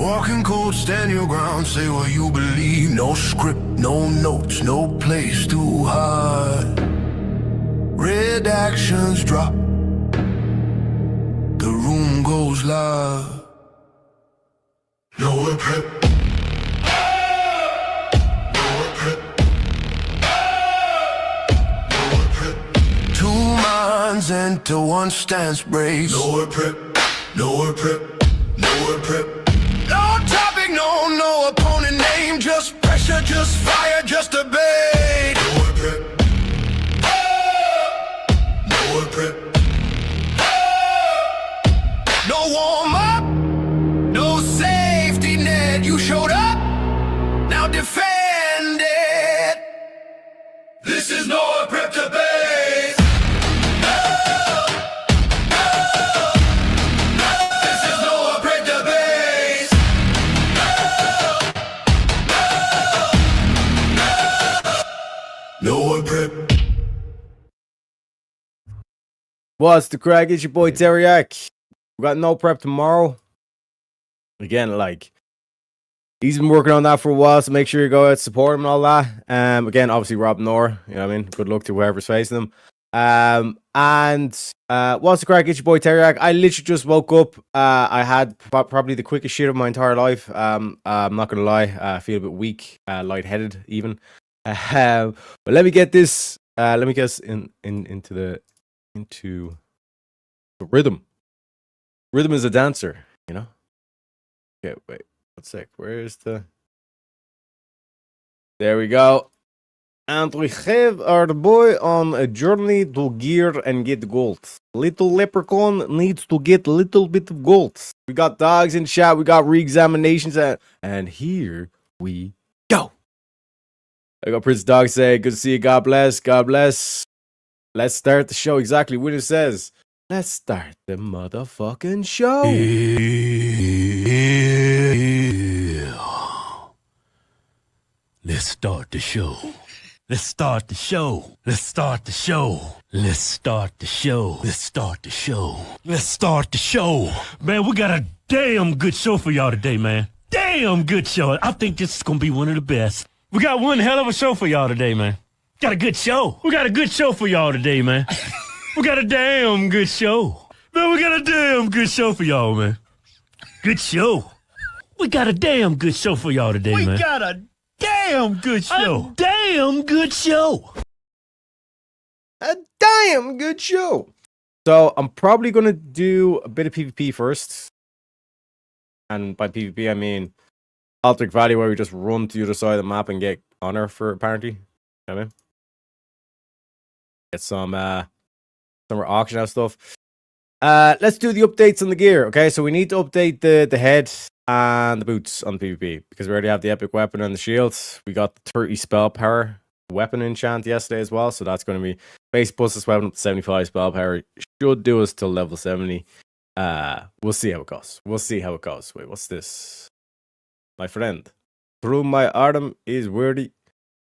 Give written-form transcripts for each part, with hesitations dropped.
Walking cold, stand your ground, say what you believe. No script, no notes, no place to hide. Red actions drop, the room goes live. Nowhere prep. Nowhere prep. Nowhere prep. Two minds enter, one stance breaks. Nowhere prep. Nowhere prep. Nowhere prep. No topic, no opponent name. Just pressure, just fire, just a bait. Nowhere prep. Nowhere prep. No warm up, no safety net. You showed up, now defend it. This is no prep debate. This is no prep debate. No prep. What's the crack? It's your boy Teriak. We got no prep tomorrow. Again, like, he's been working on that for a while, so make sure you go out, support him and all that. Again, obviously Rob Noor, you know what I mean? Good luck to whoever's facing them. What's the crack? It's your boy Teriak. I literally just woke up. I had probably the quickest shit of my entire life. I'm not gonna lie, I feel a bit weak, lightheaded even. But let me get this. Let me get into the rhythm. Rhythm is a dancer, you know. Okay, wait, 1 sec. Where's the? There we go. And we have our boy on a journey to gear and get gold. Little leprechaun needs to get a little bit of gold. We got dogs in chat. We got re-examinations, and here we go. I got Prince Dog say, "Good to see you. God bless. God bless." Let's start the show exactly what it says. Let's start the motherfucking show. Let's start the show. Let's start the show. Let's start the show. Let's start the show. Let's start the show. Let's start the show. Man, we got a damn good show for y'all today, man. Damn good show. I think this is gonna be one of the best. We got one hell of a show for y'all today, man. Got a good show. We got a good show for y'all today, man. We got a damn good show. Man, we got a damn good show for y'all, man. Good show. We got a damn good show for y'all today, man. We got a damn good show. A damn good show. A damn good show. So I'm probably going to do a bit of PvP first. And by PvP, I mean Altric Valley, where we just run to the other side of the map and get honor for apparently. You know what I mean? Get some auction house stuff. Let's do the updates on the gear. Okay, so we need to update the head and the boots on PvP because we already have the epic weapon and the shields. We got the 30 spell power weapon enchant yesterday as well, so that's going to be base plus this weapon up to 75 spell power. Should do us till level 70. We'll see how it goes. We'll see how it goes. Wait, what's this? My friend, through my arm is worthy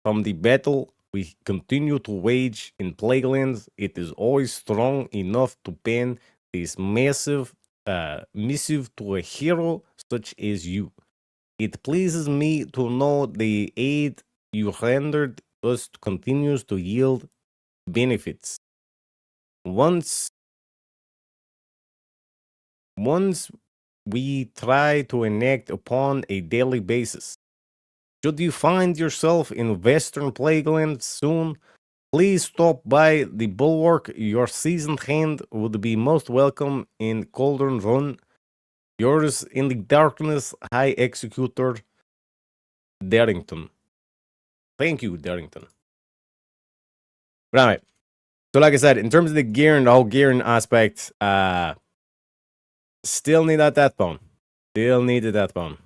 from the battle we continue to wage in Plaguelands. It is always strong enough to pen this massive missive to a hero such as you. It pleases me to know the aid you rendered us continues to yield benefits. Once we try to enact upon a daily basis. Should you find yourself in Western Plagueland soon, please stop by the Bulwark. Your seasoned hand would be most welcome in Cauldron Run. Yours in the darkness, High Executor Darrington. Thank you, Darrington. But anyway, so like I said, in terms of the gear and the whole gearing aspect, still need that death bone. Still need the death bone.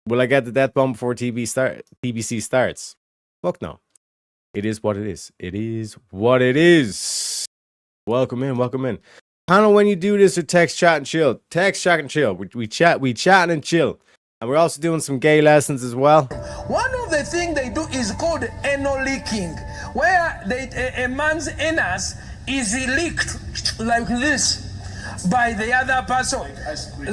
Will I get the death bomb before TBC starts? Fuck no. It is what it is. It is what it is. Welcome in, welcome in. Kind of when you do this or text, chat, and chill. Text, chat, and chill. We chat and chill. And we're also doing some gay lessons as well. One of the things they do is called anal leaking, where a man's anus is leaked like this. by the other person,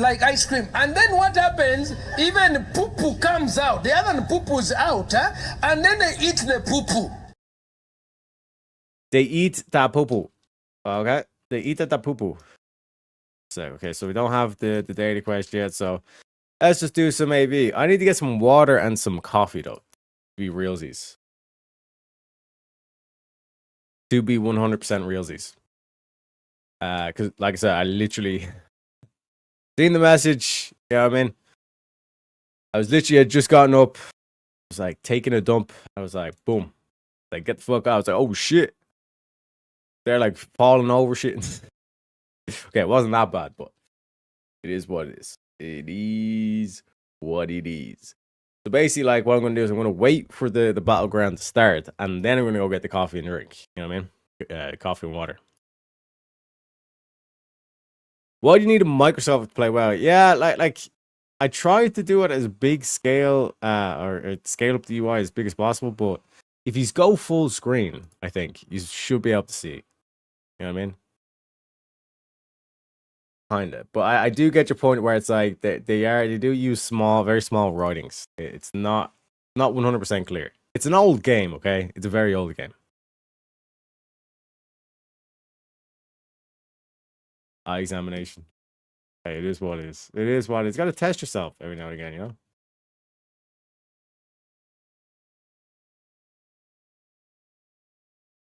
like ice cream. And then what happens? Even poo-poo comes out. The other poo-poo's out, and then they eat the poo-poo. They eat that poo-poo. Okay? They eat that poo-poo. So, okay, so we don't have the daily question yet, so let's just do some AV. I need to get some water and some coffee, though. To be realsies. To be 100% realsies. Because, like I said, I literally seen the message. You know what I mean? I had just gotten up. I was like taking a dump. I was like, boom. Like, get the fuck out. I was like, oh shit. They're like falling over shit. Okay, it wasn't that bad, but it is what it is. It is what it is. So basically, like, what I'm going to do is I'm going to wait for the battleground to start, and then I'm going to go get the coffee and drink. You know what I mean? Coffee and water. Why do you need a Microsoft to play well? Yeah, like I tried to do it as big scale, or scale up the UI as big as possible, but if you go full screen, I think you should be able to see it. You know what I mean? Kinda. But I do get your point where it's like they do use small, very small writings. It's not 100% clear. It's an old game, okay? It's a very old game. Eye examination. Hey, it is what it is. It is what it is. Got to test yourself every now and again, you know?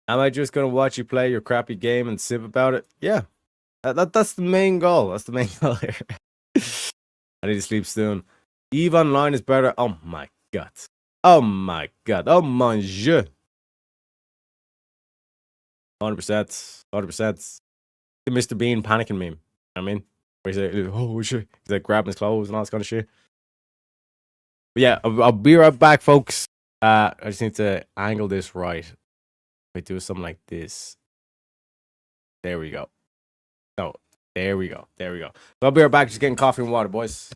Am I just gonna watch you play your crappy game and sip about it? Yeah. That's the main goal. That's the main goal here. I need to sleep soon. Eve Online is better. Oh my god. Oh my god. Oh mon dieu. 100%. 100%. The Mr. Bean panicking meme. I mean, where he's like, oh shit. He's like grabbing his clothes and all this kind of shit. But yeah, I'll be right back, folks. I just need to angle this right. We do something like this. There we go. Oh, there we go. There we go. So I'll be right back. Just getting coffee and water, boys.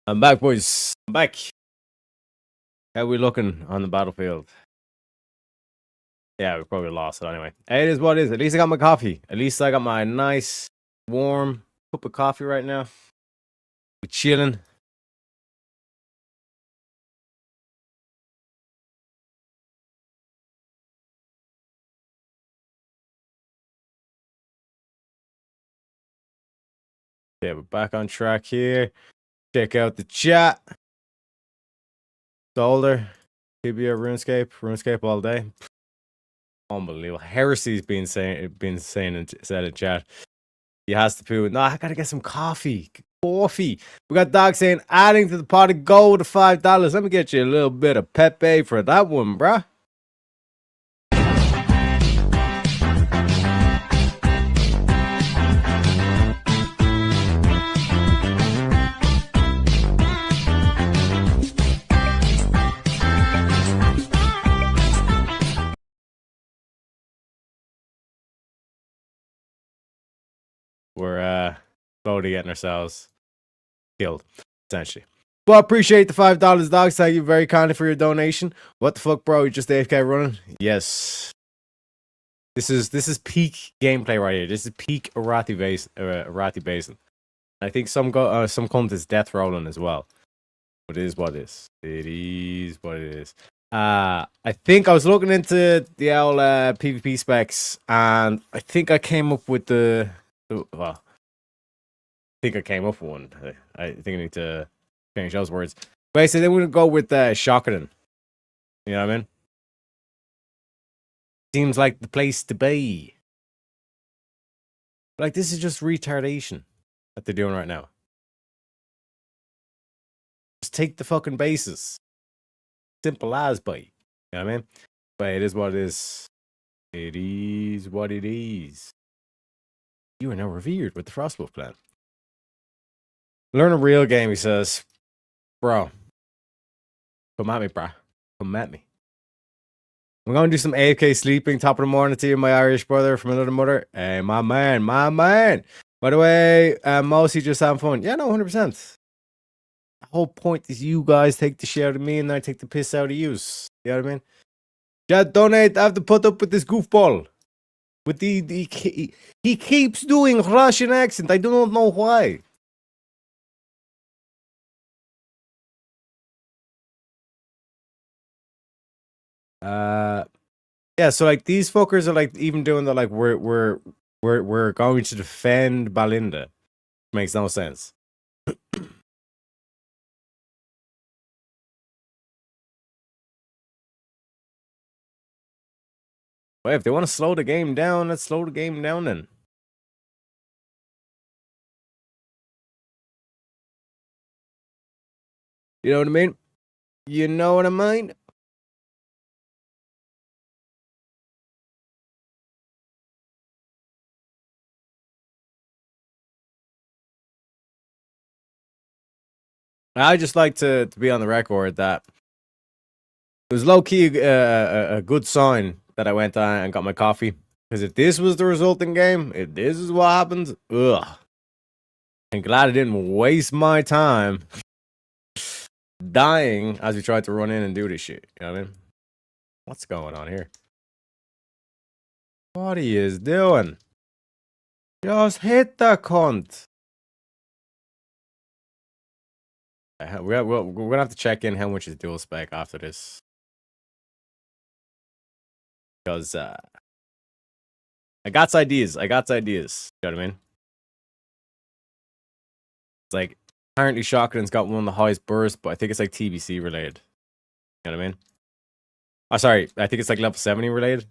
I'm back, boys. I'm back. How we looking on the battlefield? Yeah, we probably lost it anyway. It is what it is. At least I got my coffee. At least I got my nice, warm cup of coffee right now. We're chilling. Yeah, we're back on track here. Check out the chat. Solder. TBA RuneScape all day. Unbelievable. Heresy's been saying said in chat. He has to poo. No, I gotta get some coffee. Coffee. We got Doc saying adding to the pot of gold to $5. Let me get you a little bit of Pepe for that one, bruh. We're slowly getting ourselves killed, essentially. Well, appreciate the $5, Dogs. Thank you very kindly for your donation. What the fuck, bro? You just AFK running? Yes. This is peak gameplay right here. This is peak Arati Basin. I think some cunt is death rolling as well. But it is what it is. It is what it is. I think I was looking into the old PvP specs, and I think I came up with the. Well, I think I came up with one. I think I need to change those words. Basically, they wouldn't go with Shocking. You know what I mean? Seems like the place to be. Like, this is just retardation that they're doing right now. Just take the fucking bases. Simple as, boy. You know what I mean? But it is what it is. It is what it is. You are now revered with the Frostwolf clan. Learn a real game, he says. Bro. Come at me, bro. Come at me. I'm going to do some AFK sleeping, top of the morning to you, my Irish brother from another mother. Hey, my man, my man. By the way, mostly just having fun. Yeah, no, 100%. The whole point is you guys take the shit out of me and I take the piss out of you. You know what I mean? Yeah, donate. I have to put up with this goofball. With he keeps doing Russian accent. I do not know why. Yeah, so like these fuckers are like even doing the like we're going to defend Balinda. Makes no sense. But if they want to slow the game down, let's slow the game down then. You know what I mean? You know what I mean? I just like to be on the record that it was low key a good sign that I went on and got my coffee. Because if this was the resulting game, if this is what happens, ugh. I'm glad I didn't waste my time dying as we tried to run in and do this shit. You know what I mean? What's going on here? What he is doing? Just hit the cunt. We're gonna have to check in how much is dual spec after this. Because I got ideas. You know what I mean? It's like apparently Shotgun's got one of the highest bursts, but I think it's like TBC related. You know what I mean? Oh, sorry, I think it's like level 70 related.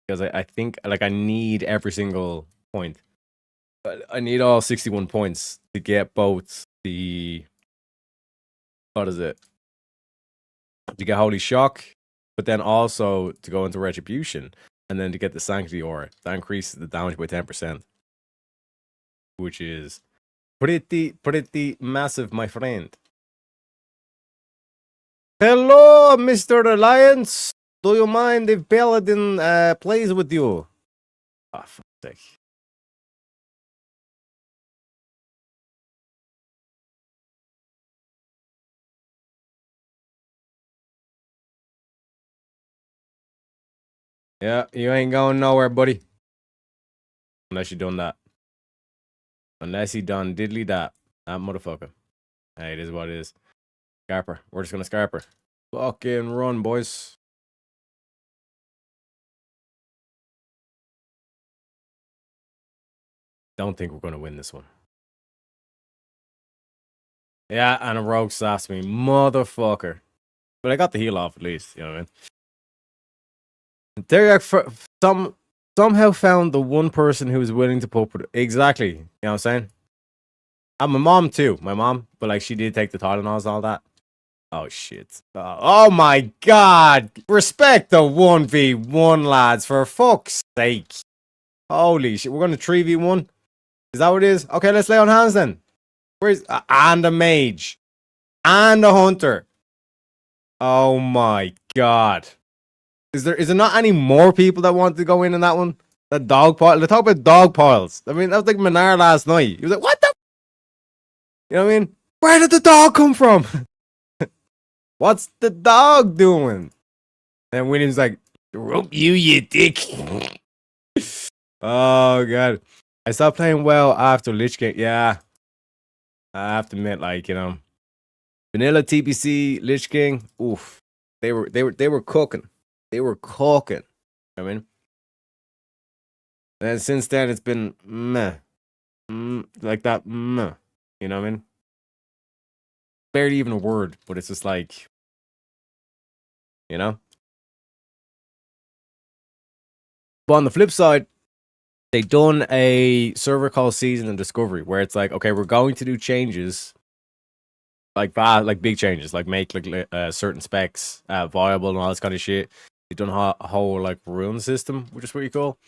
Because I think like I need every single point. But I need all 61 points to get both the what is it? To get Holy Shock, but then also to go into Retribution, and then to get the Sanctity Aura. That increases the damage by 10%. Which is pretty massive, my friend. Hello, Mr. Alliance. Do you mind if Paladin plays with you? Ah, for fuck's sake. Yeah, you ain't going nowhere, buddy. Unless you done that. Unless he done diddly that. That motherfucker. Hey, it is what it is. Scarper. We're just gonna Scarper. Fucking run, boys. Don't think we're gonna win this one. Yeah, and a rogue slaps me. Motherfucker. But I got the heal off at least, you know what I mean? Derek somehow found the one person who was willing to put exactly, you know what I'm saying? And my mom too, but like she did take the Tylenols and all that. Oh shit. Oh my god. Respect the 1v1 lads, for fuck's sake. Holy shit. We're gonna 3v1. Is that what it is? Okay, let's lay on hands then. Where's and a mage. And a hunter. Oh my god. Is there not any more people that want to go in that one? The dog pile. Let's talk about dog piles. I mean, that was like Minar last night. He was like, what the? You know what I mean? Where did the dog come from? What's the dog doing? And William's like, rope you dick. Oh god. I stopped playing well after Lich King. Yeah. I have to admit, like, you know, vanilla TPC, Lich King, oof. They were cooking. They were cooking. I mean, and since then it's been meh, like that meh. You know what I mean? Barely even a word, but it's just like, you know. But on the flip side, they done a server called Season and Discovery, where it's like, okay, we're going to do changes, like big changes, like make like certain specs viable and all this kind of shit. They done a whole like rune system, which is pretty cool.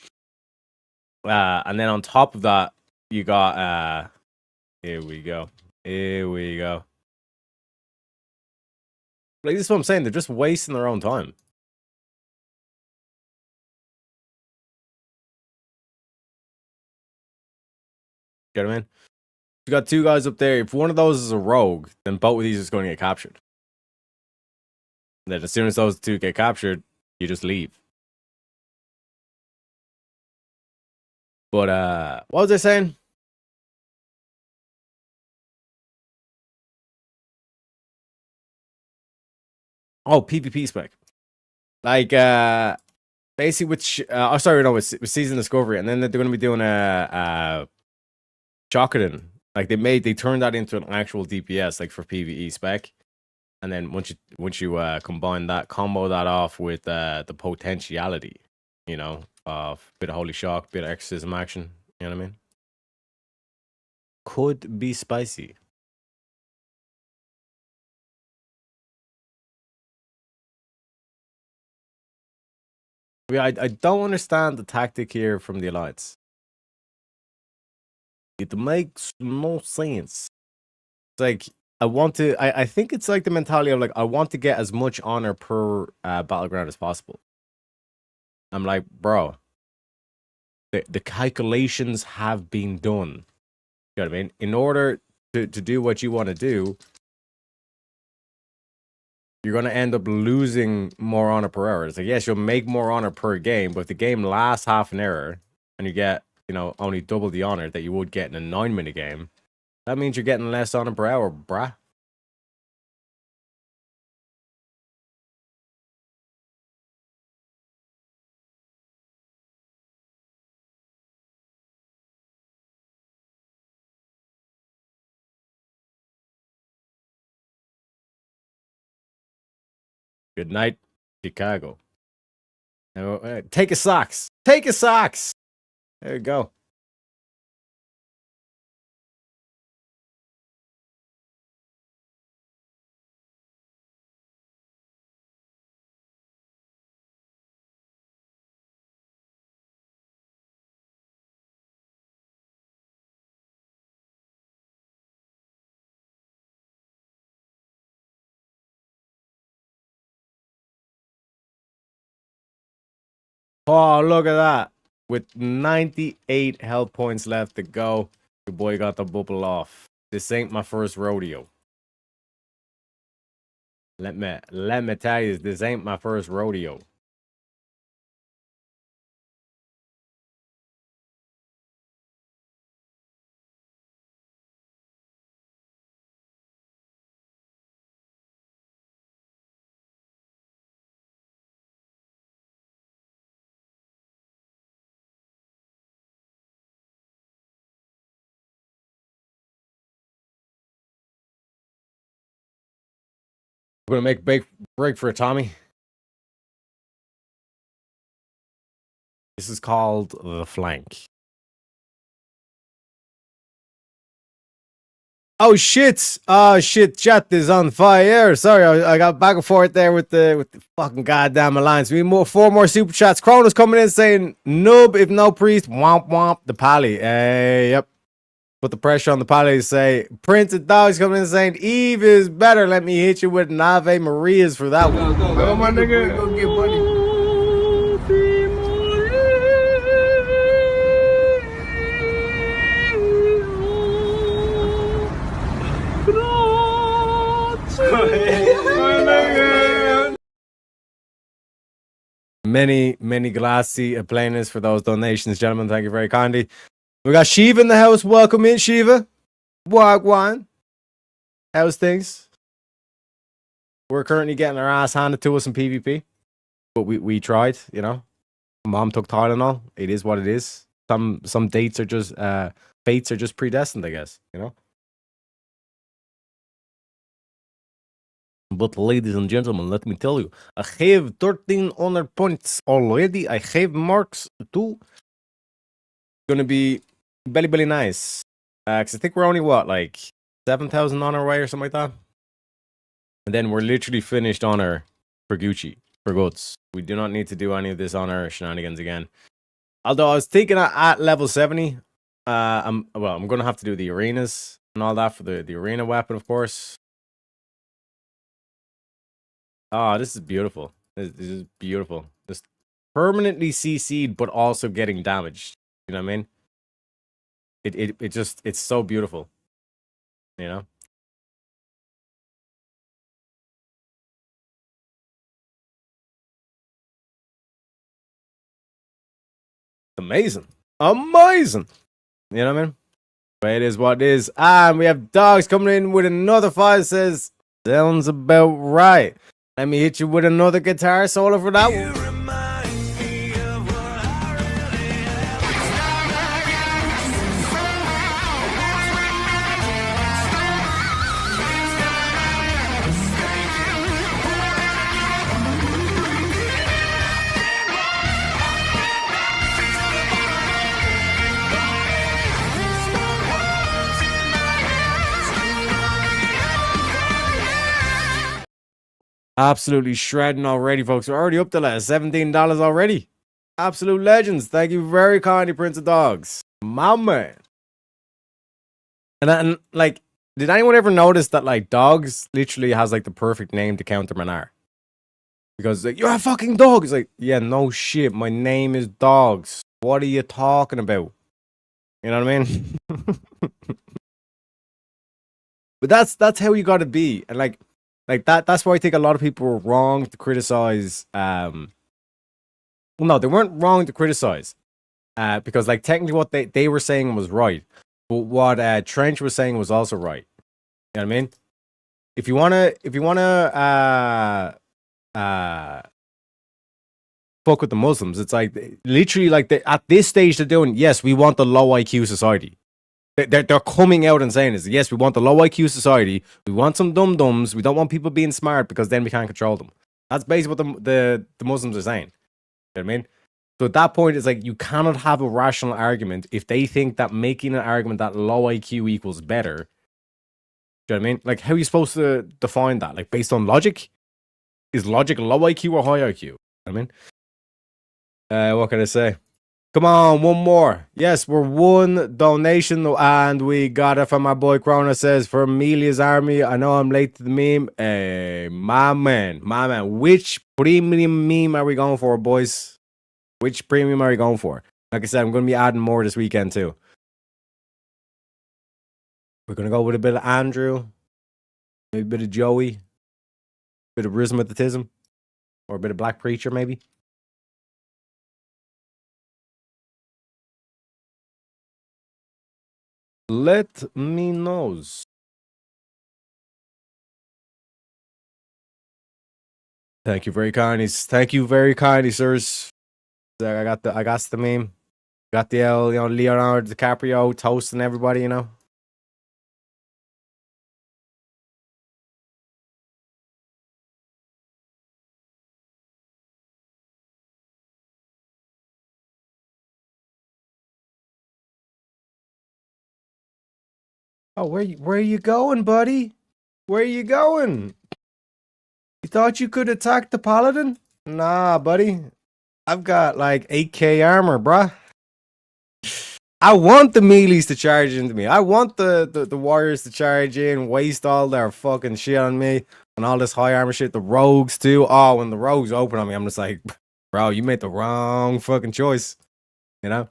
And then on top of that, you got here we go. Like, this is what I'm saying. They're just wasting their own time. You know what I mean? You got two guys up there. If one of those is a rogue, then both of these is going to get captured. And then as soon as those two get captured, you just leave. But what was I saying? Oh, PvP spec. Like basically with with Season Discovery, and then they're going to be doing a Chocoden. Like they turned that into an actual DPS, like for PvE spec. And then once you combine that, combo that off with the potentiality, you know, of bit of holy shock, bit of exorcism action, you know what I mean? Could be spicy. I mean, I don't understand the tactic here from the Alliance. It makes no sense. It's like I think it's like the mentality of like I want to get as much honor per battleground as possible. I'm like, bro, the calculations have been done. You know what I mean? In order to do what you want to do, you're going to end up losing more honor per hour. It's like, yes, you'll make more honor per game, but if the game lasts half an hour and you get, you know, only double the honor that you would get in a 9-minute game, that means you're getting less honor per hour, bruh. Good night, Chicago. Now, take a socks. Take a socks. There you go. Oh, look at that. With 98 health points left to go, your boy got the bubble off. This ain't my first rodeo. Let me tell you, this ain't my first rodeo. We're gonna make a big break for a Tommy. This is called the flank. Oh shit! Oh shit! Chat is on fire. Sorry, I got back and forth there with the fucking goddamn alliance. We need four more super chats. Kronos coming in saying nub if no priest. Womp womp the pally. Yep. Put the pressure on the pally to say Prince of Dogs coming in saying Eve is better. Let me hit you with an Ave Marias for that one. Go, my nigga. Go get money. Many glassy plainers for those donations, gentlemen. Thank you very kindly. We got Shiva in the house. Welcome in, Shiva. Wagwan. How's things? We're currently getting our ass handed to us in PvP, but we tried. You know, Mom took Tylenol. It is what it is. Some dates are just fates are just predestined, I guess. You know. But ladies and gentlemen, let me tell you, I have 1300 points already. I have marks too. Gonna be very nice. Cause I think we're only what, like 7,000 on our way or something like that. And then we're literally finished honor for Gucci, for goods. We do not need to do any of this honor shenanigans again. Although I was thinking at level 70, I'm gonna have to do the arenas and all that for the arena weapon, of course. Oh, this is beautiful. This is beautiful. Just permanently CC'd, but also getting damaged. You know what I mean? It's so beautiful. You know? Amazing. Amazing. You know what I mean? But it is what it is. And we have Dogs coming in with another five. Says, sounds about right. Let me hit you with another guitar solo for that one. Absolutely shredding already, folks. We're already up to like $17 already. Absolute legends. Thank you very kindly, Prince of Dogs. My man. And like, did anyone ever notice that like Dogs literally has like the perfect name to counter Manar? Because like, you're a fucking dog. It's like, yeah, no shit. My name is Dogs. What are you talking about? You know what I mean? But that's how you gotta be. And like that's why I think a lot of people were wrong to criticize well, no, they weren't wrong to criticize. Because like technically what they were saying was right. But what Trench was saying was also right. You know what I mean? If you wanna fuck with the Muslims, it's like literally like at this stage they're doing, yes, we want the low IQ society. They're coming out and saying this. Yes, we want the low IQ society. We want some dum-dums. We don't want people being smart because then we can't control them. That's basically what the Muslims are saying. You know what I mean? So at that point, it's like you cannot have a rational argument if they think that making an argument that low IQ equals better. Do you know what I mean? Like, how are you supposed to define that? Like, based on logic? Is logic low IQ or high IQ? You know what I mean? What can I say? Come on, one more. Yes, we're one donation, and we got it from my boy Krona. Says, for Amelia's Army. I know I'm late to the meme. Hey, my man. Which premium meme are we going for, boys? Which premium are we going for? Like I said, I'm going to be adding more this weekend, too. We're going to go with a bit of Andrew, maybe a bit of Joey, a bit of Rhythmatism, or a bit of Black Preacher, maybe. Let me know. Thank you very kindly. Thank you very kindly, sirs. I got the meme. Got the Leonardo DiCaprio toasting everybody, you know. Oh, where you going, buddy? Where you going? You thought you could attack the paladin? Nah, buddy. I've got like 8k armor, bruh. I want the melees to charge into me. I want the warriors to charge in, waste all their fucking shit on me, and all this high armor shit. The rogues too. Oh, when the rogues open on me, I'm just like, bro, you made the wrong fucking choice. You know,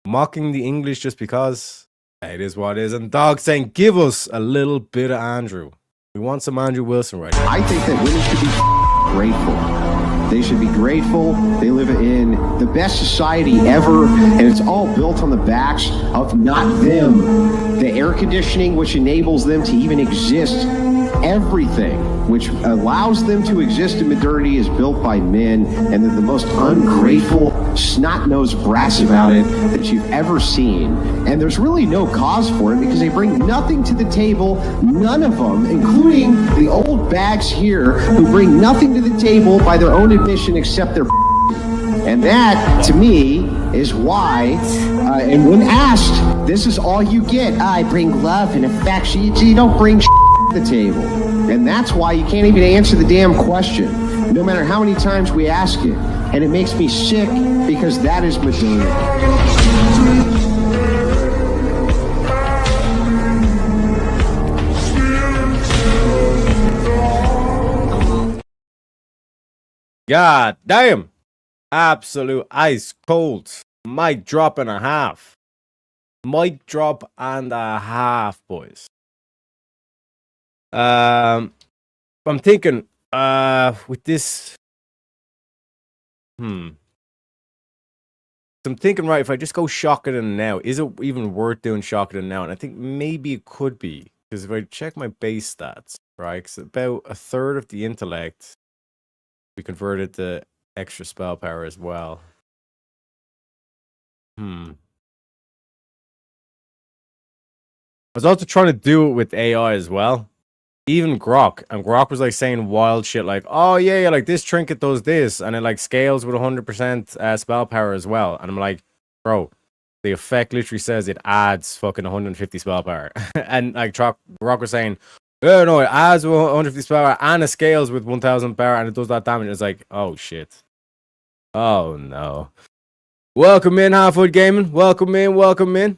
mocking the English just because it is what it is. And dog saying, give us a little bit of Andrew. We want some Andrew Wilson right now. I think that women should be grateful. They should be grateful. They live in the best society ever, and it's all built on the backs of not them. The air conditioning, which enables them to even exist, everything which allows them to exist in modernity is built by men, and they're the most ungrateful, snot-nosed brats about it that you've ever seen. And there's really no cause for it because they bring nothing to the table, none of them, including the old bags here who bring nothing to the table by their own admission except their and that, to me, is why, and when asked, this is all you get. I bring love and affection. You don't bring to the table. And that's why you can't even answer the damn question, no matter how many times we ask it. And it makes me sick because that is modernity. God damn. Absolute ice cold. Mic drop and a half. Mic drop and a half, boys. I'm thinking, with this, I'm thinking, right, if I just go Shocking now, is it even worth doing Shocking now? And I think maybe it could be, because if I check my base stats, right, because about a third of the intellect, we converted to extra spell power as well. I was also trying to do it with AI as well. Even Grok, and Grok was like saying wild shit like, oh yeah, like this trinket does this, and it like scales with 100% spell power as well. And I'm like, bro, the effect literally says it adds fucking 150 spell power. And like Grok was saying, yeah, no, it adds 150 spell power and it scales with 1000 power and it does that damage. It's like, oh shit. Oh no. Welcome in, Halfwood Gaming. Welcome in, welcome in.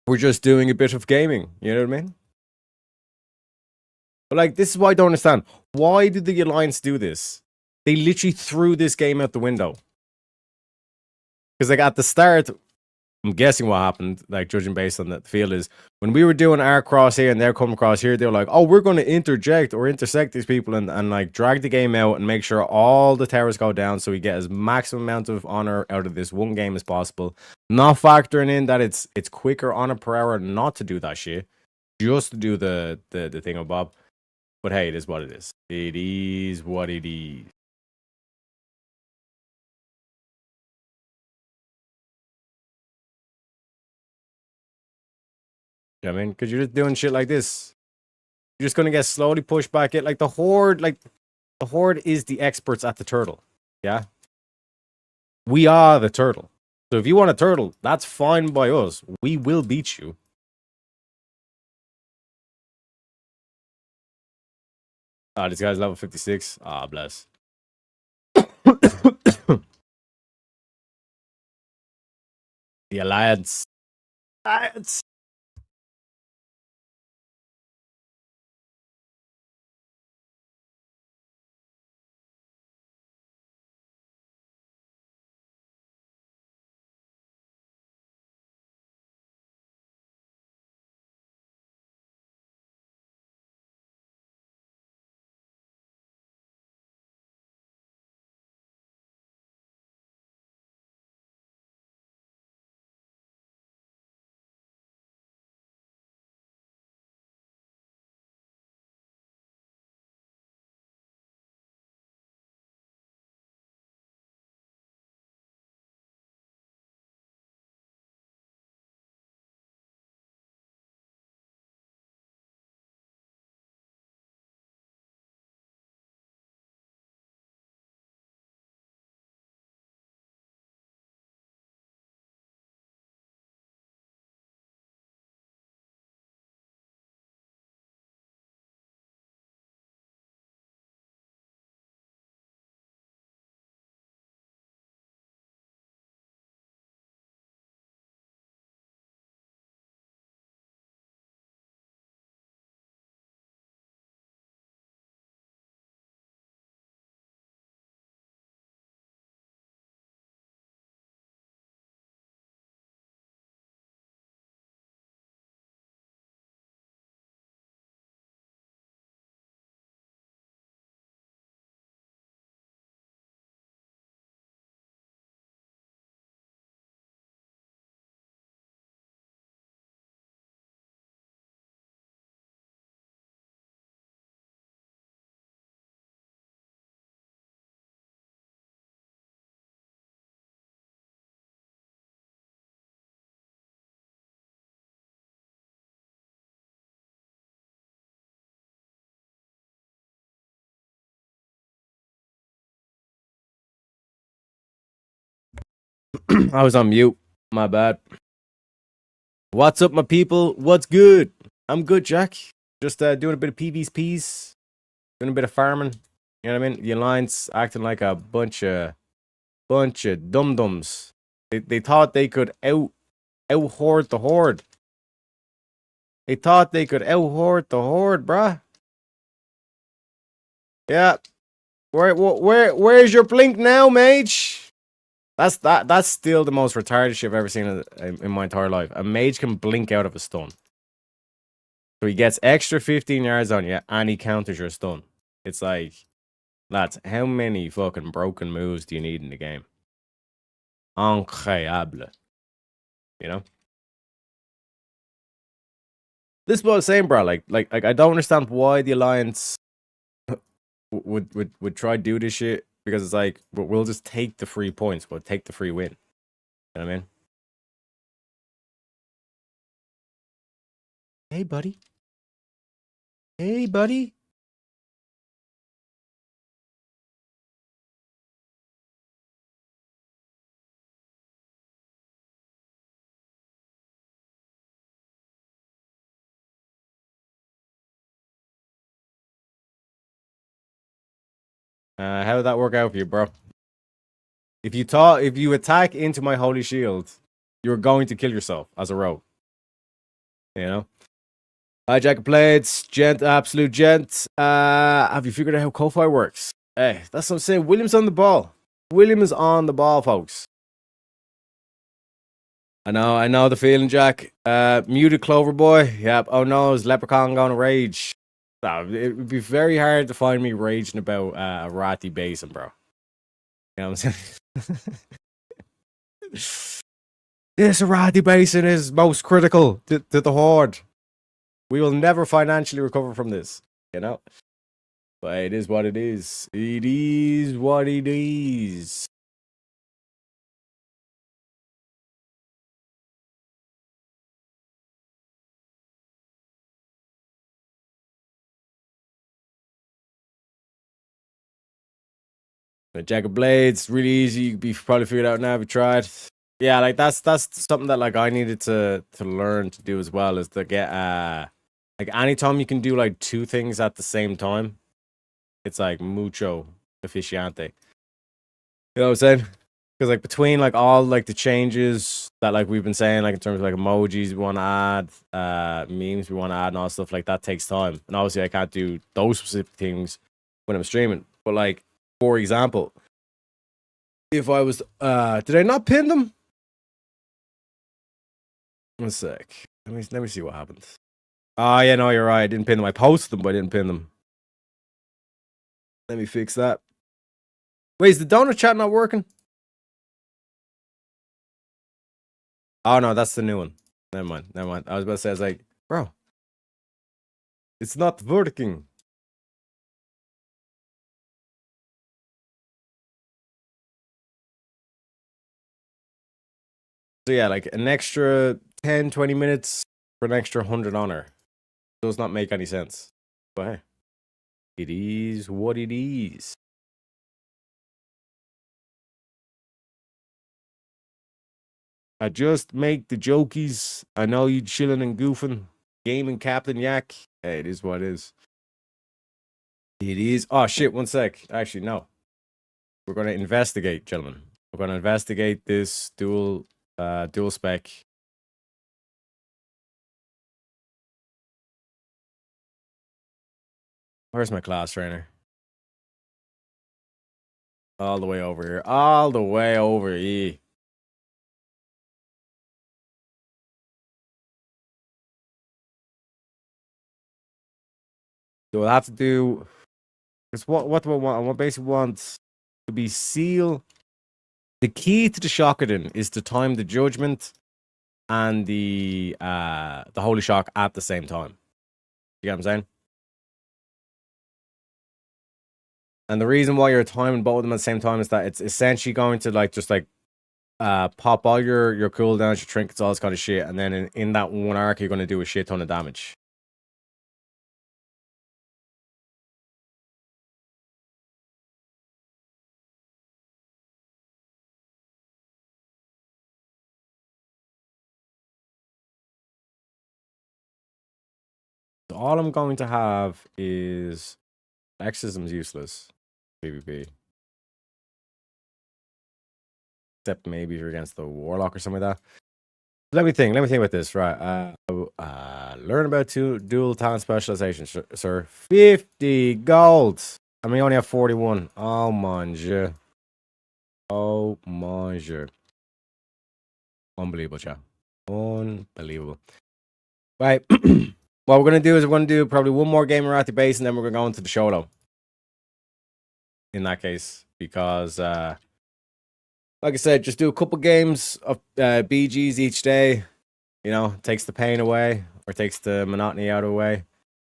We're just doing a bit of gaming, you know what I mean? But like, this is why I don't understand. Why did the Alliance do this? They literally threw this game out the window. Because like at the start, I'm guessing what happened, like judging based on the field, is when we were doing our cross here and they're coming across here, they were like, oh, we're going to interject or intersect these people and like drag the game out and make sure all the towers go down so we get as maximum amount of honor out of this one game as possible. Not factoring in that it's quicker honor per hour not to do that shit, just to do the thing of Bob. But hey, it is what it is. It is what it is. You know what I mean? Because you're just doing shit like this. You're just going to get slowly pushed back. Like the Horde is the experts at the turtle. Yeah? We are the turtle. So if you want a turtle, that's fine by us. We will beat you. Ah, this guy's level 56. Ah, bless. The Alliance. Alliance. I was on mute. My bad. What's up, my people? What's good? I'm good, Jack. Just doing a bit of PvPs, doing a bit of farming. You know what I mean? The Alliance acting like a bunch of dum-dums. They thought they could out-hoard the horde. They thought they could out-hoard the horde, bruh. Yeah. Where's your blink now, mage? That's still the most retarded shit I've ever seen in my entire life. A mage can blink out of a stun. So he gets extra 15 yards on you and he counters your stun. It's like, lads, how many fucking broken moves do you need in the game? Incroyable. You know? This is what I was saying, bro. Like I don't understand why the Alliance would try to do this shit, because it's like, we'll just take the free points, we'll take the free win. You know what I mean? Hey, buddy. Hey, buddy. How did that work out for you, bro? If you attack into my holy shield, you're going to kill yourself as a rogue. You know? Hijack blades, gent, absolute gent. Have you figured out how Ko-Fi works? Hey, that's what I'm saying. William's on the ball. William is on the ball, folks. I know the feeling, Jack. Muted Clover Boy. Yep. Oh no, is Leprechaun going to rage? No, it would be very hard to find me raging about a Ratty Basin, bro. You know what I'm saying? This Ratty Basin is most critical to the Horde. We will never financially recover from this, you know? But it is what it is. It is what it is. The Jack of Blades, really easy. You could probably figured out now if you tried. Yeah, like that's something that like I needed to learn to do as well, is to get like anytime you can do like two things at the same time, it's like mucho efficiente. You know what I'm saying? Because like between like all like the changes that like we've been saying, like in terms of like emojis we want to add, memes we want to add, and all stuff like that takes time. And obviously I can't do those specific things when I'm streaming. But like, for example, if I was did I not pin them? One sec. Let me see what happened. Oh yeah, no, you're right. I didn't pin them. I posted them, but I didn't pin them. Let me fix that. Wait, is the donut chat not working? Oh no, that's the new one. Never mind. Never mind. I was about to say, I was like, bro, it's not working. So yeah, like an extra 10, 20 minutes for an extra 100 honor. Does not make any sense. But hey, it is what it is. I just make the jokies. I know you chilling and goofing. Gaming Captain Yak. Hey, it is what it is. It is. Oh shit, one sec. Actually, no. We're gonna investigate, gentlemen. We're gonna investigate this dual spec. Where's my class trainer? All the way over here. All the way over here. So we'll have to do. Because what do I want? I basically want to be seal. The key to the Shockedin is to time the judgment and the holy shock at the same time. You get what I'm saying? And the reason why you're timing both of them at the same time is that it's essentially going to like just like pop all your cooldowns, your trinkets, all this kind of shit, and then in that one arc you're going to do a shit ton of damage. So all I'm going to have is exorcism's useless. PvP. Except maybe if you're against the warlock or something like that. Let me think about this. Right. Learn about dual talent specialization, sir. 50 gold. I mean, you only have 41. Oh, mon dieu. Oh, mon dieu. Unbelievable, chat. Unbelievable. Right. What we're going to do is we're going to do probably one more game around the base, and then we're going to go into the Scholo. In that case. Because, like I said, just do a couple games of BGs each day. You know, takes the pain away or takes the monotony out of the way.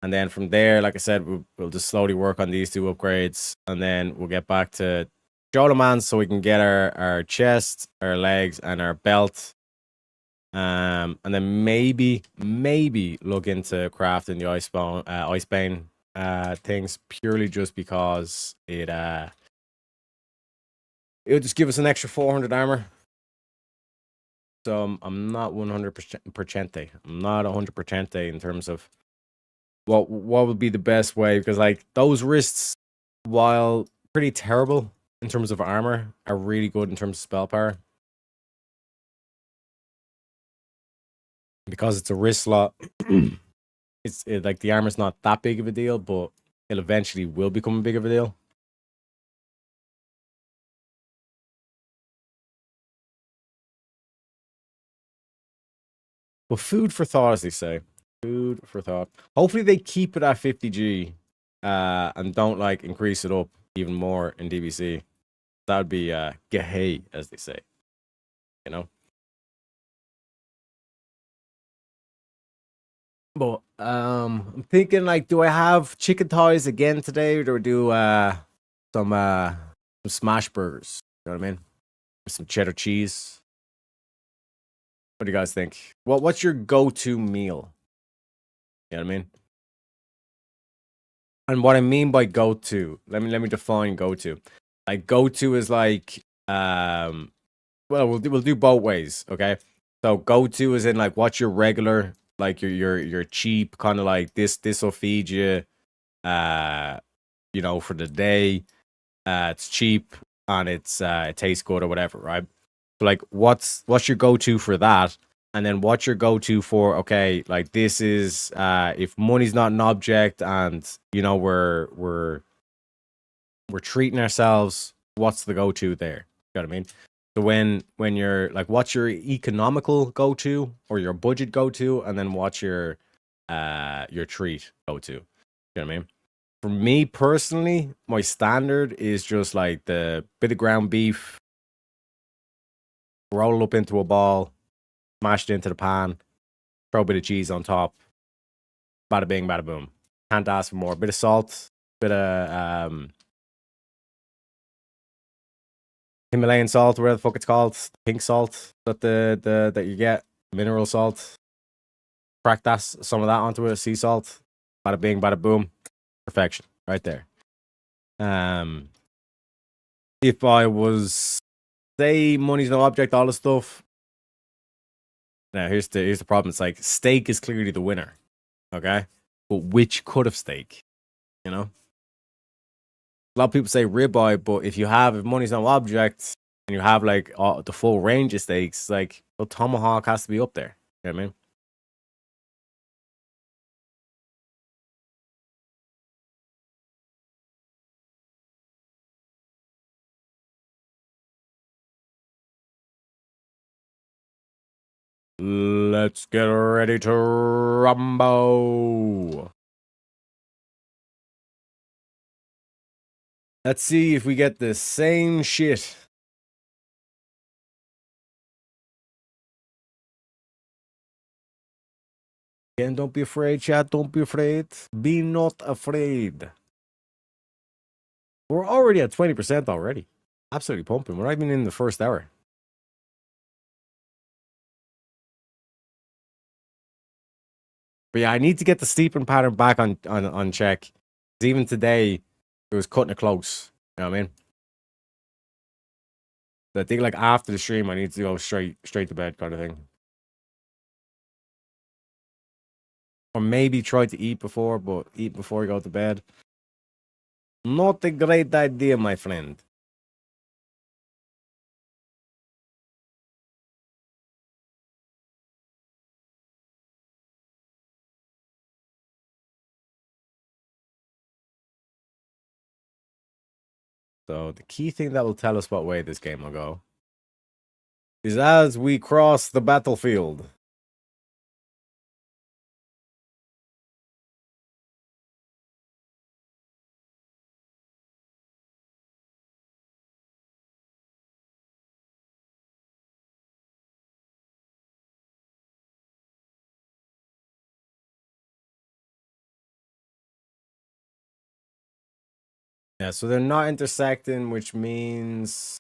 And then from there, like I said, we'll just slowly work on these 2 upgrades. And then we'll get back to Yolo man so we can get our chest, our legs, and our belt. And then maybe look into crafting the Icebane things purely just because it'll just give us an extra 400 armor. So I'm not 100%. I'm not 100% in terms of what would be the best way, because like those wrists, while pretty terrible in terms of armor, are really good in terms of spell power. Because it's a wrist slot, like the armor's not that big of a deal, but it eventually will become big of a deal. But food for thought, as they say. Food for thought. Hopefully they keep it at 50G and don't like increase it up even more in DBC. That would be gay, as they say. You know? But I'm thinking like, do I have chicken thighs again today, or do I do some smash burgers? You know what I mean? With some cheddar cheese. What do you guys think? What's your go-to meal? You know what I mean? And what I mean by go-to, let me define go-to. Like go-to is like well, we'll do both ways, okay? So go-to is in like what's your regular, like your cheap kind of like this'll feed you you know, for the day. It's cheap and it tastes good or whatever, right? So like what's your go-to for that? And then what's your go-to for, okay, like this is if money's not an object and you know we're treating ourselves, what's the go-to there? You know what I mean? So when you're like, what's your economical go-to or your budget go-to, and then what's your treat go-to? You know what I mean? For me personally, my standard is just like the bit of ground beef, roll it up into a ball, smash it into the pan, throw a bit of cheese on top. Bada bing, bada boom. Can't ask for more. Bit of salt, bit of Himalayan salt, whatever the fuck it's called, pink salt that that you get, mineral salt. Crack some of that onto it, sea salt. Bada bing, bada boom. Perfection, right there. If I was, say, money's no object, all this stuff. Now here's the problem. It's like steak is clearly the winner, okay? But which cut of steak? You know, a lot of people say ribeye, but if money's no object and you have like the full range of steaks, like well, tomahawk has to be up there. You know what I mean? Let's get ready to rumble. Let's see if we get the same shit. Again, don't be afraid, chat. Don't be afraid. Be not afraid. We're already at 20% already. Absolutely pumping. We're not even in the first hour. But yeah, I need to get the sleeping pattern back on check. 'Cause even today, it was cutting it close. You know what I mean? So I think like after the stream, I need to go straight to bed kind of thing. Or maybe try to eat before, but eat before you go to bed. Not a great idea, my friend. So the key thing that will tell us what way this game will go is as we cross the battlefield. Yeah, so they're not intersecting, which means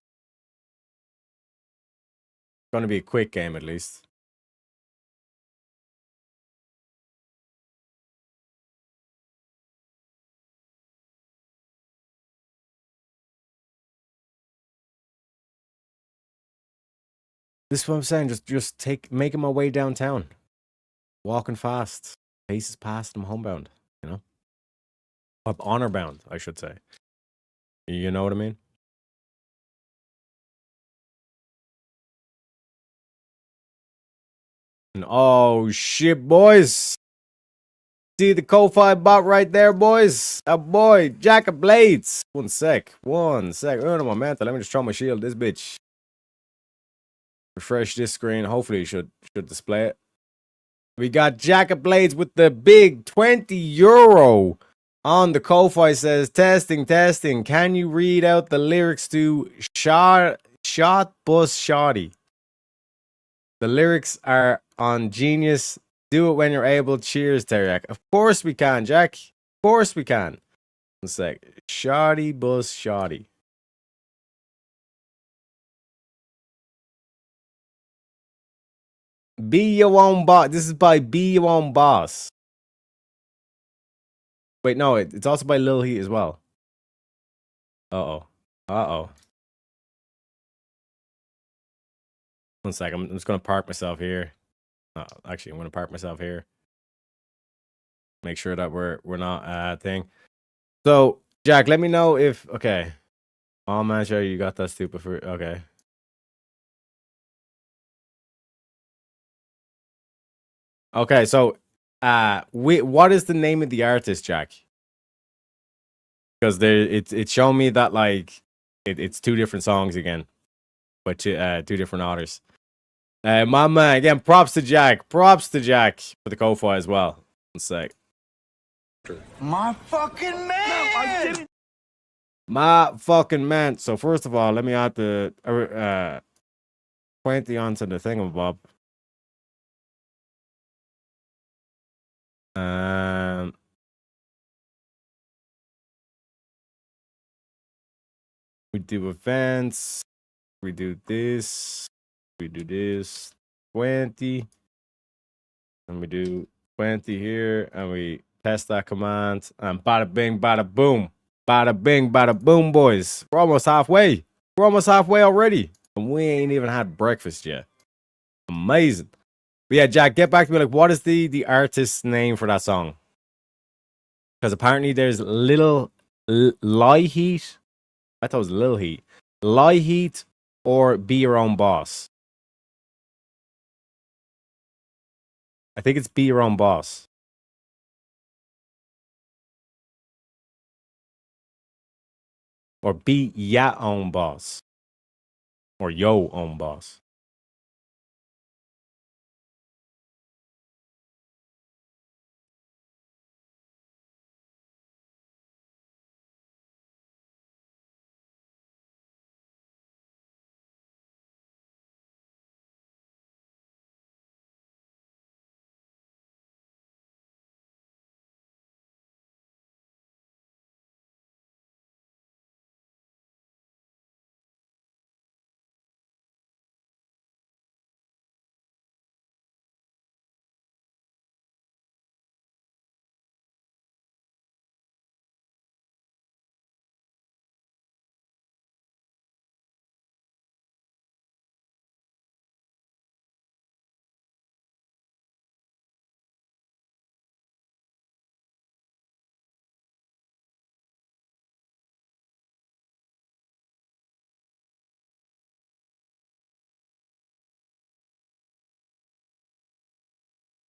it's going to be a quick game at least. This is what I'm saying. Just making my way downtown, walking fast, paces past. I'm homebound. You know, I'm honor bound, I should say. You know what I mean? And oh shit, boys! See the Ko-Fi bot right there, boys. A boy, Jack of Blades. One sec. Oh no, my man. Let me just throw my shield. This bitch. Refresh this screen. Hopefully, it should display it. We got Jack of Blades with the big €20 on the Ko-Fi. Says testing. Can you read out the lyrics to Shot Bus Shoddy? The lyrics are on Genius. Do it when you're able. Cheers, Teriak. Of course we can, Jack. Of course we can. One sec. Shoddy Bus Shoddy. Be Your Own Boss. This is by Be Your Own Boss. Wait, no, it's also by Lil Heat as well. Uh-oh. One sec. I'm just going to park myself here. Actually, I'm going to park myself here. Make sure that we're not thing. So, Jack, let me know if okay. Oh man, sure you got that stupid for okay. Okay, so what is the name of the artist, Jack? Because it's showing me that like it's two different songs again, but two different authors. My man, again, props to Jack for the Ko-Fi as well. One sec. My fucking man! My fucking man. So first of all, let me add the 20 onto the thingamabob. We do events. We do this. We do this. 20. And we do 20 here. And we test that command. And bada bing, bada boom. Bada bing, bada boom, boys. We're almost halfway. We're almost halfway already. And we ain't even had breakfast yet. Amazing. But yeah, Jack, get back to me. Like, what is the artist's name for that song? Because apparently there's Little Lie Heat. I thought it was Lil Heat. Lie Heat or Be Your Own Boss. I think it's Be Your Own Boss. Or Be Ya Own Boss. Or Yo Own Boss.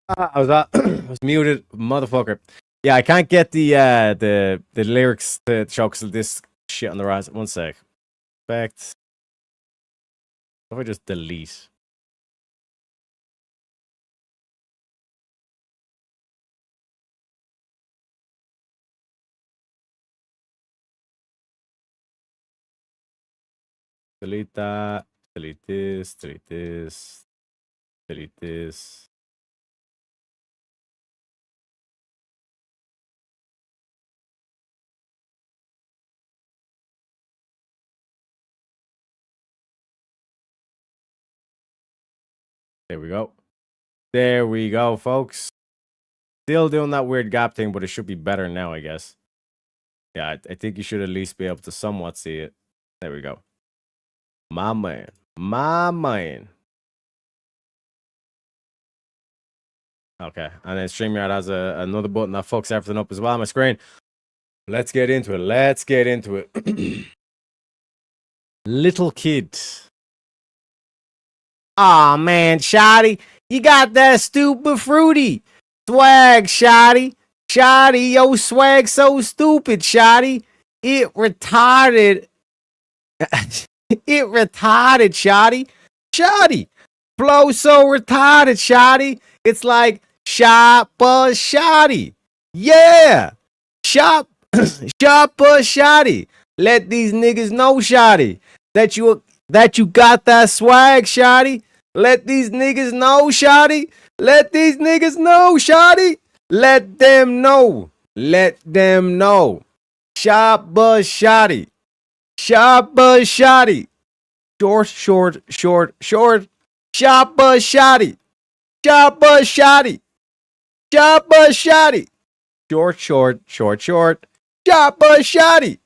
I was muted, motherfucker. Yeah, I can't get the lyrics to show because of this shit on the rise. One sec. Effect. What if I just delete? Delete that. Delete this. Delete this. Delete this. There we go. There we go, folks. Still doing that weird gap thing, but it should be better now, I guess. Yeah, I think you should at least be able to somewhat see it. There we go. My man. My man. Okay, and then StreamYard has another button that fucks everything up as well on my screen. Let's get into it. Let's get into it. Little kid. Aw, man, Shotty, you got that stupid fruity. Swag, Shotty. Shotty, yo, swag so stupid, Shotty. It retarded. It retarded, Shotty. Shotty. Flow so retarded, Shotty. It's like shot buzz Shotty. Yeah. Shop shop buzz Shotty. Let these niggas know, Shotty, that you got that swag, Shotty. Let these niggas know, Shotty. Let these niggas know, Shotty. Let them know. Let them know. Shop buzz Shotty. Shop buzz Shotty. Short, short, short, short. Shop buzz Shotty. Shop buzz Shotty. Shop buzz Shotty. Short, short, short, short. Shop buzz Shotty.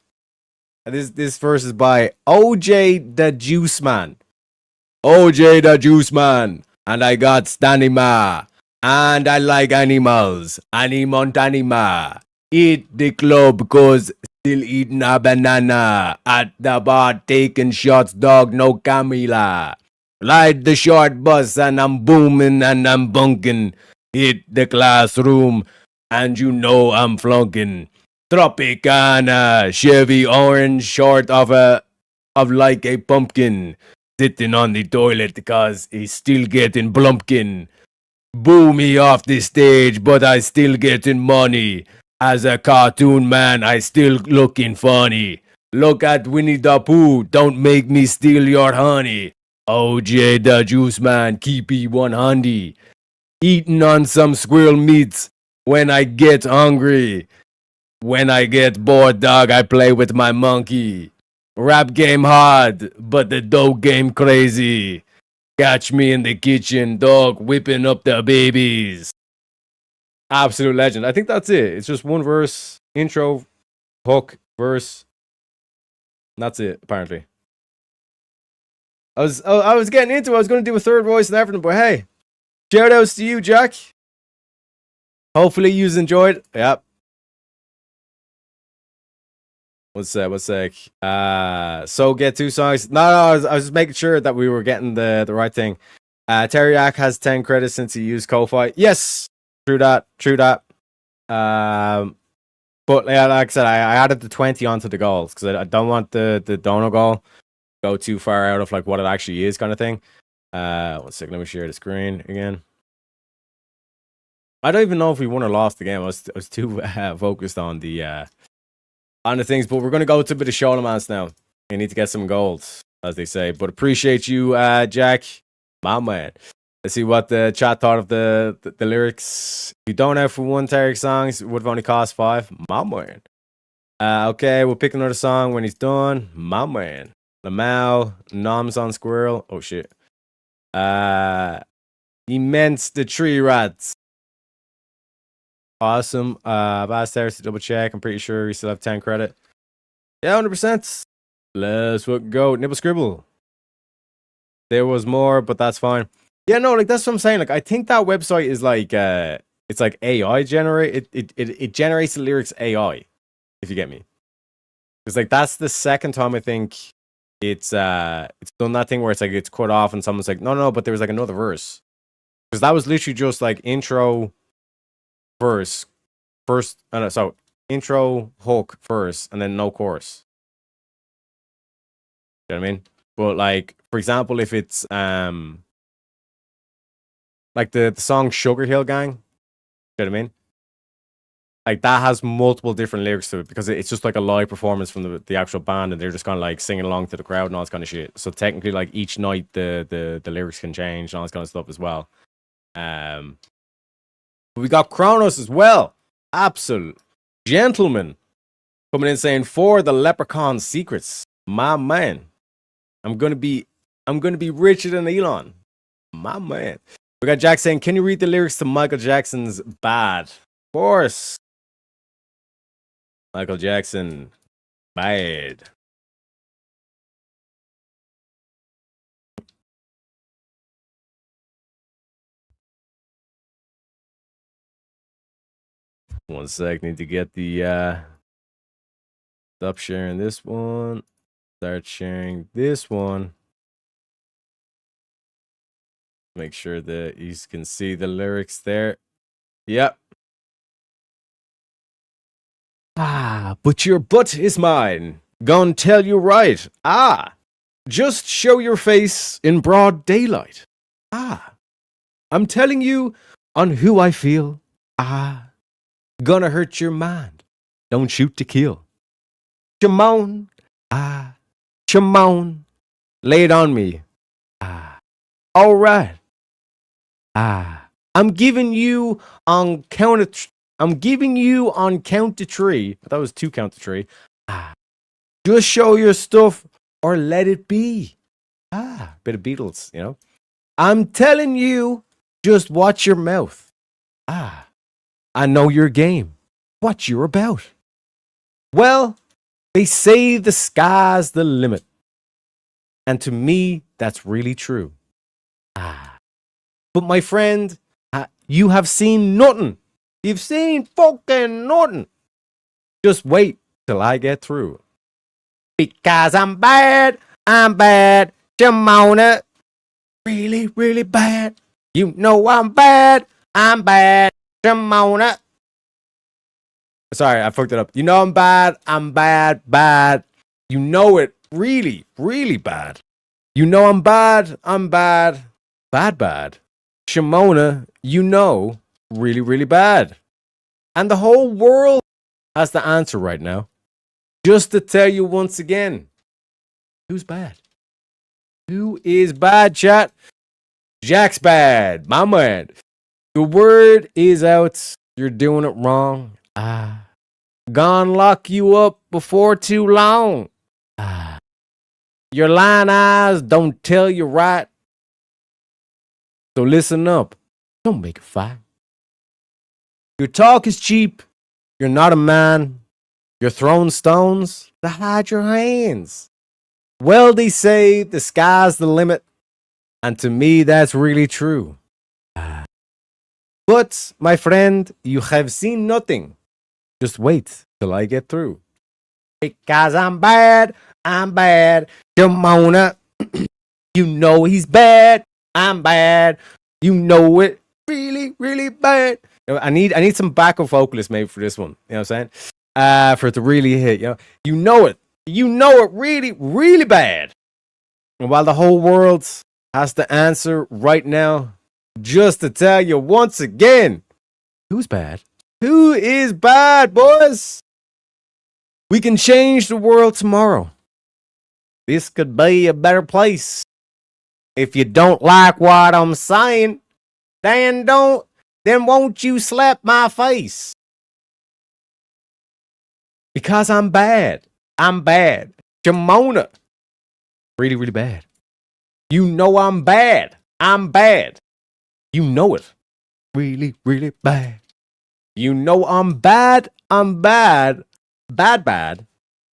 This verse is by OJ the Juice Man. OJ the Juice Man. And I got Stanima. And I like animals. Animont anima. Eat the club cause still eating a banana. At the bar taking shots, dog, no Camila. Ride the short bus and I'm booming and I'm bunking. Hit the classroom and you know I'm flunking. Tropicana, Chevy orange, short of like a pumpkin. Sitting on the toilet cause he's still getting blumpkin. Boo me off the stage, but I still getting money. As a cartoon man, I still looking funny. Look at Winnie the Pooh, don't make me steal your honey. OJ the Juice Man, keep it 100. Eating on some squirrel meats when I get hungry. When I get bored, dog, I play with my monkey. Rap game hard, but the dope game crazy. Catch me in the kitchen, dog, whipping up the babies. Absolute legend. I think that's it. It's just one verse, intro, hook, verse. That's it, apparently. I was getting into it. I was going to do a third voice and everything, but hey, shout outs to you, Jack. Hopefully you enjoyed. Yep. One sec. So get two songs. No, I was just making sure that we were getting the right thing. Teriak has 10 credits since he used Ko-Fi. Yes, true that. But yeah, like I said, I added the 20 onto the goals because I don't want the dono goal go too far out of like what it actually is, kind of thing. 1 second, let me share the screen again. I don't even know if we won or lost the game. I was too focused on the things, but we're gonna go to a bit of Scholo Mans now. We need to get some gold, as they say. But appreciate you, Jack, my man. Let's see what the chat thought of the lyrics. You don't have for one Tarek songs, it would have only cost 5. My man. Okay, we'll pick another song when he's done. My man. Lamau, Noms on Squirrel. Oh shit. Immense the Tree Rats. Awesome. Bass Terrace to double check. I'm pretty sure we still have 10 credit. Yeah, 100%. Let's fucking go. Nibble Scribble. There was more, but that's fine. Yeah, no, like that's what I'm saying. Like, I think that website is like it's like AI generate. It generates the lyrics AI, if you get me. Because like that's the second time I think it's done that thing where it's like it's cut off and someone's like, no, but there was like another verse. Because that was literally just like intro, verse, so intro, hook, verse, and then no chorus. You know what I mean? But like, for example, if it's like the song Sugar Hill Gang, you know what I mean? Like that has multiple different lyrics to it because it's just like a live performance from the actual band, and they're just kind of like singing along to the crowd and all this kind of shit. So technically, like each night the lyrics can change and all this kind of stuff as well. But we got Kronos as well. Absolute gentleman coming in saying, for the Leprechaun secrets, my man. I'm gonna be richer than Elon. My man. We got Jack saying, can you read the lyrics to Michael Jackson's Bad? Of course. Michael Jackson, Bad. One sec, need to get the stop sharing this one. Start sharing this one. Make sure that you can see the lyrics there. Yep. But your butt is mine. Gonna tell you right. Just show your face in broad daylight. I'm telling you on who I feel. Gonna hurt your mind. Don't shoot to kill. Shimon. Shimon. Lay it on me. All right. I'm giving you on count of three. That was 2 count to 3. Just show your stuff or let it be. Bit of Beatles, you know. I'm telling you, just watch your mouth. I know your game. What you're about. Well, they say the sky's the limit. And to me, that's really true. But my friend, you have seen nothing. You've seen fucking nothing. Just wait till I get through. Because I'm bad. Jamona. Really, really bad. You know I'm bad. Jamona. Sorry, I fucked it up. You know I'm bad. Bad. You know it. Really, really bad. You know I'm bad. Bad. Shimona, you know, really, really bad. And the whole world has the answer right now. Just to tell you once again, who's bad? Who is bad, chat? Jack's bad, my man. The word is out. You're doing it wrong. Gonna lock you up before too long. Your lying eyes don't tell you right. So listen up. Don't make a fight. Your talk is cheap. You're not a man. You're throwing stones to hide your hands. Well, they say the sky's the limit. And to me, that's really true. But, my friend, you have seen nothing. Just wait till I get through. Because I'm bad. Jamona. You know he's bad. I'm bad. You know it. Really, really bad. I need some backup vocalists maybe for this one. You know what I'm saying? For it to really hit. You know it. You know it really, really bad. And while the whole world has to answer right now, just to tell you once again, who's bad? Who is bad, boys? We can change the world tomorrow. This could be a better place. If you don't like what I'm saying, then won't you slap my face? Because I'm bad. Jamona. Really, really bad. You know I'm bad. You know it. Really, really bad. You know I'm bad. Bad.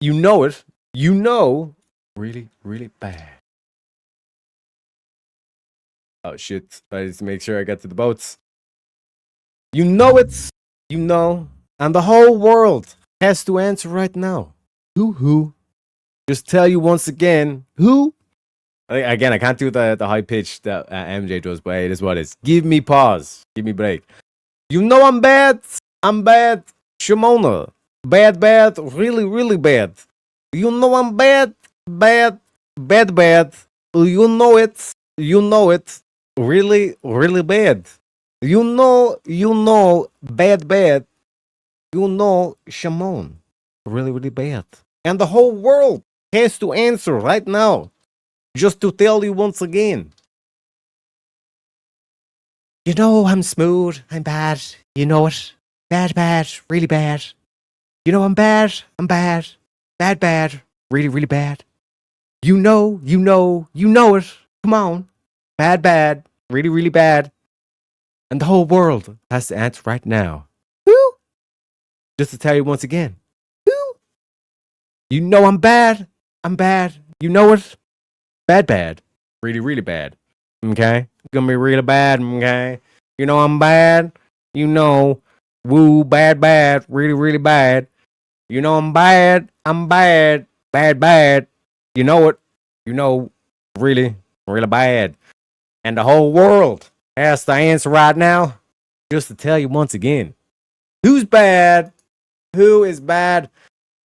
You know it. You know really, really bad. Oh shit, I need to make sure I get to the boats. You know it, you know, and the whole world has to answer right now. Who? Just tell you once again, who? Again, I can't do the high pitch that MJ does, but hey, it is what it is. Give me pause. Give me break. You know I'm bad. I'm bad. Shimona. Bad, bad. Really, really bad. You know I'm bad. Bad. Bad, bad. You know it. You know it. Really, really bad. You know, bad, bad. You know, Shimon. Really, really bad. And the whole world has to answer right now. Just to tell you once again. You know I'm smooth. I'm bad. You know it. Bad, bad. Really bad. You know I'm bad. I'm bad. Bad, bad. Really, really bad. You know it. Come on. Bad, bad. Really, really bad. And the whole world has to answer right now. Who? Just to tell you once again. Who? You know I'm bad. I'm bad. You know it. Bad, bad. Really, really bad. Okay? Gonna be really bad, okay? You know I'm bad. You know, woo, bad, bad. Really, really bad. You know I'm bad. I'm bad. Bad, bad. You know it. You know, really, really bad. And the whole world has to answer right now. Just to tell you once again. Who's bad? Who is bad?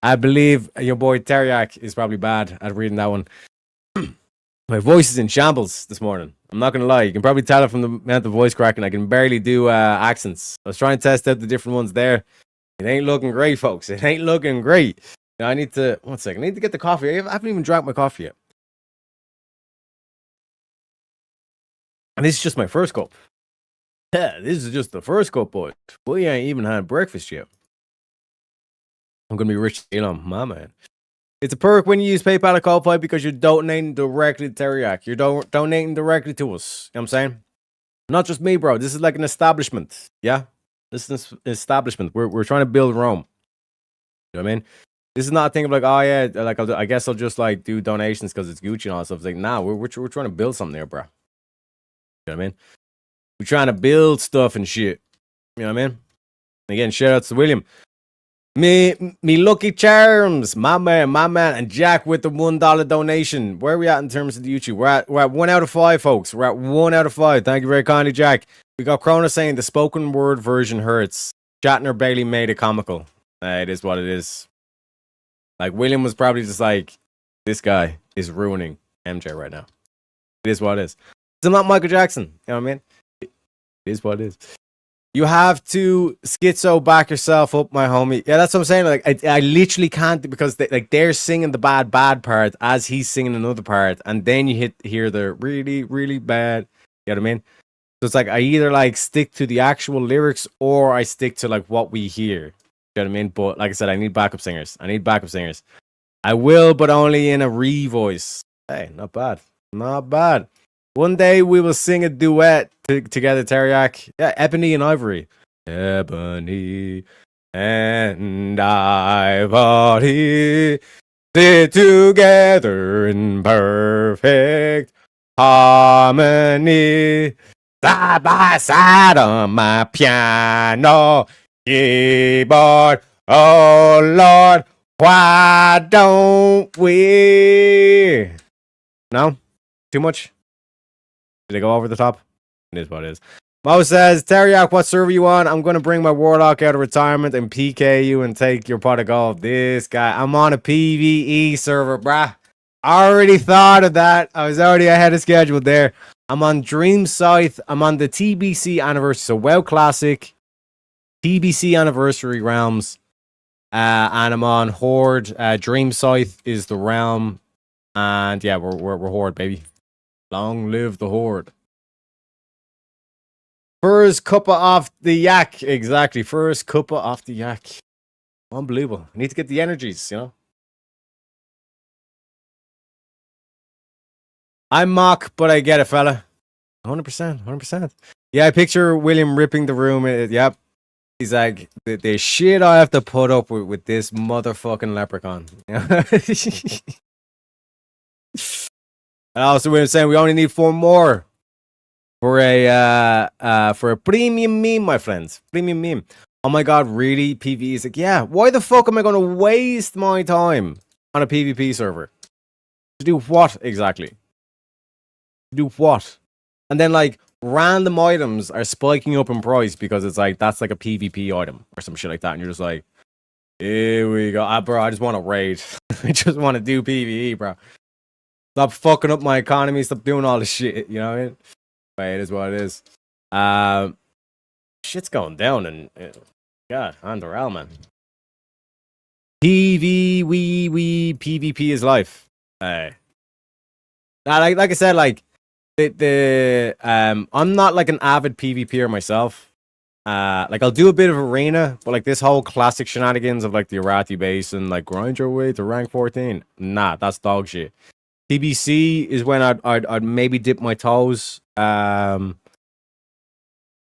I believe your boy Teriak is probably bad at reading that one. My voice is in shambles this morning. I'm not gonna lie. You can probably tell it from the amount of voice cracking. I can barely do accents. I was trying to test out the different ones there. It ain't looking great, folks. It ain't looking great. Now I need to 1 second. I need to get the coffee. I haven't even drank my coffee yet. And this is just my first cup. Yeah, this is just the first cup, boys. We ain't even had breakfast yet. I'm gonna be rich, Elon, my man. It's a perk when you use PayPal or Ko-Fi because you're donating directly to Teriak. You're donating directly to us. You know what I'm saying? Not just me, bro. This is like an establishment. Yeah? This is an establishment. We're trying to build Rome. You know what I mean? This is not a thing of like, oh yeah, like I guess I'll just like do donations because it's Gucci and all that stuff. It's like, nah, we're trying to build something there, bro. You know what I mean? We're trying to build stuff and shit. You know what I mean? Again, shout out to William. Me Lucky Charms, my man, and Jack with the $1 donation. Where are we at in terms of the YouTube? We're at 1 out of 5, folks. We're at 1 out of 5. Thank you very kindly, Jack. We got Krona saying the spoken word version hurts. Shatner Bailey made it comical. It is what it is. Like William was probably just like, this guy is ruining MJ right now. It is what it is. It's not Michael Jackson. You know what I mean? It is what it is. You have to schizo back yourself up, my homie. Yeah, that's what I'm saying. Like, I literally can't because they're singing the bad part as he's singing another part, and then you hear the really, really bad. You know what I mean? So it's like I either like stick to the actual lyrics or I stick to like what we hear. You know what I mean? But like I said, I need backup singers. I will, but only in a re-voice. Hey, not bad. Not bad. One day we will sing a duet together, Teriak. Yeah, Ebony and Ivory. Ebony and Ivory sit together in perfect harmony. Side by side on my piano keyboard. Oh Lord, why don't we? No? Too much? Did I go over the top? It is what it is. Mo says, Teriak, what server you on? I'm going to bring my Warlock out of retirement and PK you and take your pot of gold. This guy. I'm on a PvE server, brah. I already thought of that. I was already ahead of schedule there. I'm on Dream Scythe. I'm on the TBC anniversary. So, WoW Classic, TBC anniversary realms. And I'm on Horde. Dream Scythe is the realm. And yeah, we're Horde, baby. Long live the Horde. First cuppa off the yak. Exactly. First cuppa off the yak. Unbelievable. I need to get the energies, you know? I mock, but I get it, fella. 100%. 100%. Yeah, I picture William ripping the room. Yep. He's like, the shit I have to put up with this motherfucking leprechaun. And also, we were saying we only need 4 more for a premium meme, my friends. Premium meme. Oh my god, really? PvE is like, yeah. Why the fuck am I going to waste my time on a PvP server? To do what exactly? do what? And then like random items are spiking up in price because it's like that's like a PvP item or some shit like that, and you're just like, here we go, bro. I just want to raid. I just want to do PvE, bro. Stop fucking up my economy. Stop doing all this shit. You know what I mean? But it is what it is. Shit's going down, and God, Andorel, man. PvP is life. Now, like I said, like I'm not like an avid PvPer myself. Like I'll do a bit of arena, but like this whole classic shenanigans of like the Arathi base and like grind your way to rank 14. Nah, that's dog shit. TBC is when I'd maybe dip my toes. Like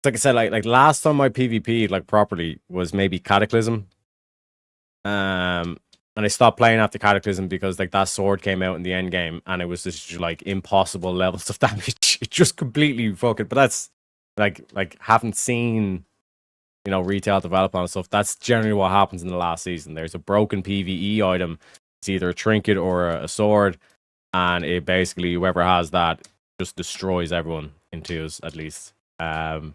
I said, like last time I PvP'd like properly was maybe Cataclysm. And I stopped playing after Cataclysm because like that sword came out in the end game and it was just like impossible levels of damage. It just completely fucking. But that's like haven't seen, you know, retail develop on stuff. That's generally what happens in the last season. There's a broken PvE item. It's either a trinket or a sword, and it basically whoever has that just destroys everyone in twos at least. You know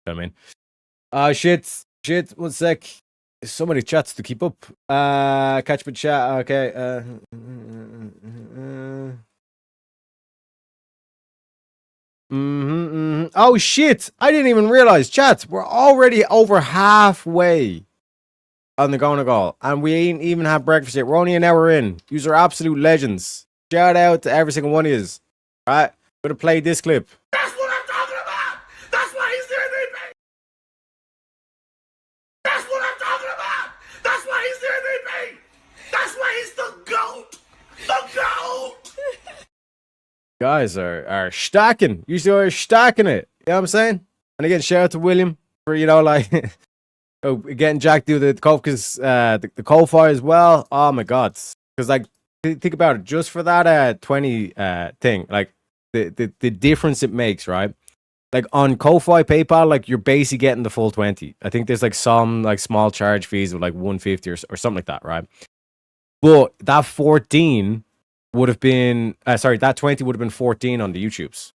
what I mean? Shit. 1 sec. So many chats to keep up. Catch my chat. Okay. Oh shit! I didn't even realize, chat. We're already over halfway on the Gonna Goal, and we ain't even had breakfast yet. We're only an hour in. These are absolute legends. Shout out to every single one of you. All right, we're gonna play this clip. That's what I'm talking about! That's why he's the MVP! That's what I'm talking about! That's why he's the MVP! That's why he's the GOAT! The GOAT! Guys are stacking. Usually are stacking it. You know what I'm saying? And again, shout out to William for, you know, like getting Jack through the Kofka's the coal fire as well. Oh my god. Because like think about it, just for that 20 thing, like the difference it makes, right? Like on Ko-Fi PayPal, like you're basically getting the full 20. I think there's like some like small charge fees of like 150 or something like that, right? But that 14 would have been that 20 would have been 14 on the YouTubes.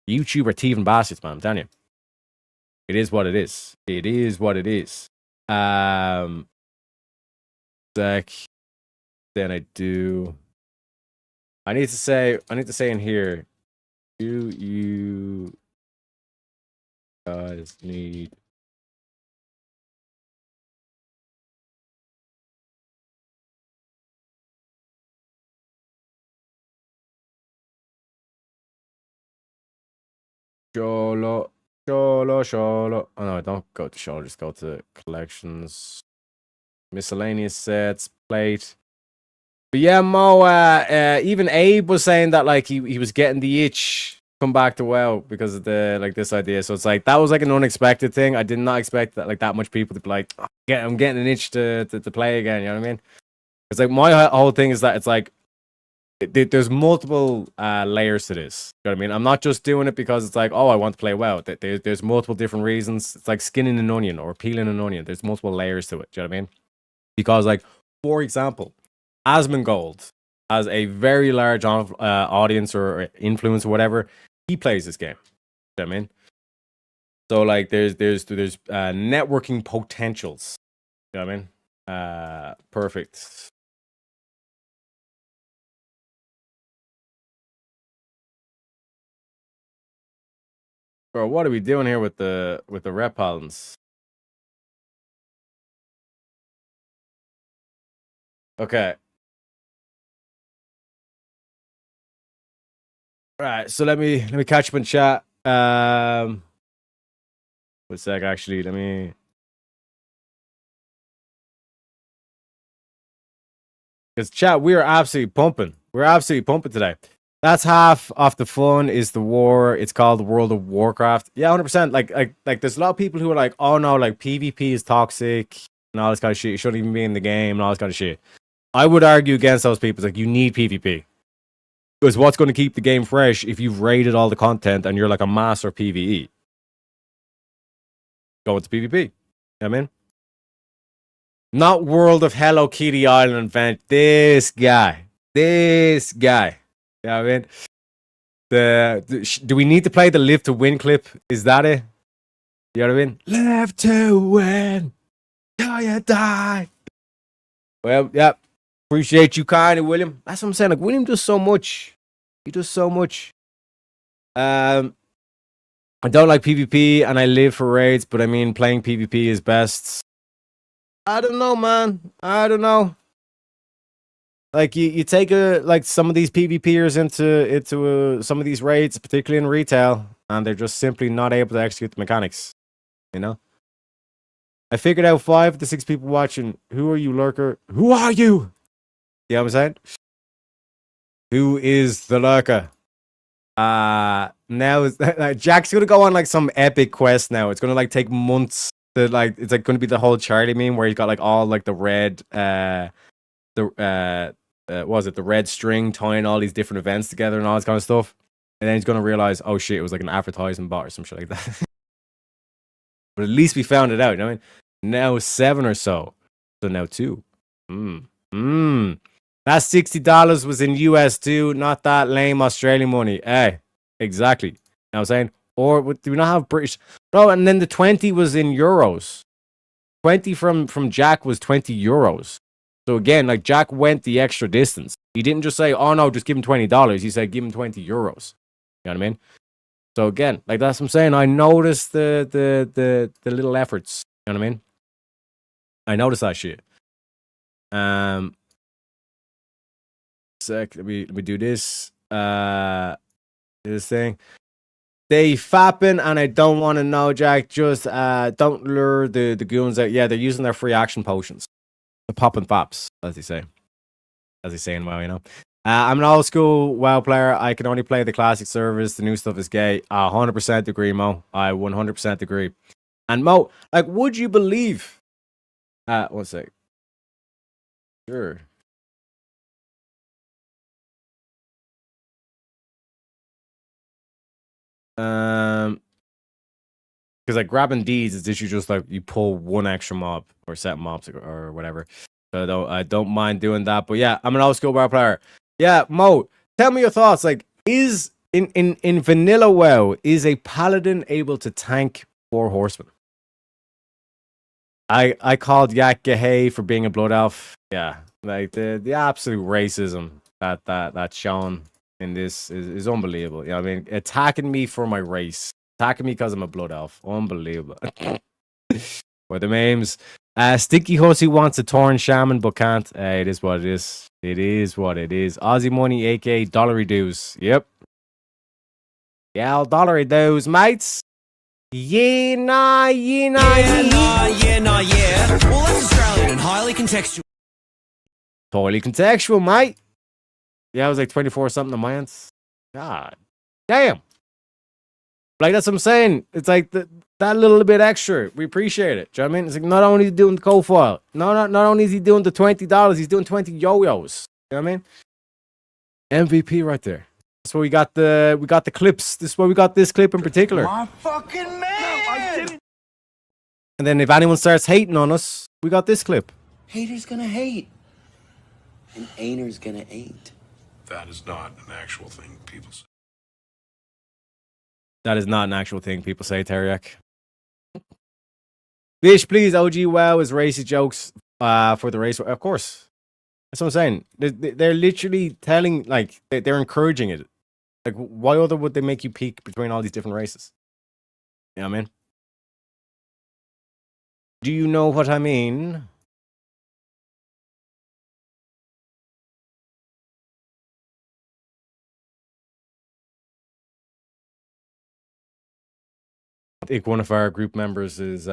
YouTube are thieving bastards, man. I'm telling you. It is what it is. It is what it is. Then I need to say in here, do you guys need Scholo? Oh no, I don't go to Scholo, just go to collections, miscellaneous sets, plate. But yeah, Mo, even Abe was saying that like he was getting the itch come back to WoW because of the like this idea. So it's like that was like an unexpected thing. I did not expect that like that much people to be like, oh, I'm getting an itch to play again. You know what I mean? It's like my whole thing is that it's like there's multiple layers to this. You know what I mean? I'm not just doing it because it's like, oh, I want to play WoW. There's multiple different reasons. It's like skinning an onion or peeling an onion. There's multiple layers to it. Do you know what I mean? Because like, for example, Asmongold has a very large audience or influence or whatever. He plays this game. You know what I mean? So like, there's networking potentials. You know what I mean? Perfect. Bro, what are we doing here with the rep Hollins? Okay. All right, so let me catch up in chat. 1 sec, actually, let me. Because chat, we are absolutely pumping. We're absolutely pumping today. That's half of the fun is the war. It's called World of Warcraft. Yeah, 100%. Like there's a lot of people who are like, oh no, like PvP is toxic and all this kind of shit. You shouldn't even be in the game and all this kind of shit. I would argue against those people. It's like, you need PvP. Because what's going to keep the game fresh if you've raided all the content and you're like a master PvE? Go into PvP. You know what I mean? Not World of Hello Kitty Island event. This guy. You know what I mean? Do we need to play the live to win clip? Is that it? You know what I mean? Live to win till you die. Well, yeah. Appreciate you kind of William. That's what I'm saying. Like William does so much. He does so much. I don't like PvP and I live for raids, but I mean playing PvP is best. I don't know, man. I don't know. Like you take some of these PvPers into some of these raids, particularly in retail, and they're just simply not able to execute the mechanics. You know. I figured out 5 of the 6 people watching. Who are you, lurker? Who are you? You know what I'm saying? Who is the lurker? Now Jack's gonna go on like some epic quest now. It's gonna like take months to like it's like gonna be the whole Charlie meme where he's got like all like the red what was it, the red string tying all these different events together and all this kind of stuff. And then he's gonna realize, oh shit, it was like an advertising bot or some shit like that. But at least we found it out, you know what I mean? Now 7 or so. So now 2. That $60 was in US too, not that lame Australian money. Hey, exactly. You know what I'm saying? Or do we not have British? Bro, and then the 20 was in euros. 20 from Jack was 20 euros. So again, like Jack went the extra distance. He didn't just say, oh no, just give him $20. He said, give him 20 euros. You know what I mean? So again, like that's what I'm saying. I noticed the little efforts. You know what I mean? I noticed that shit. Sec, let me do this. This thing. They fapping and I don't want to know, Jack. Just don't lure the goons out. Yeah, they're using their free action potions. The pop and faps, as they say. As they say in WoW, you know. I'm an old school WoW player. I can only play the classic servers. The new stuff is gay. 100% agree, Mo. I 100% agree. And Mo, like, would you believe? One sec. Sure. Because like grabbing deeds is literally just like you pull one extra mob or set mobs or whatever. So I don't mind doing that. But yeah, I'm an old school WoW player. Yeah, Mo, tell me your thoughts. Like, is in vanilla WoW, is a paladin able to tank 4 horsemen? I called Yak Gahey for being a blood elf. Yeah, like the absolute racism that's shown in this is unbelievable. You know what I mean? Attacking me for my race. Attacking me because I'm a blood elf. Unbelievable. For the memes. Sticky Hussy wants a Tauren Shaman but can't. It is what it is. It is what it is. Aussie money, aka dollary dues. Yep. Yeah, dollary dues, mates. Yeah, nah. Yeah. Well, that's Australian and highly contextual. Totally contextual, mate. Yeah, I was like 24 something on my ends. God damn. Like, that's what I'm saying. It's like that little bit extra. We appreciate it. Do you know what I mean? It's like not only is he doing the co-file, not only is he doing the $20, he's doing 20 yo-yos. You know what I mean? MVP right there. That's why we got the clips. This is why we got this clip in particular. My fucking man! And then if anyone starts hating on us, we got this clip. Haters gonna hate. And ain'ters gonna ain't. That is not an actual thing people say. That is not an actual thing people say, Teriak. Bish, please, OG WoW is racist jokes for the race. Of course. That's what I'm saying. They're literally telling, like, they're encouraging it. Like, why other would they make you pick between all these different races? You know what I mean? Do you know what I mean? I think one of our group members is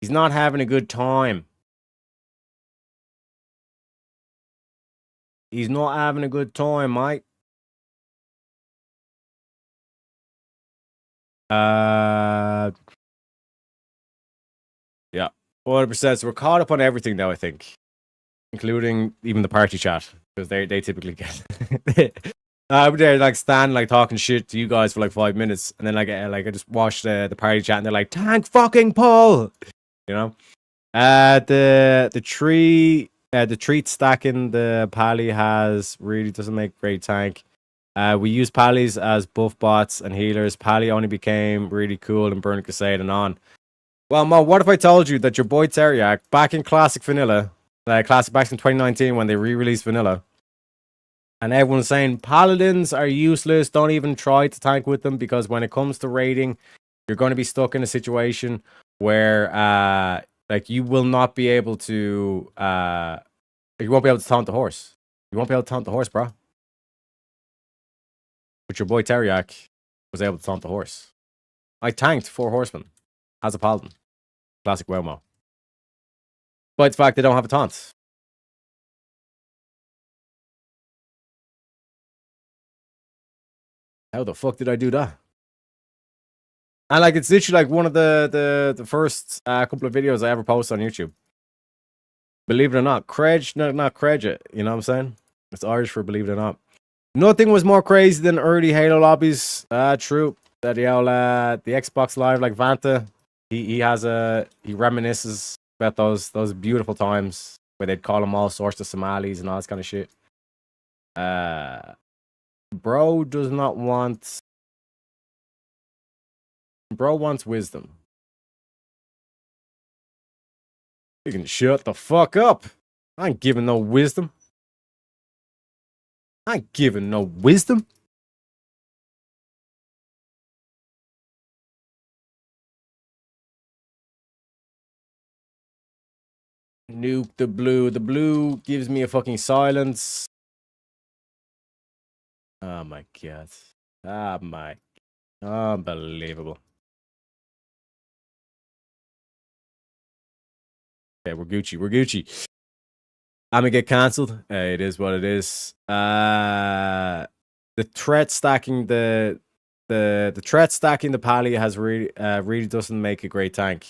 he's not having a good time. He's not having a good time, mate. Yeah, 100%. So we're caught up on everything now, I think, including even the party chat, because they typically get. I'm there like stand like talking shit to you guys for like 5 minutes, and then like I just watched the party chat, and they're like, "Tank fucking Paul," you know. The treat stacking the pally has really doesn't make great tank. We use Pallies as buff bots and healers. Pally only became really cool in Burning Crusade and on. Well, Mo, what if I told you that your boy Teriak, back in Classic Vanilla, back in 2019 when they re-released Vanilla, and everyone's saying Paladins are useless, don't even try to tank with them, because when it comes to raiding, you're going to be stuck in a situation where like you will not be able to you won't be able to taunt the horse. You won't be able to taunt the horse, bro. But your boy Teriak was able to taunt the horse. I tanked 4 horsemen as a paladin. Classic Wemo. But the fact they don't have a taunt. How the fuck did I do that? And like it's literally like one of the first couple of videos I ever posted on YouTube. Believe it or not, not credge it. You know what I'm saying? It's Irish for believe it or not. Nothing was more crazy than early Halo lobbies. True. That the Xbox Live, like Vanta, he reminisces about those beautiful times where they'd call him all sorts of Somalis and all this kind of shit. Bro does not want. Bro wants wisdom. You can shut the fuck up. I ain't giving no wisdom. I ain't giving no wisdom. Nuke the blue. The blue gives me a fucking silence. Oh my god. Oh my. Unbelievable. Okay, we're Gucci. We're Gucci. I'm gonna get cancelled. It is what it is. The threat stacking the threat stacking the Pally has really doesn't make a great tank.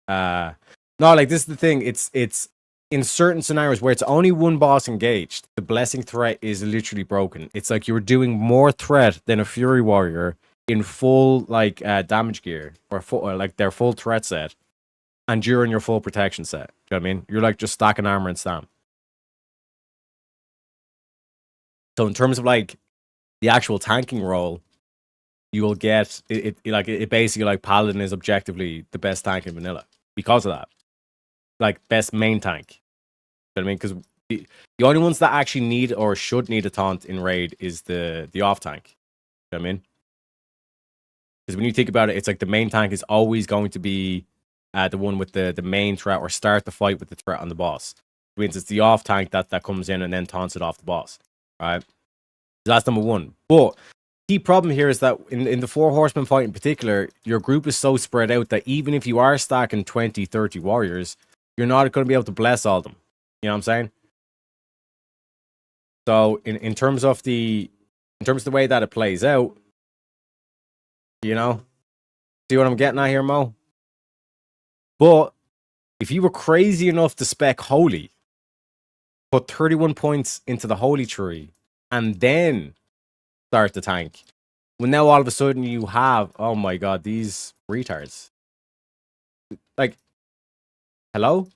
No, like this is the thing. It's in certain scenarios where it's only one boss engaged, the blessing threat is literally broken. It's like you're doing more threat than a Fury Warrior in full like damage gear or full or like their full threat set, and you're in your full protection set. Do you know what I mean? You're like just stacking armor and stam. So in terms of like the actual tanking role, you will get it basically like Paladin is objectively the best tank in vanilla because of that. Like best main tank. You know what I mean? Because the only ones that actually need or should need a taunt in raid is the off tank. You know what I mean? Because when you think about it, it's like the main tank is always going to be the one with the main threat or start the fight with the threat on the boss. Which means it's the off tank that comes in and then taunts it off the boss. Right? So that's number one. But key problem here is that in the 4 horsemen fight in particular, your group is so spread out that even if you are stacking 20, 30 warriors, you're not going to be able to bless all of them. You know what I'm saying? So in terms of the way that it plays out, you know, see what I'm getting at here, Mo? But if you were crazy enough to spec Holy, put 31 points into the Holy tree, and then start the tank, well, now all of a sudden you have, oh my god, these retards. Like, hello?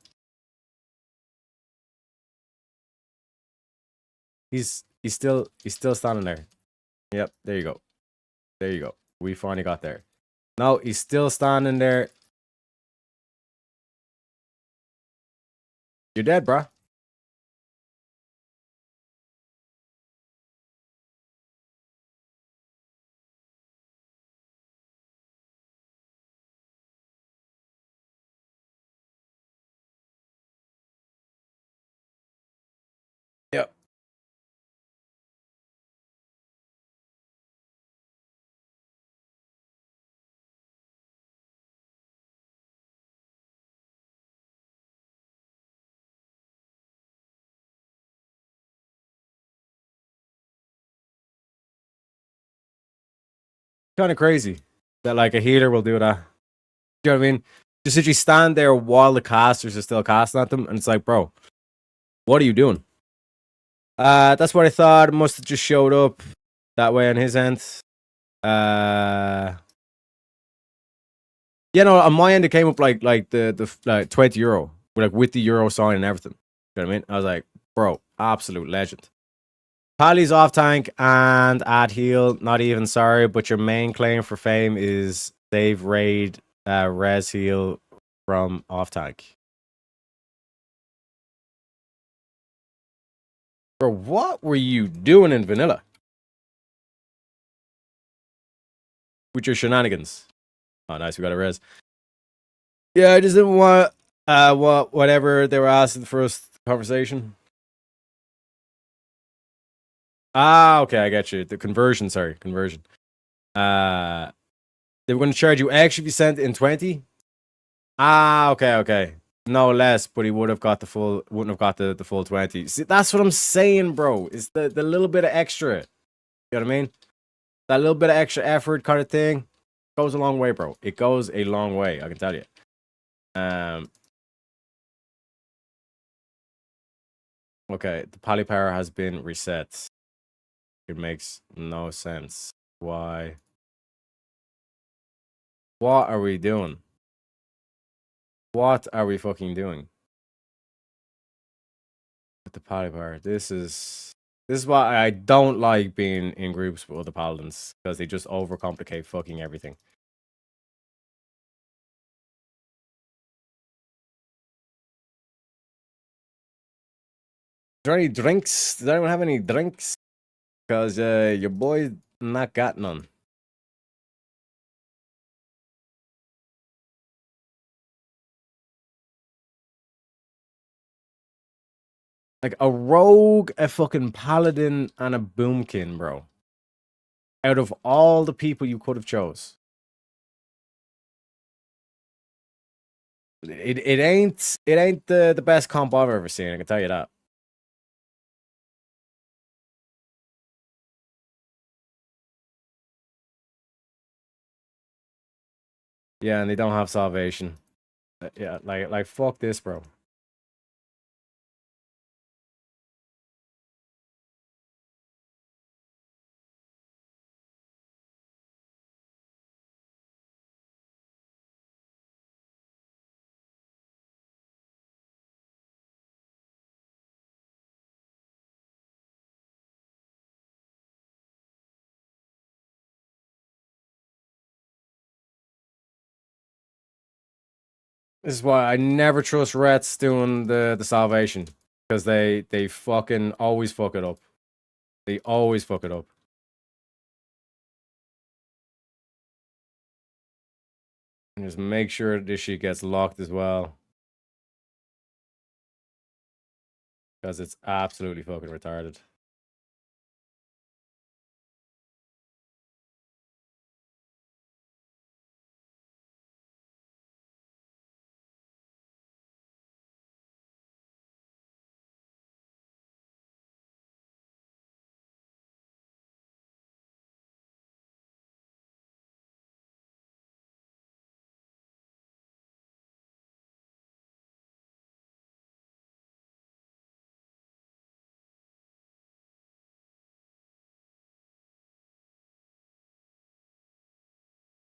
He's still standing there. Yep, there you go. There you go. We finally got there. No, he's still standing there. You're dead, bruh. Yep. Kind of crazy that like a healer will do that. Do you know what I mean? Just literally stand there while the casters are still casting at them, and it's like, bro, what are you doing? That's what I thought. It must have just showed up that way on his end. Yeah, no, on my end it came up like the like €20, like with the euro sign and everything. You know what I mean? I was like, bro, absolute legend. Pally's off tank and add heal. Not even sorry, but your main claim for fame is save raid res heal from off tank. Bro, what were you doing in vanilla? With your shenanigans. Oh, nice, we got a res. Yeah, I just didn't want whatever they were asked in the first conversation. Ah, okay, I get you. The conversion, sorry, conversion. They were going to charge you extra if you sent in 20. Ah, okay. No less, but he would have got the full, wouldn't have got the full 20. See, that's what I'm saying, bro. It's the little bit of extra. You know what I mean? That little bit of extra effort kind of thing goes a long way, bro. It goes a long way, I can tell you. Okay, the poly power has been reset. It makes no sense. Why? What are we doing? What are we fucking doing? With the poly power. This is why I don't like being in groups with other paladins, because they just overcomplicate fucking everything. Is there any drinks? Does anyone have any drinks? Because your boy not got none. Like a rogue, a fucking paladin, and a boomkin, bro. Out of all the people you could have chose. It ain't the best comp I've ever seen, I can tell you that. Yeah, and they don't have salvation. Yeah, like fuck this, bro. This is why I never trust Rets doing the salvation, because they fucking always fuck it up. They always fuck it up. And just make sure this shit gets locked as well, because it's absolutely fucking retarded.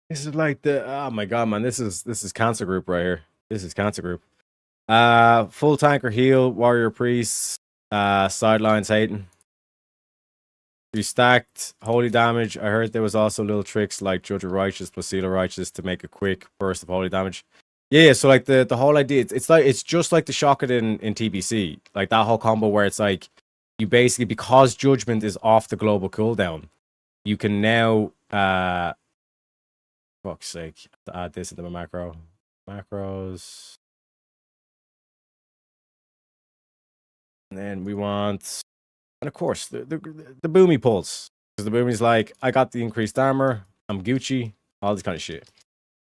This is like the, oh my god, man, this is cancer group right here. This is cancer group. Full tanker heal, warrior priest, sidelines hating. You stacked holy damage. I heard there was also little tricks like Judge of Righteous plus Seal of Righteous to make a quick burst of holy damage. Yeah, so like the whole idea, it's just like the shock it in TBC, like that whole combo where it's like you basically, because judgment is off the global cooldown, you can now fuck's sake, to add this into my macros, and then we want, and of course the boomy pulse, because the boomy's like, I got the increased armor, I'm Gucci, all this kind of shit.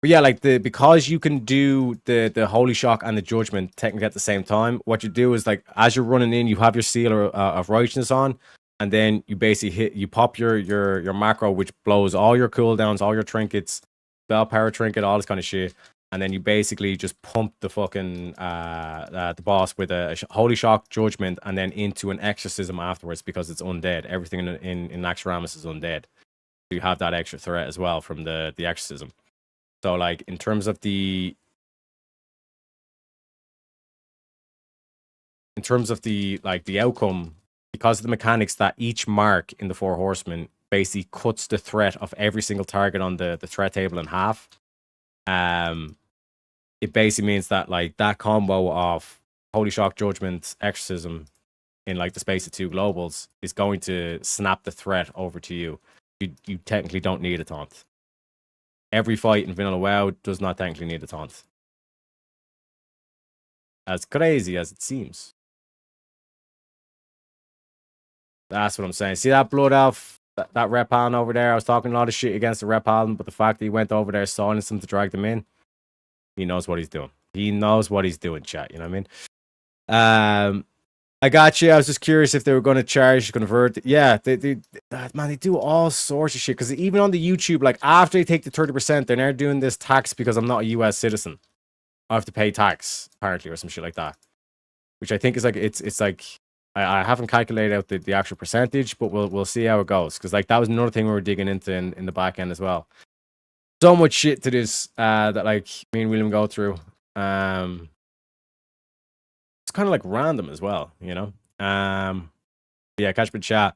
But yeah, like because you can do the holy shock and the judgment technically at the same time, what you do is, like, as you're running in, you have your seal of righteousness on, and then you basically you pop your macro, which blows all your cooldowns, all your trinkets, spell power trinket, all this kind of shit, and then you basically just pump the fucking the boss with a holy shock, judgment, and then into an exorcism afterwards, because it's undead. Everything in Naxxramas is undead. So you have that extra threat as well from the exorcism. So, like, in terms of the like the outcome because of the mechanics that each mark in the Four Horsemen basically cuts the threat of every single target on the threat table in half. It basically means that like that combo of Holy Shock, Judgment, Exorcism in like the space of 2 globals is going to snap the threat over to you. You technically don't need a taunt. Every fight in Vanilla WoW does not technically need a taunt. As crazy as it seems. That's what I'm saying. See that Blood Elf, that Rep Paladin over there? I was talking a lot of shit against the Rep Paladin, but the fact that he went over there, silenced him to drag them in, he knows what he's doing. He knows what he's doing, chat. You know what I mean? I got you. I was just curious if they were going to charge, convert. Yeah, they do all sorts of shit. Because even on the YouTube, like after they take the 30%, they're now doing this tax because I'm not a US citizen. I have to pay tax, apparently, or some shit like that. Which I think is like, it's like, I haven't calculated out the actual percentage, but we'll see how it goes. Because like that was another thing we were digging into in the back end as well. So much shit to this that like me and William go through. It's kind of like random as well, you know. Yeah, catch my chat.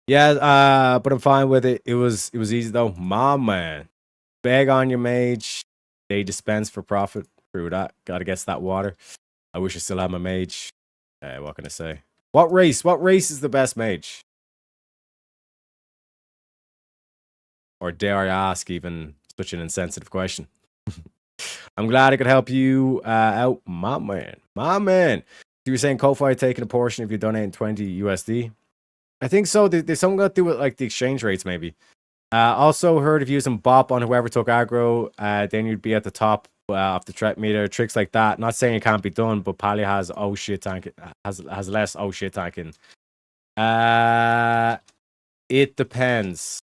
Yeah, but I'm fine with it. It was easy though. My man, beg on your mage. They dispense for profit. Through that, gotta guess that water. I wish I still had my mage. What can I say? What race? What race is the best mage? Or dare I ask, even such an insensitive question? I'm glad I could help you out, my man. My man. You were saying Ko-Fi taking a portion if you donate 20 USD. I think so. There's something got to do with like the exchange rates, maybe. Also heard of using BOP on whoever took aggro. Then you'd be at the top of the threat meter. Tricks like that. Not saying it can't be done, but Pally has oh shit tank has less oh shit tanking. It depends.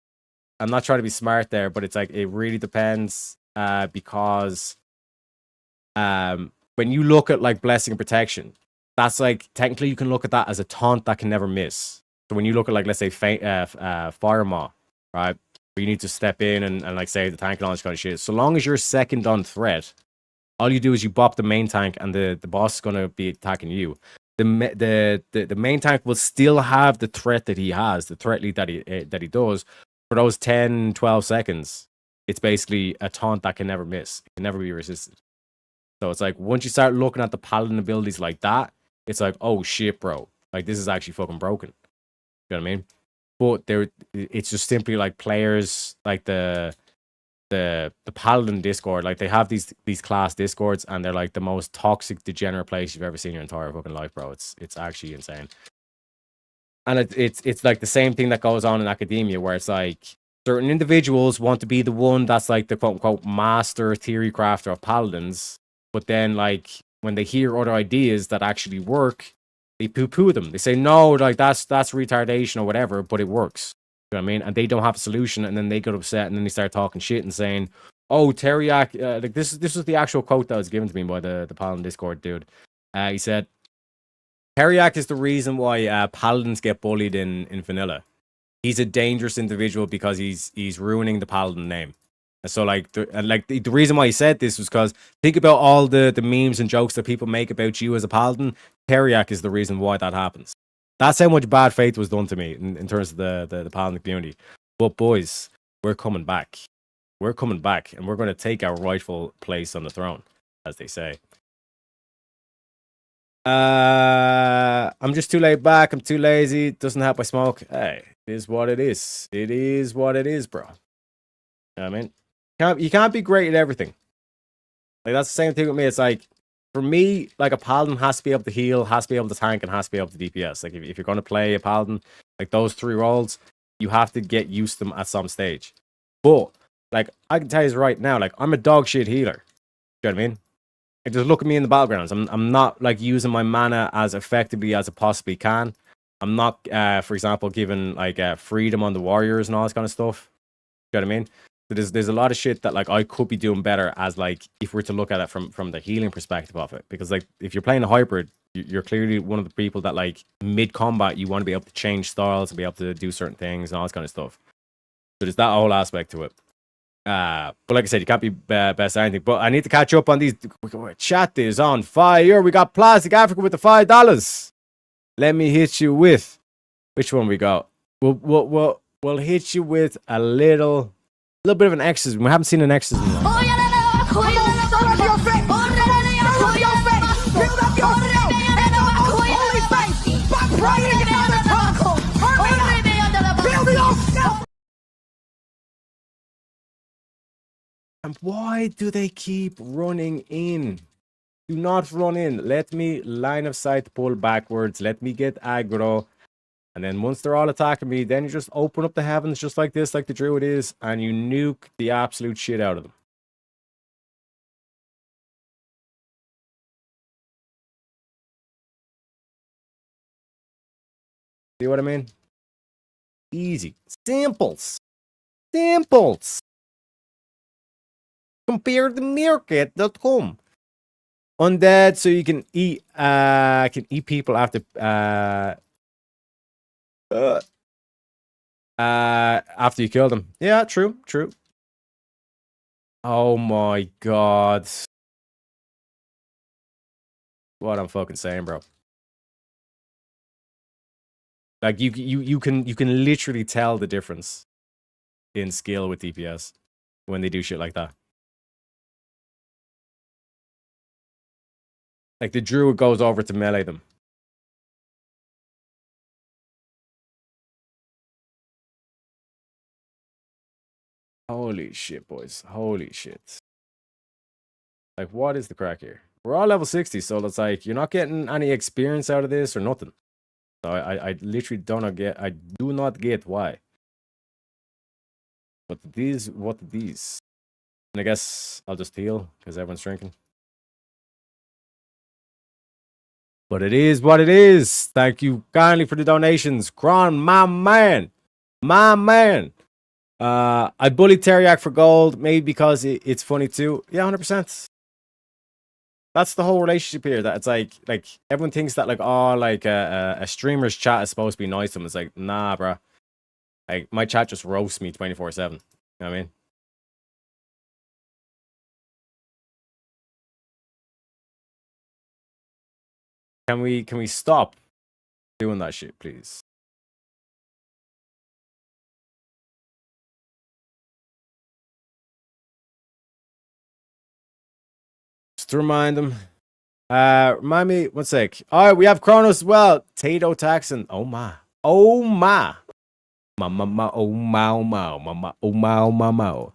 I'm not trying to be smart there, but it's like it really depends. Because when you look at like blessing and protection, that's like technically you can look at that as a taunt that can never miss. So when you look at like let's say Fire Maw, right, where you need to step in and like save the tank and all this kind of shit. So long as you're second on threat, all you do is you bop the main tank and the boss is gonna be attacking you. The main tank will still have the threat that he has, the threat lead that he does for those 10, 12 seconds. It's basically a taunt that can never miss. It can never be resisted. So it's like once you start looking at the paladin abilities like that, it's like, oh shit, bro. Like this is actually fucking broken. You know what I mean? But it's just simply like players like the paladin Discord, like they have these class Discords and they're like the most toxic, degenerate place you've ever seen in your entire fucking life, bro. It's actually insane. And it's like the same thing that goes on in academia where it's like certain individuals want to be the one that's like the quote unquote master theory crafter of paladins, but then like when they hear other ideas that actually work, they poo-poo them. They say no, like that's retardation or whatever, but it works. You know what I mean? And they don't have a solution, and then they get upset, and then they start talking shit and saying, "Oh, Teriak." Like this was the actual quote that was given to me by the Paladin Discord dude. He said, "Teriak is the reason why paladins get bullied in vanilla. He's a dangerous individual because he's ruining the paladin name." And so like the reason why he said this was because think about all the memes and jokes that people make about you as a paladin. Teriak is the reason why that happens. That's how much bad faith was done to me in terms of the paladin community. But boys, we're coming back. We're coming back, and we're going to take our rightful place on the throne, as they say. I'm just too laid back. I'm too lazy. Doesn't help I smoke. Hey, it is what it is. It is what it is, bro. You know what I mean? You can't be great at everything. Like that's the same thing with me. It's like for me, like a paladin has to be able to heal, has to be able to tank, and has to be able to DPS. Like if you're going to play a paladin, like those 3 roles, you have to get used to them at some stage. But like I can tell you right now, like I'm a dog shit healer. You know what I mean? Like just look at me in the battlegrounds. I'm not like using my mana as effectively as I possibly can. I'm not, for example, giving like freedom on the warriors and all this kind of stuff. You know what I mean? So there's a lot of shit that like I could be doing better as like if we're to look at it from the healing perspective of it, because like if you're playing a hybrid, you're clearly one of the people that like mid combat you want to be able to change styles and be able to do certain things and all this kind of stuff. So there's that whole aspect to it. But like I said, you can't be best at anything. But I need to catch up on these. Chat is on fire. We got Plastic Africa with the $5. Let me hit you with Which one we got? We'll hit you with a little bit of an exorcism. We haven't seen an exorcism. In a long time. And why do they keep running in? Do not run in. Let me line of sight pull backwards. Let me get aggro. And then once they're all attacking me, then you just open up the heavens just like this, like the druid is, and you nuke the absolute shit out of them. See what I mean? Easy. Simples. Simples. Compare the market.com. Undead, so you can eat people after after you kill them. Yeah, true. Oh my god. What I'm fucking saying, bro. Like you can literally tell the difference in skill with DPS when they do shit like that. Like the druid goes over to melee them. Holy shit, boys. Holy shit. Like, what is the crack here? We're all level 60, so it's like, you're not getting any experience out of this or nothing. So I literally I do not get why. What these? And I guess I'll just heal, because everyone's drinking. But it is what it is. Thank you kindly for the donations. Kron, my man. My man. I bullied Teriak for gold, maybe because it's funny too. Yeah, 100%. That's the whole relationship here. That it's like everyone thinks that like, oh, like a streamer's chat is supposed to be nice to them. It's like, nah, bro. Like my chat just roasts me 24/7. You know what I mean? Can we stop doing that shit, please? Just to remind them. Remind me, one sec. All right, we have Kronos as well. Tato Taxon. Oh my. Oh my. Oh my. Oh my.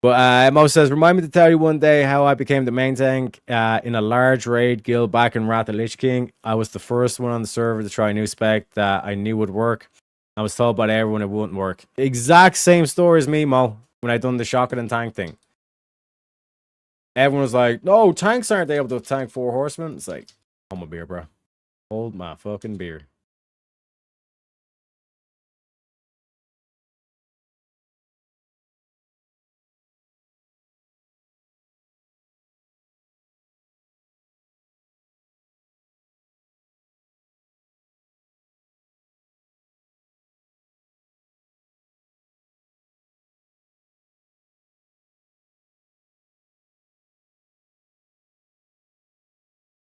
But Mo says, remind me to tell you one day how I became the main tank in a large raid guild back in Wrath of Lich King. I was the first one on the server to try a new spec that I knew would work. I was told by everyone it wouldn't work. Exact same story as me, Mo, when I done the shotgun and tank thing. Everyone was like, no, tanks aren't able to tank 4 horsemen. It's like, hold my beer, bro. Hold my fucking beer.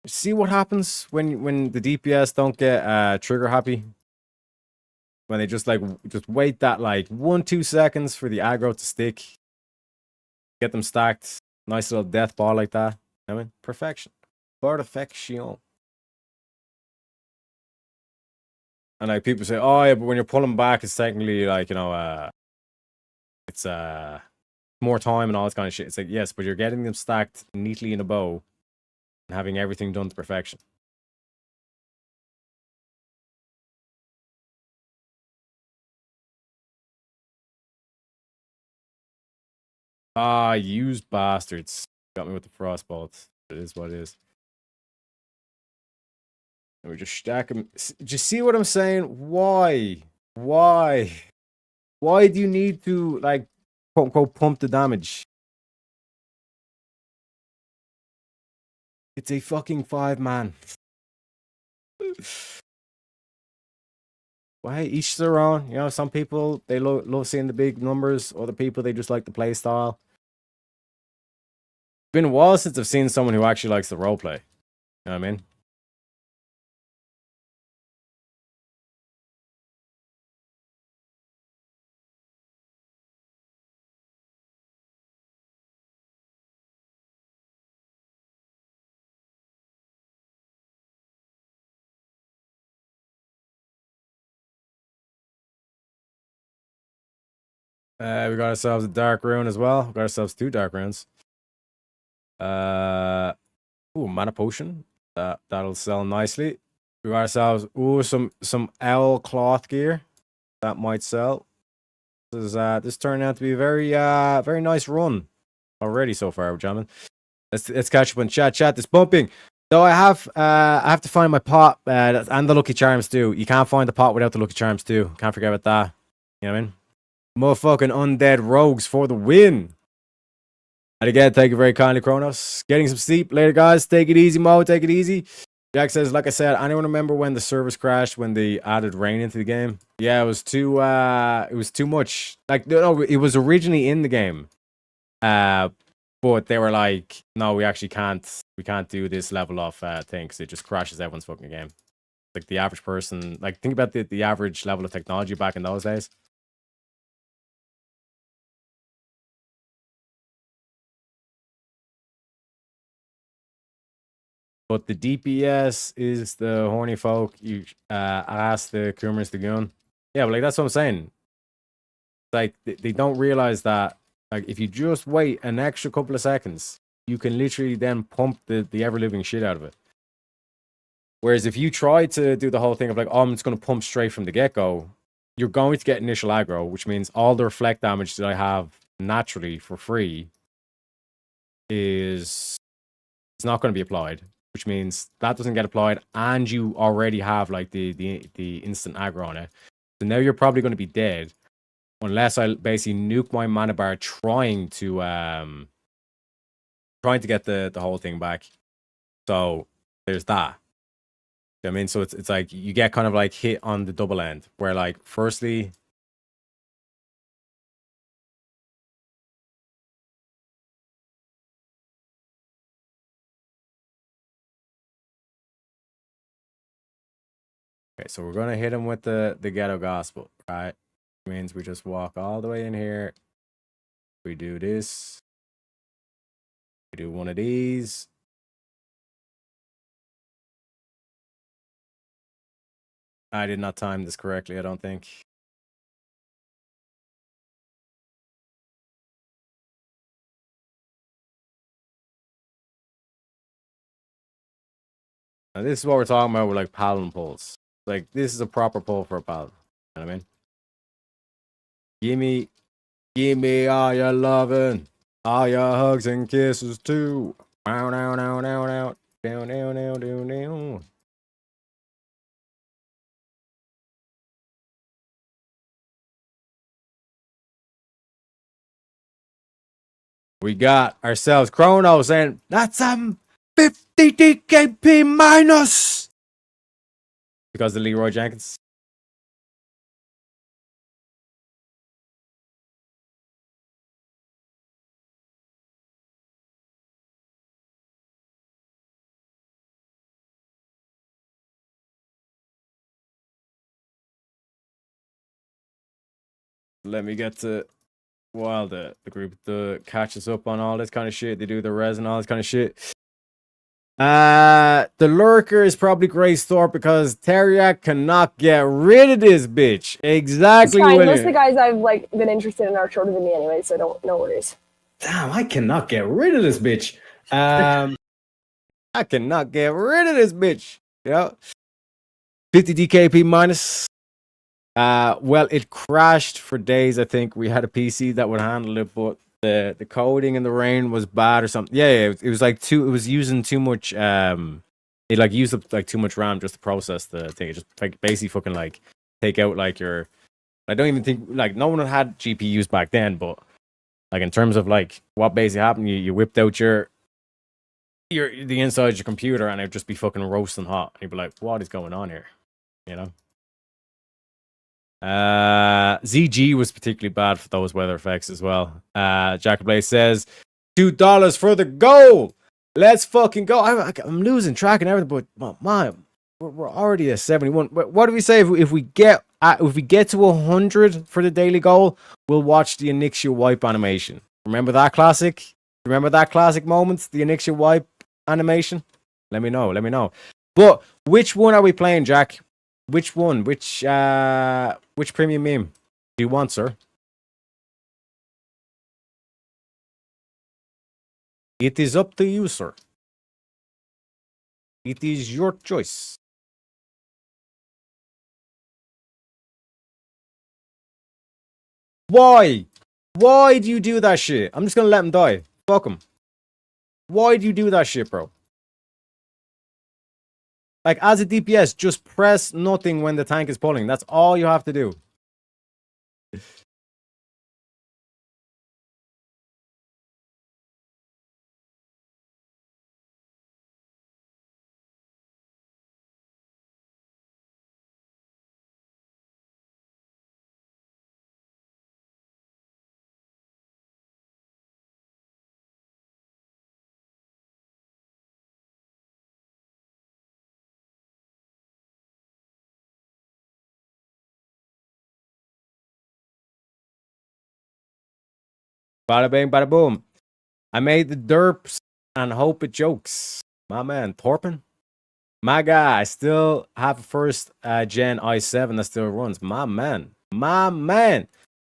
See what happens when the DPS don't get trigger happy? When they just wait that like 1-2 seconds for the aggro to stick. Get them stacked. Nice little death ball like that. I mean, perfection. Perfection. And like people say, oh yeah, but when you're pulling back, it's technically like, you know, it's more time and all this kind of shit. It's like, yes, but you're getting them stacked neatly in a bow and having everything done to perfection. Ah, used bastards. Got me with the frostbolts. It is what it is. And we just stack them. Just see what I'm saying? Why? Why? Why do you need to, like, quote unquote, pump the damage? It's a fucking 5-man. Why? Each their own. You know, some people, they love seeing the big numbers. Other people, they just like the play style. It's been a while since I've seen someone who actually likes the roleplay. You know what I mean? We got ourselves a dark rune as well. We got ourselves 2 dark runes. Mana potion. That'll sell nicely. We got ourselves some owl cloth gear. That might sell. This turned out to be a very nice run already so far, gentlemen. Let's catch up on chat. Chat, it's bumping. So I have to find my pot and the Lucky Charms too. You can't find the pot without the Lucky Charms too. Can't forget about that. You know what I mean? Motherfucking undead rogues for the win. And again, thank you very kindly, Kronos. Getting some sleep later, guys. Take it easy, Mo. Take it easy. Jack says, like I said, anyone remember when the servers crashed when they added rain into the game? Yeah, it was too much. Like, no, it was originally in the game. But they were like, no, we actually can't do this level of thing because it just crashes everyone's fucking game. Like the average person, like think about the average level of technology back in those days. But the DPS is the horny folk. You ask the Kumars Lagoon. Yeah, but like that's what I'm saying. Like they don't realize that like if you just wait an extra couple of seconds, you can literally then pump the ever living shit out of it. Whereas if you try to do the whole thing of like, oh, I'm just going to pump straight from the get go, you're going to get initial aggro, which means all the reflect damage that I have naturally for free is it's not going to be applied. Which means that doesn't get applied, and you already have like the instant aggro on it. So now you're probably going to be dead, unless I basically nuke my mana bar trying to get the whole thing back. So there's that. You know what I mean, so it's like you get kind of like hit on the double end, where like firstly. Okay, so we're gonna hit him with the ghetto gospel, right? Means we just walk all the way in here. We do this. We do one of these. I did not time this correctly, I don't think. Now, this is what we're talking about with like paladin pulls. Like this is a proper pull for a paladin. You know what I mean? Give me all your loving, all your hugs and kisses too. Down, down, down, down, down, down, down, down, down, down. We got ourselves Chrono saying that's 50 DKP minus because of Leroy Jenkins. Let me get to while the group catches up on all this kind of shit. They do the res and all this kind of shit. The lurker is probably Grace Thorpe because Teriak cannot get rid of this bitch. Exactly. Most of the guys I've like been interested in are shorter than me anyway, so no worries. Damn, I cannot get rid of this bitch. I cannot get rid of this bitch. Yeah. 50 DKP minus. Well, it crashed for days. I think we had a PC that would handle it, but the coding in the rain was bad or something. Yeah, it was like it was using too much. It like used up like too much RAM just to process the thing. It just like basically fucking like take out like your. I don't even think like no one had GPUs back then, but like in terms of like what basically happened, you whipped out the inside of your computer and it'd just be fucking roasting hot. And you'd be like, what is going on here? You know. ZG was particularly bad for those weather effects as well. Jack Blaze says $2 for the goal. Let's fucking go. I'm losing track and everything, but man, we're already at 71. What do we say if we get to 100 for the daily goal? We'll watch the Onyxia wipe animation. Remember that classic? Remember that classic moment? The Onyxia wipe animation? Let me know. But which one are we playing, Jack? Which one? Which premium meme do you want, sir? It is up to you, sir. It is your choice. Why? Why do you do that shit? I'm just gonna let him die. Fuck him. Why do you do that shit, bro? Like, as a DPS, just press nothing when the tank is pulling. That's all you have to do. Bada bing, bada boom. I made the derps and hope it jokes. My man, Torpin. My guy, I still have a first gen i7 that still runs. My man. My man.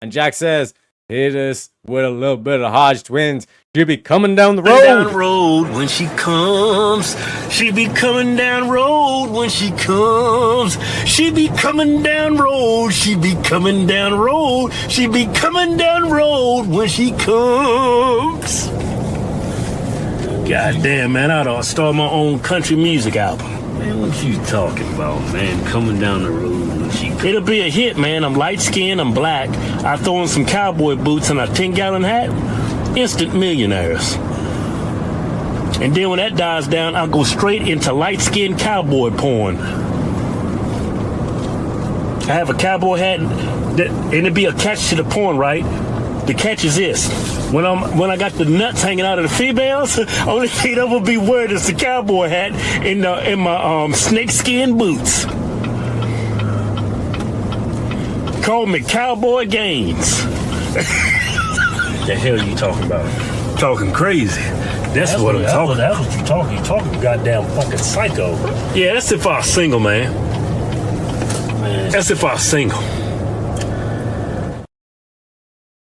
And Jack says, hit us with a little bit of Hodge Twins. She'll be coming down the road. Down road when she comes. She be coming down road when she comes. She be coming down road. She be coming down road. She be coming down road when she comes. God damn, man, I ought to start my own country music album. Man, what you talking about, man? Coming down the road when she comes. It'll be a hit, man. I'm light-skinned, I'm black. I throw in some cowboy boots and a 10-gallon hat. Instant millionaires. And then when that dies down, I'll go straight into light-skinned cowboy porn. I have a cowboy hat, and it'd be a catch to the porn, right? The catch is this: when I got the nuts hanging out of the females, only thing that will be wearing is the cowboy hat in my snakeskin boots. Call me Cowboy Gaines. The hell you talking about? Talking crazy. That's what I'm talking. That's what you talking. You talking goddamn fucking psycho. Yeah, that's if I was single, man. That's if I was single.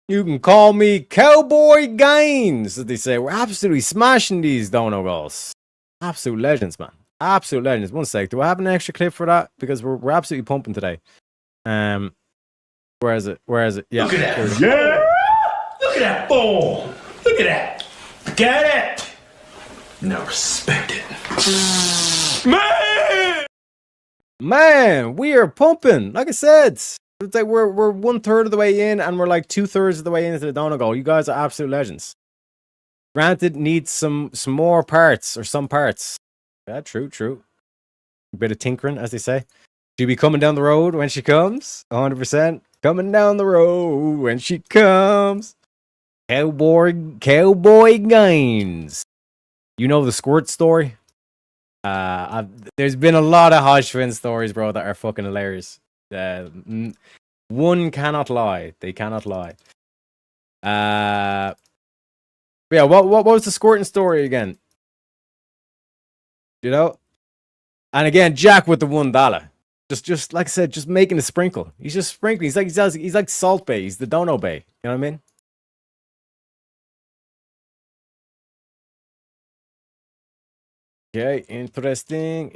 You can call me Cowboy Gaines, as they say. We're absolutely smashing these dono goals. Absolute legends, man. Absolute legends. One sec. Do I have an extra clip for that? Because we're absolutely pumping today. Where is it? Where is it? Yeah. Look at that. Yeah. Look at that form. Look at that. Got it. Now respect it. Man, we are pumping. Like I said, it's like we're 1/3 of the way in, and we're like 2/3 of the way into the dono goal. You guys are absolute legends. Granted, needs some more parts or some parts. Yeah, true. A bit of tinkering, as they say. She'll be coming down the road when she comes. 100%. Coming down the road when she comes. Cowboy Gaines. You know the squirt story? There's been a lot of Hodge Twin stories, bro, that are fucking hilarious. One cannot lie. They cannot lie. Yeah, what was the squirting story again? You know? And again, Jack with the $1. Just like I said, just making a sprinkle. He's just sprinkling. He's like Salt Bay. He's the Dono Bay. You know what I mean? Okay, interesting.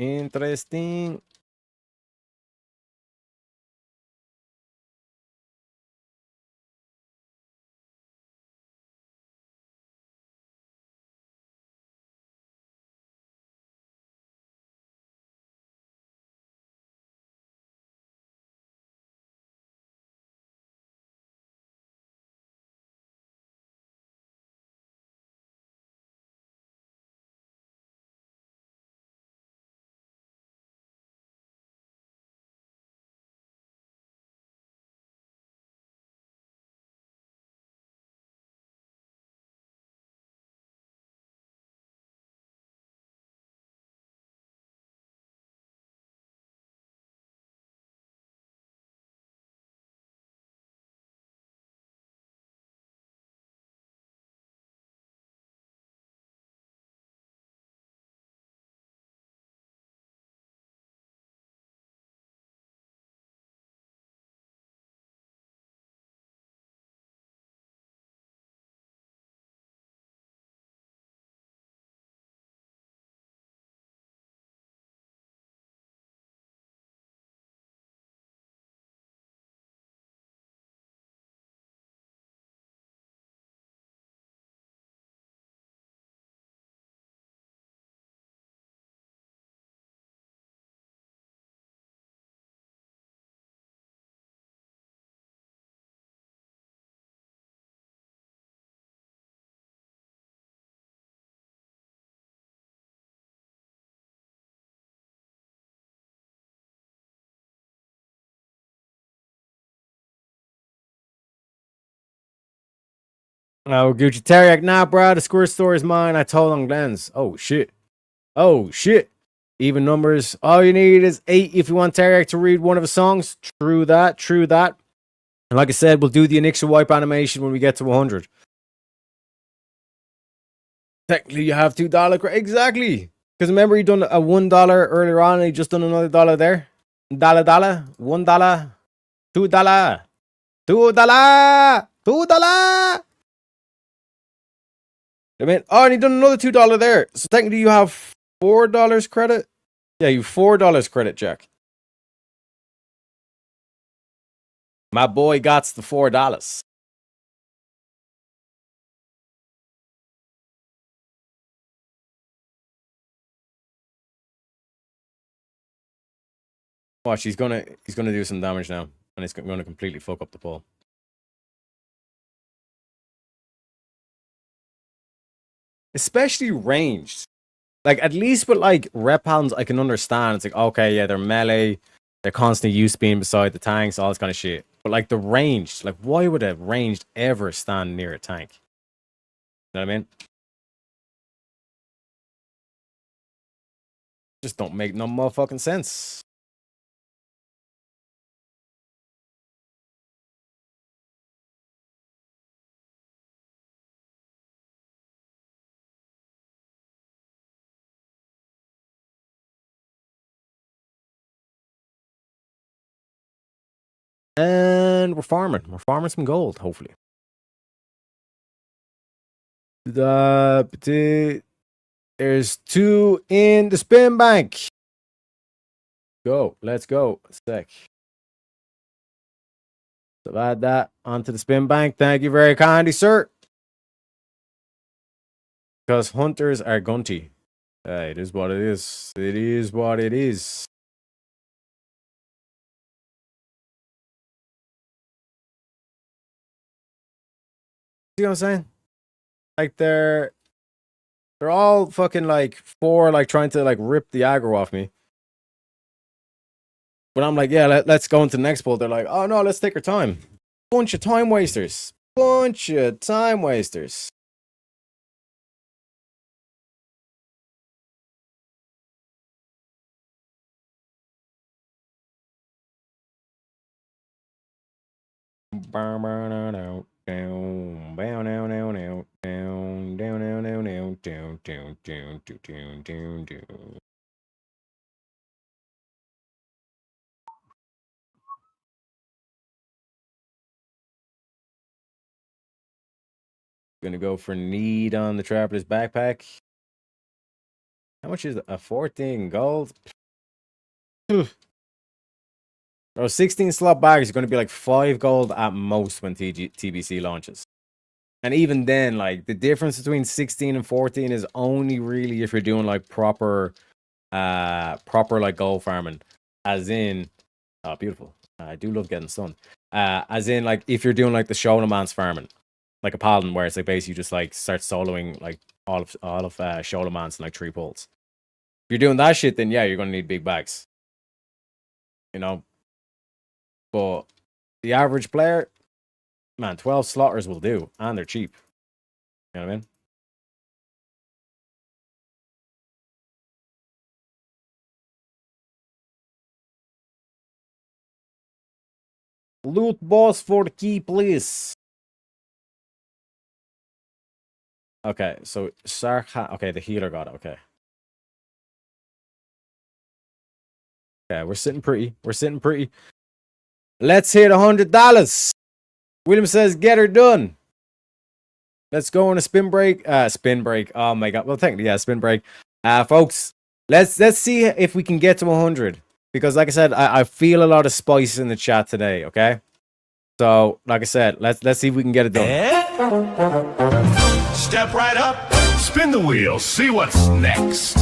Oh, Gucci Teriyaki. Nah, bro. The squirt store is mine. I told on Glenn's. Oh, shit. Oh, shit. Even numbers. All you need is 8 if you want Teriyaki to read one of his songs. True that. True that. And like I said, we'll do the initial wipe animation when we get to 100. Technically, you have $2. Exactly. Because remember, he done a $1 earlier on, and he just done another dollar there. $1, $1, $2, $2, $2. I mean, oh, and he done another $2 there. So technically, you have $4 credit. Yeah, you $4 credit, Jack. My boy got the $4. Watch, he's gonna do some damage now, and it's gonna completely fuck up the pull. Especially ranged. Like, at least with like rep hounds, I can understand. It's like, okay, yeah, they're melee, they're constantly used being beside the tanks, all this kind of shit. But like the ranged, like, why would a ranged ever stand near a tank? You know what I mean? Just don't make no motherfucking sense. And we're farming. We're farming some gold, hopefully. There's 2 in the spin bank. Go. Let's go. Sec. So add that onto the spin bank. Thank you very kindly, sir. Because hunters are gunty. It is what it is. It is what it is. See what I'm saying? Like they're all fucking like trying to like rip the aggro off me. But I'm like, yeah, let's go into the next pull. They're like, oh no, let's take our time. Bunch of time wasters. Bunch of time wasters. Gonna go for need on the trapper's backpack. How much is a 14 gold? Bro, 16 slot bag is going to be like 5 gold at most when TBC launches. And even then, like, the difference between 16 and 14 is only really if you're doing like proper like gold farming. As in, oh, beautiful. I do love getting sun. As in, like, if you're doing like the Scholo man's farming, like a paladin, where it's like basically you just like start soloing like all of Scholo man's in like 3 pulls. If you're doing that shit, then yeah, you're gonna need big bags. You know. But the average player, man, 12 slotters will do, and they're cheap. You know what I mean? Loot boss for the key, please. Okay, so Sarkhan. Okay, the healer got it. Okay. Okay, we're sitting pretty. We're sitting pretty. Let's hit $100. William says, get her done. Let's go on a spin break. Spin break. Oh my god. Well, technically, yeah, spin break. Folks, let's see if we can get to 100. Because like I said, I feel a lot of spice in the chat today, okay? So, like I said, let's see if we can get it done. Step right up, spin the wheel, see what's next.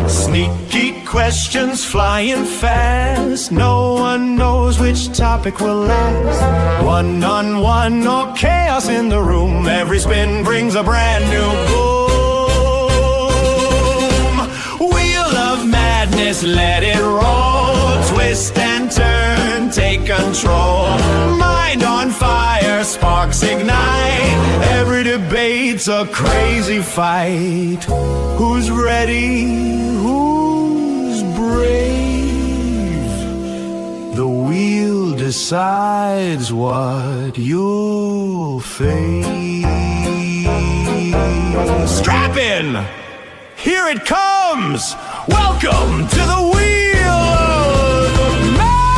Sneaky questions flying fast. No one knows which topic will last. One-on-one or chaos in the room. Every spin brings a brand new boom. Wheel of madness, let it roll. Twist and turn, take control. Mind on fire, sparks ignite. debate's a crazy fight. Who's ready? Who's brave? The wheel decides what you'll face. Strap in! Here it comes! Welcome to the wheel of madness.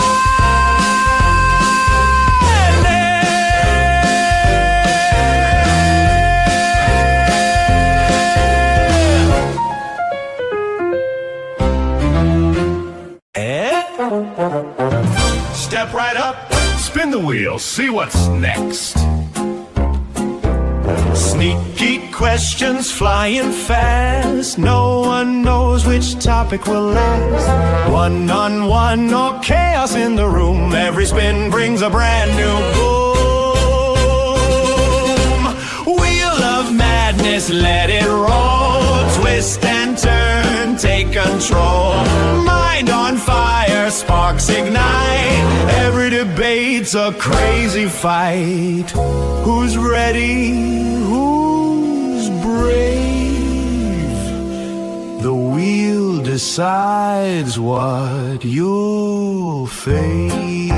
Step right up, spin the wheel, see what's next. Sneaky questions flying fast. No one knows which topic will last. One-on-one or chaos in the room. Every spin brings a brand new boom. Wheel of madness, let it roll. Twist and turn, take control. Mind on fire, sparks ignite. Every debate's a crazy fight. Who's ready? Who's brave? The wheel decides what you'll face.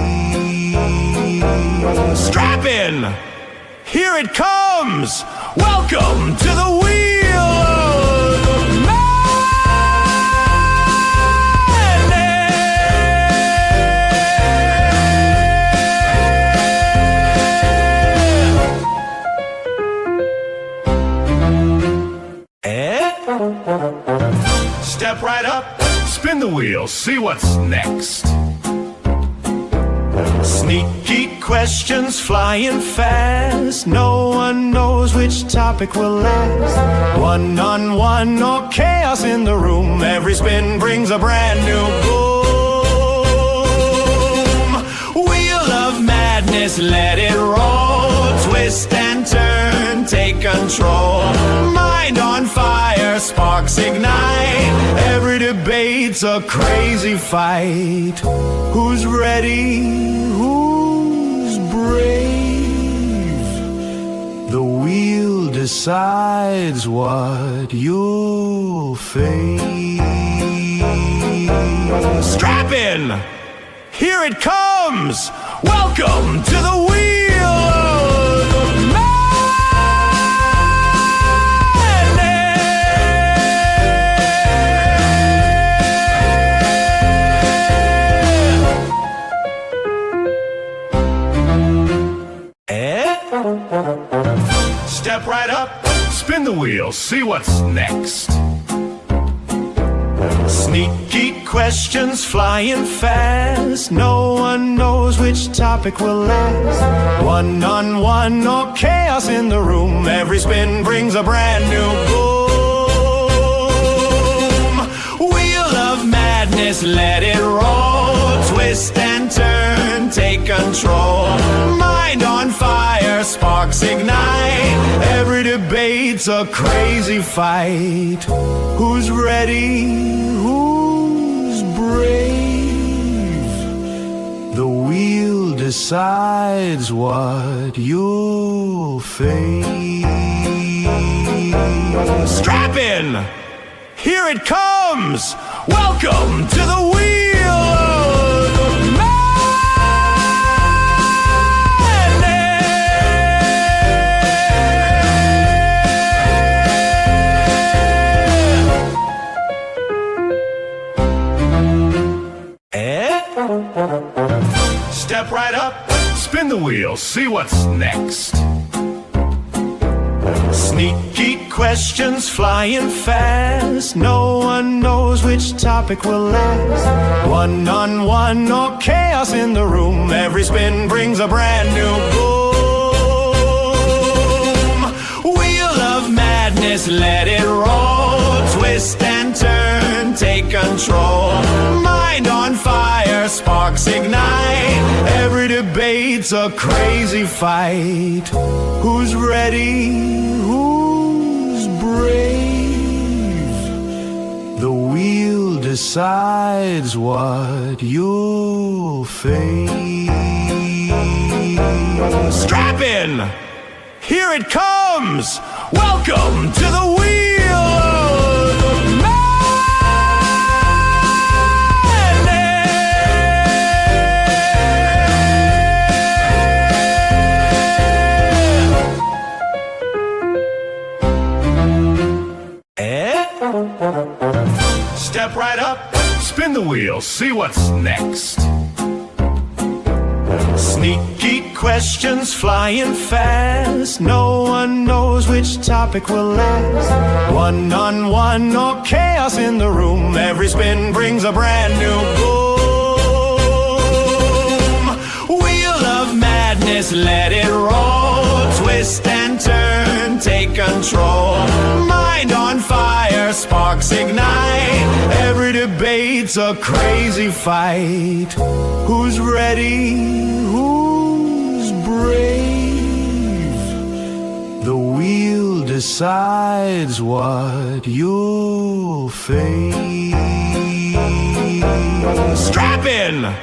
Strap in! Here it comes! Welcome to the wheel of madness. Step right up, spin the wheel, see what's next. Sneaky questions flying fast. No one knows which topic will last. One-on-one or chaos in the room. Every spin brings a brand new boom. Wheel of madness, let it roll. Twist and turn, take control. Mind on fire, sparks ignite. Every debate's a crazy fight. Who's ready? Who's brave? The wheel decides what you'll face. Strap in! Here it comes! Welcome to the wheel of madness. Step right up, spin the wheel, see what's next. Sneaky questions flying fast. No one knows which topic will last. One-on-one or chaos in the room. Every spin brings a brand new boom. Wheel of madness, let it roll. Twist and turn, take control. Mind on fire, sparks ignite. Every debate's a crazy fight. Who's ready? Who's brave? The wheel decides what you'll face. Strap in! Here it comes! Welcome to the wheel of madness. Step right up, spin the wheel, see what's next. Sneaky questions flying fast. No one knows which topic will last. One-on-one or chaos in the room. Every spin brings a brand new boom. Wheel of madness, let it roll. Twist and turn, take control. Mind on fire, sparks ignite. Every debate's a crazy fight. Who's ready? Who's brave? The wheel decides what you'll face. Strap in! Here it comes! Welcome to the Wheel of Madness. Step right up, spin the wheel, see what's next. Sneaky questions flying fast. No one knows which topic will last. One-on-one or chaos in the room. Every spin brings a brand new boom. Wheel of madness, let it roll. Twist and turn, take control. Mind on fire, sparks ignite. Every debate's a crazy fight. Who's ready? Who's brave? The wheel decides what you'll face. Strap in!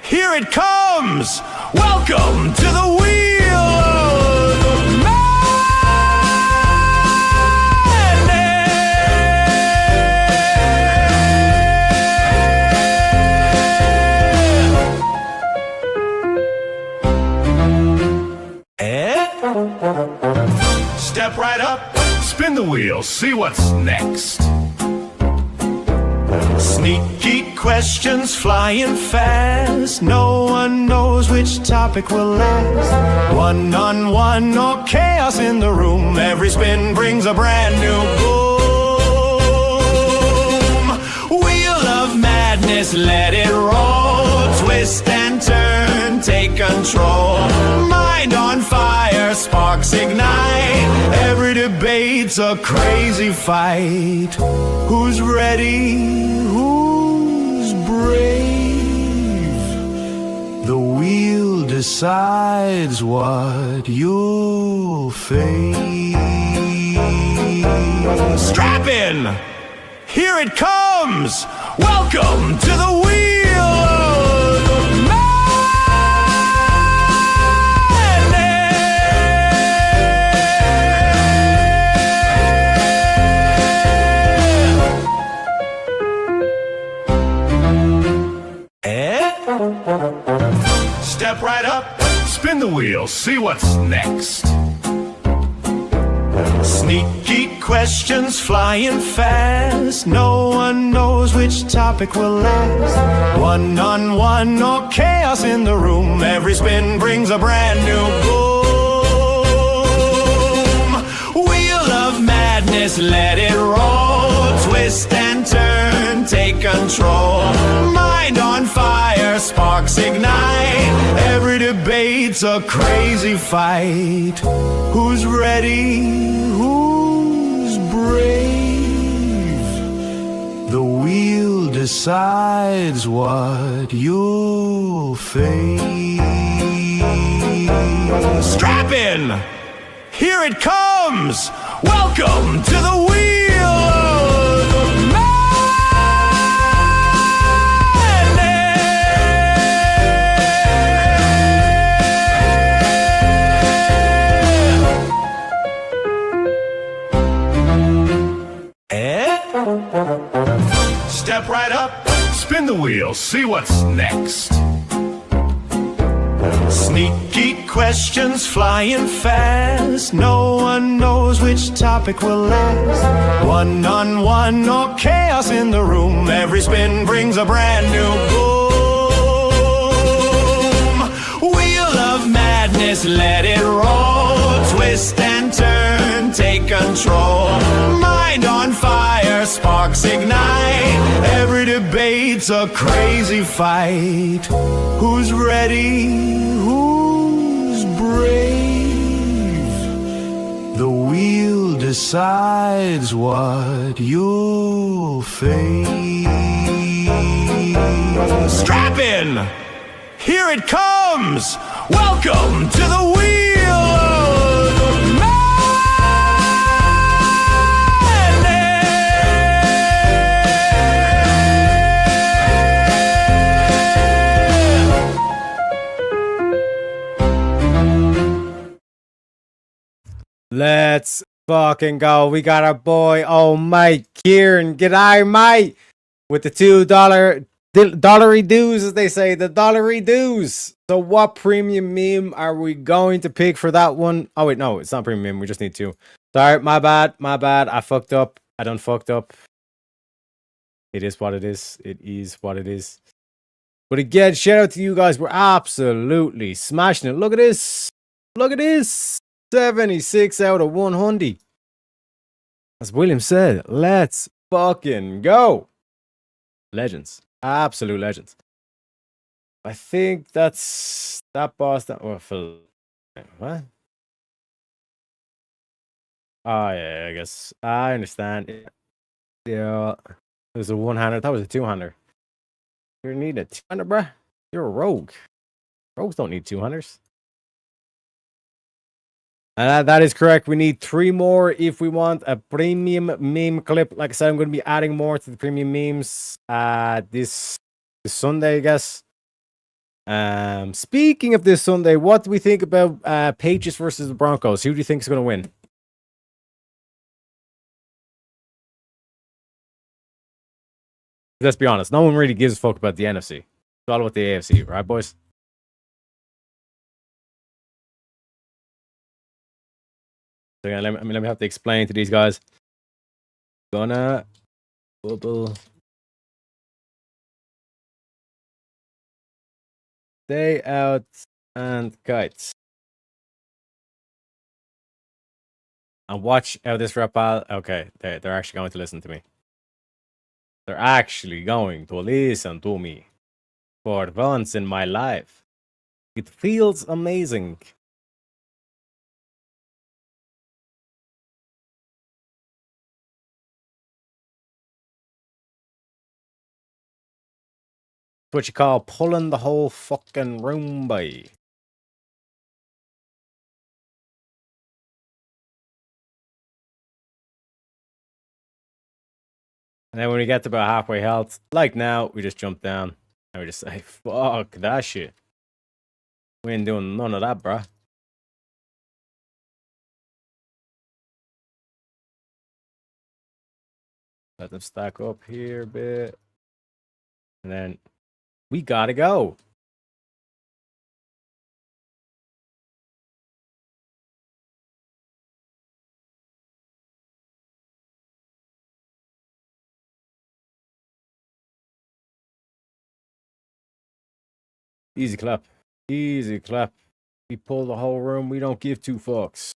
Here it comes! Welcome to the Wheel of Step right up, spin the wheel, see what's next. Sneaky questions flying fast. No one knows which topic will last. One-on-one or chaos in the room. Every spin brings a brand new boom. Wheel of madness, let it roll. Twist and turn, take control. Mind on fire, sparks ignite. Every debate's a crazy fight. Who's ready? Who's brave? The wheel decides what you'll face. Strap in! Here it comes! Welcome to the Wheel of Step right up, spin the wheel, see what's next. Sneaky questions flying fast. No one knows which topic will last. One-on-one or chaos in the room. Every spin brings a brand new boom. Wheel of madness, let it roll. Twist and turn, take control. Mind on fire, sparks ignite. Every debate's a crazy fight. Who's ready? Who's brave? The wheel decides what you'll face. Strap in! Here it comes! Welcome to the Wheel of Step right up, spin the wheel, see what's next. Sneaky questions flying fast. No one knows which topic will last. One-on-one or chaos in the room. Every spin brings a brand new boom. Wheel of madness, let it roll. Twist and turn, take control. Mind on fire, sparks ignite. Every debate's a crazy fight. Who's ready? Who's brave? The wheel decides what you'll face. Strap in! Here it comes! Welcome to the Wheel of Let's fucking go. We got our boy, oh mate, Kieran. G'day, mate. With the $2 dues, as they say, the dollary dues. So what premium meme are we going to pick for that one? Oh wait, no, it's not premium. We just need two. Sorry, my bad. I fucked up. I done fucked up. It is what it is. It is what it is. But again, shout out to you guys. We're absolutely smashing it. Look at this. Look at this. 76 out of 100. As William said, let's fucking go. Legends. Absolute legends. I think that's that boss. That what? Oh yeah, I guess I understand. Yeah, it was a one-hander. That was a two-hander. You need a two-hander, bruh. You're a rogue. Rogues don't need two-handers. That is correct. We need 3 more if we want a premium meme clip. Like I said, I'm going to be adding more to the premium memes this Sunday, I guess. Speaking of this Sunday, what do we think about Patriots versus the Broncos? Who do you think is going to win? Let's be honest. No one really gives a fuck about the NFC. It's all about the AFC, right, boys? So yeah, let me have to explain to these guys. Gonna bubble. Stay out and kites. And watch how this reptile. Okay, they're actually going to listen to me. They're actually going to listen to me. For once in my life. It feels amazing. What you call pulling the whole fucking room by. And then when we get to about halfway health, like now, we just jump down. And we just say, fuck that shit. We ain't doing none of that, bruh. Let them stack up here a bit. And then we gotta go. Easy clap. Easy clap. We pull the whole room. We don't give 2 fucks.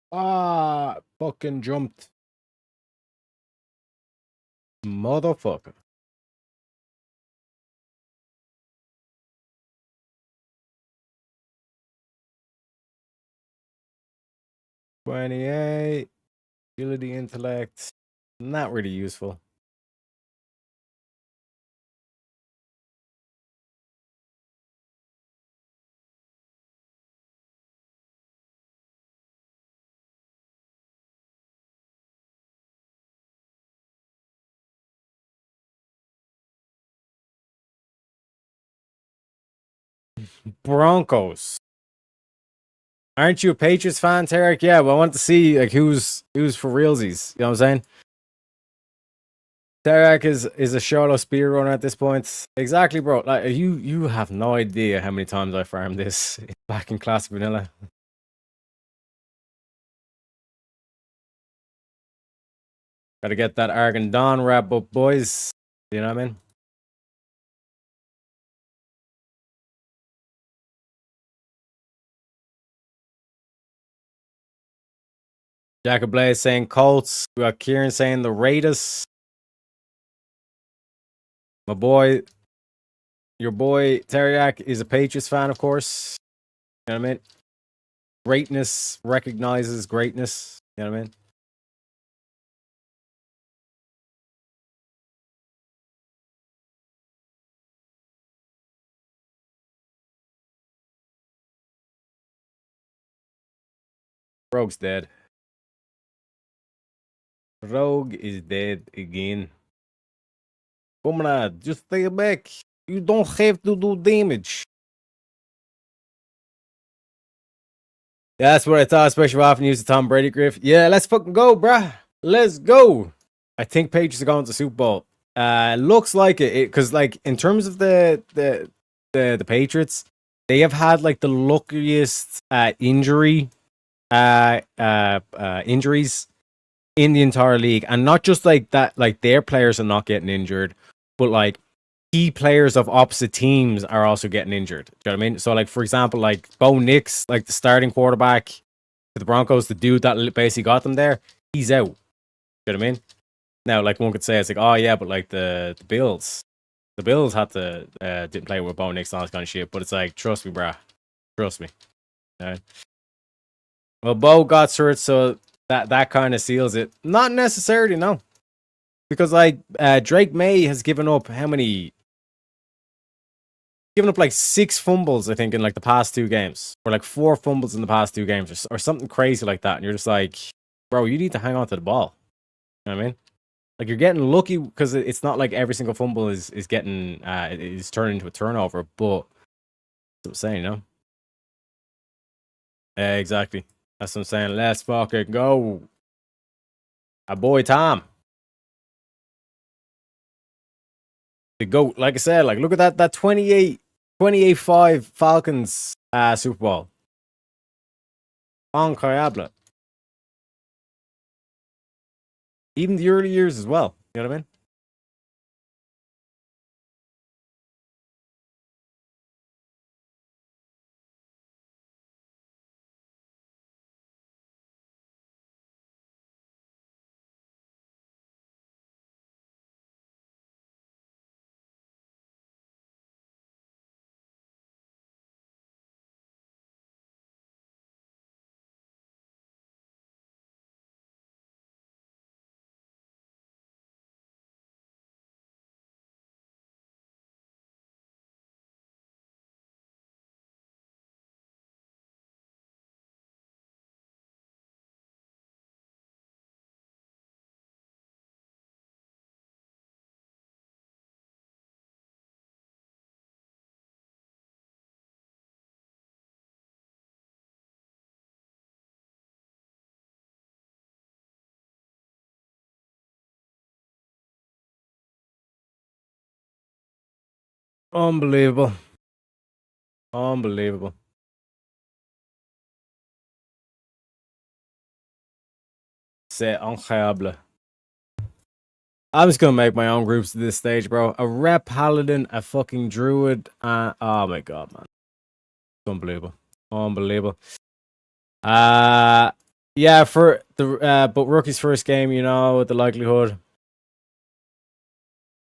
Ah, fucking jumped. Motherfucker. $28. Agility, intellect. Not really useful. Broncos. Aren't you a Patriots fan, Tarek? Yeah, well, I want to see like who's for realsies. You know what I'm saying? Tarek is a Scholo spear runner at this point. Exactly, bro. Like you have no idea how many times I farmed this back in Classic Vanilla. Gotta get that Argon Dawn wrap up, boys. You know what I mean? Jacob Blaze saying Colts. We got Kieran saying the Raiders. My boy, your boy Teriak is a Patriots fan, of course. You know what I mean? Greatness recognizes greatness. You know what I mean? Rogue's dead. Rogue is dead again. Comrade, just stay back. You don't have to do damage. Yeah, that's what I thought, especially often use the Tom Brady griff. Yeah, let's fucking go, bruh. Let's go. I think Patriots are going to the Super Bowl. Looks like it, because like in terms of the Patriots, they have had like the luckiest injuries in the entire league, and not just like that, like their players are not getting injured, but like key players of opposite teams are also getting injured. Do you know what I mean? So, like for example, like Bo Nix, like the starting quarterback for the Broncos, the dude that basically got them there, he's out. You know what I mean? Now, like one could say, it's like, oh yeah, but like the Bills had to didn't play with Bo Nix and all this kind of shit. But it's like, trust me, bruh, trust me. Right? Well, Bo got hurt, so that kind of seals it. Not necessarily, no, because like Drake May has given up how many? Given up like 6 fumbles, I think, in like the past 2 games, or like 4 fumbles in the past 2 games, or something crazy like that. And you're just like, bro, you need to hang on to the ball. You know what I mean? Like you're getting lucky because it's not like every single fumble is getting is turned into a turnover. But that's what I'm saying, you know? Yeah, exactly. That's what I'm saying. Let's fucking go. A boy Tom. The GOAT. Like I said, like look at that 28-5 Falcons Super Bowl. Incroyable. Even the early years as well. You know what I mean? Unbelievable. Unbelievable. C'est incroyable. I'm just gonna make my own groups at this stage, bro. A rep paladin, a fucking druid, oh my god, man. Unbelievable. Unbelievable. Yeah, for the but rookie's first game, you know, the likelihood.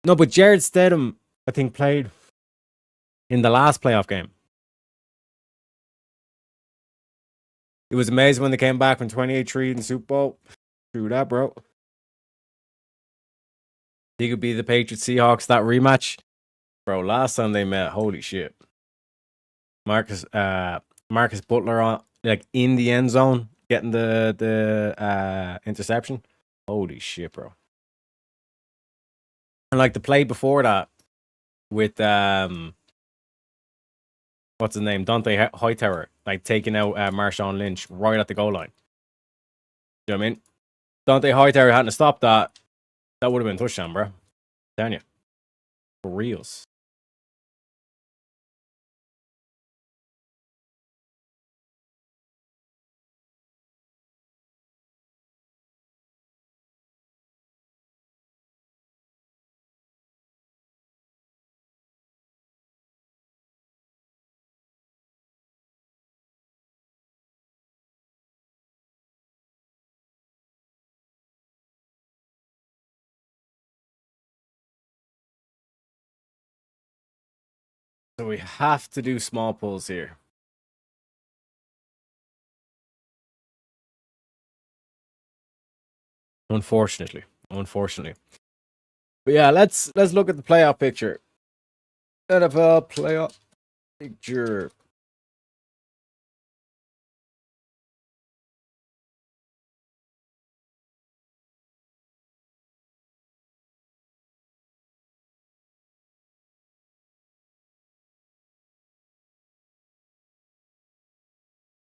No, but Jared Stedham, I think, played in the last playoff game. It was amazing when they came back from 28-3 in the Super Bowl. True that, bro. He could be the Patriots Seahawks, that rematch. Bro, last time they met, holy shit. Marcus Butler on like in the end zone, getting the interception. Holy shit, bro. And like the play before that with what's his name? Dante Hightower, like taking out Marshawn Lynch right at the goal line. You know what I mean? Dante Hightower hadn't stopped that. That would have been a touchdown, bro. Telling you. For reals. So we have to do small pulls here. Unfortunately. But yeah, let's look at the playoff picture. NFL playoff picture.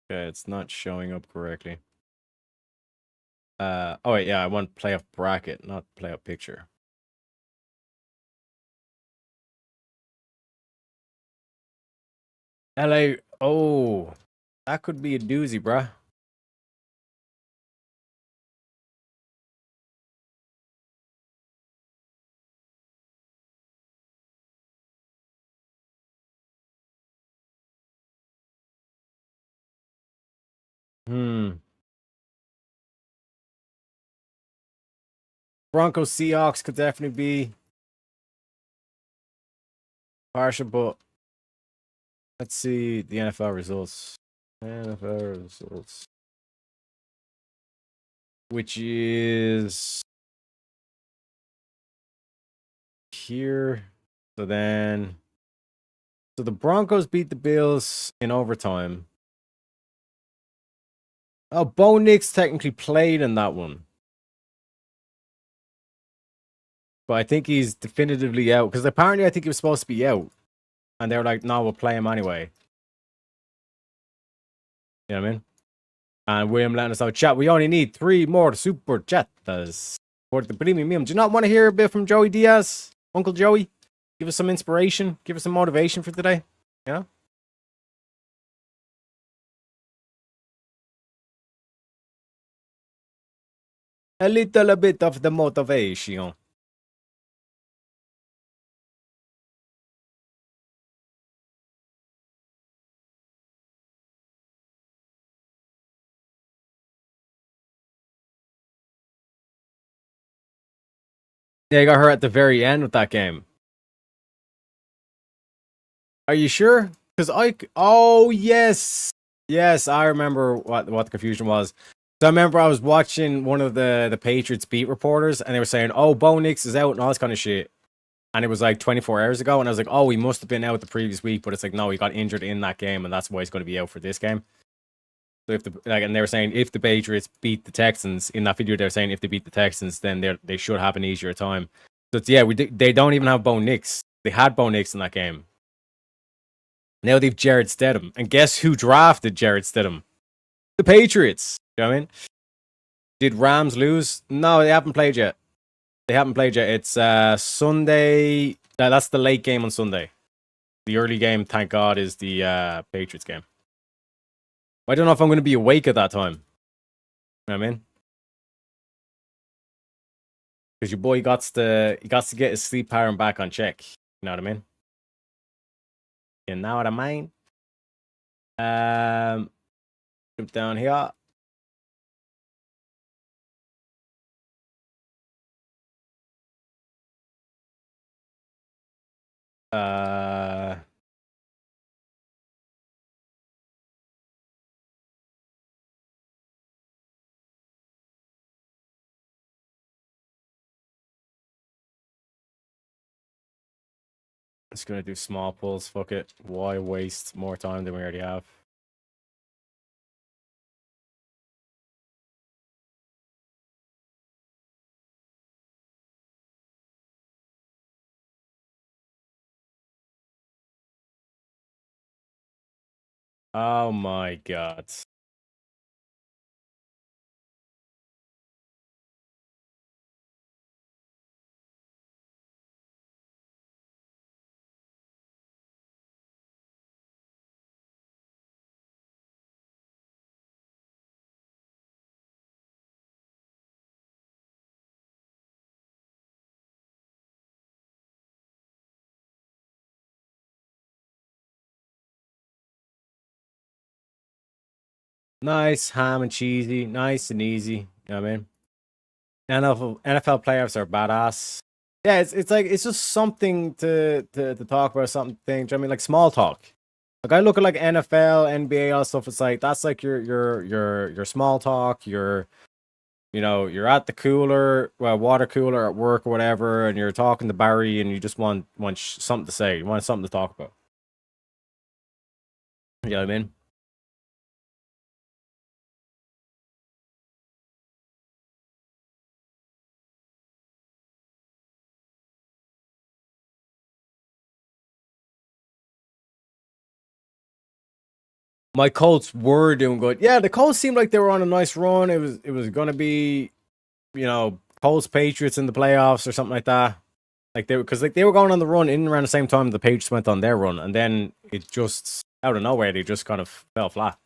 Okay, it's not showing up correctly. Oh wait, yeah, I want playoff bracket, not playoff picture. LA, oh, that could be a doozy, bruh. Broncos Seahawks could definitely be partial, but let's see the NFL results. NFL results. Which is here. So the Broncos beat the Bills in overtime. Oh, Bo Nix technically played in that one. But I think he's definitively out. Because apparently I think he was supposed to be out. And they were like, no, we'll play him anyway. You know what I mean? And William letting us know, chat, we only need 3 more super chatters for the premium. Do you not want to hear a bit from Joey Diaz? Uncle Joey? Give us some inspiration. Give us some motivation for today. You know? A little bit of the motivation. Yeah, he got hurt at the very end of that game. Are you sure? Because oh, yes. Yes, I remember what the confusion was. So I remember I was watching one of the Patriots beat reporters, and they were saying, oh, Bo Nix is out and all this kind of shit. And it was like 24 hours ago, and I was like, oh, he must have been out the previous week, but it's like, no, he got injured in that game, and that's why he's going to be out for this game. So and they were saying if the Patriots beat the Texans in that video, they're saying if they beat the Texans, then they should have an easier time. So it's, yeah, they don't even have Bo Nix. They had Bo Nix in that game. Now they've Jared Stidham, and guess who drafted Jared Stidham? The Patriots. You know what I mean? Did Rams lose? No, they haven't played yet. It's Sunday. That's the late game on Sunday. The early game, thank God, is the Patriots game. I don't know if I'm going to be awake at that time. You know what I mean? Because your boy got to get his sleep pattern back on check. You know what I mean? You know what I mean? Jump down here. Just gonna do small pulls. Fuck it. Why waste more time than we already have? Oh my god. Nice, ham and cheesy, nice and easy. You know what I mean? NFL playoffs are badass. Yeah, it's like it's just something to talk about, something. Do you know what I mean? Like small talk. Like I look at like NFL, NBA, all stuff. It's like that's like your small talk. You're at the cooler, well, water cooler at work or whatever, and you're talking to Barry, and you just want something to say. You want something to talk about. You know what I mean? My Colts were doing good. Yeah, the Colts seemed like they were on a nice run. It was gonna be, Colts Patriots in the playoffs or something like that. Like they were going on the run in around the same time the Patriots went on their run, and then it just out of nowhere they just kind of fell flat.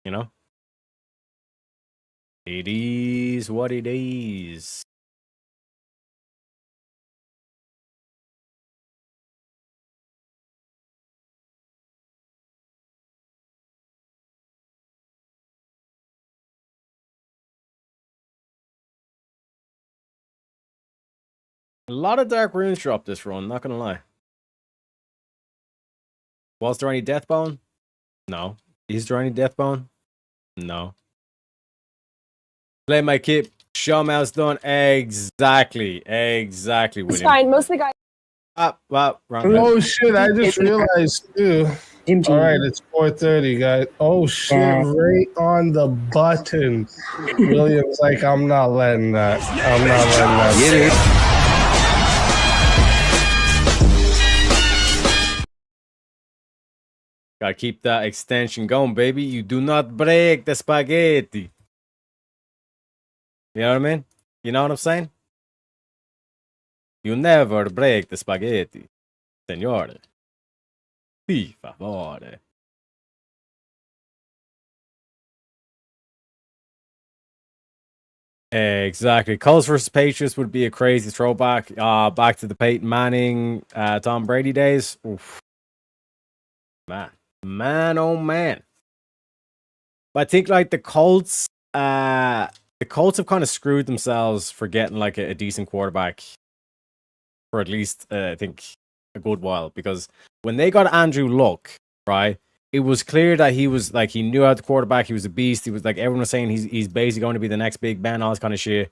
You know, it is what it is. A lot of dark runes dropped this run. Not gonna lie. Was there any Deathbone? No. Is there any Deathbone? No. Play my kit. Show me how it's done. Exactly. It's William. fine. Most of the guys. Well, wrong. Oh shit! I just realized too. All right, it's 4:30, guys. Oh shit! Right on the button. William's like, I'm not letting that. I'm not letting that. Get it. Gotta keep that extension going, baby. You do not break the spaghetti. You know what I mean? You know what I'm saying? You never break the spaghetti, senor. Fy favore. Exactly. Colts versus Patriots would be a crazy throwback. Back to the Peyton Manning, Tom Brady days. Oof. Man, oh man. But I think like the Colts have kind of screwed themselves for getting like a decent quarterback for at least I think a good while, because when they got Andrew Luck, right, it was clear that he was like, he knew how to quarterback. He was a beast. He was like, everyone was saying he's basically going to be the next Big Ben, all this kind of shit.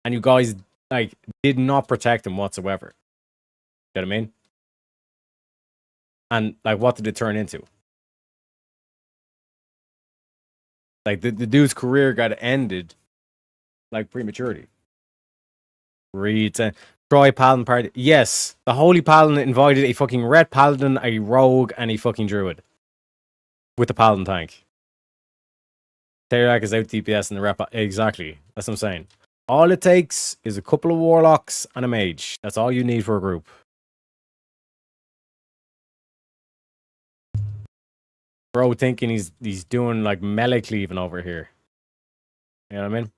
And you guys like did not protect him whatsoever. You know what I mean? And like, what did it turn into? Like the dude's career got ended like prematurely. Reeds and Troy Paladin party. Yes, the Holy Paladin invited a fucking Red Paladin, a Rogue, and a fucking Druid with the Paladin tank. Terrak is out DPS and the rep. Exactly. That's what I'm saying. All it takes is a couple of Warlocks and a Mage. That's all you need for a group. Bro thinking he's doing like melee cleaving over here. You know what I mean?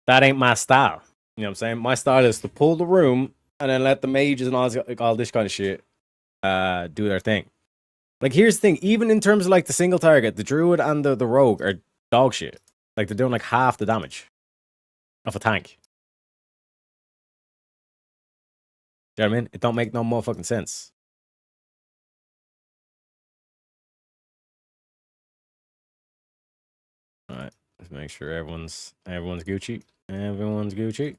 That ain't my style. You know what I'm saying? My style is to pull the room and then let the mages and all this kind of shit do their thing. Like, here's the thing. Even in terms of like the single target, the Druid and the Rogue are dog shit. Like, they're doing like half the damage of a tank. Do you know what I mean? It don't make no motherfucking sense. All right, let's make sure everyone's Gucci. Everyone's Gucci.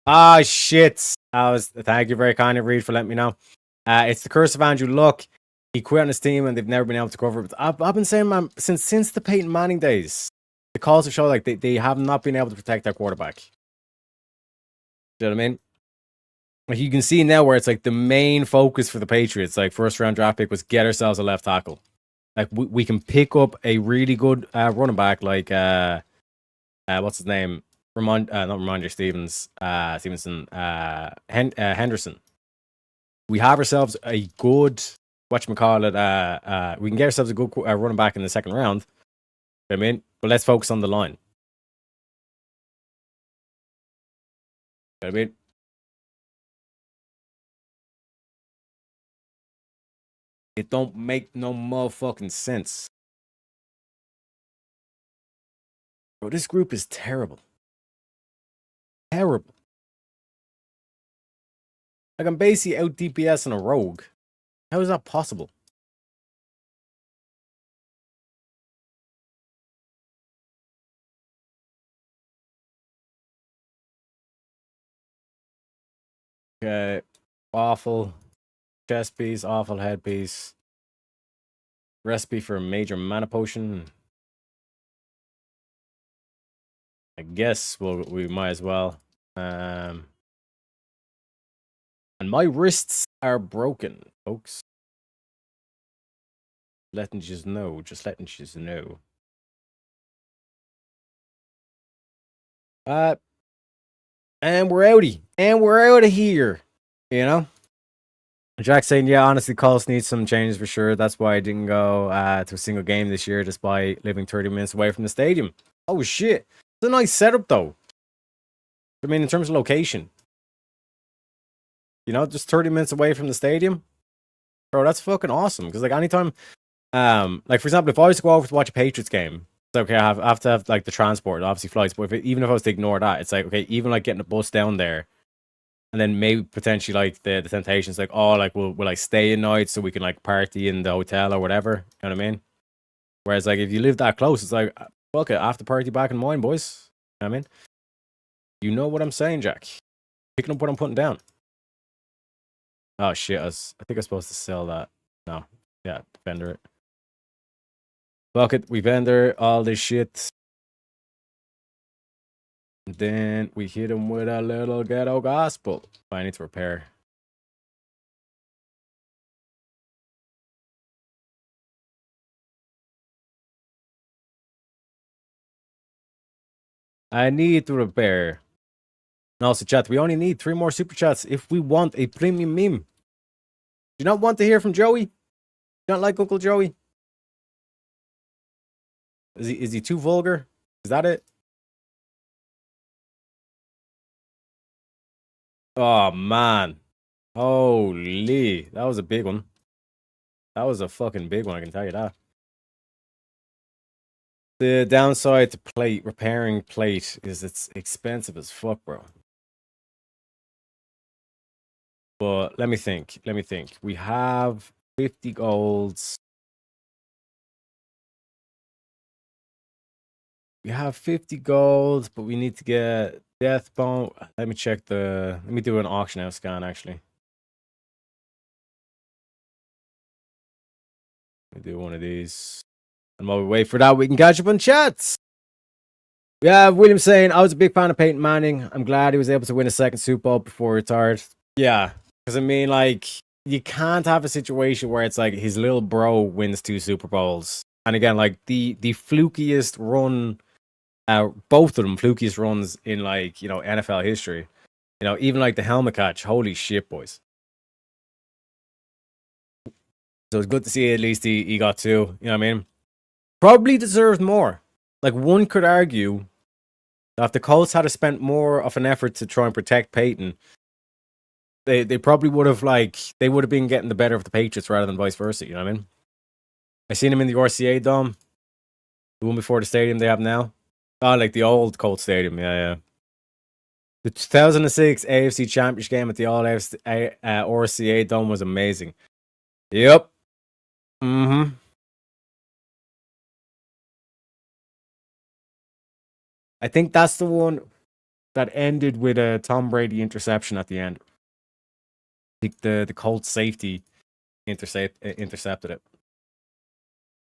Ah, shit. Thank you very kindly, Reed, for letting me know. It's the curse of Andrew Luck. He quit on his team and they've never been able to cover it. I've been saying, man, since the Peyton Manning days, the calls have shown like they have not been able to protect their quarterback. Do you know what I mean? Like you can see now where it's like the main focus for the Patriots, like first round draft pick, was get ourselves a left tackle. Like we can pick up a really good running back like what's his name? Not Ramondre Stevenson, Henderson. We have ourselves a good whatchamacallit, we can get ourselves a good running back in the second round. You know what I mean? But let's focus on the line. You know what I mean? It don't make no motherfucking sense. Bro, this group is terrible. Terrible. Like I'm basically out DPS on a rogue. How is that possible? Okay. Awful chest piece, awful head piece. Recipe for a major mana potion. I guess we might as well. And my wrists are broken, folks. Letting you know, just letting you know. And we're outie. And we're out of here. You know? Jack saying, yeah, honestly, Colts needs some changes for sure. That's why I didn't go to a single game this year, despite living 30 minutes away from the stadium. Oh, shit. It's a nice setup, though. I mean, in terms of location. You know, just 30 minutes away from the stadium. Bro, that's fucking awesome. Because, like, anytime, like, for example, if I was to go over to watch a Patriots game, it's okay, I have to have, like, the transport, obviously flights. But even if I was to ignore that, it's like, okay, even, like, getting a bus down there, and then maybe potentially like the temptations, like, oh, like will I stay a night so we can like party in the hotel or whatever? You know what I mean? Whereas like if you live that close, it's like, fuck it, after party back in mine, boys. You know what I mean? You know what I'm saying, Jack? Picking up what I'm putting down. Oh shit, I think I'm supposed to sell that. No, yeah, vendor it. Fuck it, we vendor all this shit. Then we hit him with a little ghetto gospel. I need to repair. I need to repair. And also, chat, we only need 3 more super chats if we want a premium meme. Do you not want to hear from Joey? You don't like Uncle Joey? Is he too vulgar? Is that it? Oh man. Holy. That was a big one. That was a fucking big one, I can tell you that. The downside to repairing plate is it's expensive as fuck, bro. But let me think. We have 50 golds. We have 50 golds, but we need to get death bone. Let me do an auction house scan actually. Let me do one of these. And while we wait for that, we can catch up on chats. We have William saying, I was a big fan of Peyton Manning. I'm glad he was able to win a second Super Bowl before he retired. Yeah. Because I mean, like, you can't have a situation where it's like his little bro wins 2 Super Bowls. And again, like the flukiest run, both of them flukiest runs in like, you know, NFL history. You know, even like the helmet catch. Holy shit, boys. So it's good to see at least he got 2. You know what I mean? Probably deserved more. Like one could argue that if the Colts had spent more of an effort to try and protect Peyton, they probably would have been getting the better of the Patriots rather than vice versa. You know what I mean? I seen him in the RCA Dome, the one before the stadium they have now. Oh, like the old Colts stadium. Yeah. The 2006 AFC Championship game at the All RCA Dome was amazing. Yep. Mm-hmm. I think that's the one. that ended with a Tom Brady interception at the end. I think the Colts safety intercepted it.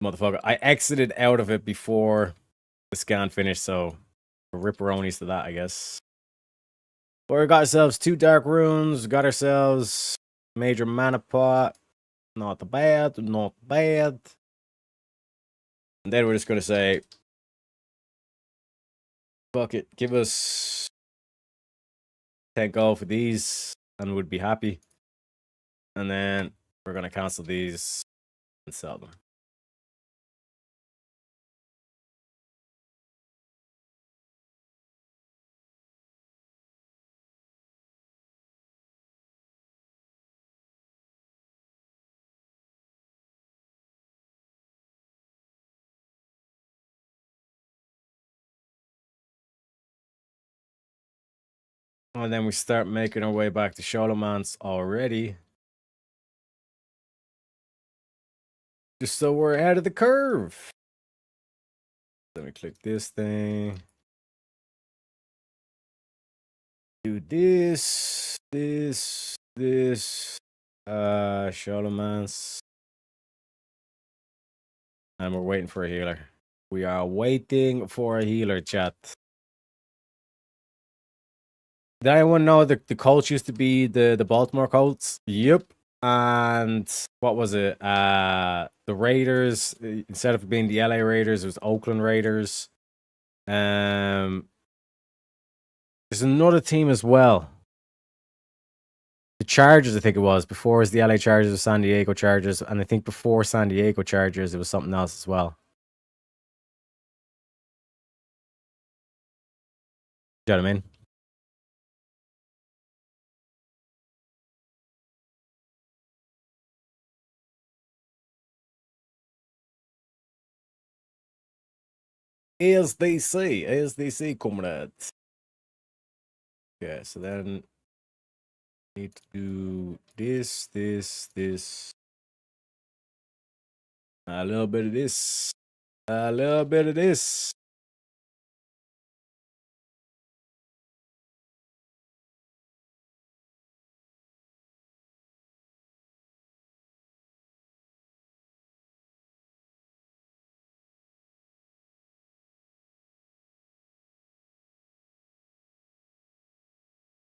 Motherfucker. I exited out of it before the scan finished, so ripperonis to that, I guess. But we got ourselves 2 dark runes, got ourselves major mana pot. Not bad, not bad. And then we're just gonna say, fuck it, give us 10 gold for these, and we'd be happy. And then we're gonna cancel these and sell them. And then we start making our way back to Sholomance already. Just so we're ahead of the curve. Let me click this thing. Do this, Sholomance. And we're waiting for a healer. We are waiting for a healer, chat. Did anyone know that the Colts used to be the Baltimore Colts? Yep. And what was it? The Raiders, instead of being the LA Raiders, it was Oakland Raiders. There's another team as well. The Chargers, I think it was. Before it was the LA Chargers or San Diego Chargers. And I think before San Diego Chargers, it was something else as well. Do you know what I mean? As they say, comrades. Okay, so then need to do this, a little bit of this, a little bit of this.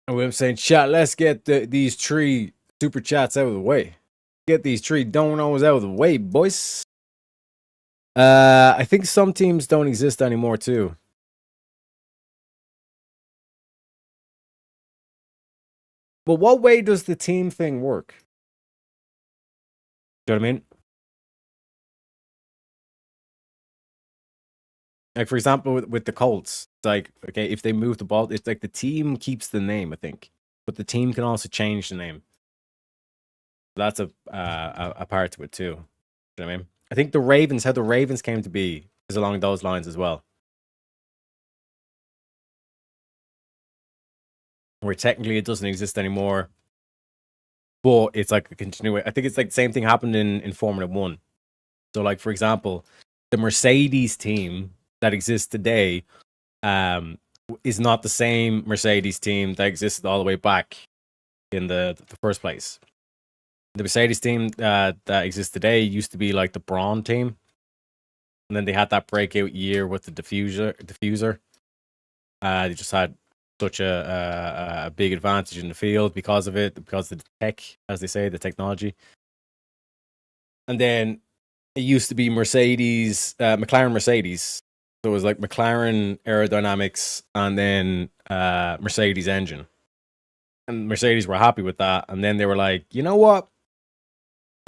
And what I'm saying, chat, let's get these 3 super chats out of the way. Get these 3 donos out of the way, boys. I think some teams don't exist anymore, too. But what way does the team thing work? Do you know what I mean? Like, for example, with the Colts, it's like, okay, if they move the ball, it's like the team keeps the name, I think. But the team can also change the name. That's a part to it, too. You know what I mean? I think the Ravens, how the Ravens came to be, is along those lines as well. Where technically it doesn't exist anymore. But it's like a continuation. I think it's like the same thing happened in Formula 1. So, like, for example, the Mercedes team that exists today is not the same Mercedes team that existed all the way back in the first place. The Mercedes team that exists today used to be like the Brawn team. And then they had that breakout year with the diffuser. They just had such a big advantage in the field because of it, because of the tech, as they say, the technology. And then it used to be McLaren Mercedes. So it was like McLaren aerodynamics and then Mercedes engine. And Mercedes were happy with that. And then they were like, you know what?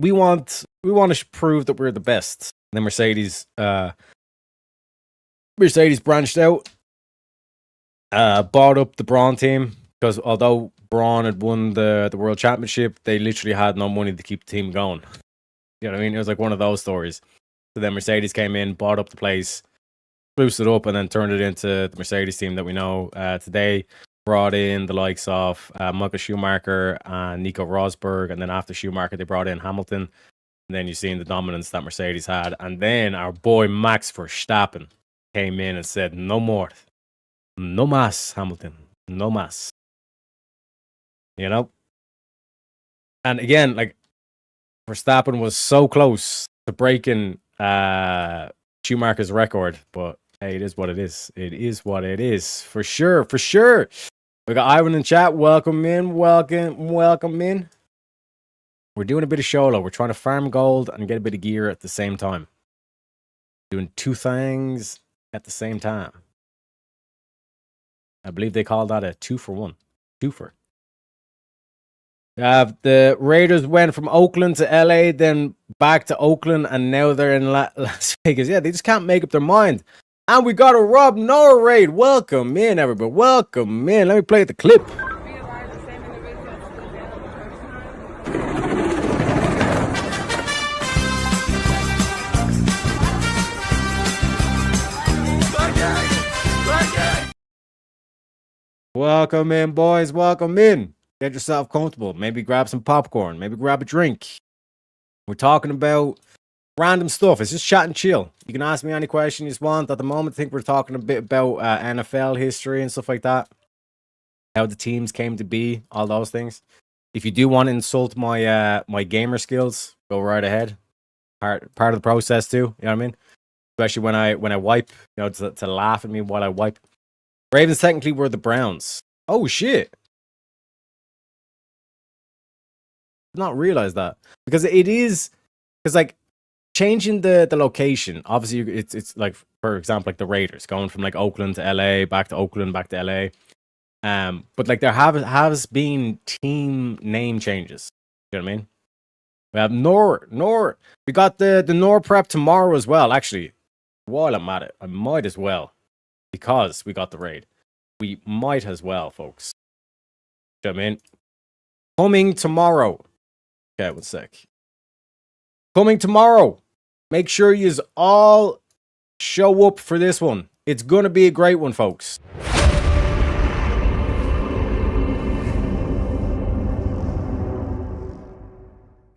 We want to prove that we're the best. And then Mercedes branched out, bought up the Brawn team, because although Brawn had won the world championship, they literally had no money to keep the team going. You know what I mean? It was like one of those stories. So then Mercedes came in, bought up the place, spruced it up, and then turned it into the Mercedes team that we know today. Brought in the likes of Michael Schumacher and Nico Rosberg, and then after Schumacher, they brought in Hamilton. And then you're seeing the dominance that Mercedes had. And then our boy Max Verstappen came in and said, no more. No mas, Hamilton. No mas. You know? And again, like, Verstappen was so close to breaking Schumacher's record, but hey, it is what it is. It is what it is. For sure, for sure. We got Ivan in chat. Welcome in. Welcome in. We're doing a bit of Scholo. We're trying to farm gold and get a bit of gear at the same time. Doing two things at the same time. I believe they call that a 2-for-1. Twofer. The Raiders went from Oakland to LA, then back to Oakland, and now they're in Las Vegas. Yeah, they just can't make up their mind. And we got a Rob Noah raid. Welcome in, everybody. Welcome in. Let me play the clip. Welcome in, boys. Welcome in. Get yourself comfortable. Maybe grab some popcorn. Maybe grab a drink. We're talking about random stuff. It's just chat and chill. You can ask me any question you want. At the moment, I think we're talking a bit about NFL history and stuff like that. How the teams came to be, all those things. If you do want to insult my my gamer skills, go right ahead. Part of the process too. You know what I mean? Especially when I wipe, you know, to laugh at me while I wipe. Ravens technically were the Browns. Oh shit! Not realize that, because it is, because like changing the location. Obviously, it's like, for example, like the Raiders going from like Oakland to LA, back to Oakland, back to LA. But like there has been team name changes. You know what I mean? We have Nor. We got the Nor prep tomorrow as well. Actually, while I'm at it, I might as well, because we got the raid. We might as well, folks. You know what I mean? Coming tomorrow. Okay, 1 sec. Coming tomorrow. Make sure you all show up for this one. It's going to be a great one, folks.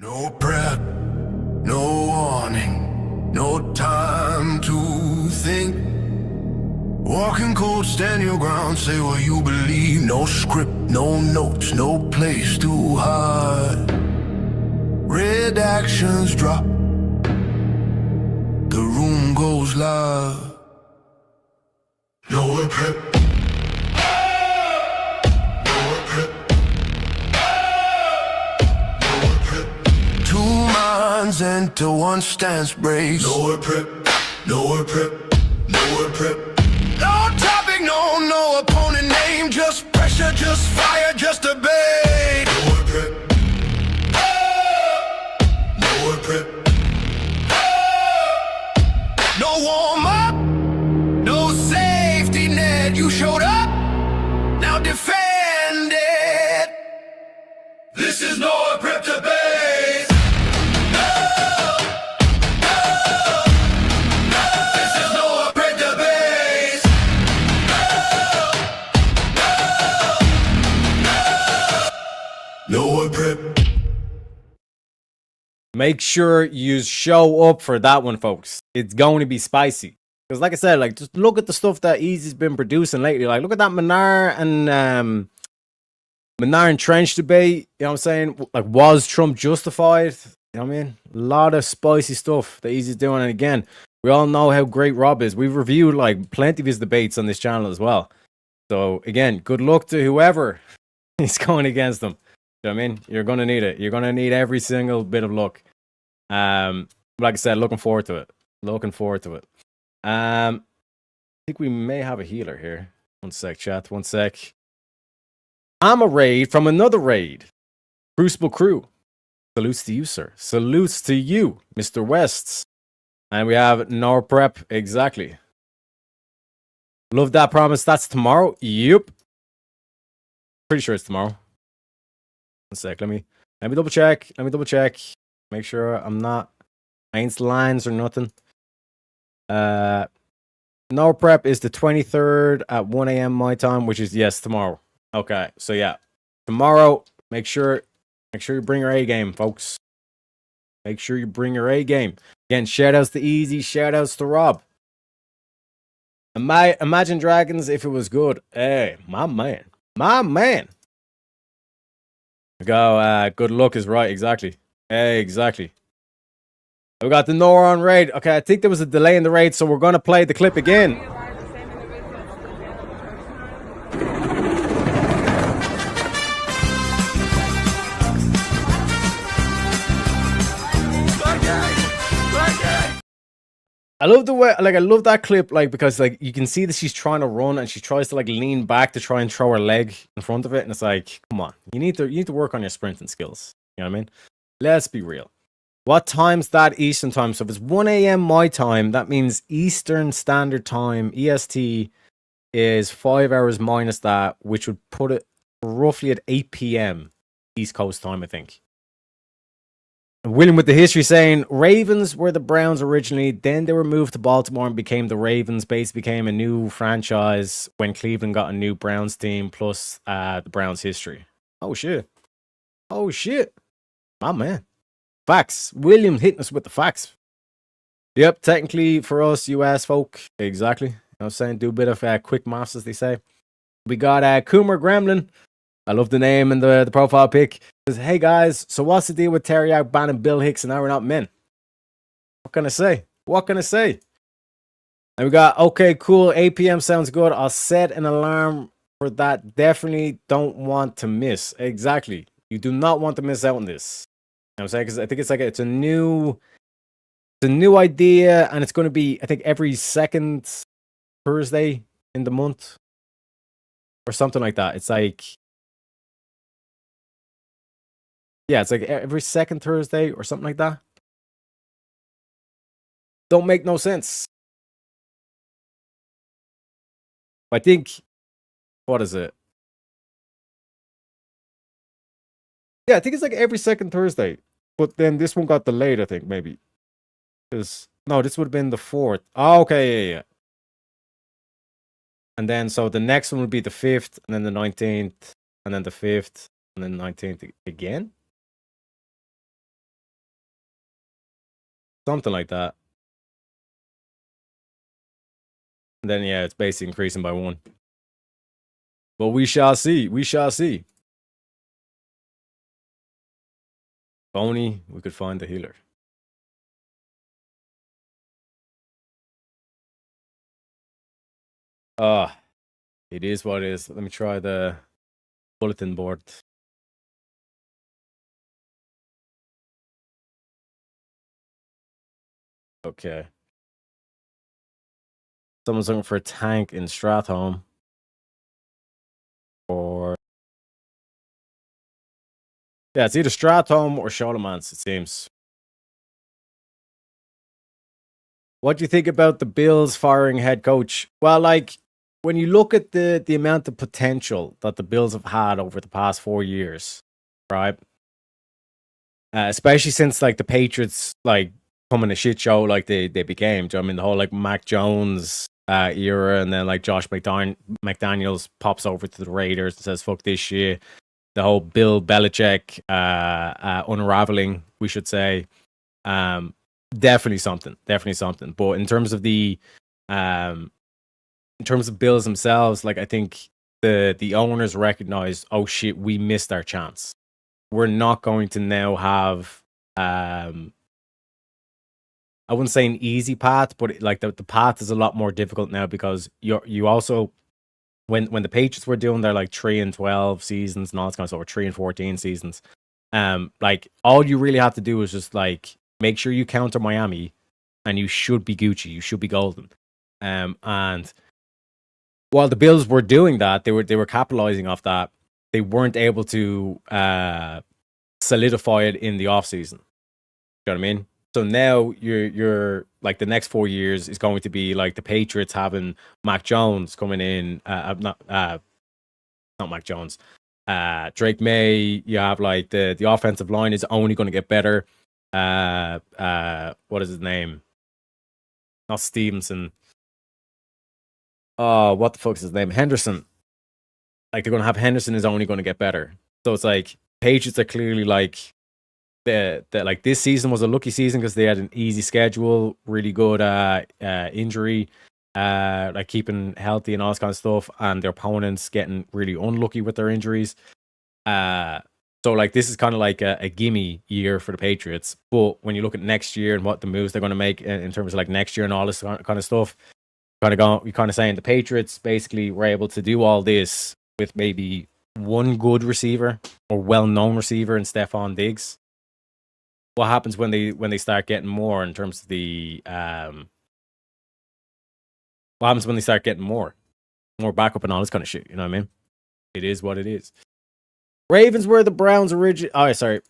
No prep, no warning, no time to think. Walking cold, stand your ground, say what you believe. No script, no notes, no place to hide. Red actions drop, the room goes live. No prep. No prep. No prep. Two minds enter, one stance breaks. No prep. No prep. No prep. No topic, no opponent name. Just pressure, just fire, just a bait. No prep. No prep. No warm up, no safety net. You showed up, now defend it. This is no prep to base. This is no prep to base. No prep. Make sure you show up for that one, folks. It's going to be spicy. Because like I said, like, just look at the stuff that Easy's been producing lately. Like, look at that Minar and Trench debate. You know what I'm saying? Like, was Trump justified? You know what I mean? A lot of spicy stuff that Easy's doing. And again, we all know how great Rob is. We've reviewed like plenty of his debates on this channel as well. So again, good luck to whoever is going against them. You know what I mean? You're going to need it. You're going to need every single bit of luck. Like I said, looking forward to it. Looking forward to it. I think we may have a healer here. 1 sec, chat. 1 sec. I'm a raid from another raid. Crucible Crew. Salutes to you, sir. Salutes to you, Mr. West. And we have Nor Prep. Exactly. Love that promise. That's tomorrow. Yep. Pretty sure it's tomorrow. 1 sec. Let me double check. Let me double check. Make sure I'm not against lines or nothing. No prep is the 23rd at 1 a.m. my time, which is yes, tomorrow. Okay, so yeah. Tomorrow, make sure you bring your A game, folks. Make sure you bring your A game. Again, shout outs to Easy, shout outs to Rob. Imagine Dragons if it was good. Hey, my man. My man. Go, good luck is right, exactly. Hey, exactly. We got the Noron raid. Okay, I think there was a delay in the raid, so we're gonna play the clip again. I love the way, like, I love that clip, like, because, like, you can see that she's trying to run and she tries to, like, lean back to try and throw her leg in front of it, and it's like, come on, you need to work on your sprinting skills. You know what I mean? Let's be real. What time's that Eastern time? So if it's 1 a.m. my time, that means Eastern Standard Time, EST, is 5 hours minus that, which would put it roughly at 8 p.m. East Coast time, I think. William with the history saying Ravens were the Browns originally, then they were moved to Baltimore and became the Ravens. Basically became a new franchise when Cleveland got a new Browns team plus the Browns history. Oh shit. Oh shit. My man. Facts. William hitting us with the facts. Yep, technically for us US folk. Exactly. You know what I'm saying? Do a bit of quick maths, as they say. We got Coomer Gremlin. I love the name and the profile pic. Says, hey guys, so what's the deal with Terry out banning Bill Hicks and now we're not men? What can I say? What can I say? And we got, okay, cool, 8 p.m. sounds good. I'll set an alarm for that. Definitely don't want to miss. Exactly. You do not want to miss out on this. You know what I'm saying? Because I think it's like it's a new idea, and it's going to be, I think, every second Thursday in the month or something like that. It's like, yeah, it's like every second Thursday or something like that. Don't make no sense. I think, what is it? Yeah, I think it's like every second Thursday. But then this one got delayed, I think, maybe. No, this would have been the 4th. Oh, okay, yeah. And then, so the next one would be the 5th, and then the 19th, and then the 5th, and then 19th again? Something like that. And then, yeah, it's basically increasing by 1. But we shall see. We shall see. If only we could find the healer. It is what it is. Let me try the bulletin board. Okay. Someone's looking for a tank in Stratholme. Or yeah, it's either Stratholme or Scholomance, it seems. What do you think about the Bills firing head coach? Well, like, when you look at the amount of potential that the Bills have had over the past 4 years, right? Especially since, like, the Patriots, like, coming a shit show like they became. Do you know what I mean? The whole, like, Mac Jones era, and then, like, Josh McDaniels pops over to the Raiders and says, fuck this shit. The whole Bill Belichick unraveling, we should say. Definitely something. But in terms of Bills themselves, like, I think the owners recognize, oh shit, we missed our chance. We're not going to now have I wouldn't say an easy path, but like the path is a lot more difficult now, because you also, when the Patriots were doing their like 3-12 seasons and all this kind of stuff, or 3-14 seasons, like, all you really have to do is just like make sure you counter Miami, and you should be Gucci, you should be golden. And while the Bills were doing that, they were capitalizing off that. They weren't able to solidify it in the offseason. You know what I mean? So now you're like, the next 4 years is going to be like the Patriots having Mac Jones coming in, not Mac Jones, Drake May. You have like the offensive line is only going to get better. What is his name? Not Stevenson. Oh, what the fuck is his name? Henderson. Like, they're going to have Henderson is only going to get better. So it's like Patriots are clearly like, like, this season was a lucky season because they had an easy schedule, really good injury like keeping healthy and all this kind of stuff, and their opponents getting really unlucky with their injuries. So like this is kind of like a gimme year for the Patriots. But when you look at next year and what the moves they're going to make in terms of like next year and all this kind of stuff, you're kind of saying the Patriots basically were able to do all this with maybe one good receiver or well-known receiver in Stephon Diggs. What happens when they start getting more in terms of the what happens when they start getting more backup and all this kind of shit? You know what I mean? It is what it is. Ravens were the Browns original. Oh, sorry.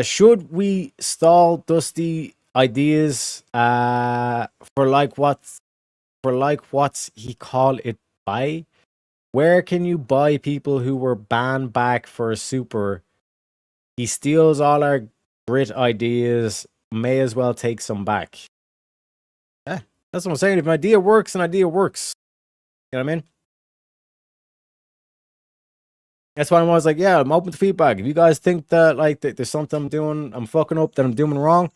Should we stall Dusty ideas for like what's he call it by? Where can you buy people who were banned back for a super? He steals all our grit ideas. May as well take some back. Yeah, that's what I'm saying. If an idea works, an idea works. You know what I mean? That's why I was like, yeah, I'm open to feedback. If you guys think that like that there's something I'm fucking up, that I'm doing wrong,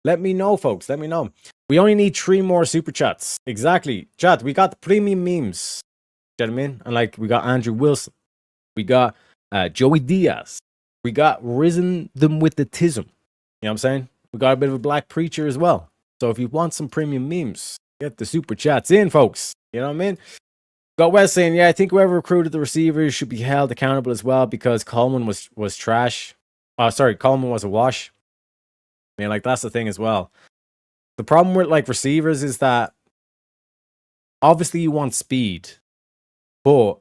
let me know, folks. Let me know. We only need 3 more super chats. Exactly. Chat, we got the premium memes. You know what I mean? And like we got Andrew Wilson. We got Joey Diaz. We got Risen them with the Tism. You know what I'm saying? We got a bit of a black preacher as well. So if you want some premium memes, get the super chats in, folks. You know what I mean? Got Wes saying, yeah, I think whoever recruited the receivers should be held accountable as well because Coleman was trash. Coleman was a wash. I mean, like, that's the thing as well. The problem with, like, receivers is that obviously you want speed, but,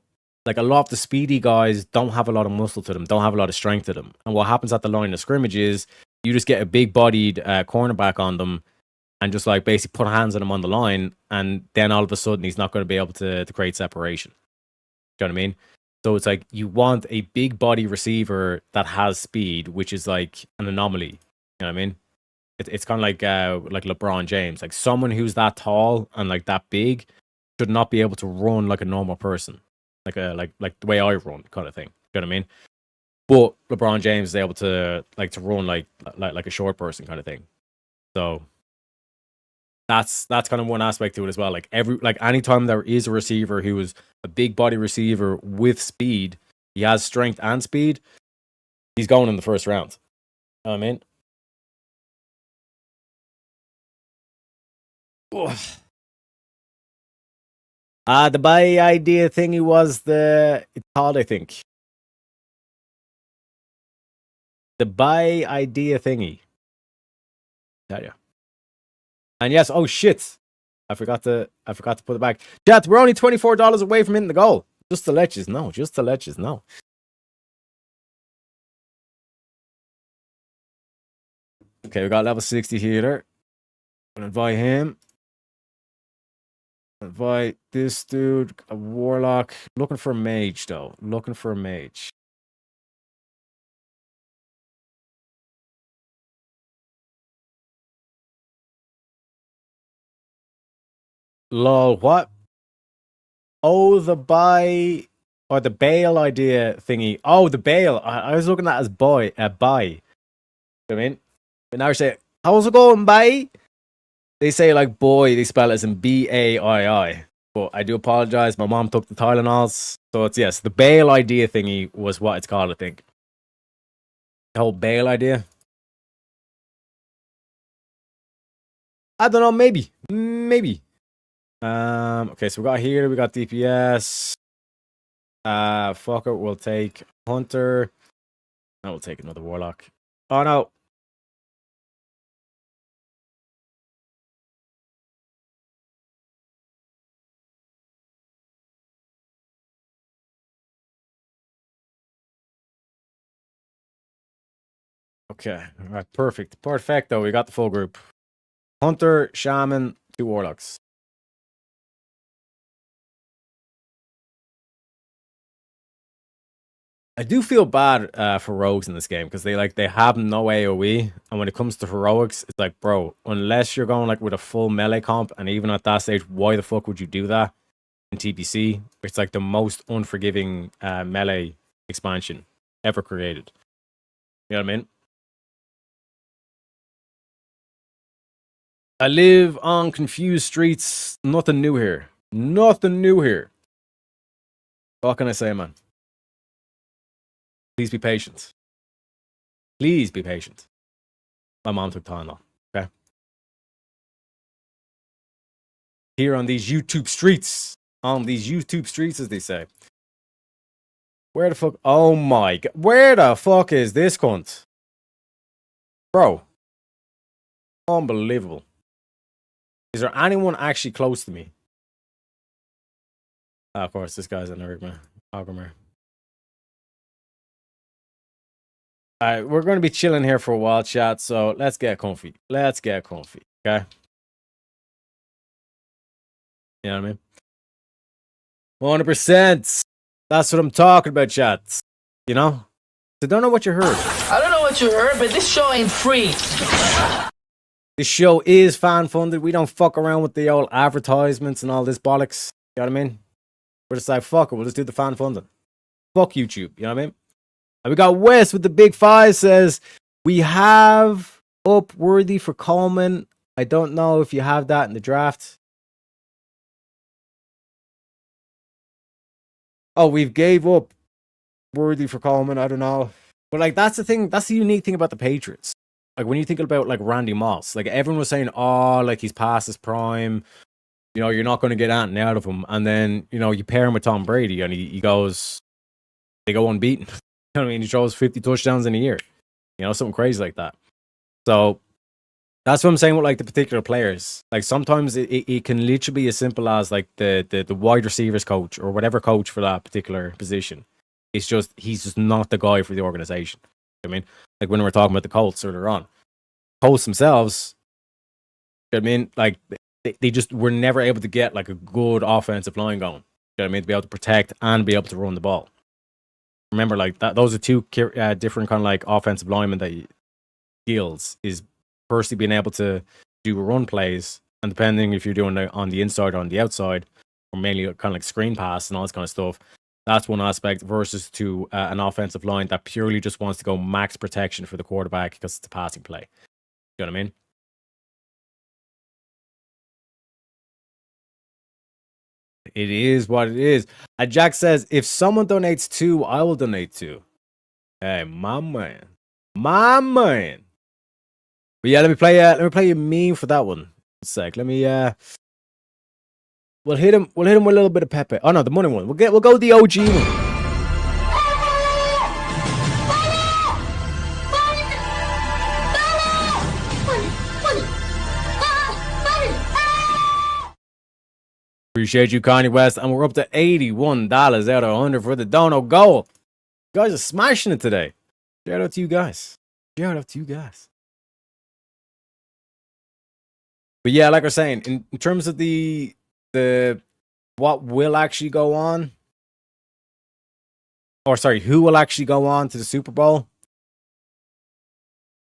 like, a lot of the speedy guys don't have a lot of muscle to them, don't have a lot of strength to them. And what happens at the line of scrimmage is you just get a big-bodied cornerback on them and just like basically put hands on him on the line, and then all of a sudden he's not going to be able to create separation. Do you know what I mean? So it's like you want a big body receiver that has speed, which is like an anomaly. You know what I mean? It's kind of like LeBron James, like someone who's that tall and like that big should not be able to run like a normal person, like the way I run, kind of thing. Do you know what I mean? But LeBron James is able to run like a short person, kind of thing. So that's kind of one aspect to it as well. Like anytime there is a receiver who is a big body receiver with speed, he has strength and speed, he's going in the first round. You know what I mean? The buy idea thingy was it's called, I think. The buy idea thingy. Tell you. And yes, oh shit. I forgot to put it back. Chat, we're only $24 away from hitting the goal. Just to let you know. Okay, we got level 60 here. I'm gonna invite him. Invite this dude, a warlock. Looking for a mage though. Lol, what? Oh, the buy or the bail idea thingy. Oh, the bail. I was looking at that as buy. You know what I mean? But now you say, how's it going, buy? They say like boy, they spell it as in B-A-I-I. But I do apologize. My mom took the Tylenols. So it's, yes, the bail idea thingy was what it's called, I think. The whole bail idea. I don't know, maybe. Okay, so we got DPS. Fuck it, we'll take Hunter. No, we'll take another Warlock. Oh no. Okay, all right, perfecto. We got the full group. Hunter, Shaman, 2 Warlocks. I do feel bad for rogues in this game because they have no AoE, and when it comes to heroics, it's like, bro, unless you're going like with a full melee comp, and even at that stage, why the fuck would you do that in TBC? It's like the most unforgiving melee expansion ever created. You know what I mean? I live on confused streets. Nothing new here. Nothing new here. What can I say, man? Please be patient. Please be patient. My mom took time though. Okay. Here on these YouTube streets. On these YouTube streets, as they say. Where the fuck? Oh my god. Where the fuck is this cunt? Bro. Unbelievable. Is there anyone actually close to me? Of course, this guy's an Ergman. Alright, we're going to be chilling here for a while, chat, so let's get comfy. Let's get comfy, okay? You know what I mean? 100%. That's what I'm talking about, chat. You know? So don't know what you heard. I don't know what you heard, but this show ain't free. This show is fan-funded. We don't fuck around with the old advertisements and all this bollocks. You know what I mean? We're just like, fuck it, we'll just do the fan-funded. Fuck YouTube, you know what I mean? And we got Wes with the big 5 says, we have up Worthy for Coleman. I don't know if you have that in the draft. Oh, we've gave up Worthy for Coleman. I don't know. But like, that's the thing. That's the unique thing about the Patriots. Like when you think about like Randy Moss, like everyone was saying, oh, like he's past his prime. You know, you're not going to get anything out of him. And then, you know, you pair him with Tom Brady and he goes, they go unbeaten. You know what I mean? He throws 50 touchdowns in a year. You know, something crazy like that. So that's what I'm saying with like the particular players. Like sometimes it can literally be as simple as like the wide receivers coach or whatever coach for that particular position. It's just, he's just not the guy for the organization. I mean, like when we were talking about the Colts earlier on, Colts themselves, I mean, like they just were never able to get like a good offensive line going. You know what I mean? To be able to protect and be able to run the ball. Remember, like that; those are two different kind of like offensive linemen that skills is firstly being able to do run plays, and depending if you're doing it on the inside or on the outside, or mainly kind of like screen pass and all this kind of stuff. That's one aspect versus to an offensive line that purely just wants to go max protection for the quarterback because it's a passing play. You know what I mean? It is what it is. Jack says, if someone donates 2, I will donate 2. Hey, my man. My man. But yeah, let me play a meme for that one. A sec. Let me we'll hit him with a little bit of Pepe. Oh no, the money one. We'll go with the OG one. Appreciate you, Kanye West. And we're up to $81 out of 100 for the dono goal. You guys are smashing it today. Shout out to you guys. Shout out to you guys. But yeah, like I was saying, in terms of the what will actually go on, or sorry, who will actually go on to the Super Bowl?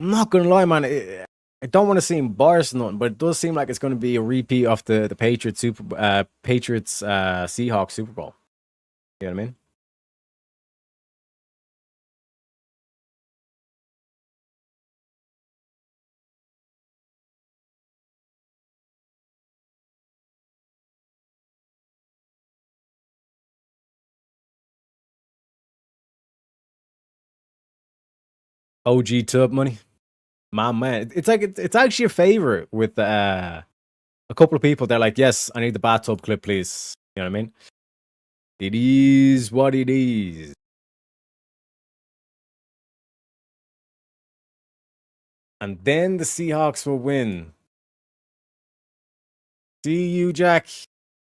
I'm not gonna lie, man. I don't want to seem biased or nothing, but it does seem like it's going to be a repeat of the Patriots Seahawks Super Bowl. You know what I mean? OG Tub money. My man. It's like it's actually a favorite with a couple of people. They're like, yes, I need the bathtub clip, please. You know what I mean? It is what it is. And then the Seahawks will win. See you, Jack.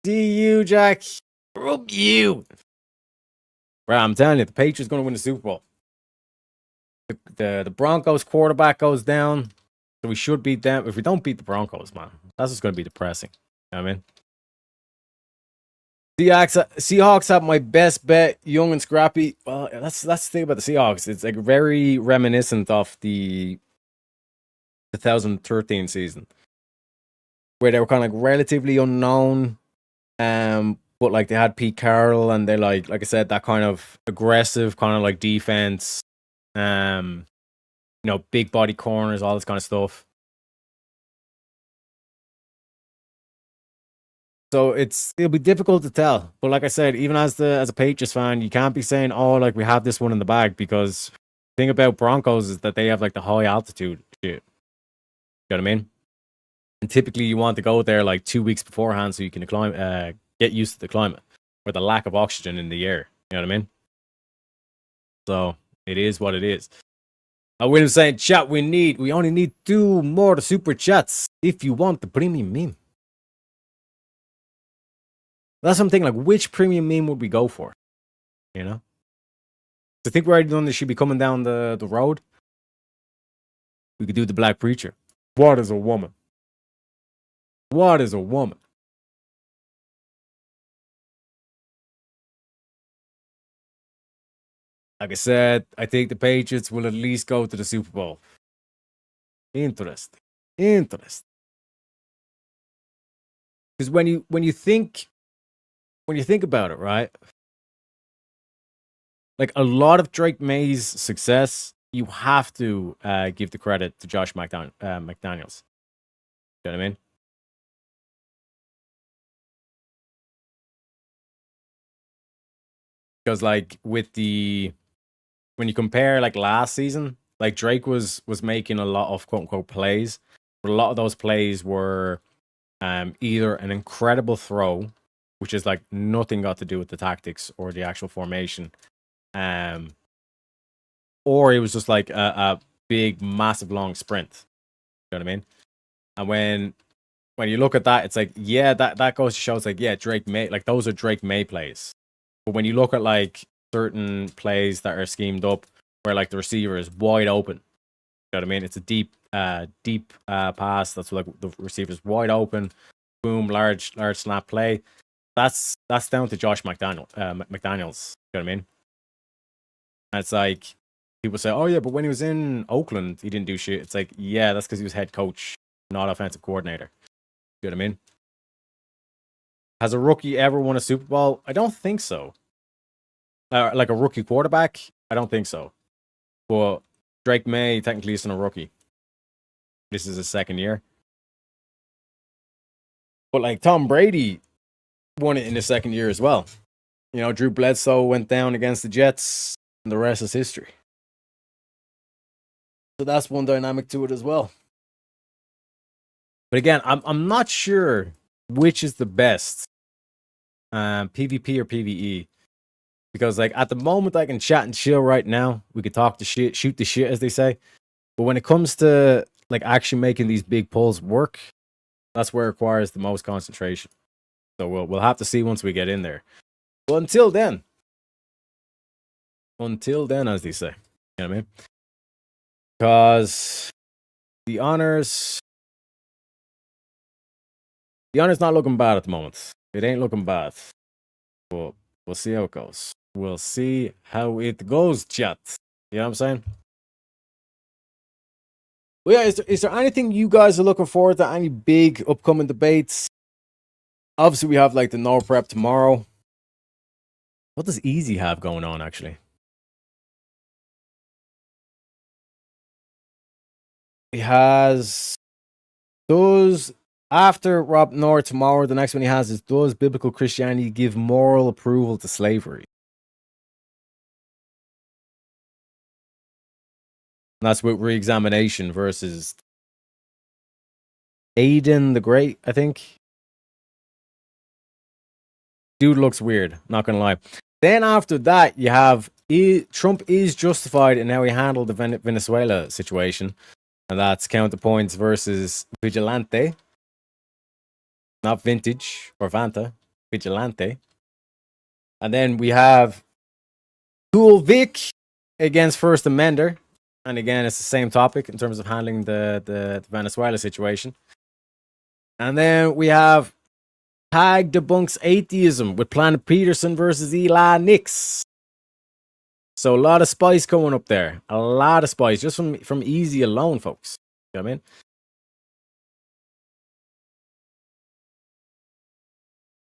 See you, Jack. Rub you. Bro, I'm telling you, the Patriots going to win the Super Bowl. The Broncos quarterback goes down, so we should beat them. If we don't beat the Broncos, man, that's just going to be depressing. You know what I mean? Seahawks have my best bet, young and scrappy. Well, that's the thing about the Seahawks. It's like very reminiscent of the 2013 season, where they were kind of like relatively unknown, but like they had Pete Carroll, and they like I said, that kind of aggressive kind of like defense. You know, big body corners, all this kind of stuff. So it'll be difficult to tell. But like I said, even as a Patriots fan, you can't be saying, "Oh, like we have this one in the bag," because the thing about Broncos is that they have like the high altitude shit. You know what I mean? And typically, you want to go there like 2 weeks beforehand so you can get used to the climate or the lack of oxygen in the air. You know what I mean? So it is what it is. William saying, "Chat, we only need 2 more super chats if you want the premium meme." That's something like, which premium meme would we go for? You know? I think we're already done. This should be coming down the road. We could do the Black Preacher. What is a woman? What is a woman? Like I said, I think the Patriots will at least go to the Super Bowl. Interesting. Interesting. Because when you think about it, right? Like a lot of Drake May's success, you have to give the credit to Josh McDaniels. You know what I mean? Because like when you compare like last season, like Drake was making a lot of quote unquote plays, but a lot of those plays were either an incredible throw, which is like nothing got to do with the tactics or the actual formation, or it was just like a big, massive, long sprint. You know what I mean? And when you look at that, it's like, yeah, that goes to show, it's like, yeah, Drake May, like those are Drake May plays. But when you look at like certain plays that are schemed up where like the receiver is wide open, you know what I mean? It's a deep pass. That's like the receiver's wide open, boom, large snap play. That's down to Josh McDaniels. You know what I mean? And it's like people say, "Oh yeah, but when he was in Oakland, he didn't do shit." It's like, yeah, that's because he was head coach, not offensive coordinator. You know what I mean? Has a rookie ever won a Super Bowl? I don't think so. Like a rookie quarterback? I don't think so. But Drake May technically isn't a rookie. This is his second year. But like Tom Brady won it in his second year as well. You know, Drew Bledsoe went down against the Jets, and the rest is history. So that's one dynamic to it as well. But again, I'm not sure which is the best, PvP or PvE. Because like at the moment I can chat and chill right now. We could talk the shit, shoot the shit, as they say. But when it comes to like actually making these big pulls work, that's where it requires the most concentration. So we'll have to see once we get in there. But until then, as they say, you know what I mean? Because the honors not looking bad at the moment. It ain't looking bad. But we'll see how it goes. We'll see how it goes, chat. You know what I'm saying? Well, yeah, is there anything you guys are looking forward to? Any big upcoming debates? Obviously, we have like the no prep tomorrow. What does Easy have going on, actually? He has... After Rob Noor tomorrow, the next one he has is, does biblical Christianity give moral approval to slavery? And that's with re-examination versus Aiden the Great, I think. Dude looks weird, not gonna lie. Then after that, you have Trump is justified in how he handled the Venezuela situation. And that's counterpoints versus Vigilante. Not Vintage or Vanta, Vigilante. And then we have Cool Vic against First Amender. And again, it's the same topic in terms of handling the Venezuela situation. And then we have Tag Debunks Atheism with Planet Peterson versus Eli Nix. So a lot of spice coming up there. A lot of spice just from Easy alone, folks. You know what I mean?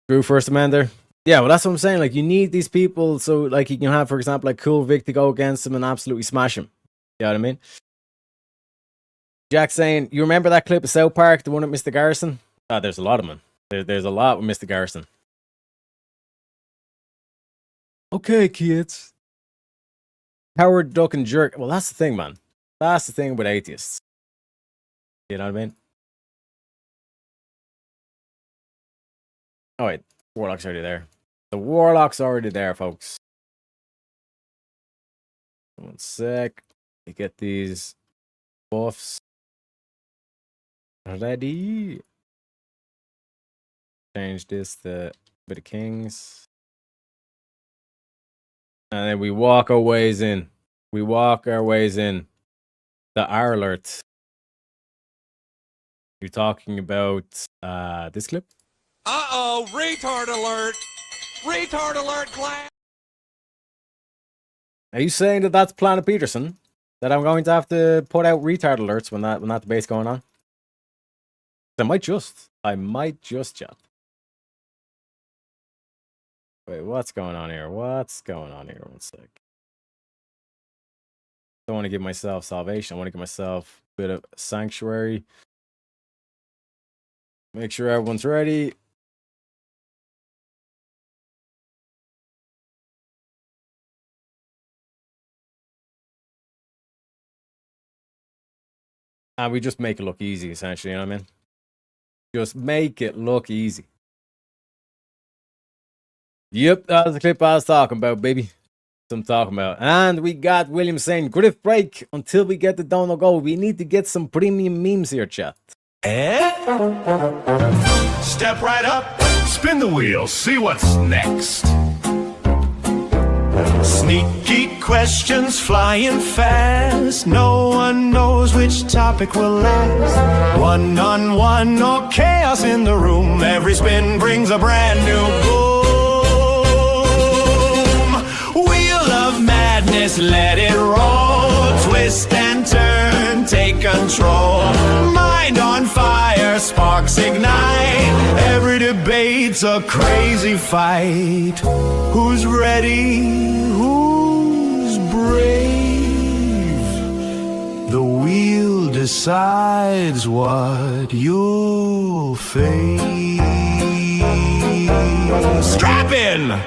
Drew First Amender. Yeah, well, that's what I'm saying. Like, you need these people so, like, you can have, for example, like Cool Vic to go against him and absolutely smash him. You know what I mean? Jack saying, you remember that clip of South Park, the one with Mr. Garrison? There's a lot of them. There's a lot with Mr. Garrison. Okay, kids. Howard, duck, and jerk. Well, that's the thing, man. That's the thing with atheists. You know what I mean? Oh, wait. Warlock's already there. The Warlock's already there, folks. 1 sec. You get these buffs ready. Change this to a bit of kings. And then we walk our ways in. We walk our ways in. The R alert. You're talking about this clip? Uh-oh, retard alert! Retard alert, class! Are you saying that that's Planet Peterson? That I'm going to have to put out retard alerts when that debate's going on? I might just chat. Wait, what's going on here? What's going on here? 1 sec. I want to give myself salvation. I want to give myself a bit of sanctuary. Make sure everyone's ready. And we just make it look easy, essentially, you know what I mean? Just make it look easy. Yep, that was the clip I was talking about, baby. That's what I'm talking about. And we got William saying, griff break until we get the dono go. We need to get some premium memes here, chat. Step right up, spin the wheel, see what's next. Sneaky questions flying fast. No one knows which topic will last. One-on-one, no chaos in the room. Every spin brings a brand new boom. Wheel of madness, let it roll. Twist and turn, take control. Mind on fire, sparks ignite. Every debate's a crazy fight. Who's ready? Who's brave? The wheel decides what you'll face. Strap in!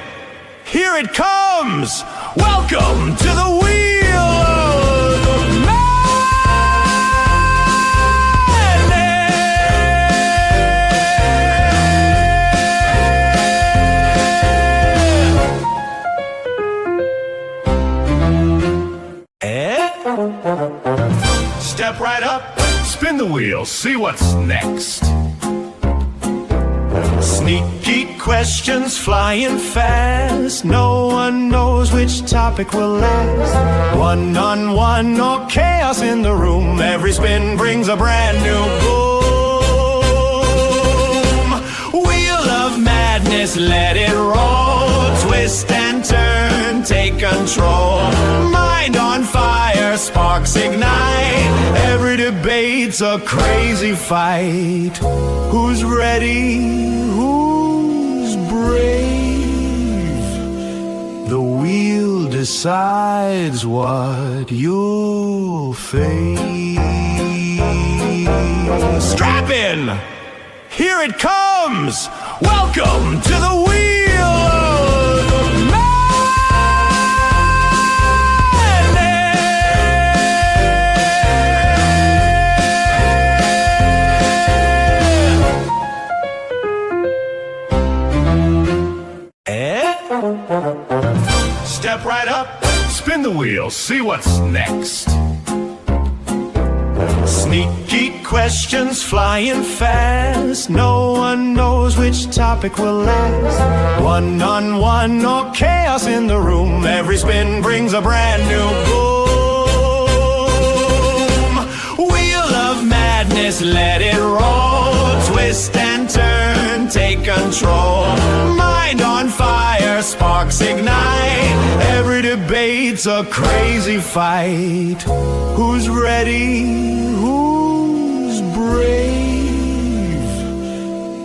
Here it comes! Welcome to the wheel of Step right up, spin the wheel, see what's next. Sneaky questions flying fast. No one knows which topic will last. One-on-one, no chaos in the room. Every spin brings a brand new boom. Wheel of madness, let it roll. Twist and turn, take control. Mind on fire, sparks ignite. Every debate's a crazy fight. Who's ready? Who's brave? The wheel decides what you'll face. Strap in! Here it comes! Welcome to the wheel of Step right up, spin the wheel, see what's next. Sneaky questions flying fast. No one knows which topic will last. One-on-one, no chaos in the room. Every spin brings a brand new boom. Wheel of madness, let it roll. Twist and turn, take control. Mind on fire, sparks ignite. Every debate's a crazy fight. Who's ready? Who's brave?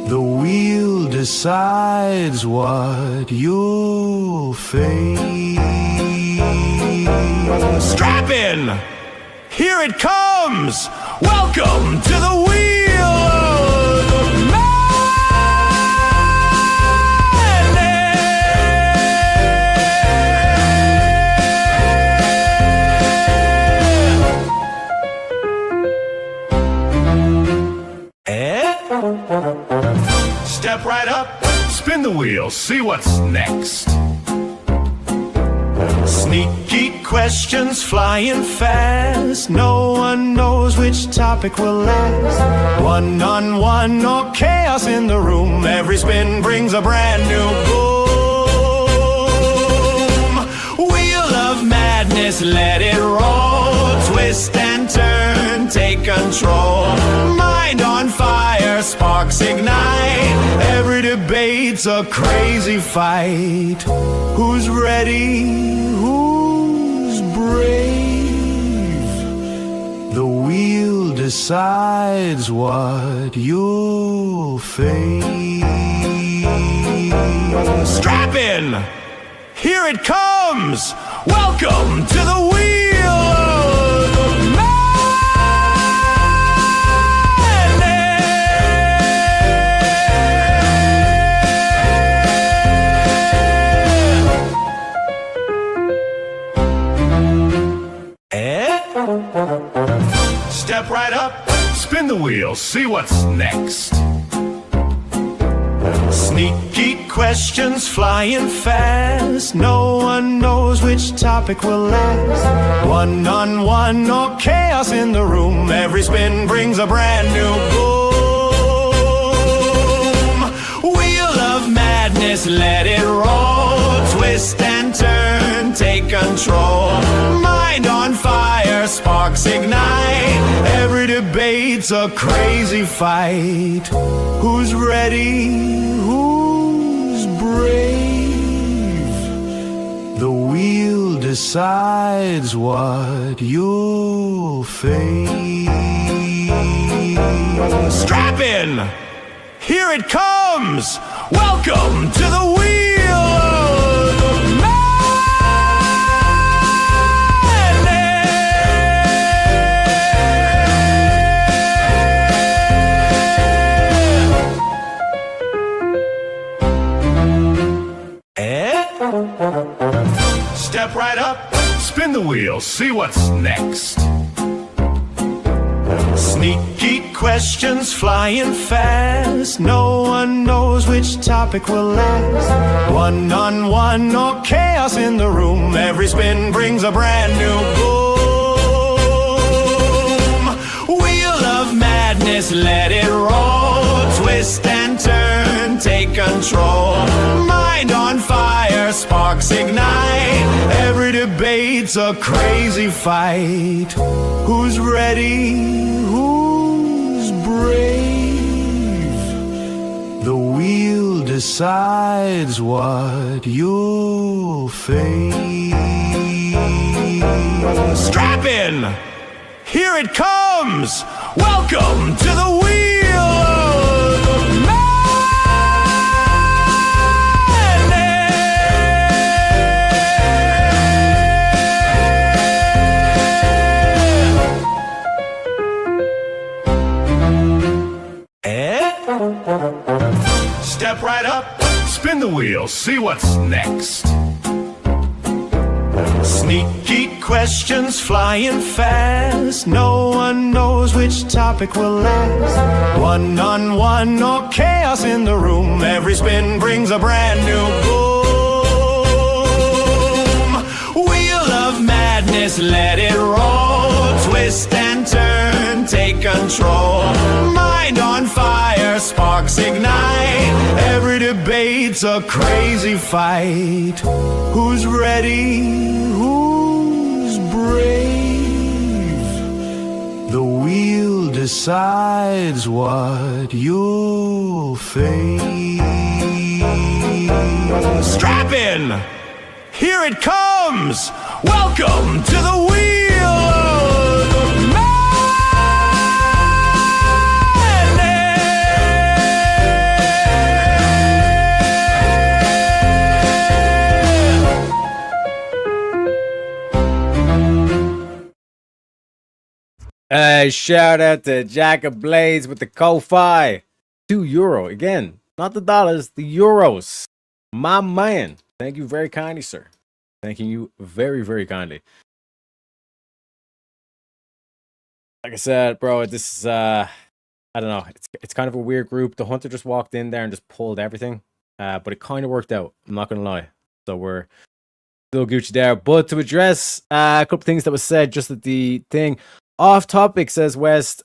The wheel decides what you'll face. Strap in! Here it comes! Welcome to the wheel of madness! Step right up, spin the wheel, see what's next. Sneaky questions flying fast. No one knows which topic will last. One-on-one or chaos in the room. Every spin brings a brand new boom. Wheel of madness, let it roll. Twist and turn, take control. Mind on fire, sparks ignite. Every debate's a crazy fight. Who's ready? Who's brave? The wheel decides what you'll face. Strap in! Here it comes! Welcome to the wheel of Step right up, spin the wheel, see what's next. Sneaky questions flying fast. No one knows which topic will last. One-on-one or chaos in the room. Every spin brings a brand new boom. Wheel of madness, let it roll. Twist and turn, take control. Mind on fire, sparks ignite. Every debate's a crazy fight. Who's ready? Who's brave? The wheel decides what you'll face. Strap in! Here it comes! Welcome to the wheel of Step right up, spin the wheel, see what's next. Sneaky questions flying fast. No one knows which topic will last. One-on-one or chaos in the room. Every spin brings a brand new boom. Wheel of madness, let it roll. Twist and turn, take control. Mind on fire, sparks ignite. Every debate's a crazy fight. Who's ready? Who's brave? The wheel decides what you'll face. Strap in! Here it comes! Welcome to the wheel of Step right up, spin the wheel, see what's next. Sneaky questions flying fast. No one knows which topic will last. One-on-one or chaos in the room. Every spin brings a brand new boom. Wheel of madness, let it roll. Twist and turn, take control. Mind on fire, sparks ignite. Every debate's a crazy fight. Who's ready? Who's brave? The wheel decides what you'll face. Strap in! Here it comes! Welcome to the wheel of Shout out to Jack of Blades with the Ko-Fi. €2 again, not the dollars, the euros. My man, thank you very kindly, sir. Thanking you very, very kindly. Like I said, bro, this is I don't know. It's kind of a weird group. The Hunter just walked in there and just pulled everything, but it kind of worked out. I'm not gonna lie. So we're still Gucci there. But to address a couple things that was said just at the thing, off topic, says West.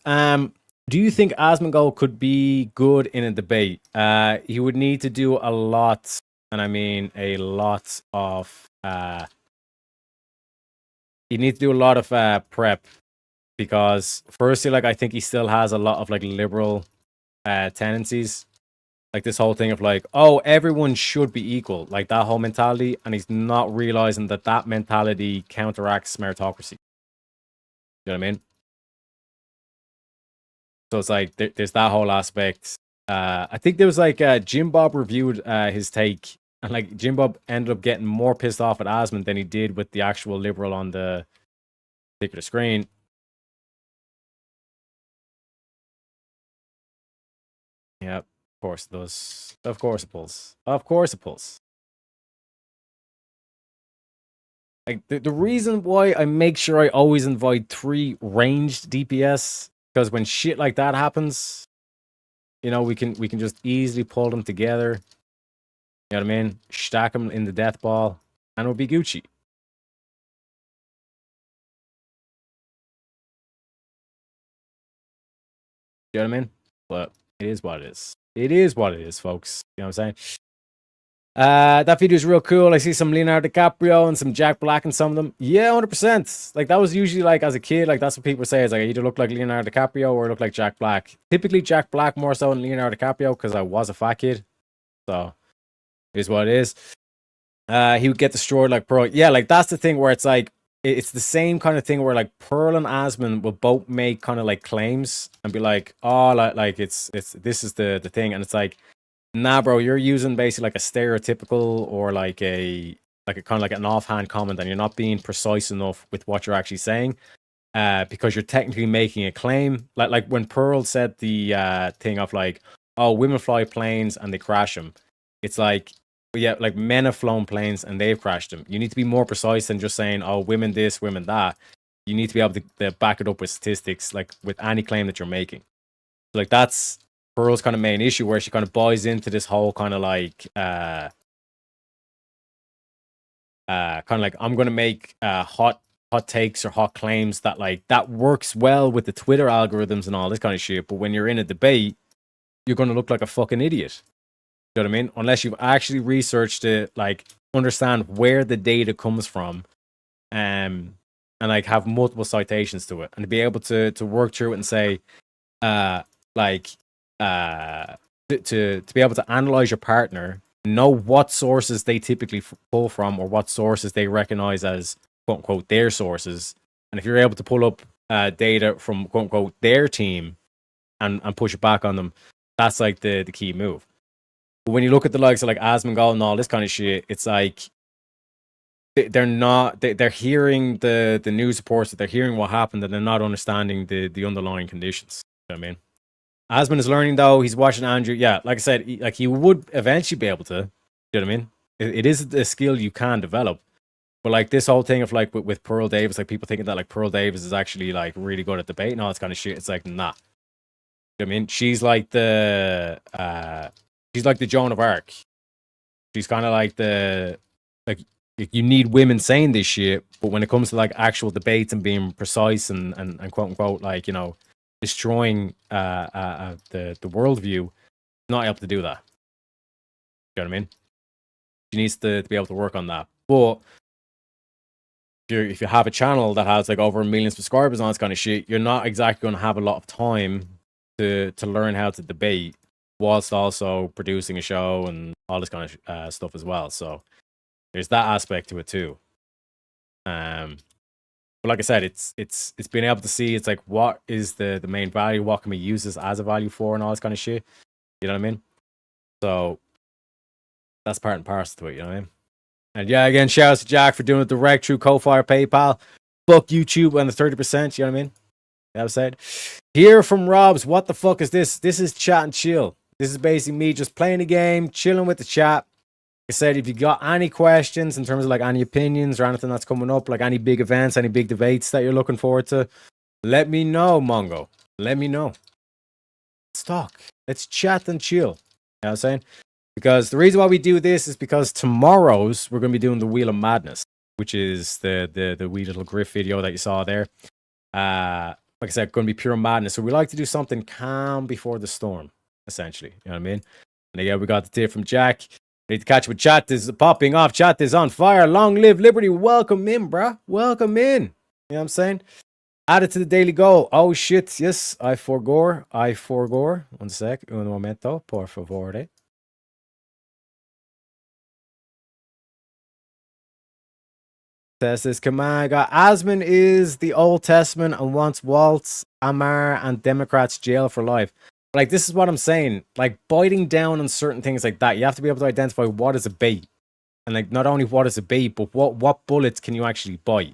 Do you think Asmongold could be good in a debate? He would need to do a lot, and I mean a lot of. He needs to do a lot of prep because, firstly, like I think he still has a lot of like liberal tendencies, like this whole thing of like, oh, everyone should be equal, like that whole mentality, and he's not realizing that that mentality counteracts meritocracy. You know what I mean? So it's like there's that whole aspect. I think there was like Jim Bob reviewed his take, and like Jim Bob ended up getting more pissed off at Asmund than he did with the actual liberal on the particular screen. Yep, of course it does. Of course it pulls. Of course it pulls. Like the reason why I make sure I always invite 3 ranged DPS, because when shit like that happens, you know, we can just easily pull them together. You know what I mean? Stack them in the death ball, and it'll be Gucci. You know what I mean? But it is what it is. It is what it is, folks. You know what I'm saying? That video is real cool. I see some Leonardo DiCaprio and some Jack Black in some of them. Yeah, 100%. Like that was usually like as a kid, like that's what people say is like I either look like Leonardo DiCaprio or I look like Jack Black. Typically Jack Black more so than Leonardo DiCaprio because I was a fat kid. So it is what it is. He would get destroyed like Pearl. Yeah, like that's the thing where it's like it's the same kind of thing where like Pearl and Asmund will both make kind of like claims and be like, oh, like it's this is the thing, and it's like, nah, bro, you're using basically like a stereotypical or like a kind of like an offhand comment, and you're not being precise enough with what you're actually saying, because you're technically making a claim. Like when Pearl said the thing of like, oh, women fly planes and they crash them. It's like, yeah, like men have flown planes and they've crashed them. You need to be more precise than just saying, oh, women this, women that. You need to be able to back it up with statistics, like with any claim that you're making. So, like that's Pearl's kind of main issue, where she kind of buys into this whole kind of like kind of like, I'm gonna make hot takes or hot claims that like that works well with the Twitter algorithms and all this kind of shit. But when you're in a debate, you're gonna look like a fucking idiot. You know what I mean? Unless you've actually researched it, like understand where the data comes from, and like have multiple citations to it, and to be able to work through it and say, to be able to analyze your partner, know what sources they typically pull from or what sources they recognize as quote unquote their sources, and if you're able to pull up data from quote unquote their team and push it back on them, that's like the key move. But when you look at the likes of like Asmongold and all this kind of shit, it's like they're hearing the news reports, that they're hearing what happened, and they're not understanding the underlying conditions. You know what I mean? Asmund is learning though. He's watching Andrew. Yeah, like I said, he would eventually be able to. You know what I mean? It is a skill you can develop. But like this whole thing of like with Pearl Davis, like people thinking that like Pearl Davis is actually like really good at debate and all this kind of shit. It's like, nah. You know what I mean? She's like the Joan of Arc. She's kind of like you need women saying this shit, but when it comes to like actual debates and being precise and quote unquote like, you know, destroying the worldview, not able to do that. You know what I mean? She needs to be able to work on that. But if you have a channel that has like over 1 million subscribers on this kind of shit, you're not exactly going to have a lot of time to learn how to debate whilst also producing a show and all this kind of stuff as well. So there's that aspect to it too. But like I said, it's being able to see, it's like, what is the main value? What can we use this as a value for and all this kind of shit? You know what I mean? So that's part and parcel to it, you know what I mean? And yeah, again, shout out to Jack for doing it direct through Ko-Fi or PayPal. Fuck YouTube and the 30%, you know what I mean? That was said. Here from Rob's, what the fuck is this? This is Chat and Chill. This is basically me just playing a game, chilling with the chat. Like I said, if you got any questions in terms of like any opinions or anything that's coming up, like any big events, any big debates that you're looking forward to, let me know, Mongo. Let me know. let's talk. Let's chat and chill. You know what I'm saying? Because the reason why we do this is because tomorrow's we're going to be doing the Wheel of Madness, which is the wee little Griff video that you saw there. Like I said, going to be pure madness. So we like to do something calm before the storm, essentially. You know what I mean? And again, we got the tip from Jack. Need to catch with chat is popping off. Chat is on fire. Long live liberty. Welcome in, bruh. Welcome in. You know what I'm saying? Add it to the daily goal. Oh shit. Yes, I forgore. 1 sec. Un momento, por favor. Says this command. Asman is the Old Testament and wants Waltz, Amar, and Democrats jail for life. Like, this is what I'm saying. Like, biting down on certain things like that, you have to be able to identify what is a bait. And, like, not only what is a bait, but what bullets can you actually bite. You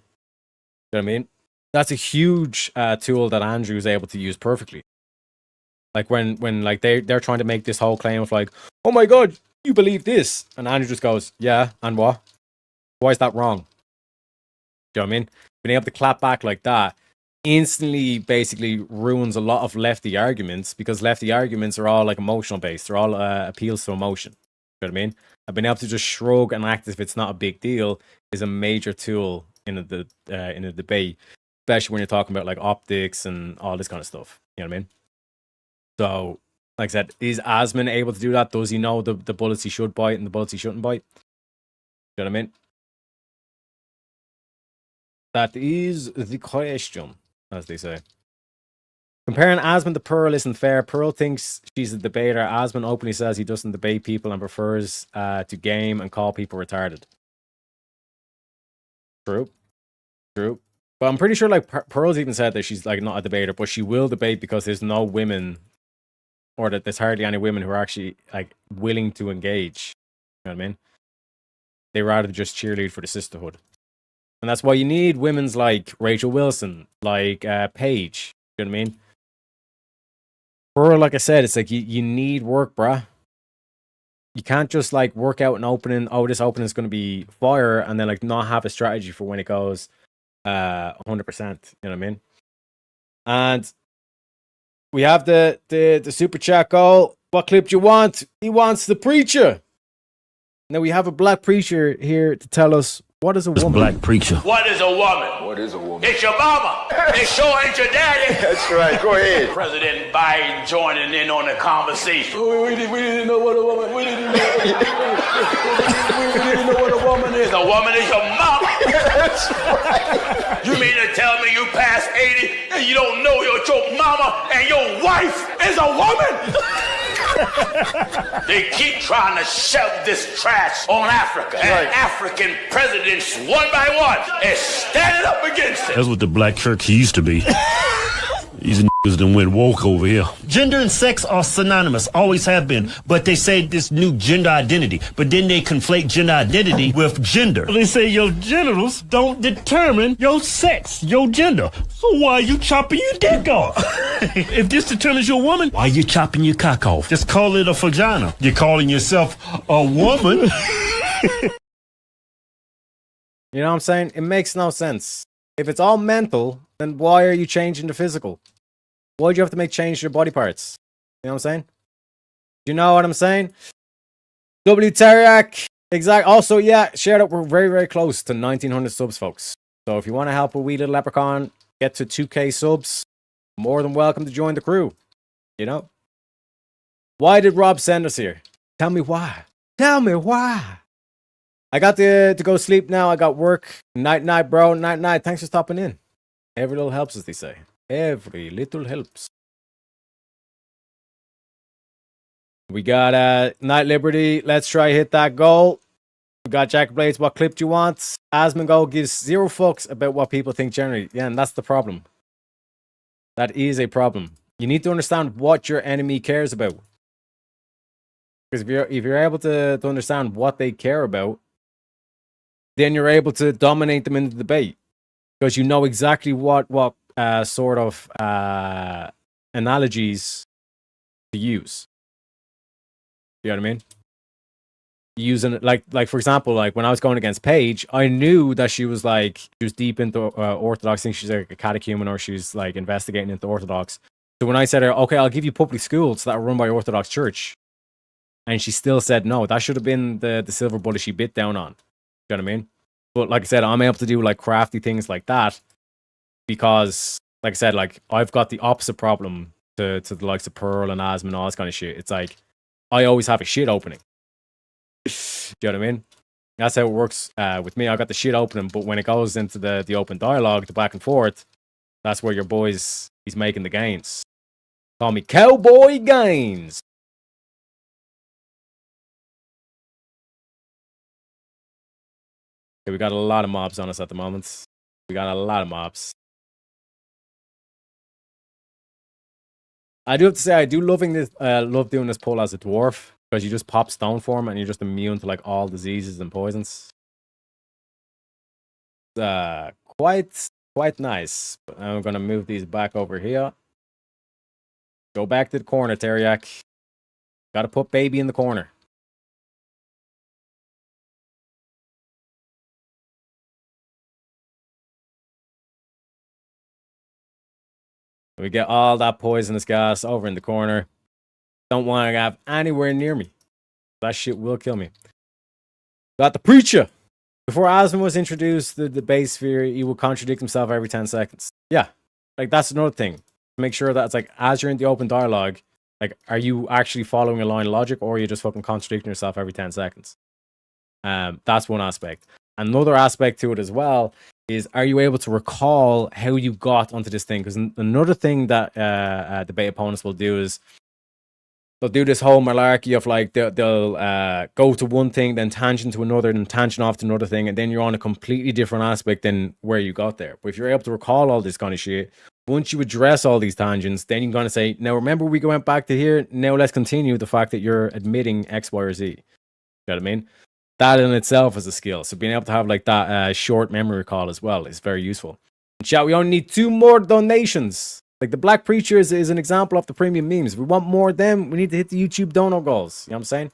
know what I mean? That's a huge tool that Andrew is able to use perfectly. Like, when like, they're trying to make this whole claim of, like, oh my God, you believe this? And Andrew just goes, yeah, and what? Why is that wrong? Do you know what I mean? Being able to clap back like that instantly basically ruins a lot of lefty arguments, because lefty arguments are all like emotional based. They're all appeals to emotion. You know what I mean? And being able to just shrug and act as if it's not a big deal is a major tool in a debate, especially when you're talking about like optics and all this kind of stuff. You know what I mean? So, like I said, is Asman able to do that? Does he know the bullets he should bite and the bullets he shouldn't bite? You know what I mean? That is the question, as they say. Comparing Asman to Pearl isn't fair. Pearl thinks she's a debater. Asman openly says he doesn't debate people and prefers to game and call people retarded. True. But I'm pretty sure like Pearl's even said that she's like not a debater, but she will debate because there's no women, or that there's hardly any women who are actually like willing to engage. You know what I mean? They rather just cheerlead for the sisterhood. And that's why you need women's like Rachel Wilson, like Paige. You know what I mean? Pearl, like I said, it's like you need work, bruh. You can't just like work out an opening. Oh, this opening is going to be fire, and then like not have a strategy for when it goes 100%. You know what I mean? And we have the super chat goal. What clip do you want? He wants the preacher. Now we have a black preacher here to tell us what is a woman. Black preacher. What is a woman? What is a woman? It's your mama. It sure ain't your daddy. That's right. Go ahead. President Biden joining in on the conversation. We didn't know what a woman. We didn't know what a woman is. A woman is your mama. That's right. You mean to tell me you past 80 and you don't know your mama and your wife is a woman? They keep trying to shove this trash on Africa. And African presidents, one by one, is standing up against it. That's what the black church used to be. These niggas done went woke over here. Gender and sex are synonymous, always have been. But they say this new gender identity. But then they conflate gender identity with gender. They say your genitals don't determine your sex, your gender. So why are you chopping your dick off? If this determines you're a woman, why are you chopping your cock off? Just call it a vagina. You're calling yourself a woman. You know what I'm saying? It makes no sense. If it's all mental, then why are you changing the physical? Why do you have to make change to your body parts? You know what I'm saying? Do you know what I'm saying? W Teriak. Exact. Also, yeah, share out. We're very, very close to 1900 subs, folks. So if you want to help a wee little leprechaun get to 2K subs, more than welcome to join the crew. You know? Why did Rob send us here? Tell me why. Tell me why. I got to go sleep now. I got work. Night, bro. Night. Thanks for stopping in. Every little helps, as they say. Every little helps. We got Night Liberty. Let's try hit that goal. We got Jack Blades. What clip do you want? Asmongo gives 0 fucks about what people think generally. Yeah, and that's the problem. That is a problem. You need to understand what your enemy cares about. Because if you're able to understand what they care about, then you're able to dominate them in the debate. Because you know exactly what sort of analogies to use. You know what I mean? Using like for example, like when I was going against Paige, I knew that she was deep into Orthodox. I think she's like a catechumen, or she's like investigating into Orthodox. So when I said, okay, I'll give you public schools that are run by Orthodox Church, and she still said no, that should have been the silver bullet she bit down on. You know what I mean? But like I said, I'm able to do like crafty things like that because, like I said, like I've got the opposite problem to the likes of Pearl and Asma and all this kind of shit. It's like I always have a shit opening. Do you know what I mean? That's how it works with me. I got the shit opening, but when it goes into the open dialogue, the back and forth, that's where your boy's he's making the gains. Call me Cowboy Gains. Okay, we got a lot of mobs on us at the moment. We got a lot of mobs. I do have to say, I do love doing this pull as a dwarf because you just pop stone form and you're just immune to like all diseases and poisons. Quite nice. But I'm gonna move these back over here. Go back to the corner, Teriak. Gotta put baby in the corner. We get all that poisonous gas over in the corner. Don't want to have anywhere near me. That shit will kill me. Got the preacher. Before Aslan was introduced, the base sphere, he would contradict himself every 10 seconds. Yeah, like that's another thing. Make sure that it's like, as you're in the open dialogue, like, are you actually following a line of logic or are you just fucking contradicting yourself every 10 seconds? That's one aspect. Another aspect to it as well is, are you able to recall how you got onto this thing? Because another thing that debate opponents will do is they'll do this whole malarkey of like they'll go to one thing, then tangent to another, then tangent off to another thing, and then you're on a completely different aspect than where you got there. But if you're able to recall all this kind of shit, once you address all these tangents, then you're going to say, now remember we went back to here, now let's continue the fact that you're admitting X, Y, or Z. You know what I mean? That in itself is a skill. So being able to have like that short memory recall as well is very useful. And chat, we only need 2 more donations. Like the Black Preacher is an example of the premium memes. If we want more of them, we need to hit the YouTube dono goals. You know what I'm saying?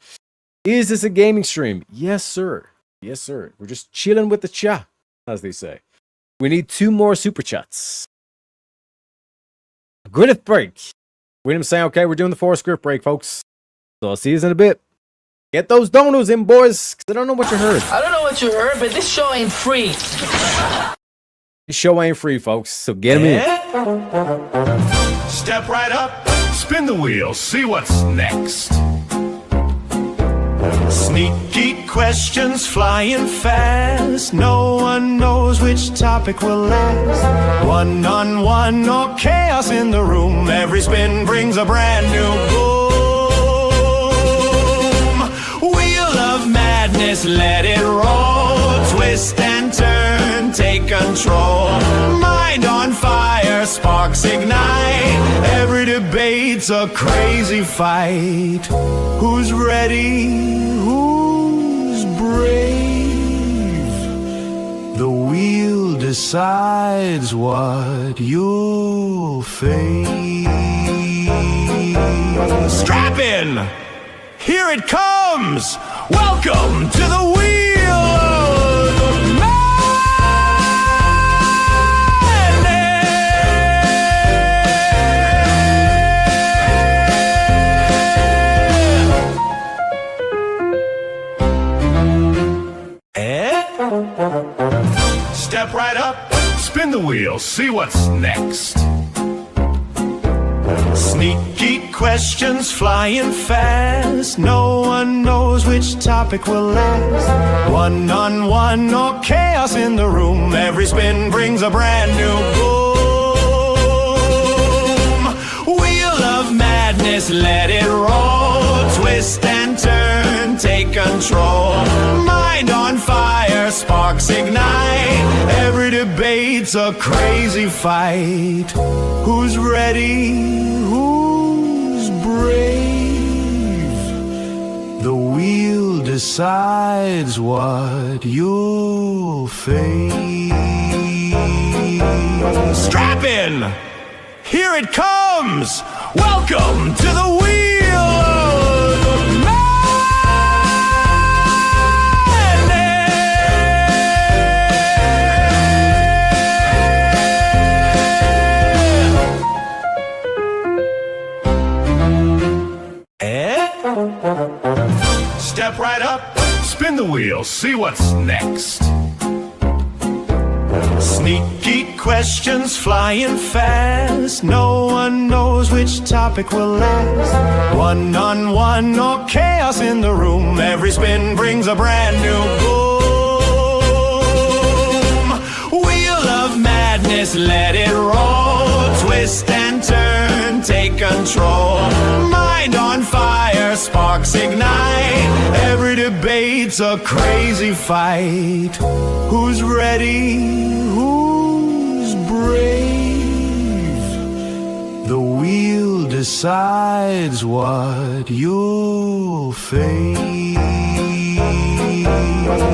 Is this a gaming stream? Yes, sir. Yes, sir. We're just chilling with the chat, as they say. We need 2 more super chats. Griffith break. William saying, okay, we're doing the 4 script break, folks. So I'll see you in a bit. Get those donos in, boys, because I don't know what you heard. I don't know what you heard, but this show ain't free. This show ain't free, folks, so get them in. Step right up, spin the wheel, see what's next. Sneaky questions flying fast. No one knows which topic will last. One-on-one or chaos in the room. Every spin brings a brand new boom. Wheel of madness, let it roll. Twist and turn, take control. Mind on fire, sparks ignite. Every debate's a crazy fight. Who's ready? Who's brave? The wheel decides what you'll face. Strap in! Here it comes! Welcome to the wheel of Step right up, spin the wheel, see what's next. Sneaky questions flying fast. No one knows which topic will last. One-on-one or chaos in the room. Every spin brings a brand new boom. Wheel of madness, let it roll. Twist and turn, take control. Mind on fire, sparks ignite. Every debate's a crazy fight. Who's ready? Who's brave? The wheel decides what you'll face. Strap in! Here it comes! Welcome to the wheel of madness! Step right up, spin the wheel, see what's next. Sneaky questions flying fast. No one knows which topic will last. One-on-one or chaos in the room. Every spin brings a brand new boom. Wheel of madness, let it roll. Twist and turn, take control. Mind on fire, sparks ignite. Every debate's a crazy fight. Who's ready? Who's brave? The wheel decides what you'll face.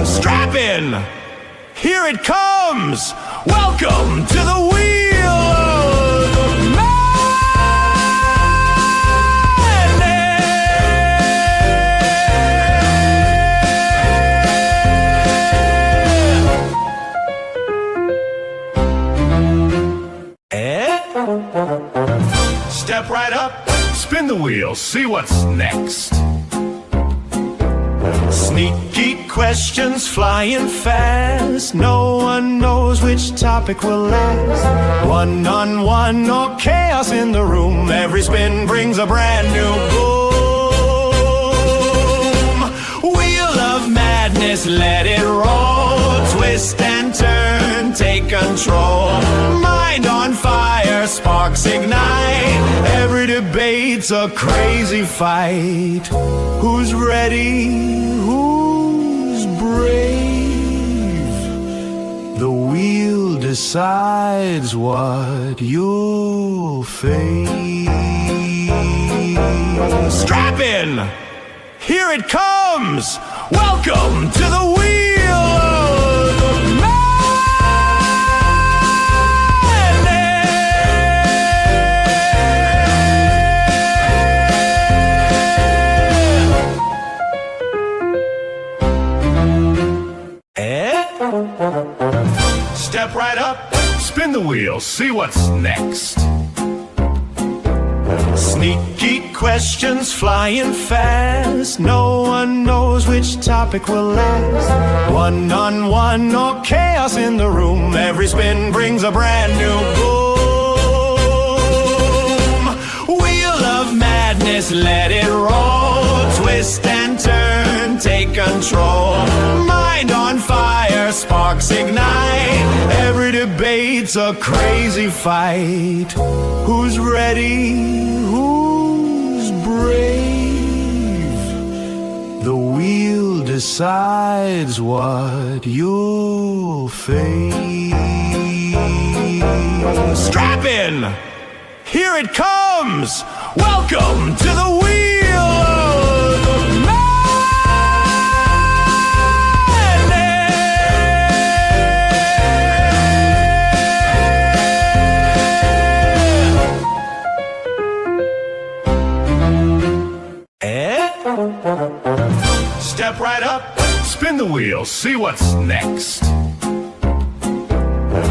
Strap in! Here it comes! Welcome to the wheel of Step right up, spin the wheel, see what's next. Sneaky questions flying fast. No one knows which topic will last. One-on-one or chaos in the room. Every spin brings a brand new boom. Wheel of madness, let it roll. Twist and turn, take control. Mind on fire, sparks ignite. Every debate's a crazy fight. Who's ready? Who's brave? The wheel decides what you'll face. Strap in! Here it comes! Welcome to the wheel of Step right up, spin the wheel, see what's next. Sneaky questions flying fast. No one knows which topic will last. One-on-one or chaos in the room. Every spin brings a brand new boom. Wheel of madness, let it roll. Twist and turn, take control. Mind on fire, sparks ignite. Every debate's a crazy fight. Who's ready? Who's brave? The wheel decides what you'll face. Strap in! Here it comes! Welcome to the wheel of Step right up, spin the wheel, see what's next.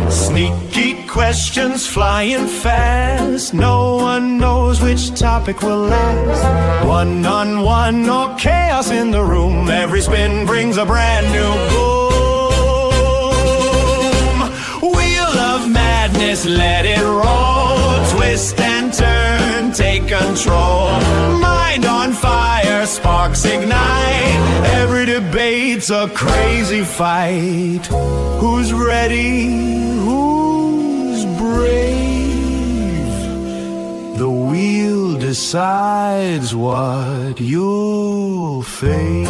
Sneaky questions flying fast. No one knows which topic will last. One-on-one or chaos in the room. Every spin brings a brand new boom. Wheel of madness, let it roll. Twist and turn, take control. Mind on fire, sparks ignite. Every debate's a crazy fight. Who's ready? Who's brave? The wheel decides what you'll face.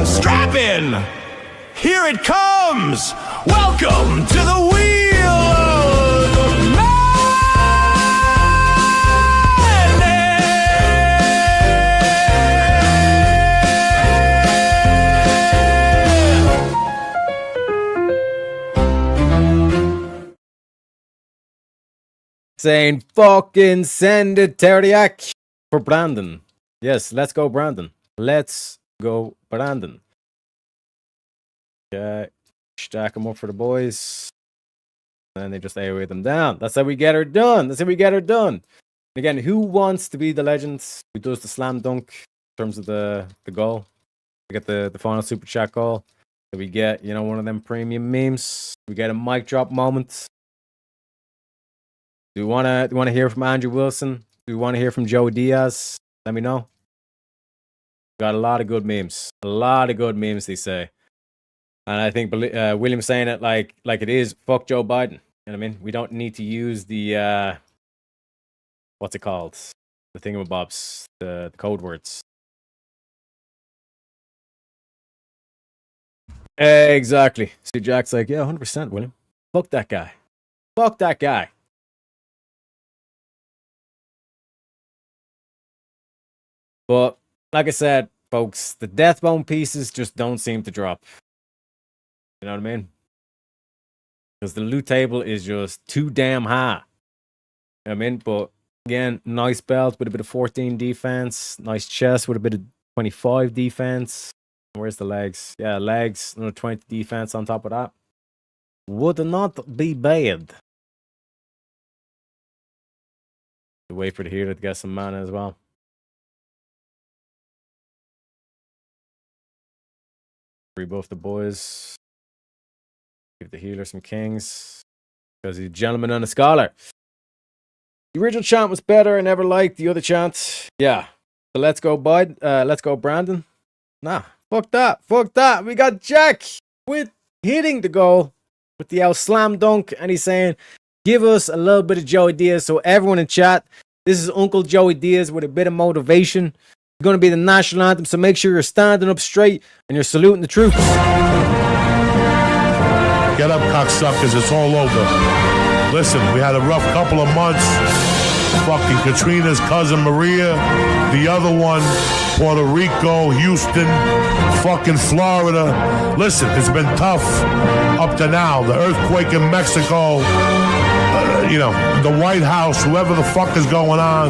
Strap in! Here it comes! Welcome to the wheel of Saying fucking send it, Terdiac, for Brandon. Yes, let's go, Brandon. Let's go, Brandon. Okay, stack them up for the boys. And then they just AoE them down. That's how we get her done. That's how we get her done. Again, who wants to be the legend? Who does the slam dunk? in terms of the goal. We get the final super chat goal. We get, you know, one of them premium memes. We get a mic drop moment. Do you wanna hear from Andrew Wilson? Do you want to hear from Joe Diaz? Let me know. Got a lot of good memes. A lot of good memes, they say. And I think William's saying it like it is. Fuck Joe Biden. You know what I mean? We don't need to use the what's it called? The thingamabobs, the code words. Exactly. See, Jack's like, yeah, 100%, William. Fuck that guy. Fuck that guy. But like I said, folks, the death bone pieces just don't seem to drop. You know what I mean? Because the loot table is just too damn high. You know what I mean? But again, nice belt with a bit of 14 defense. Nice chest with a bit of 25 defense. Where's the legs? Yeah, legs, another 20 defense on top of that. Would not be bad. Wait for the healer to get some mana as well. Rebuff the boys. Give the healer some kings. Because he's a gentleman and a scholar. The original chant was better. I never liked the other chant. Yeah. So let's go, Bud. Let's go, Brandon. Nah. Fuck that. Fuck that. We got Jack with hitting the goal with the slam dunk. And he's saying, give us a little bit of Joey Diaz. So everyone in chat, this is Uncle Joey Diaz with a bit of motivation. It's going to be the national anthem. So make sure you're standing up straight and you're saluting the troops. Get up, cocksuckers. It's all over. Listen, we had a rough couple of months. Fucking Katrina's cousin Maria. The other one, Puerto Rico, Houston, fucking Florida. Listen, it's been tough up to now. The earthquake in Mexico, you know, the White House, whoever the fuck is going on.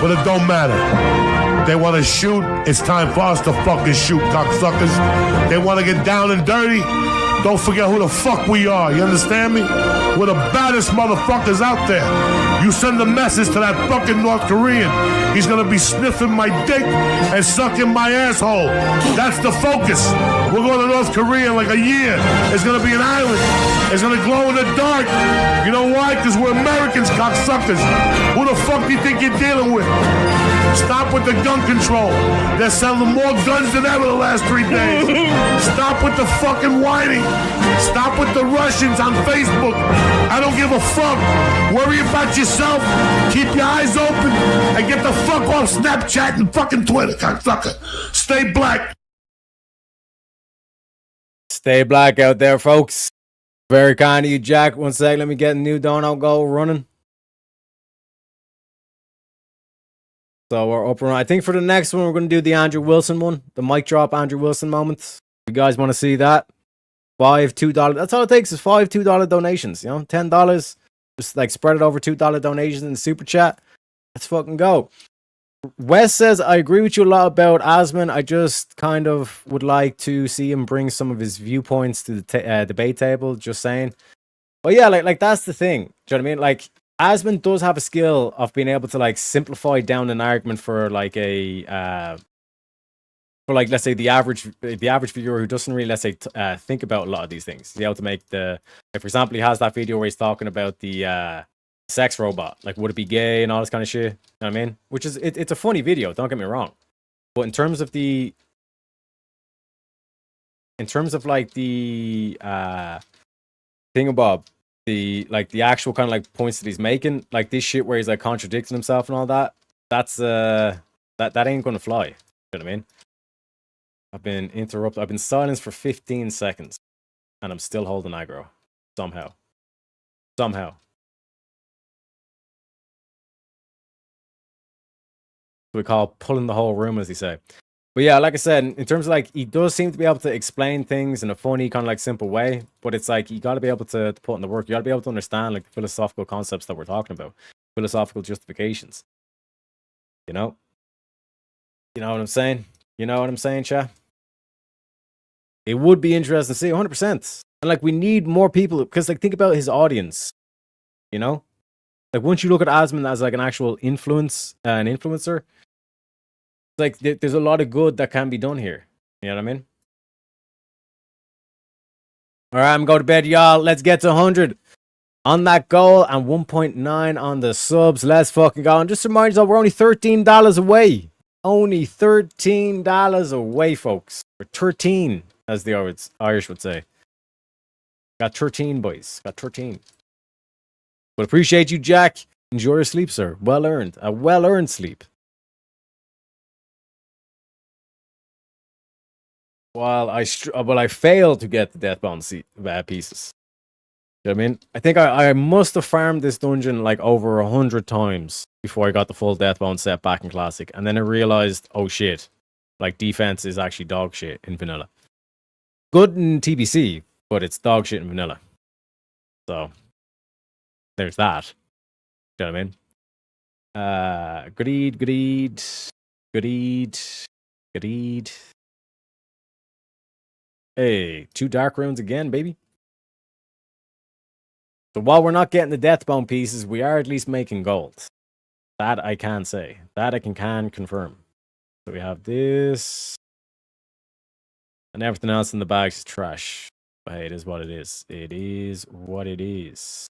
But it don't matter. They want to shoot. It's time for us to fucking shoot, cocksuckers. They want to get down and dirty. Don't forget who the fuck we are. You understand me? We're the baddest motherfuckers out there. You send a message to that fucking North Korean. He's gonna be sniffing my dick and sucking my asshole. That's the focus. We're going to North Korea in like a year. It's gonna be an island. It's gonna glow in the dark. You know why? Because we're Americans, cocksuckers. Who the fuck do you think you're dealing with? Stop with the gun control. They're selling more guns than ever the last 3 days. Stop with the fucking whining. Stop with the Russians on Facebook. I don't give a fuck. Worry about yourself. Keep your eyes open and get the fuck off Snapchat and fucking Twitter, cocksucker. Stay black. Stay black out there, folks. Very kind of you, Jack. One sec, let me get a new donut goal running. So we're up and running. I think for the next one, we're going to do the Andrew Wilson one. The mic drop Andrew Wilson moment. You guys want to see that? $5, $2. That's all it takes is $5, $2 donations. You know, $10. Just like spread it over $2 donations in the super chat. Let's fucking go. Wes says, I agree with you a lot about Asman. I just kind of would like to see him bring some of his viewpoints to the debate table. Just saying. But yeah, like that's the thing. Do you know what I mean? Like, Asman does have a skill of being able to like simplify down an argument for like a for like, let's say the average viewer who doesn't really, let's say, think about a lot of these things. He's able to make the, like, for example, he has that video where he's talking about the sex robot, like would it be gay and all this kind of shit. You know what I mean? Which is it's a funny video. Don't get me wrong, but in terms of like the thingamabob, the actual kind of like points that he's making, like this shit where he's like contradicting himself and all that, that's that ain't gonna fly. You know what I mean? I've been interrupted. I've been silenced for 15 seconds and I'm still holding aggro somehow. We call pulling the whole room, as he say. But yeah, like I said, in terms of like, he does seem to be able to explain things in a funny, kind of like simple way, but it's like, you got to be able to put in the work. You got to be able to understand like the philosophical concepts that we're talking about, philosophical justifications. You know what I'm saying? You know what I'm saying, chat? It would be interesting to see 100%. And like, we need more people because like, think about his audience, you know? Like, once you look at Asman as like an actual influencer, like there's a lot of good that can be done here. You know what I mean? All right, I'm going to bed, y'all. Let's get to 100 on that goal and 1.9 on the subs. Let's fucking go. And just remind you, we're only $13 away. Only $13 away, folks. We're 13, as the Irish would say. Got 13, boys. Got 13. But appreciate you, Jack. Enjoy your sleep, sir. Well earned. A well earned sleep. While I failed to get the Deathbound pieces. You know what I mean? I think I must have farmed this dungeon like over 100 times before I got the full Deathbound set back in Classic. And then I realized, oh shit, like defense is actually dog shit in vanilla. Good in TBC, but it's dog shit in vanilla. So, there's that. You know what I mean? Greed. Hey, 2 dark runes again, baby. So while we're not getting the Deathbone pieces, we are at least making gold. That I can say. That I can confirm. So we have this. And everything else in the bags is trash. But hey, it is what it is. It is what it is.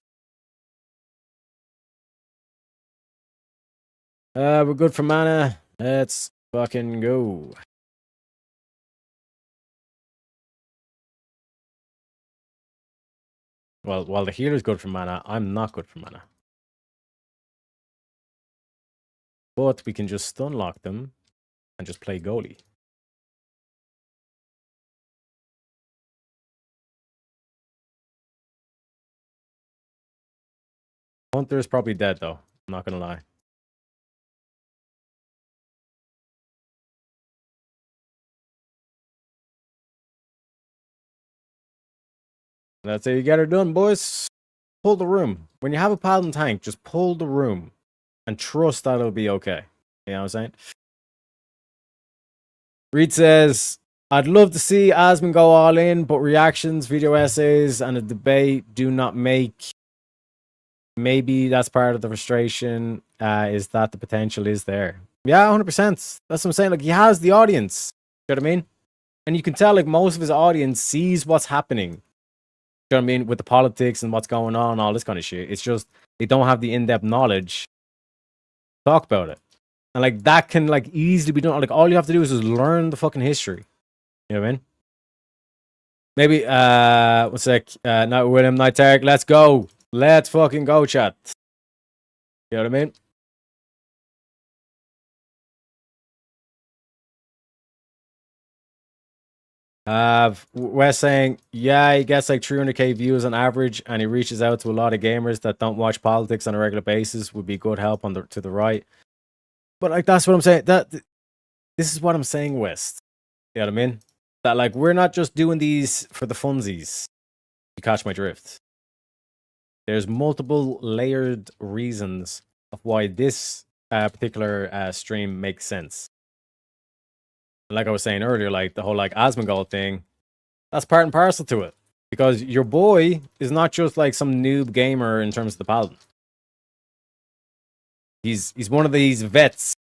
We're good for mana. Let's fucking go. Well, while the healer's good for mana, I'm not good for mana. But we can just stun lock them and just play goalie. Hunter is probably dead though. I'm not gonna lie. That's how you get her done, boys. Pull the room. When you have a paladin tank, just pull the room and trust that it'll be okay. You know what I'm saying? Reed says, I'd love to see Asmund go all in, but reactions, video essays, and a debate do not make. Maybe that's part of the frustration, is that the potential is there. Yeah, 100%. That's what I'm saying. Like, he has the audience. You know what I mean? And you can tell, like, most of his audience sees what's happening. You know what I mean? With the politics and what's going on, all this kind of shit. It's just, they don't have the in-depth knowledge to talk about it. And, like, that can, like, easily be done. Like, all you have to do is just learn the fucking history. You know what I mean? Maybe, one sec. Not William, Night Tarek. Let's go. Let's fucking go, chat. You know what I mean? Wes saying, yeah, he gets like 300k views on average, and he reaches out to a lot of gamers that don't watch politics on a regular basis. Would be good help on to the right. But like, that's what I'm saying. This is what I'm saying, West. You know what I mean? That like, we're not just doing these for the funsies. You catch my drift. There's multiple layered reasons of why this particular stream makes sense. Like I was saying earlier, like the whole like Asmongold thing, that's part and parcel to it. Because your boy is not just like some noob gamer in terms of the paladin. He's one of these vets,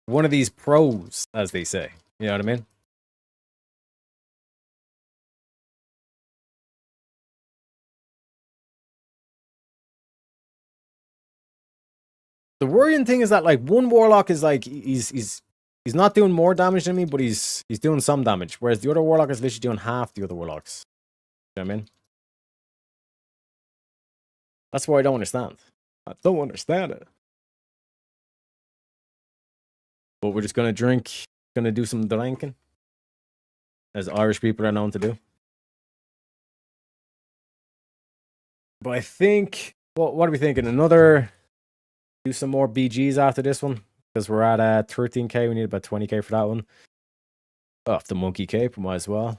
one of these pros, as they say. You know what I mean? The worrying thing is that like one warlock is like he's not doing more damage than me, but he's doing some damage. Whereas the other warlock is literally doing half the other warlocks. You know what I mean? That's what I don't understand. I don't understand it. But we're just gonna drink, gonna do some drinking, as Irish people are known to do. But I think, what are we thinking? Do some more BGs after this one, because we're at 13k. We need about 20k for that one. Off the monkey cape, we might as well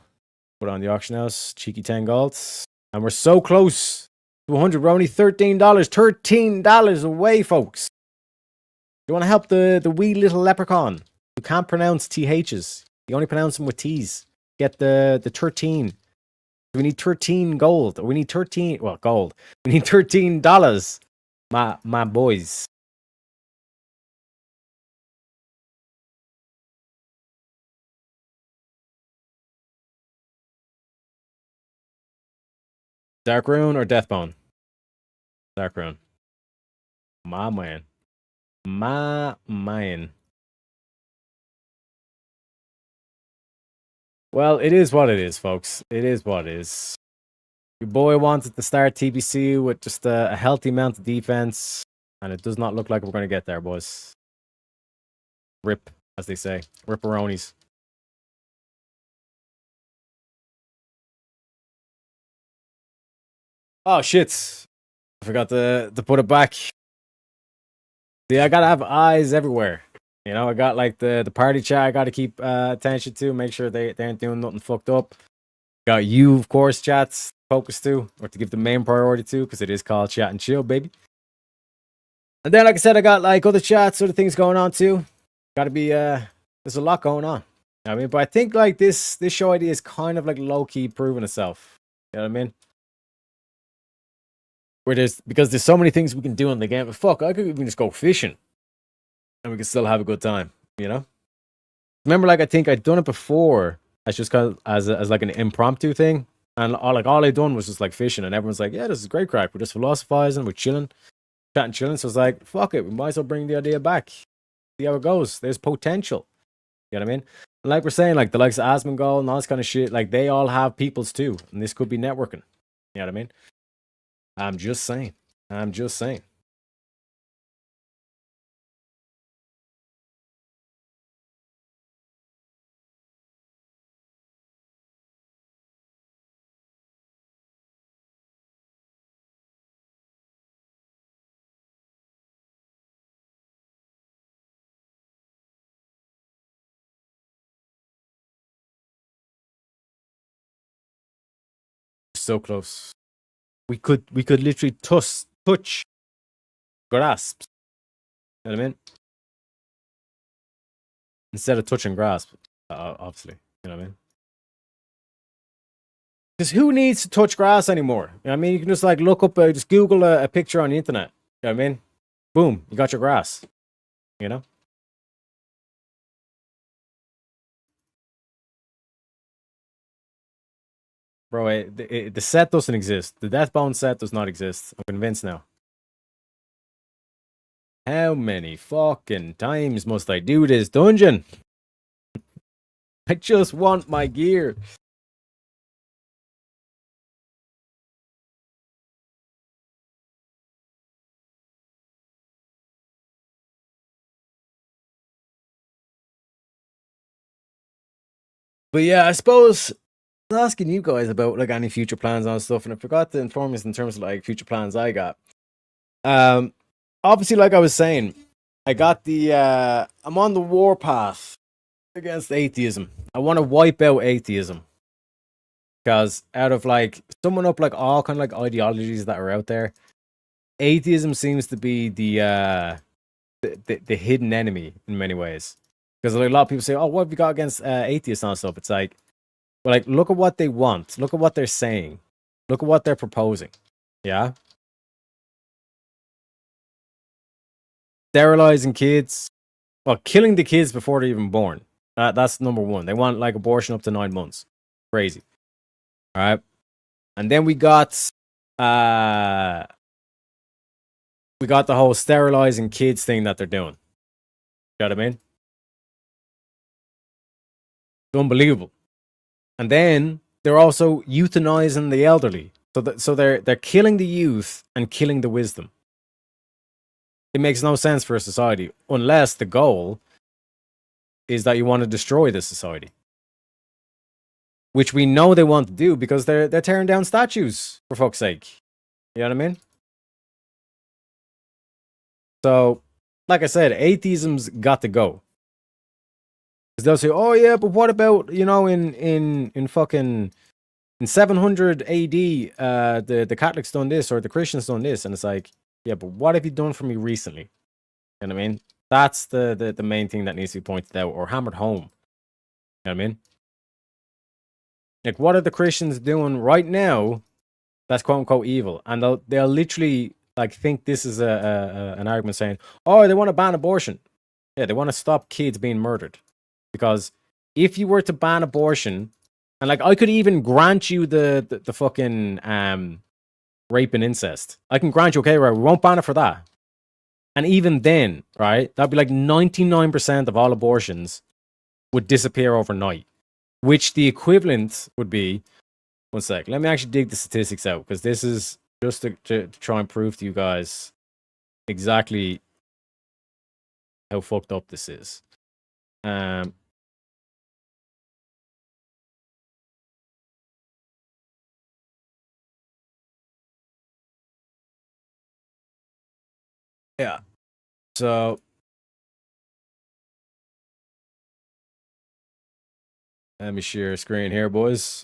put on the auction house. Cheeky 10 golds, and we're so close to 100. We're only $13, $13 away, folks. You want to help the wee little leprechaun who can't pronounce THs? You only pronounce them with T's. Get the 13. We need 13 gold. We need 13. Well, gold. We need $13. My boys. Dark Rune or Deathbone? Dark Rune. My man. My man. Well, it is what it is, folks. It is what it is. Your boy wanted to start TBC with just a healthy amount of defense, and it does not look like we're going to get there, boys. Rip, as they say. Ripperonis. Oh, shit. I forgot to put it back. See, I gotta have eyes everywhere. You know, I got like the party chat I gotta keep attention to, make sure they aren't doing nothing fucked up. Got you, of course, chats focus to, or to give the main priority to, because it is called Chat and Chill, baby. And then, like I said, I got like other chats, other things going on too. Gotta be there's a lot going on. You know what I mean, but I think like this show idea is kind of like low key proving itself. You know what I mean? Because there's so many things we can do in the game. But fuck, I could even just go fishing, and we could still have a good time. You know? Remember, like I think I'd done it before as just kind of as like an impromptu thing, and all I done was just like fishing, and everyone's like, "Yeah, this is great crack. We're just philosophizing, we're chilling, chatting, chilling." So it's like, fuck it, we might as well bring the idea back, see how it goes. There's potential. You know what I mean? And like we're saying, like the likes of Asmongold and all this kind of shit, like they all have peoples too, and this could be networking. You know what I mean? I'm just saying. I'm just saying. So close. We could literally touch grasp. You know what I mean? Instead of touching grasp, obviously. You know what I mean? Because who needs to touch grass anymore? You know what I mean? You can just like look up, just Google a picture on the internet. You know what I mean? Boom, you got your grass. You know? Bro, the set doesn't exist. The Deathbone set does not exist. I'm convinced now. How many fucking times must I do this dungeon? I just want my gear. But yeah, I suppose I was asking you guys about like any future plans on stuff, and I forgot to inform you in terms of like future plans I got. Obviously, like I was saying, I got I'm on the warpath against atheism. I want to wipe out atheism. Because out of like summing up like all kind of like ideologies that are out there, atheism seems to be the hidden enemy in many ways. Because like, a lot of people say, "Oh, what have you got against atheists and stuff?" It's like, well, like look at what they want, look at what they're saying, look at what they're proposing. Yeah, sterilizing kids, well, killing the kids before they're even born. That's number one. They want like abortion up to 9 months. Crazy. All right, and then we got the whole sterilizing kids thing that they're doing. You know what I mean? Unbelievable. And then they're also euthanizing the elderly. So they're killing the youth and killing the wisdom. It makes no sense for a society unless the goal is that you want to destroy this society. Which we know they want to do because they're tearing down statues, for fuck's sake. You know what I mean? So, like I said, atheism's got to go. Because they'll say, "Oh yeah, but what about, you know, in fucking in 700 AD, the Catholics done this or the Christians done this," and it's like, yeah, but what have you done for me recently? You know what I mean? That's the main thing that needs to be pointed out or hammered home. You know what I mean? Like, what are the Christians doing right now that's quote unquote evil? And they'll literally like think this is an argument saying, "Oh, they want to ban abortion." Yeah, they want to stop kids being murdered. Because if you were to ban abortion, and like I could even grant you the fucking rape and incest. I can grant you, okay, right, we won't ban it for that. And even then, right, that'd be like 99% of all abortions would disappear overnight, which the equivalent would be, one sec, let me actually dig the statistics out, because this is just to try and prove to you guys exactly how fucked up this is. Yeah. So let me share a screen here, boys.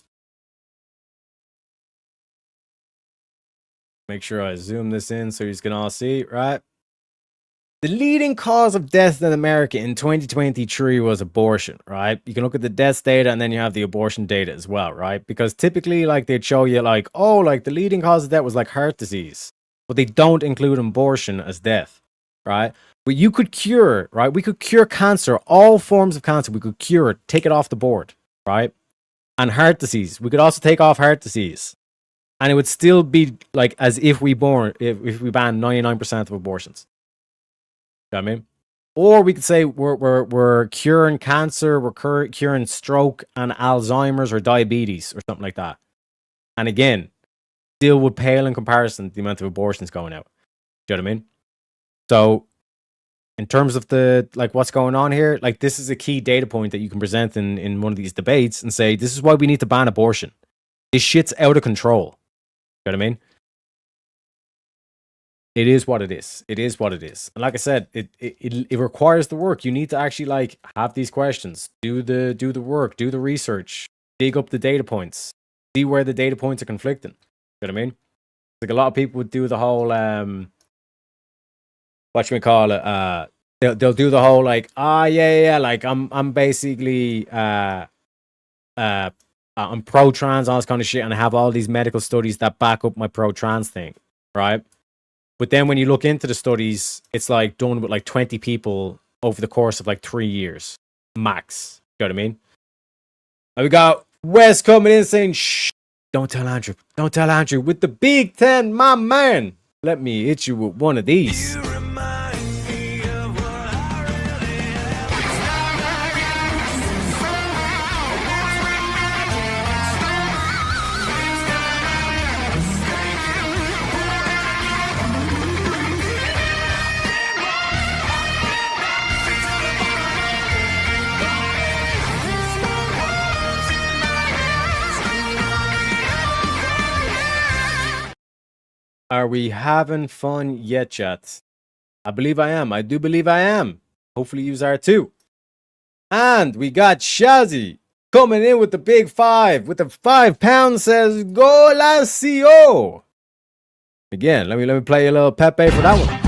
Make sure I zoom this in so you can all see, right? The leading cause of death in America in 2023 was abortion, right? You can look at the death data and then you have the abortion data as well, right? Because typically, like, they'd show you, like, oh, like, the leading cause of death was, like, heart disease. But they don't include abortion as death, right? But you could cure, right? We could cure cancer, all forms of cancer. We could cure it, take it off the board, right? And heart disease. We could also take off heart disease. And it would still be, like, as if we ban 99% of abortions. You know what I mean? Or we could say we're curing cancer, we're curing stroke and Alzheimer's or diabetes or something like that. And again, still would pale in comparison to the amount of abortions going out. Do you know what I mean? So, in terms of the, like, what's going on here, like, this is a key data point that you can present in one of these debates and say, this is why we need to ban abortion. This shit's out of control. You know what I mean? It is what it is. It is what it is. And like I said, it requires the work. You need to actually, like, have these questions, do the work, do the research, dig up the data points, see where the data points are conflicting. You know what I mean? Like, a lot of people would do the whole what should we call it? They'll do the whole, like, yeah, like, I'm basically I'm pro-trans, all this kind of shit, and I have all these medical studies that back up my pro-trans thing, right? But then when you look into the studies, it's like done with like 20 people over the course of like 3 years max. You know what I mean? And we got Wes coming in saying, shh, don't tell Andrew. Don't tell Andrew. With the Big Ten, my man. Let me hit you with one of these. Are we having fun yet, chat? I believe I am. I do believe I am. Hopefully you are too. And we got Shazzy coming in with the big 5. With the £5 says, Go Lazio. Again, let me play a little Pepe for that one.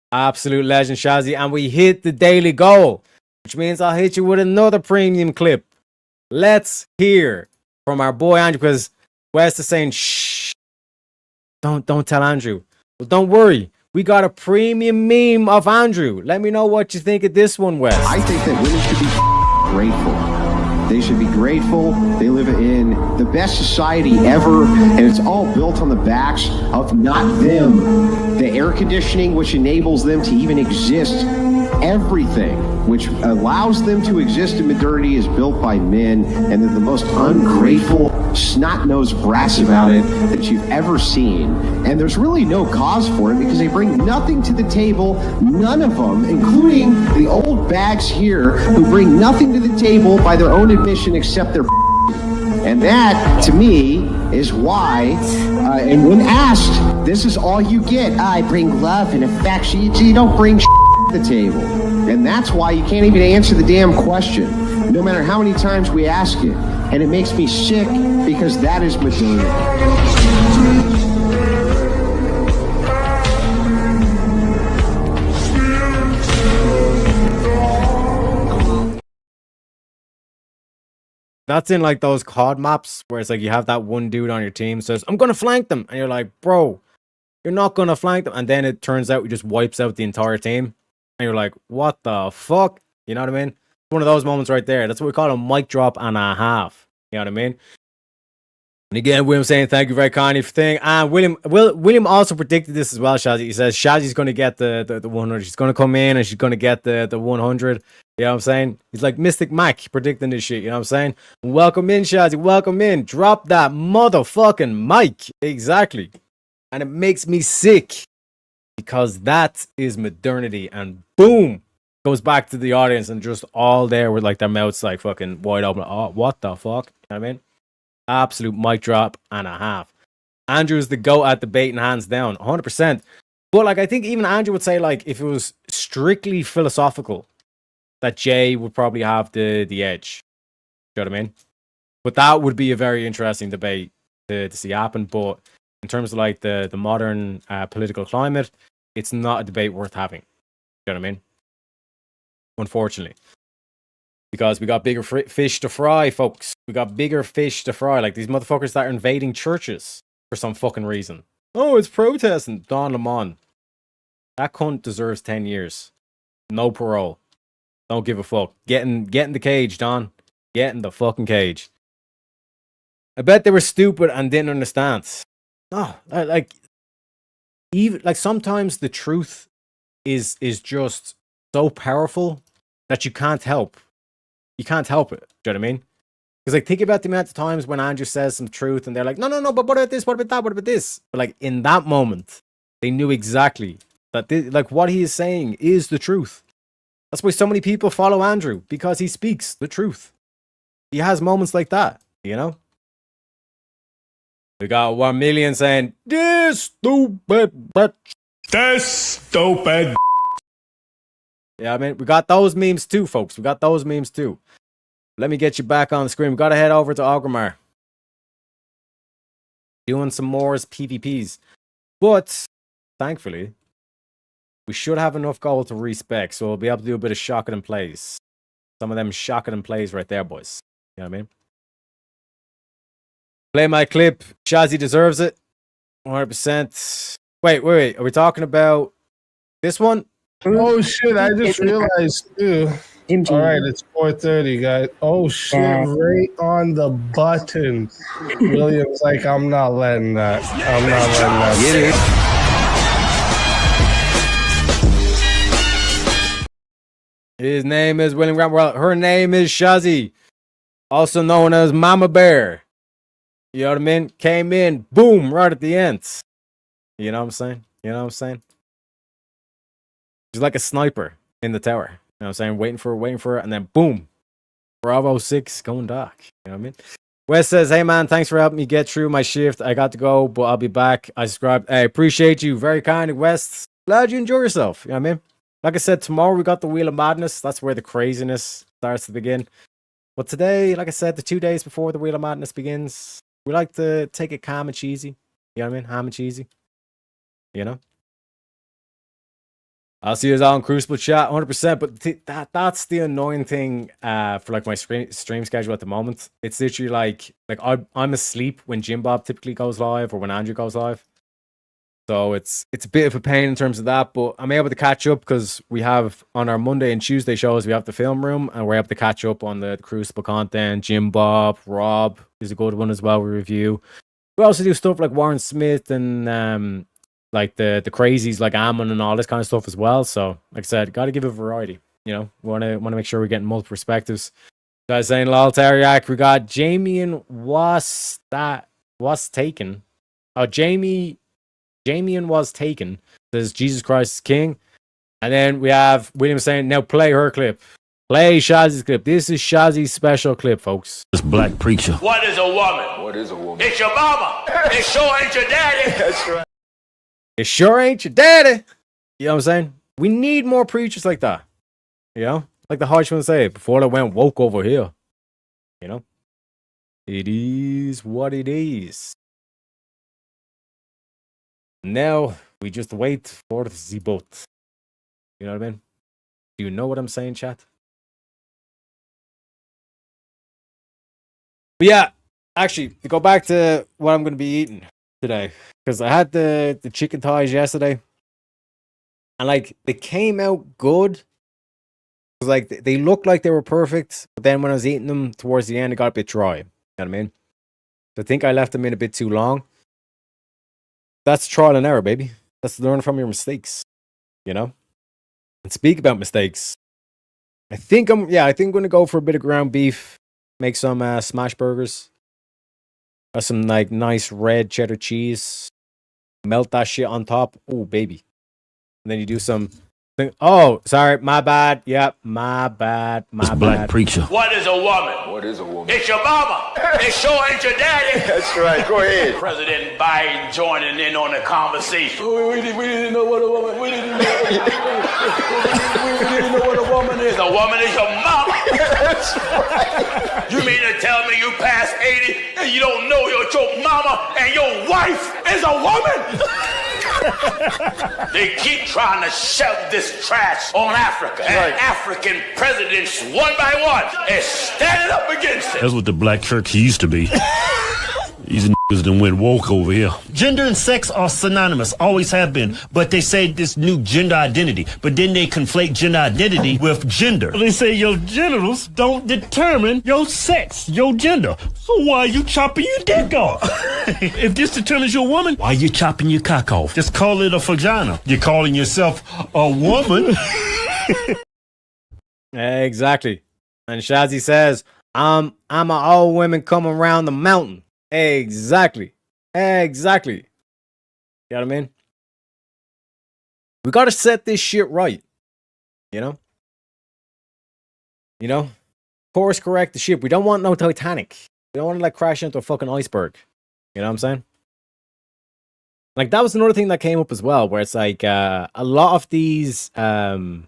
Absolute legend, Shazzy. And we hit the daily goal, which means I'll hit you with another premium clip. Let's hear from our boy Andrew, because West is saying, shh, don't tell Andrew. Well, don't worry. We got a premium meme of Andrew. Let me know what you think of this one, Wes. I think that women should be grateful. They should be grateful. They live in the best society ever, and it's all built on the backs of not them. The air conditioning, which enables them to even exist, everything which allows them to exist in modernity is built by men, and they're the most ungrateful, snot-nosed brats about it that you've ever seen. And there's really no cause for it because they bring nothing to the table, none of them, including the old bags here who bring nothing to the table by their own admission except their and that, to me, is why, and when asked, this is all you get. I bring love and affection. You don't bring to the table. And that's why you can't even answer the damn question, no matter how many times we ask it. And it makes me sick because that is modernity. That's in like those COD maps where it's like you have that one dude on your team says, I'm going to flank them. And you're like, bro, You're not going to flank them. And then it turns out he just wipes out the entire team. And you're like, what the fuck? You know what I mean? It's one of those moments right there. That's what we call a mic drop and a half. You know what I mean? And again, William saying thank you very kindly for thing. And William also predicted this as well, Shazzy. He says Shazzy's going to get the 100. She's going to come in and she's going to get the 100. You know what I'm saying? He's like Mystic Mac predicting this shit. You know what I'm saying? Welcome in, Shazzy. Welcome in. Drop that motherfucking mic. Exactly. And it makes me sick because that is modernity. And boom, goes back to the audience and just all there with like their mouths like fucking wide open. Oh, what the fuck? You know what I mean? Absolute mic drop and a half. Andrew's the GOAT at debating hands down, 100%. But like, I think even Andrew would say like, if it was strictly philosophical, that Jay would probably have the edge. You know what I mean? But that would be a very interesting debate to see happen. But in terms of like the modern political climate, it's not a debate worth having. You know what I mean? Unfortunately. Because we got bigger fish to fry, folks. We got bigger fish to fry. Like these motherfuckers that are invading churches for some fucking reason. Oh, it's protesting. Don Lemon. That cunt deserves 10 years. No parole. Don't give a fuck. Get in the cage, Don. Get in the fucking cage. I bet they were stupid and didn't understand. No, like even like sometimes the truth is just so powerful that you can't help. You can't help it. Do you know what I mean? Because like think about the amount of times when Andrew says some truth and they're like, no, but what about this? What about that? What about this? But like in that moment, they knew exactly that like what he is saying is the truth. That's why so many people follow Andrew, because he speaks the truth. He has moments like that, you know? We got 1 million saying, this stupid bitch. This stupid. Yeah, I mean, we got those memes too, folks. We got those memes too. Let me get you back on the screen. We got to head over to Ogrimmar. Doing some more PvPs. But, thankfully, we should have enough gold to respec, so we'll be able to do a bit of shocking and plays. Some of them shocking and plays right there, boys. You know what I mean? Play my clip. Shazzy deserves it. 100%. Wait. Are we talking about this one? Oh shit! I just realized too. All right, it's 4:30, guys. Oh shit! Right on the button. William's like, I'm not letting that. I'm not letting that. Get it. His name is William Grant. Well, her name is Shazzy, also known as Mama Bear. You know what I mean? Came in, boom, right at the end. You know what I'm saying? You know what I'm saying? She's like a sniper in the tower. You know what I'm saying? Waiting for her, and then boom. Bravo 6 going dark. You know what I mean? Wes says, hey man, thanks for helping me get through my shift. I got to go, but I'll be back. I subscribed. I appreciate you. Very kind, Wes. Glad you enjoy yourself. You know what I mean? Like I said, tomorrow we got the Wheel of Madness. That's where the craziness starts to begin. But today, like I said, the 2 days before the Wheel of Madness begins, we like to take it calm and cheesy. You know what I mean? Ham and cheesy. You know? I'll see you all in Crucible chat, 100%. But that's the annoying thing for like my stream schedule at the moment. It's literally like I'm asleep when Jim Bob typically goes live or when Andrew goes live. So it's a bit of a pain in terms of that, but I'm able to catch up because we have on our Monday and Tuesday shows, we have the film room and we're able to catch up on the Crucible content. Jim Bob, Rob is a good one as well. We review. We also do stuff like Warren Smith and like the crazies like Ammon and all this kind of stuff as well. So like I said, got to give it variety. You know, want to make sure we're getting multiple perspectives. Guys saying lol Teriak. We got Jamian was taken. Oh, Jamian was taken. Says Jesus Christ is King. And then we have William saying, now play her clip. Play Shazzy's clip. This is Shazzy's special clip, folks. This black preacher. What is a woman? What is a woman? It's your mama. It sure ain't your daddy. That's right. It sure ain't your daddy. You know what I'm saying? We need more preachers like that. You know? Like the Hodgman say, before they went woke over here. You know? It is what it is. Now, we just wait for the boat. You know what I mean? Do you know what I'm saying, chat? But yeah, actually, to go back to what I'm going to be eating. today because I had the chicken thighs yesterday, and like they came out good. Like they looked like they were perfect, but then when I was eating them towards the end, it got a bit dry. You know what I mean? So I think I left them in a bit too long. That's trial and error, baby. That's learn from your mistakes. You know. And speak about mistakes. I think I'm gonna go for a bit of ground beef. Make some smash burgers. Some like nice red cheddar cheese. Melt that shit on top. Oh baby. And then you do some. Oh, sorry, my bad. Yep, my bad. My bad. Black preacher. What is a woman? What is a woman? It's your mama. It sure ain't your daddy. That's right. Go ahead. President Biden joining in on the conversation. We didn't know what a woman. We didn't know. We didn't know what a woman is. A woman is your mama. That's right. You mean to tell me you past 80 and you don't know your mama and your wife is a woman? They keep trying to shove this trash on Africa. And African presidents, one by one, is standing up against it. That's what the black church used to be. These niggas done went woke over here. Gender and sex are synonymous, always have been. But they say this new gender identity. But then they conflate gender identity with gender. They say your genitals don't determine your sex, your gender. So why are you chopping your dick off? If this determines your woman, why are you chopping your cock off? Just call it a vagina. You're calling yourself a woman. Exactly. And Shazzy says, I'm an old woman coming around the mountain. Exactly. You know what I mean? We gotta set this shit right. You know? Course correct the ship. We don't want no Titanic. We don't want to like crash into a fucking iceberg. You know what I'm saying? Like that was another thing that came up as well, where it's like a lot of these what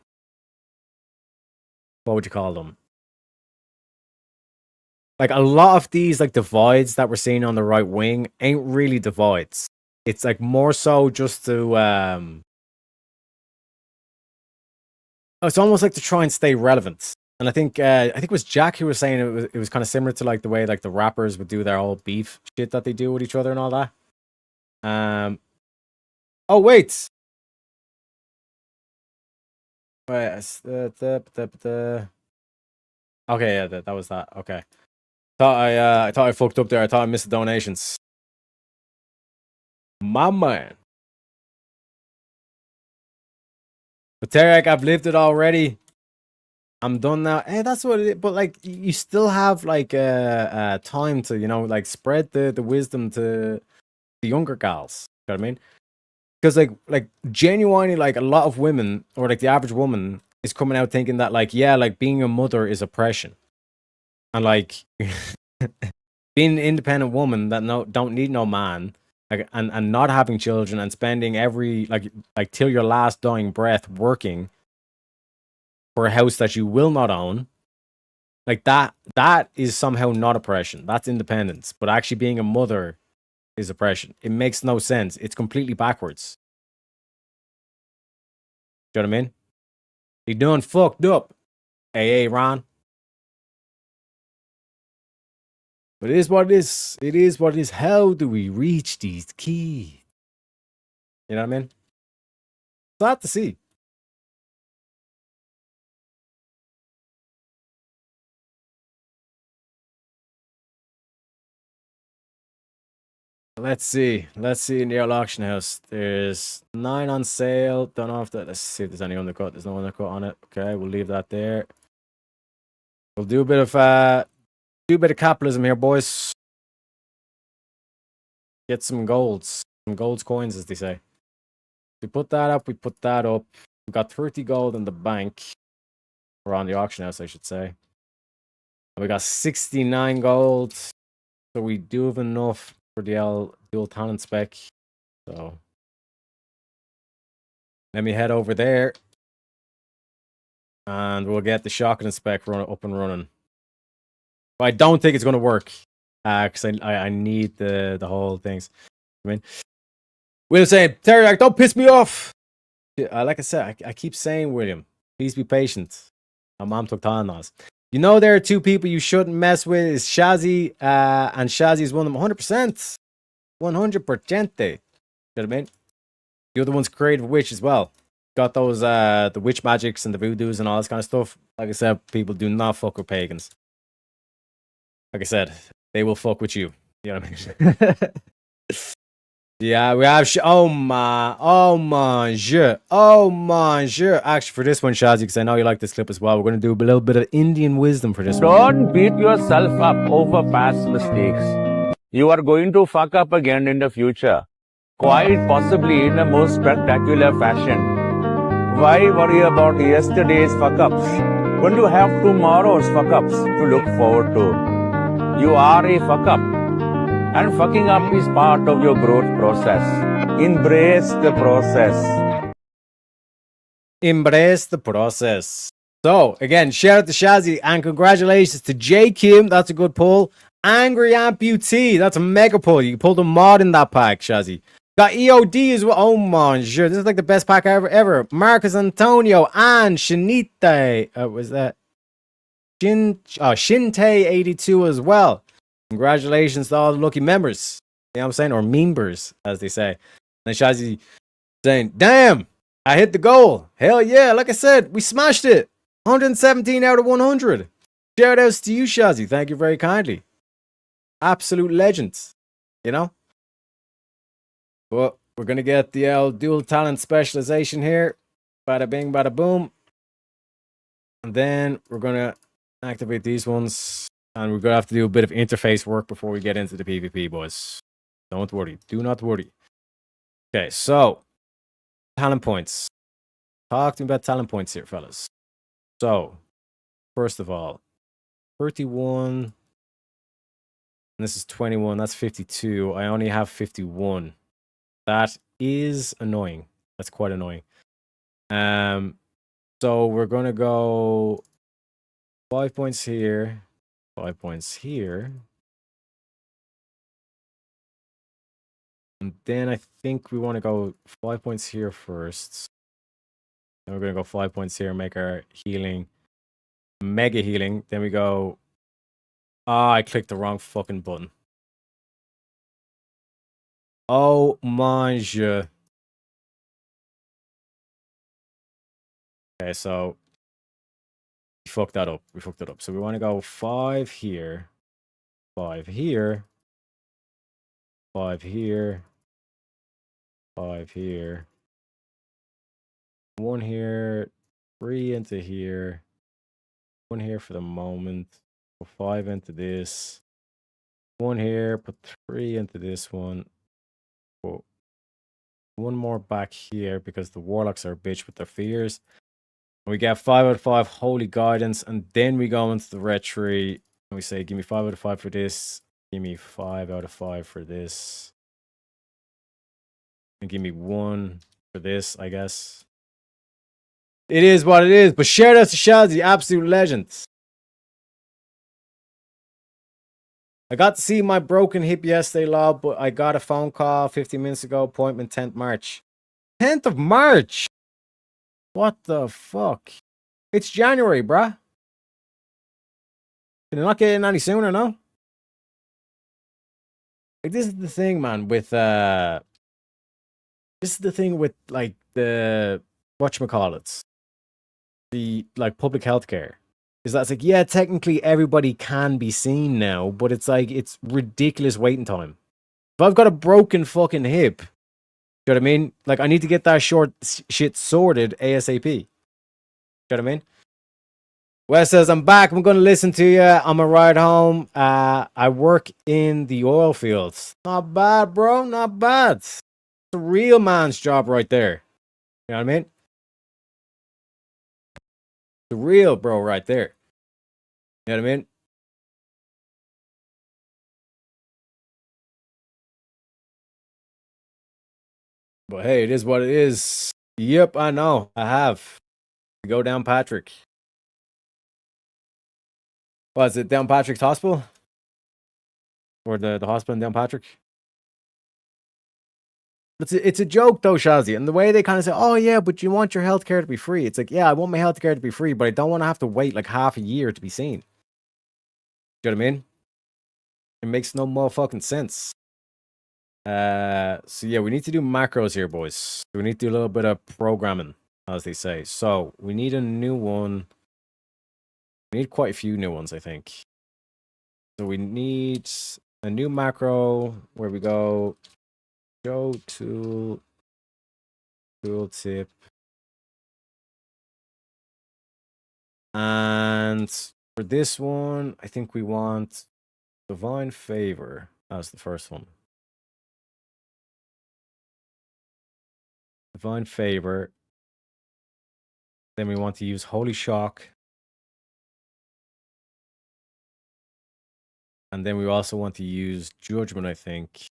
would you call them? Like a lot of these like divides that we're seeing on the right wing ain't really divides. It's like more so just to it's almost like to try and stay relevant. And I think it was Jack who was saying it was kind of similar to like the way like the rappers would do their whole beef shit that they do with each other and all that. Oh wait. Okay, yeah, that was that. Okay. I thought I fucked up there. I thought I missed the donations. My man. But Tarek, I've lived it already. I'm done now. Hey, that's what it is. But like you still have like time to, like spread the wisdom to the younger gals. You know what I mean? Because like genuinely like a lot of women or like the average woman is coming out thinking that like, yeah, like being a mother is oppression. And like being an independent woman that don't need no man, like and not having children and spending every like till your last dying breath working for a house that you will not own, like that is somehow not oppression. That's independence. But actually being a mother is oppression. It makes no sense. It's completely backwards. Do you know what I mean? You done fucked up. Hey, Ron. But it is what it is. It is what it is. How do we reach these keys? You know what I mean? Sad to see. Let's see in the old auction house. There's 9 on sale. Don't know if that. Let's see if there's any undercut. There's no undercut on it. Okay, we'll leave that there. We'll do a bit of capitalism here, boys. Get some golds. Some golds coins, as they say. We put that up, we put that up. We've got 30 gold in the bank. Or on the auction house, I should say. And we got 69 gold. So we do have enough for the dual talent spec. So let me head over there. And we'll get the shotgun spec up and running. But I don't think it's going to work. Because I need the whole things. I mean, William saying, Terry, don't piss me off. Like I said, I keep saying, William, please be patient. My mom took time on us. You know there are 2 people you shouldn't mess with. Is Shazzy, and Shazzy is one of them. 100%. 100%. You know what I mean? The other one's creative witch as well. Got those the witch magics and the voodoos and all this kind of stuff. Like I said, people do not fuck with pagans. Like I said, they will fuck with you. You know what I mean? Yeah, we have oh mon dieu. Actually, for this one, Shazzy, because I know you like this clip as well, we're going to do a little bit of Indian wisdom for this one. Don't beat yourself up over past mistakes. You are going to fuck up again in the future, quite possibly in the most spectacular fashion. Why worry about yesterday's fuck-ups when you have tomorrow's fuck-ups to look forward to? You are a fuck-up, and fucking up is part of your growth process. Embrace the process. Embrace the process. So, again, shout out to Shazzy and congratulations to J. Kim. That's a good pull. Angry Amputee. That's a mega pull. You pulled a mod in that pack, Shazzy. Got EOD as well. Oh, mon sure. This is like the best pack ever. Marcus Antonio and Shinite. Was that? Shinte82 as well. Congratulations to all the lucky members. You know what I'm saying? Or members, as they say. And Shazzy saying, damn, I hit the goal. Hell yeah. Like I said, we smashed it. 117 out of 100. Shout outs to you, Shazzy. Thank you very kindly. Absolute legends. You know? But we're going to get the dual talent specialization here. Bada bing, bada boom. And then we're going to activate these ones. And we're going to have to do a bit of interface work before we get into the PvP, boys. Don't worry. Do not worry. Okay, so. Talent points. Talk to me about talent points here, fellas. So, first of all, 31. And this is 21. That's 52. I only have 51. That is annoying. That's quite annoying. So we're going to go 5 points here. 5 points here. And then I think we want to go 5 points here first. Then we're going to go 5 points here, make our healing mega healing. Then we go. I clicked the wrong fucking button. Oh mon dieu. Okay, so we fucked that up. We fucked it up. So we want to go 5 here, 5 here, 5 here, 5 here, 1 here, 3 into here, 1 here for the moment. Put 5 into this. 1 here, put 3 into this one. Put 1 more back here because the warlocks are a bitch with their fears. We get 5 out of 5 holy guidance, and then we go into the red tree and we say, give me 5 out of 5 for this, give me 5 out of 5 for this, and give me 1 for this, I guess. It is what it is, but shout out to Shazzy, absolute legend. I got to see my broken hip yesterday, Lob, but I got a phone call 15 minutes ago, appointment 10th March. 10th of March? What the fuck? It's January, bruh. Can it not get in any sooner, no? Like, this is the thing, man, with this is the thing with like the whatchamacallits. The like public healthcare. Is that it's like, yeah, technically everybody can be seen now, but it's like it's ridiculous waiting time. If I've got a broken fucking hip, you know what I mean? Like, I need to get that shit sorted ASAP. You know what I mean? Wes says, I'm back. I'm going to listen to you. I'm a ride home. I work in the oil fields. Not bad, bro. Not bad. It's a real man's job right there. You know what I mean? The real bro right there. You know what I mean? But hey, it is what it is. Yep, I know. I have. Go down Patrick. What is it? Down Patrick's hospital? Or the hospital in Down Patrick? It's a joke though, Shazzy. And the way they kind of say, oh yeah, but you want your healthcare to be free. It's like, yeah, I want my healthcare to be free, but I don't want to have to wait like half a year to be seen. You know what I mean? It makes no motherfucking sense. So yeah, we need to do macros here, boys. We need to do a little bit of programming, as they say. So we need a new one. We need quite a few new ones, I think. So we need a new macro where we go show tool, tooltip. And for this one, I think we want divine favor as the first one. Divine favor. Then we want to use holy shock. And then we also want to use judgment, I think.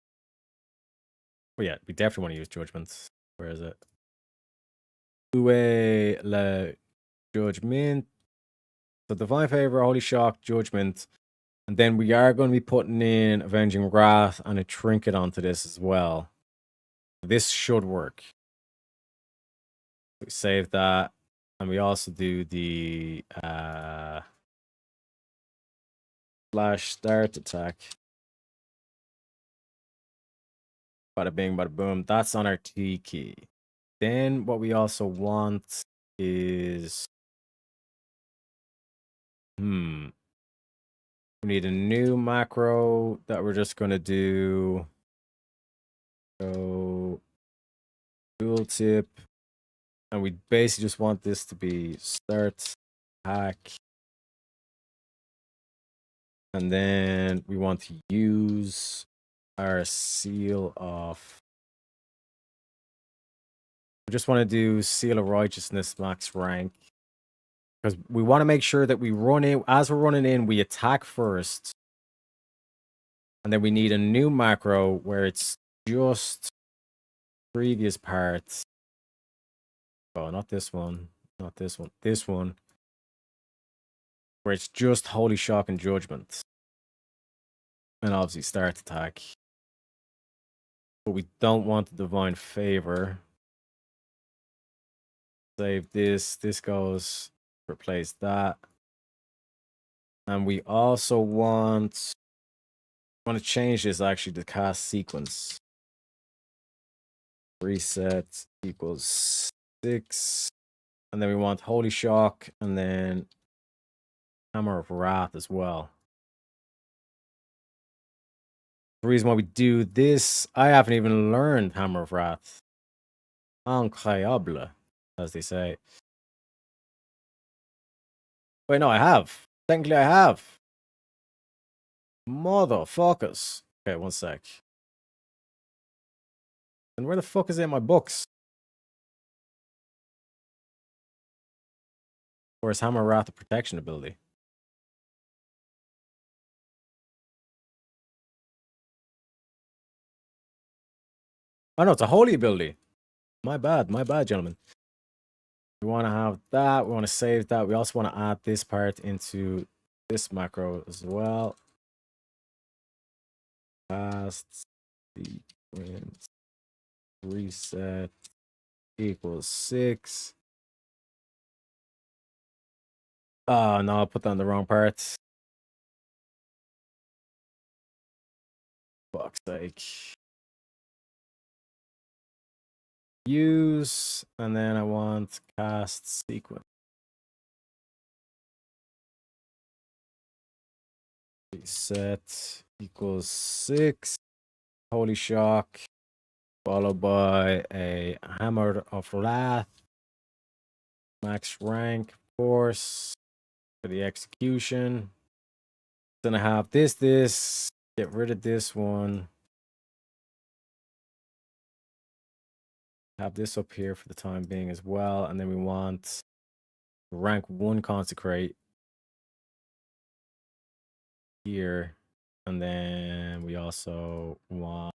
Oh yeah, we definitely want to use judgment. Where is it? Ue le judgment. So divine favor, holy shock, judgment. And then we are going to be putting in avenging wrath and a trinket onto this as well. This should work. We save that. And we also do the flash start attack. Bada bing, bada boom. That's on our T key. Then what we also want is... We need a new macro that we're just going to do. So, tooltip. And we basically just want this to be start hack. And then we want to use our seal of... We just want to do seal of righteousness max rank. Because we want to make sure that we run in, as we're running in, we attack first. And then we need a new macro where it's just previous parts. Oh, not this one. Not this one. This one. Where it's just holy shock and judgment. And obviously start attack. But we don't want the divine favor. Save this. This goes. Replace that. And we also want to change this actually to cast sequence. Reset equals 6. And then we want holy shock and then hammer of wrath as well. The reason why we do this, I haven't even learned hammer of wrath. Incroyable, as they say. Wait, no, I have. Technically, I have. Motherfuckers. Okay, one sec. And where the fuck is it in my books? Or is hammer of wrath a protection ability? Oh no, it's a holy ability. My bad, gentlemen. We want to have that. We want to save that. We also want to add this part into this macro as well. Cast sequence reset equals 6. Oh no, I put that on the wrong parts. Fuck's sake. Use, and then I want cast sequence. Reset equals 6. Holy shock, followed by a hammer of wrath. Max rank, of course, for the execution. Then I have this, get rid of this one. Have this up here for the time being as well. And then we want rank 1 consecrate here. And then we also want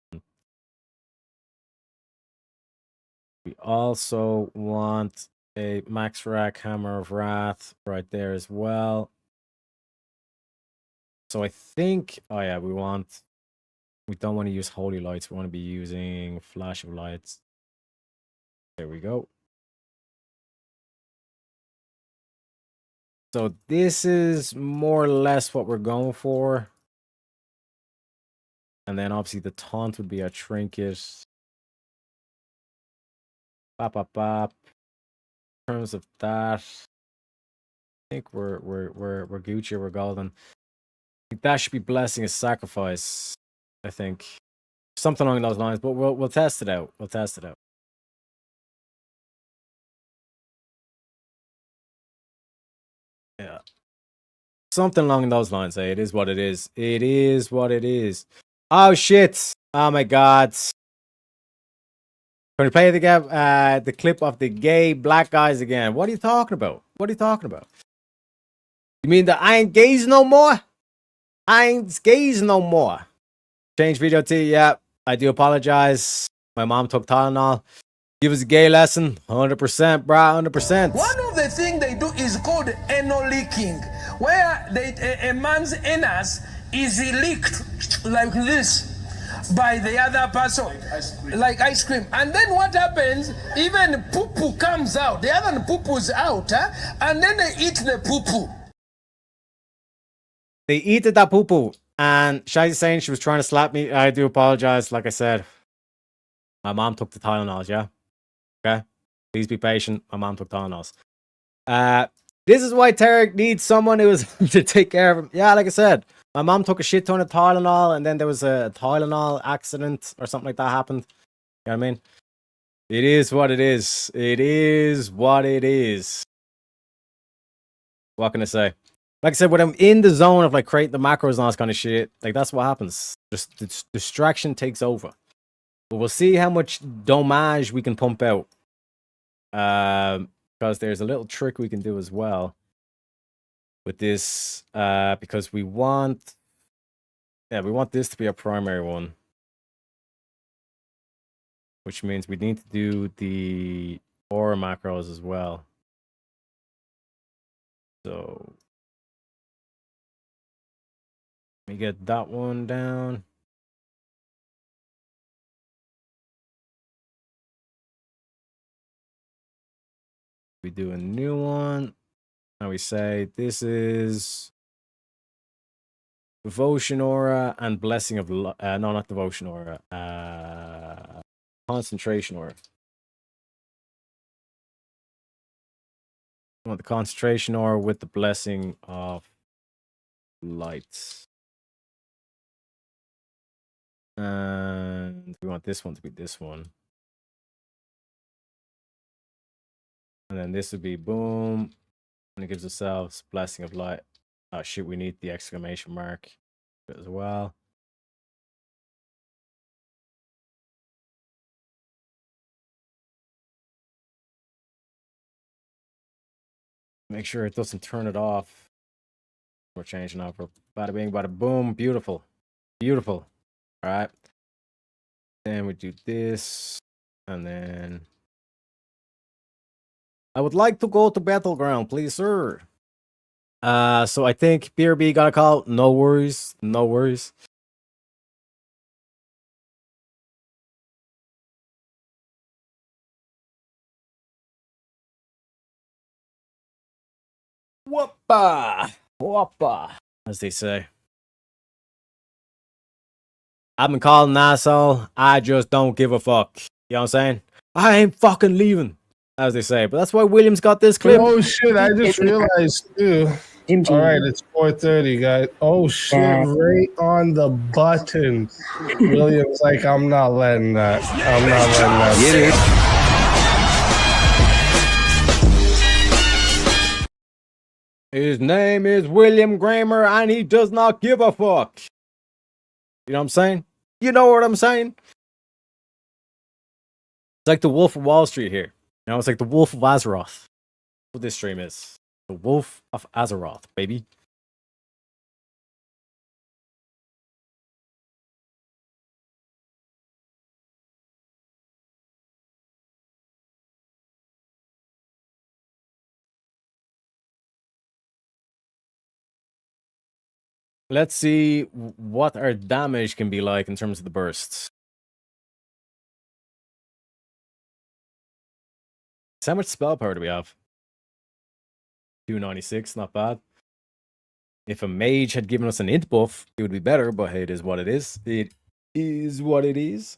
a max rack hammer of wrath right there as well. So I think, oh yeah, we don't want to use holy lights. We want to be using flash of lights. There we go. So this is more or less what we're going for. And then obviously the taunt would be a trinket. Bop, bop, bop. In terms of that, I think we're Gucci, we're golden. I think that should be blessing a sacrifice. I think something along those lines, but we'll test it out. We'll test it out. Yeah, something along those lines. It is what it is. It is what it is. Oh shit! Oh my god! Can we play the clip of the gay black guys again? What are you talking about? What are you talking about? You mean that I ain't gays no more? I ain't gays no more. Change video to yeah. I do apologize. My mom took Tylenol. Give us a gay lesson. 100%, bro. 100%. One of the things they do is called anal leaking, where a man's anus is leaked like this by the other person, like ice cream. And then what happens, even poo-poo comes out. The other poo-poo's out, and then they eat the poo-poo. They eat that poo-poo. And Shai's saying she was trying to slap me. I do apologize. Like I said, my mom took the Tylenols, yeah? Okay? Please be patient. My mom took Tylenols. This is why Tarek needs someone who is to take care of him. Yeah, like I said, my mom took a shit ton of Tylenol, and then there was a Tylenol accident or something like that happened. You know what I mean? It is what it is. It is what it is. What can I say? Like I said, when I'm in the zone of like creating the macros and all this kind of shit, like that's what happens. Just the distraction takes over. But we'll see how much domage we can pump out. Because there's a little trick we can do as well with this. Because we want this to be a primary one. Which means we need to do the aura macros as well. So let me get that one down. We do a new one. And we say this is Devotion Aura and Blessing of no, not Devotion Aura. Concentration Aura. I want the Concentration Aura with the Blessing of Light. And we want this one to be this one. And then this would be boom. And it gives ourselves Blessing of Light. Oh shit, we need the exclamation mark as well. Make sure it doesn't turn it off. We're changing over. Bada bing, bada boom. Beautiful. Beautiful. All right. Then we do this. And then I would like to go to Battleground, please, sir. So I think BRB got a call. No worries. No worries. Whoppa! Whoppa! As they say. I've been called an asshole. I just don't give a fuck. You know what I'm saying? I ain't fucking leaving. As they say. But that's why William's got this clip. Oh shit, I just realized too. All right, it's 4:30, guys. Oh shit, right on the button. William's like, I'm not letting that. I'm not letting that. Get it. His name is William Kramer, and he does not give a fuck. You know what I'm saying? You know what I'm saying? It's like the Wolf of Wall Street here. You know, it's like the Wolf of Azeroth. What this stream is. The Wolf of Azeroth, baby. Let's see what our damage can be like in terms of the bursts. So how much spell power do we have? 296, not bad. If a mage had given us an int buff, it would be better, but hey, it is what it is. Is what it is.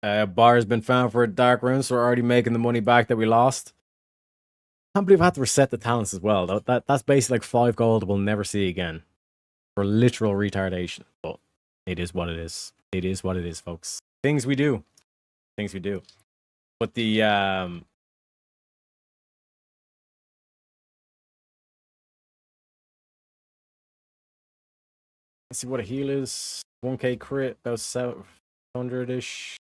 Bar has been found for a dark room, so we're already making the money back that we lost. I can't believe I had to reset the talents as well. That's basically like 5 gold we'll never see again. For literal retardation. But it is what it is. It is what it is, folks. Things we do. Things we do. But the let's see what a heal is. 1k crit, about 700-ish.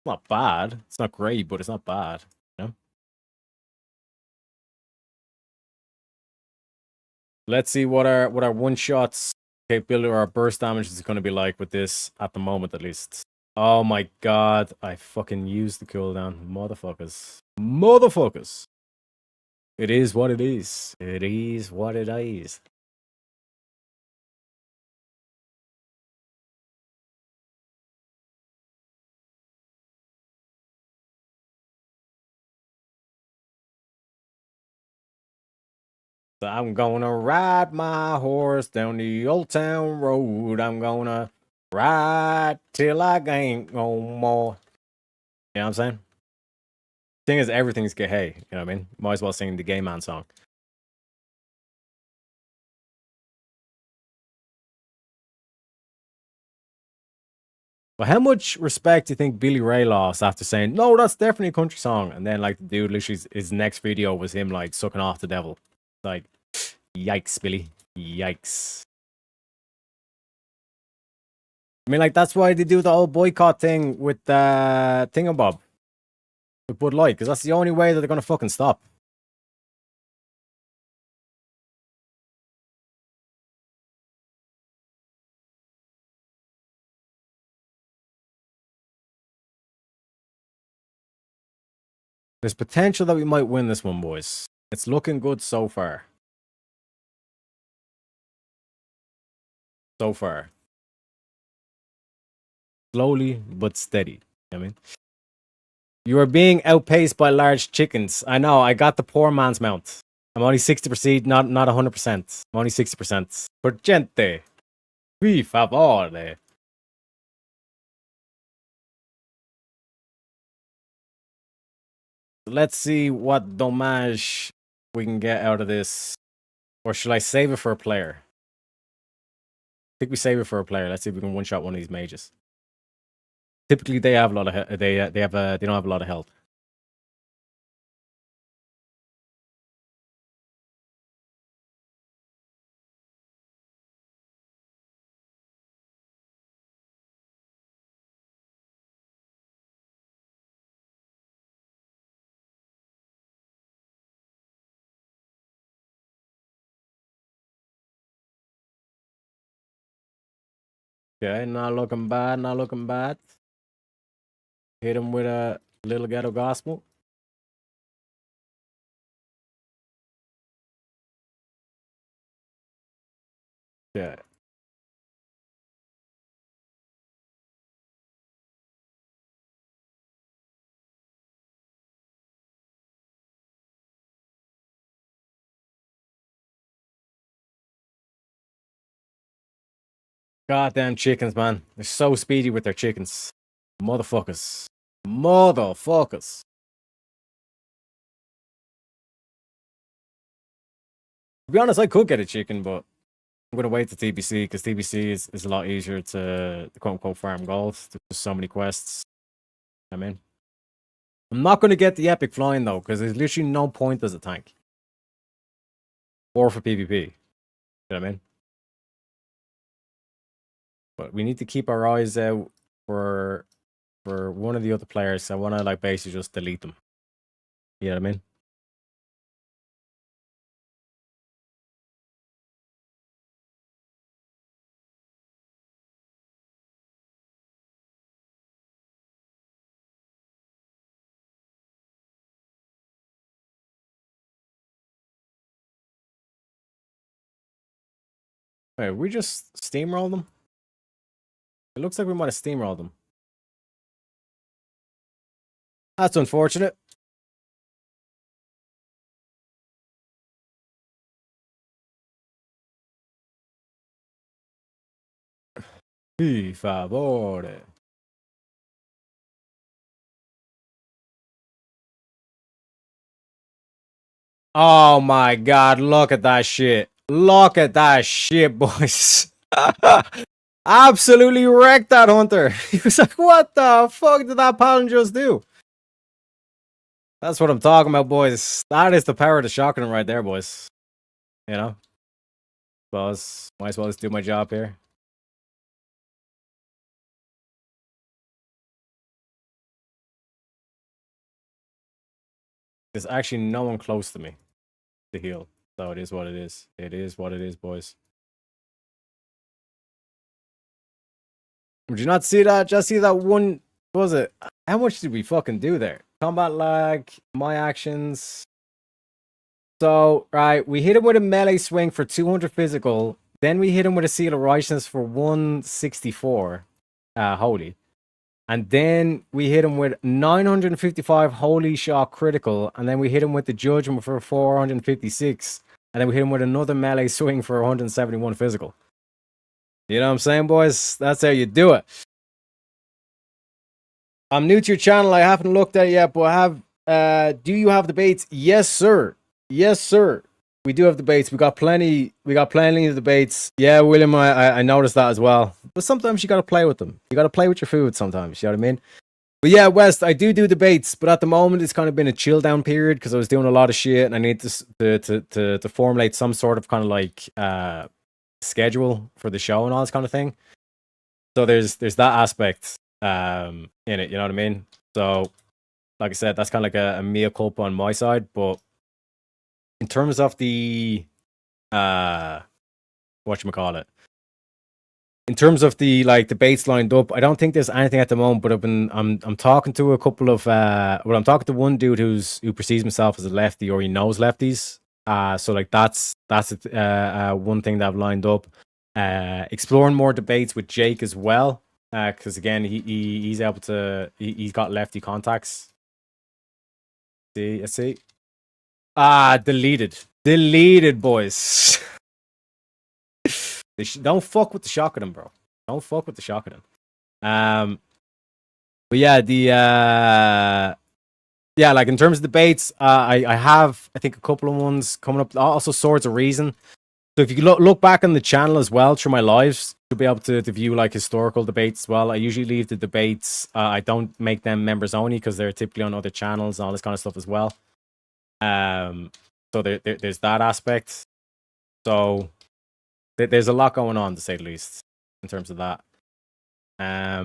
Not bad. It's not great, but it's not bad. You know? Let's see what our one shots capability or our burst damage is going to be like with this at the moment, at least. Oh my god, I fucking used the cooldown. Motherfuckers. Motherfuckers. It is what it is. It is what it is. So I'm gonna ride my horse down the old town road. I'm gonna ride till I ain't no more. You know what I'm saying? Thing is, everything's get hey. You know what I mean? Might as well sing the Gay Man song. But how much respect do you think Billy Ray lost after saying, no, that's definitely a country song? And then, like, the dude, literally, his next video was him, like, sucking off the devil. Like, yikes, Billy. Yikes. I mean, like, that's why they do the whole boycott thing with Thingabob. With Bud Light, because that's the only way that they're going to fucking stop. There's potential that we might win this one, boys. It's looking good so far. So far. Slowly but steady. You know what I mean? You are being outpaced by large chickens. I know, I got the poor man's mount. I'm only 60%, not 100%. I'm only 60%. Per gente. Vi favore. Let's see what domage we can get out of this. Or should I save it for a player? I think we save it for a player. Let's see if we can one-shot one of these mages. Typically, they have a lot of they don't have a lot of health. Okay, not looking bad, not looking bad. Hit him with a little ghetto gospel. Yeah. Goddamn chickens, man. They're so speedy with their chickens. Motherfuckers. Motherfuckers. To be honest, I could get a chicken, but I'm gonna wait to TBC because TBC is a lot easier to quote unquote farm gold. There's so many quests. I mean, I'm not gonna get the epic flying though, because there's literally no point as a tank. Or for PvP. You know what I mean? But we need to keep our eyes out for one of the other players. I wanna like basically just delete them. You know what I mean? Wait, we just steamrolled them? It looks like we might have steamrolled them. That's unfortunate. Por favore. Oh my god, look at that shit. Look at that shit, boys. Absolutely wrecked that hunter. He was like, what the fuck did that paladin just do? That's what I'm talking about, boys. That is the power of the shotgun right there, boys. You know? Boss, might as well just do my job here. There's actually no one close to me to heal. So it is what it is. It is what it is, boys. Did you not see that? Just see that one. What was it? How much did we fucking do there? Combat lag, my actions. So, right, we hit him with a melee swing for 200 physical. Then we hit him with a seal of righteousness for 164 holy. And then we hit him with 955 holy shot critical. And then we hit him with the judgment for 456. And then we hit him with another melee swing for 171 physical. You know what I'm saying, boys? That's how you do it. I'm new to your channel. I haven't looked at it yet, but I have. Do you have debates? Yes, sir. Yes, sir. We do have debates. We got plenty of debates. Yeah, William, I noticed that as well. But sometimes you gotta play with them. You gotta play with your food sometimes, you know what I mean? But yeah, West, I do debates, but at the moment it's kind of been a chill down period because I was doing a lot of shit and I need to formulate some sort of kind of like schedule for the show and all this kind of thing. So there's that aspect in it, you know what I mean? So like I said, that's kind of like a mea culpa on my side, but in terms of the whatchamacallit, in terms of the like debates lined up, I don't think there's anything at the moment, but I'm talking to a couple of I'm talking to one dude who perceives himself as a lefty or he knows lefties. So like that's one thing that I've lined up. Exploring more debates with Jake as well. Because again, he's able to he's got lefty contacts. See. Deleted, boys. Don't fuck with the shotgun, bro. Don't fuck with the shotgun. But yeah, like in terms of debates, I have I think a couple of ones coming up. Also, Swords of Reason. So if you look back on the channel as well through my lives, you'll be able to view like historical debates as well. I usually leave the debates. I don't make them members only because they're typically on other channels and all this kind of stuff as well. So there's that aspect. So there's a lot going on, to say the least, in terms of that. But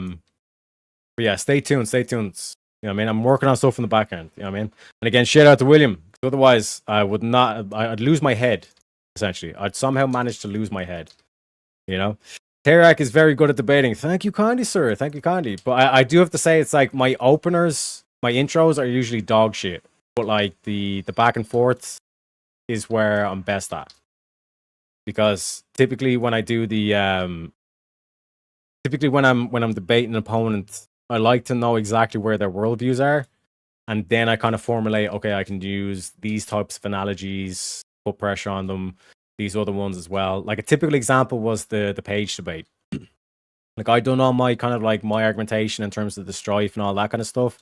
yeah, stay tuned. You know what I mean? I'm working on stuff in the background. You know what I mean? And again, shout out to William. Otherwise, I'd lose my head, essentially. I'd somehow manage to lose my head. You know? Terak is very good at debating. Thank you kindly, sir. Thank you kindly. But I do have to say, it's like my openers, my intros are usually dog shit. But like the back and forth is where I'm best at. Because typically when I do the when I'm debating an opponent, I like to know exactly where their worldviews are, and then I kind of formulate, okay, I can use these types of analogies, put pressure on them, these other ones as well. Like a typical example was the Page debate. Like I done all my kind of like my argumentation in terms of the strife and all that kind of stuff,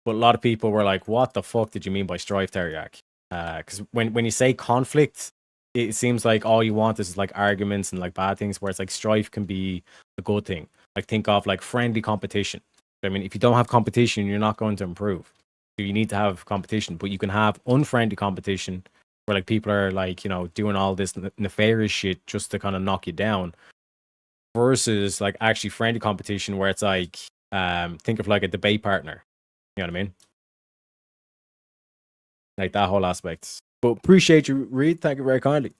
but a lot of people were like, "What the fuck did you mean by strife, Teriak?" Because when you say conflict, it seems like all you want is like arguments and like bad things, where it's like strife can be a good thing. Like think of like friendly competition. I mean, if you don't have competition, you're not going to improve. So you need to have competition, but you can have unfriendly competition where like people are like, you know, doing all this nefarious shit just to kind of knock you down, versus like actually friendly competition where it's like, think of like a debate partner. You know what I mean? Like that whole aspect. But appreciate you, Reed. Thank you very kindly.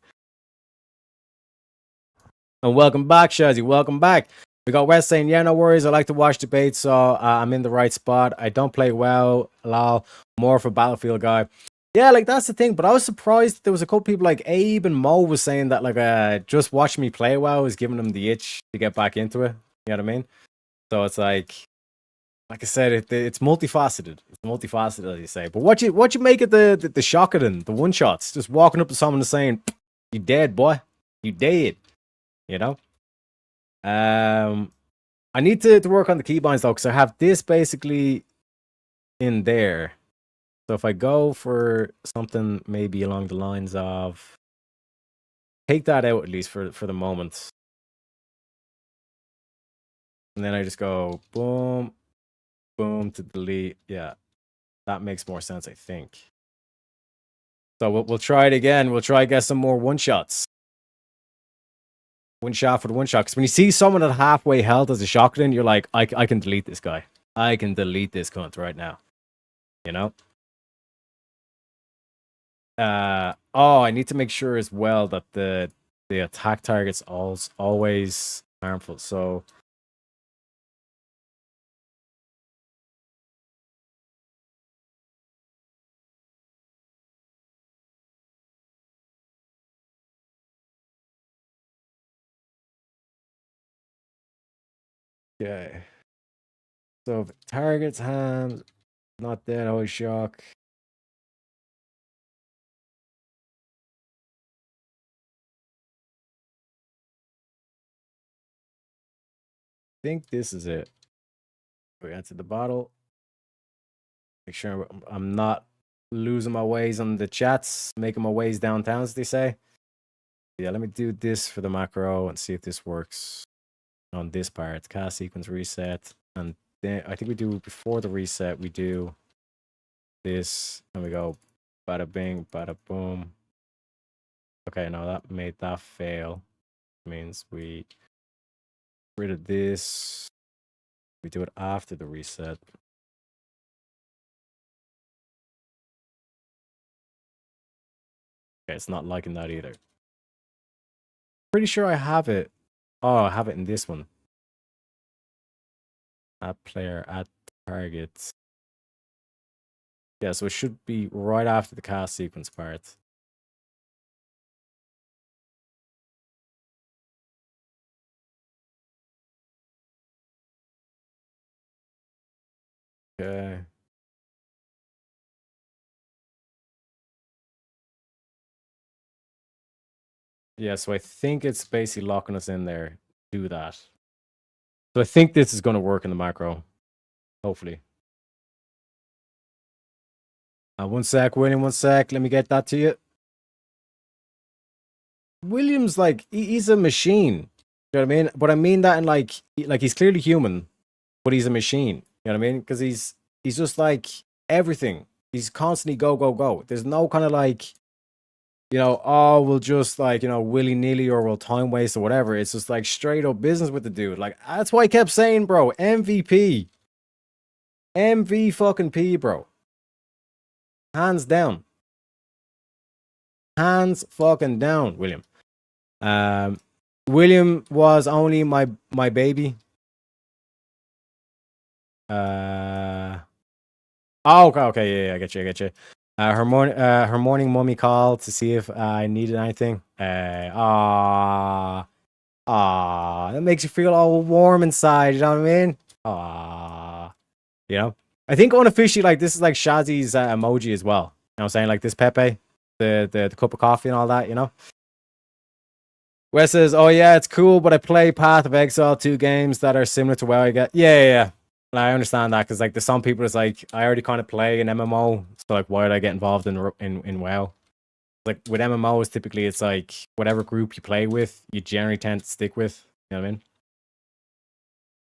And welcome back, Shazzy. Welcome back. We got West saying, yeah, no worries. I like to watch debates, so I'm in the right spot. I don't play well, lol. More of a Battlefield guy. Yeah, like that's the thing. But I was surprised there was a couple people like Abe and Mo was saying that like just watching me play WoW is giving them the itch to get back into it. You know what I mean? So it's like I said, it's multifaceted. It's multifaceted, as you say. But what you make of the shocking, the one shots, just walking up to someone and saying, "You dead, boy. You dead." You know. I need to work on the keybinds though, because I have this basically in there. So if I go for something maybe along the lines of take that out at least for the moment. And then I just go boom, boom to delete. Yeah. That makes more sense, I think. So we'll try it again. We'll try get some more one-shots. One shot for the one shot. Because when you see someone at halfway health as a shotgun, you're like, I can delete this guy. I can delete this cunt right now. You know? Oh, I need to make sure as well that the attack target's always harmful. So okay. So if target's hand, not dead, always shock. I think this is it. We enter the bottle. Make sure I'm not losing my ways on the chats, making my ways downtown, as they say. Yeah, let me do this for the macro and see if this works on this part. Cast sequence reset. And then I think we do before the reset, we do this and we go bada bing, bada boom. Okay, now that made that fail. Means we get rid of this. We do it after the reset. Okay, it's not liking that either. Pretty sure I have it. Oh, I have it in this one. Add player, add targets. Yeah, so it should be right after the cast sequence part. Okay. Yeah, so I think it's basically locking us in there. Do that. So I think this is going to work in the macro. Hopefully. One sec, William, one sec. Let me get that to you. William's like, he's a machine. You know what I mean? But I mean that in like he's clearly human, but he's a machine. You know what I mean? Because he's just like everything. He's constantly go, go, go. There's no kind of like, you know, oh, we'll just like, you know, willy-nilly or we'll time waste or whatever. It's just like straight up business with the dude. Like, that's why I kept saying, bro, MVP. MV fucking P, bro. Hands down. Hands fucking down, William. William was only my baby. Oh, okay, yeah, I get you. Her morning mommy called to see if I needed anything. That makes you feel all warm inside. You know what I mean? You know. I think unofficially, like this is like Shazzy's emoji as well. You know what I'm saying? Like this Pepe, the cup of coffee and all that. You know. Wes says, "Oh yeah, it's cool, but I play Path of Exile 2 games that are similar to WoW. I get, yeah. And I understand that because like there's some people it's like I already kind of play an MMO, so like why would I get involved in WoW? Like with MMOs, typically it's like whatever group you play with, you generally tend to stick with. You know what I mean?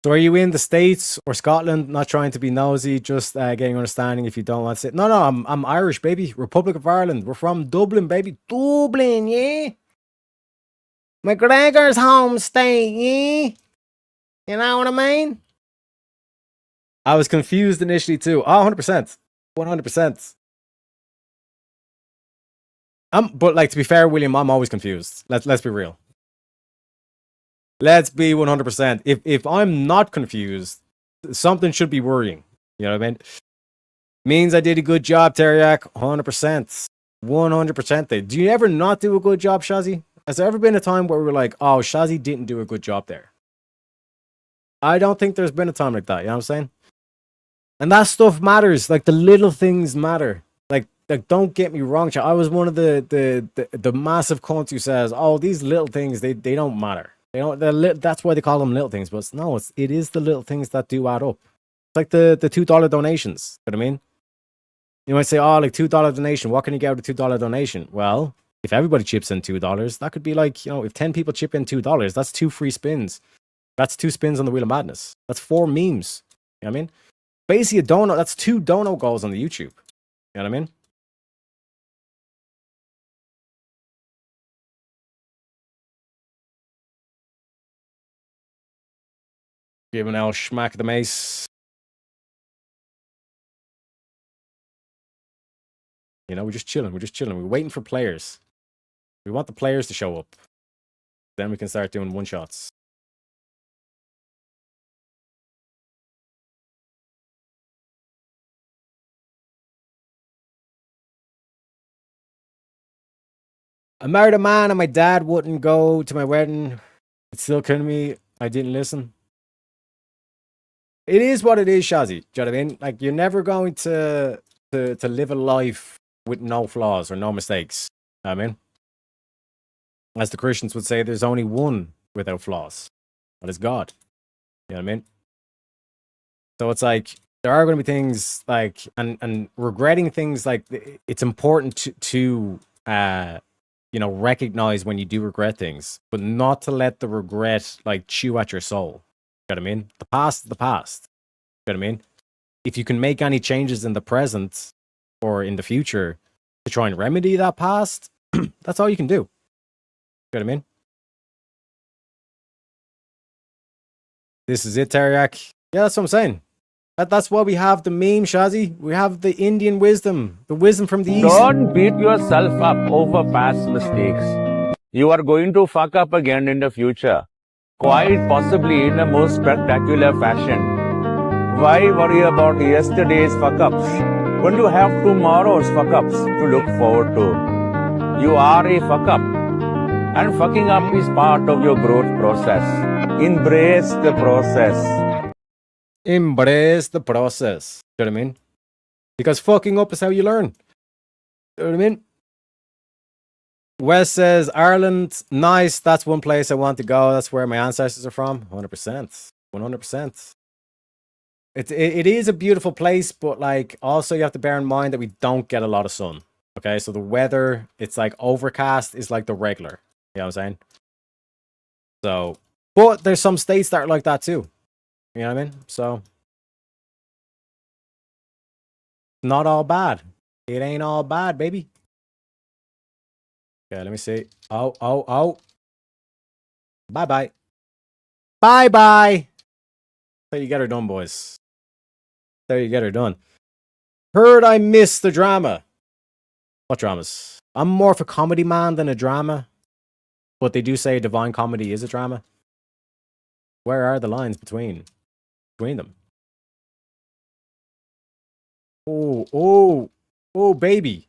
So are you in the States or Scotland? Not trying to be nosy, just getting understanding. If you don't want to say no, I'm Irish, baby. Republic of Ireland. We're from Dublin, baby. Dublin, yeah. McGregor's home state, yeah. You know what I mean? I was confused initially too. Oh, 100%. 100%. But like to be fair, William, I'm always confused. Let's be real. Let's be 100%. If I'm not confused, something should be worrying. You know what I mean? Means I did a good job, Teriak. 100%. 100%. Do you ever not do a good job, Shazzy? Has there ever been a time where we're like, oh, Shazzy didn't do a good job there? I don't think there's been a time like that. You know what I'm saying? And that stuff matters. Like, the little things matter. Like, don't get me wrong. I was one of the massive cunts who says, oh, these little things, they don't matter. They don't. That's why they call them little things. But no, it is the little things that do add up. It's like the $2 donations. You know what I mean? You might say, oh, like $2 donation. What can you get with a $2 donation? Well, if everybody chips in $2, that could be like, you know, if 10 people chip in $2, that's 2 free spins. That's 2 spins on the Wheel of Madness. That's 4 memes. You know what I mean? Basically, that's 2 dono goals on the YouTube. You know what I mean? Giving L Schmack the mace. You know, we're just chilling. We're waiting for players. We want the players to show up. Then we can start doing one-shots. I married a man and my dad wouldn't go to my wedding. It's still killing me. I didn't listen. It is what it is, Shazzy. Do you know what I mean? Like, you're never going to live a life with no flaws or no mistakes. I mean, as the Christians would say, there's only one without flaws. That is God. You know what I mean? So it's like, there are going to be things like, and regretting things, like, it's important to you know, recognize when you do regret things, but not to let the regret, like, chew at your soul. You know what I mean? The past is the past. You know what I mean? If you can make any changes in the present or in the future to try and remedy that past, that's all you can do. You know what I mean? This is it, Teriak. Yeah, that's what I'm saying. That's why we have the meme, Shazzy. We have the Indian wisdom, the wisdom from the East. Don't beat yourself up over past mistakes. You are going to fuck up again in the future, quite possibly in a most spectacular fashion. Why worry about yesterday's fuck-ups when you have tomorrow's fuck-ups to look forward to? You are a fuck-up, and fucking up is part of your growth process. Embrace the process. Embrace the process. You know what I mean? Because fucking up is how you learn. You know what I mean? Wes says, Ireland, nice. That's one place I want to go. That's where my ancestors are from. 100%. 100%. It is a beautiful place, but like, also you have to bear in mind that we don't get a lot of sun. Okay, so the weather, it's like overcast is like the regular. You know what I'm saying? So, but there's some states that are like that too. You know what I mean? So, not all bad. It ain't all bad, baby. Okay, let me see. Oh. Bye-bye. Bye-bye. So you get her done, boys. There you get her done. Heard I missed the drama. What dramas? I'm more of a comedy man than a drama. But they do say divine comedy is a drama. Where are the lines between them? Oh, baby.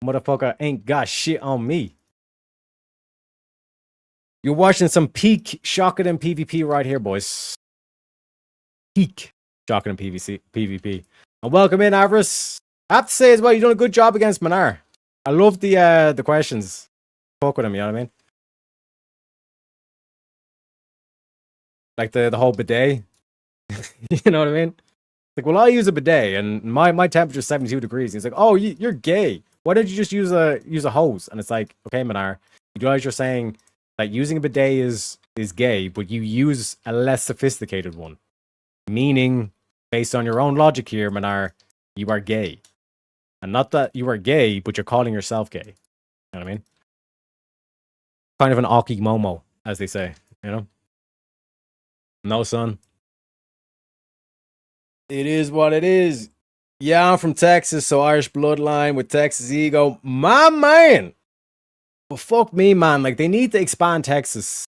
Motherfucker ain't got shit on me. You're watching some peak Shocking and PvP right here, boys. Peak Shocking and PvP. And welcome in, Avarice. I have to say as well, you're doing a good job against Manar. I love the questions. Fuck with him, you know what I mean? Like the whole bidet. You know what I mean? Like, well, I use a bidet and my temperature is 72 degrees. He's like, oh, you're gay. Why don't you just use a hose? And it's like, okay, Manar, you guys are saying that using a bidet is gay, but you use a less sophisticated one. Meaning, based on your own logic here, Manar, you are gay. And not that you are gay, but you're calling yourself gay. You know what I mean? Kind of an Aki Momo, as they say, you know? No, son. It is what it is. Yeah, I'm from Texas, so Irish bloodline with Texas ego. My man! But fuck me, man. Like, they need to expand Texas.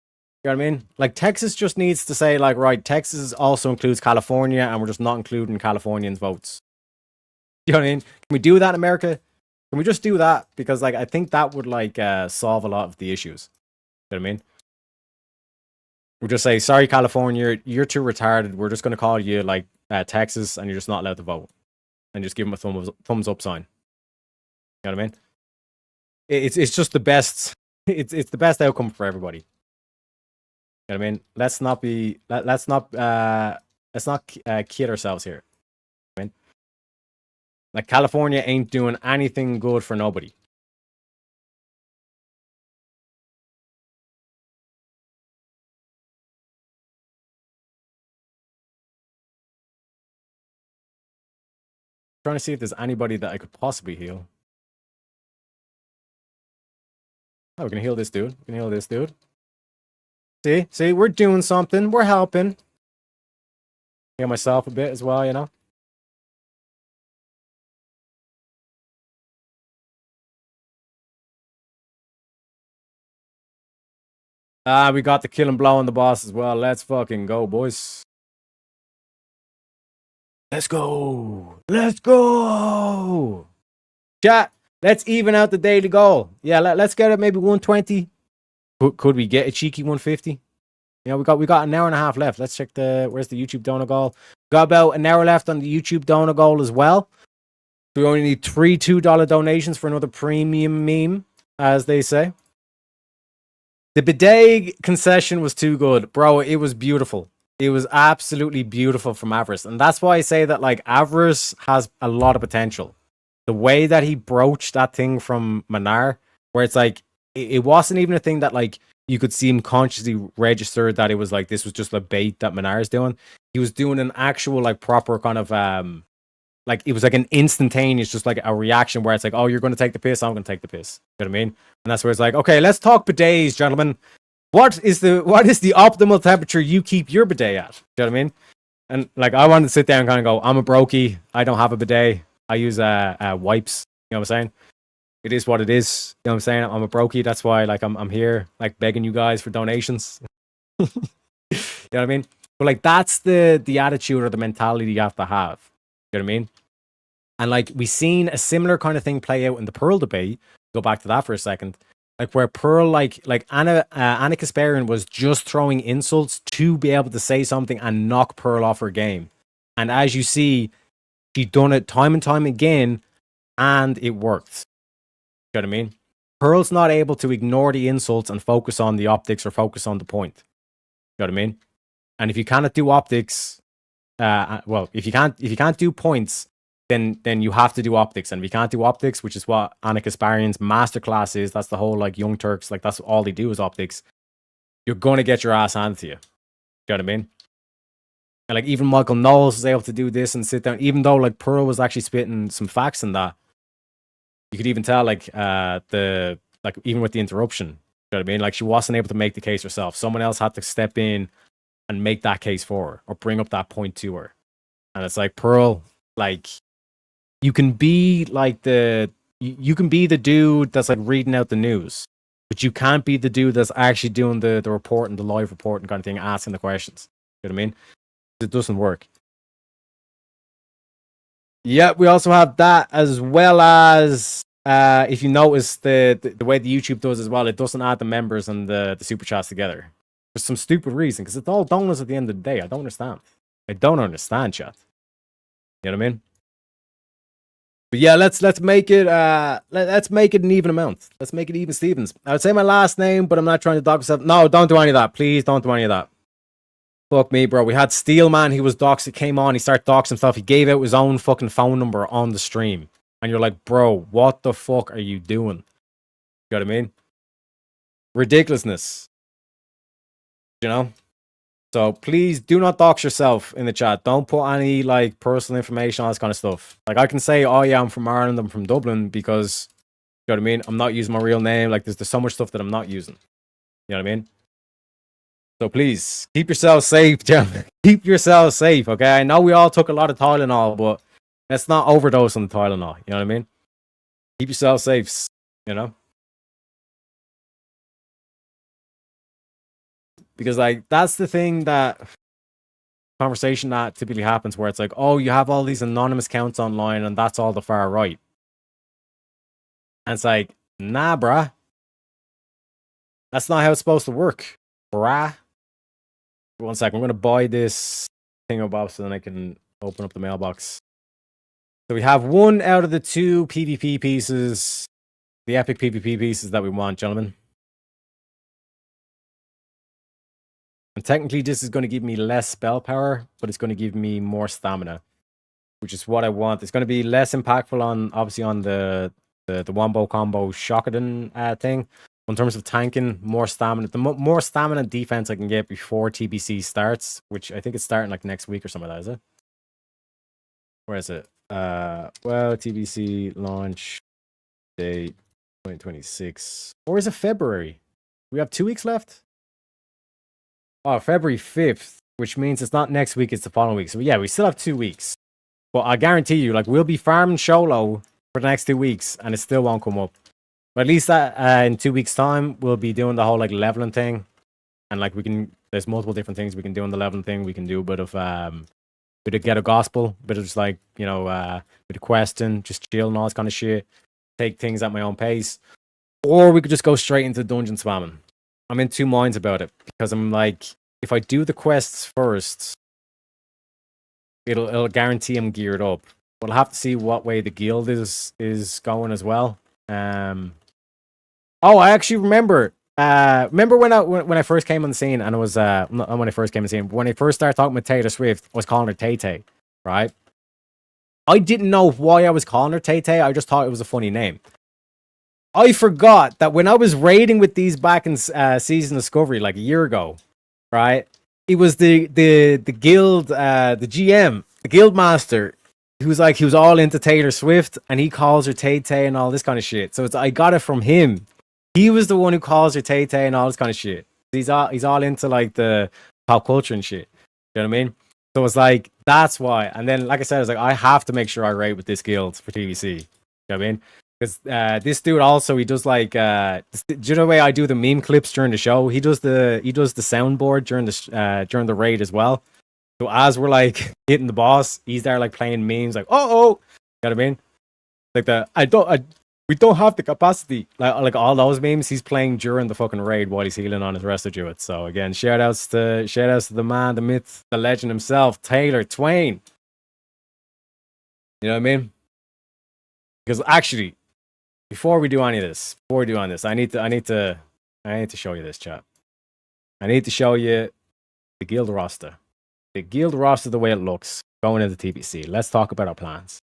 You know what I mean? Like Texas just needs to say like, right, Texas also includes California, and we're just not including Californians' votes. You know what I mean? Can we do that in America? Can we just do that? Because like I think that would like solve a lot of the issues. You know what I mean? We'll just say, sorry, California, you're too retarded. We're just going to call you like Texas, and you're just not allowed to vote, and just give them a thumbs up sign. You know what I mean? It's just the best. It's the best outcome for everybody. You know what I mean? Let's not kid ourselves here. I mean, like California ain't doing anything good for nobody. Trying to see if there's anybody that I could possibly heal. Oh, we can heal this dude. We can heal this dude. See, we're doing something. We're helping. Heal myself a bit as well, you know. We got the kill and blow on the boss as well. Let's fucking go, boys. Let's go. Let's go. Chat. Let's even out the daily goal. Yeah, let's get it maybe 120. Could we get a cheeky 150? You know, we got an hour and a half left. Let's check where's the YouTube donor goal. Got about an hour left on the YouTube donor goal as well. We only need 3 $2 donations for another premium meme, as they say. The bidet concession was too good. Bro, it was beautiful. It was absolutely beautiful from Avarice. And that's why I say that, like, Avarice has a lot of potential. The way that he broached that thing from Manar, where it's like, it wasn't even a thing that, like, you could see him consciously register that it was like, this was just a bait that Manar is doing. He was doing an actual, like, proper kind of, like, it was like an instantaneous, just like a reaction where it's like, oh, you're going to take the piss, I'm going to take the piss. You know what I mean? And that's where it's like, okay, let's talk bidets, gentlemen. What is the optimal temperature you keep your bidet at? You know what I mean? And like, I wanted to sit down and kind of go, I'm a brokey. I don't have a bidet. I use wipes. You know what I'm saying? It is what it is. You know what I'm saying? I'm a brokey. That's why, like, I'm here, like, begging you guys for donations. You know what I mean? But like, that's the attitude or the mentality you have to have. You know what I mean? And like, we seen a similar kind of thing play out in the Pearl debate. Go back to that for a second. Like, where Pearl, like Anna Kasparian was just throwing insults to be able to say something and knock Pearl off her game. And as you see, she done it time and time again, and it worked. You know what I mean? Pearl's not able to ignore the insults and focus on the optics or focus on the point. You know what I mean? And if you cannot do optics, well, if you can't do points, then you have to do optics. And if you can't do optics, which is what Anna Kasparian's masterclass is, that's the whole, like, Young Turks, like, that's all they do is optics. You're going to get your ass handed to you. You know what I mean? And like, even Michael Knowles was able to do this and sit down, even though like Pearl was actually spitting some facts in that. You could even tell, like, even with the interruption, you know what I mean? Like, she wasn't able to make the case herself. Someone else had to step in and make that case for her or bring up that point to her. And it's like, Pearl, like, you can be like you can be the dude that's like reading out the news, but you can't be the dude that's actually doing the report and the live report and kind of thing, asking the questions. You know what I mean? It doesn't work. Yeah, we also have that, as well as if you notice the way the YouTube does as well, it doesn't add the members and the super chats together for some stupid reason, because it's all donuts at the end of the day. I don't understand, chat. You know what I mean? But yeah, let's make it let's make it an even amount. Let's make it even Stevens. I would say my last name, but I'm not trying to dox myself. No, don't do any of that. Please don't do any of that. Fuck me, bro. We had Steelman, he was doxed, he came on, he started doxing himself, he gave out his own fucking phone number on the stream. And you're like, bro, what the fuck are you doing? You know what I mean? Ridiculousness. You know? So please do not dox yourself in the chat. Don't put any like personal information, all this kind of stuff. Like, I can say, oh yeah, I'm from Ireland, I'm from Dublin, because, you know what I mean? I'm not using my real name. Like, there's so much stuff that I'm not using. You know what I mean? So please, keep yourself safe, gentlemen. Keep yourself safe, okay? I know we all took a lot of Tylenol, but let's not overdose on the Tylenol. You know what I mean? Keep yourself safe, you know? Because like that's the thing that conversation that typically happens where it's like, oh, you have all these anonymous accounts online and that's all the far right. And it's like, nah, bruh. That's not how it's supposed to work, bruh. 1 second, I'm gonna buy this thing about so then I can open up the mailbox. So we have 1 out of the 2 PvP pieces, the epic PvP pieces that we want, gentlemen. And technically this is going to give me less spell power, but it's going to give me more stamina, which is what I want. It's going to be less impactful on, obviously, on the wombo combo Shokaden thing. In terms of tanking, more stamina. The more stamina and defense I can get before TBC starts, which I think it's starting like next week or something like that, is it? Where is it? Well, TBC launch date 2026. Or is it February? We have 2 weeks left? Oh, February 5th, which means it's not next week, it's the following week. So yeah, we still have 2 weeks. But I guarantee you, like, we'll be farming Scholo for the next 2 weeks, and it still won't come up. But at least that in 2 weeks' time, we'll be doing the whole like leveling thing, and like there's multiple different things we can do in the leveling thing. We can do a bit of get a gospel, bit of just like bit of questing, just chill and all this kind of shit. Take things at my own pace, or we could just go straight into dungeon spamming. I'm in 2 minds about it because I'm like, if I do the quests first, it'll guarantee I'm geared up. But I'll have to see what way the guild is going as well. Oh, I actually remember. Remember when I first came on the scene, and it was not when I first came on the scene. When I first started talking with Taylor Swift, I was calling her Tay Tay, right? I didn't know why I was calling her Tay Tay. I just thought it was a funny name. I forgot that when I was raiding with these back in Season Discovery like a year ago, right? It was the guild, the GM, the guild master. He was all into Taylor Swift, and he calls her Tay Tay and all this kind of shit. So I got it from him. He was the one who calls her Tay Tay and all this kind of shit. He's all into like the pop culture and shit. You know what I mean? So it's like, that's why. And then, like I said, I was like, I have to make sure I raid with this guild for TVC. You know what I mean? Because this dude also, he does like, do you know the way I do the meme clips during the show? He does the soundboard during the raid as well. So as we're like hitting the boss, he's there like playing memes, like, oh, you know what I mean? Like we don't have the capacity. Like all those memes he's playing during the fucking raid while he's healing on his resto druid. So again, shout outs to the man, the myth, the legend himself, Taylor Twain. You know what I mean? Because actually, before we do any of this, I need to show you this, chat. I need to show you the guild roster. The guild roster, the way it looks going into TPC. Let's talk about our plans.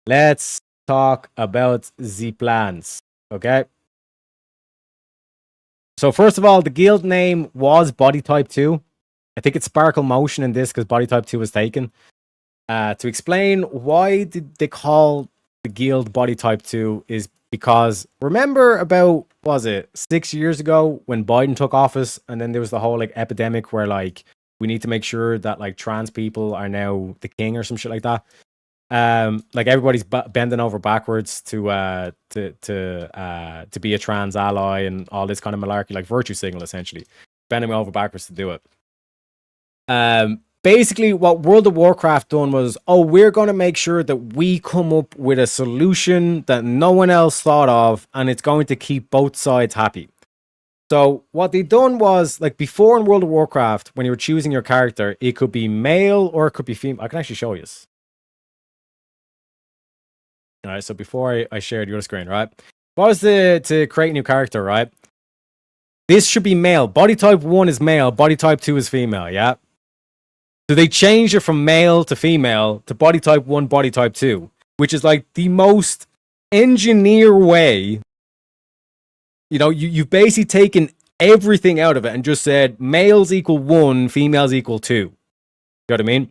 Let's talk about the plans. Okay. So first of all, the guild name was Body Type 2. I think it's Sparkle Motion in this because Body Type 2 was taken. To explain why did they call the guild Body Type 2 is because remember about, was it 6 years ago when Biden took office, and then there was the whole like epidemic where like we need to make sure that like trans people are now the king or some shit like that. Like everybody's bending over backwards to be a trans ally and all this kind of malarkey, like virtue signal essentially, bending over backwards to do it. Basically what World of Warcraft done was, we're going to make sure that we come up with a solution that no one else thought of, and it's going to keep both sides happy. So what they done was, like before in World of Warcraft, when you were choosing your character, it could be male or it could be female. I can actually show you this. All right, so before I shared your screen, right? If I was to create a new character, right? This should be male. Body type 1 is male. Body type 2 is female, yeah? So they changed it from male to female to body type 1, body type 2, which is like the most engineer way. You know, you've basically taken everything out of it and just said males equal 1, females equal 2. You know what I mean?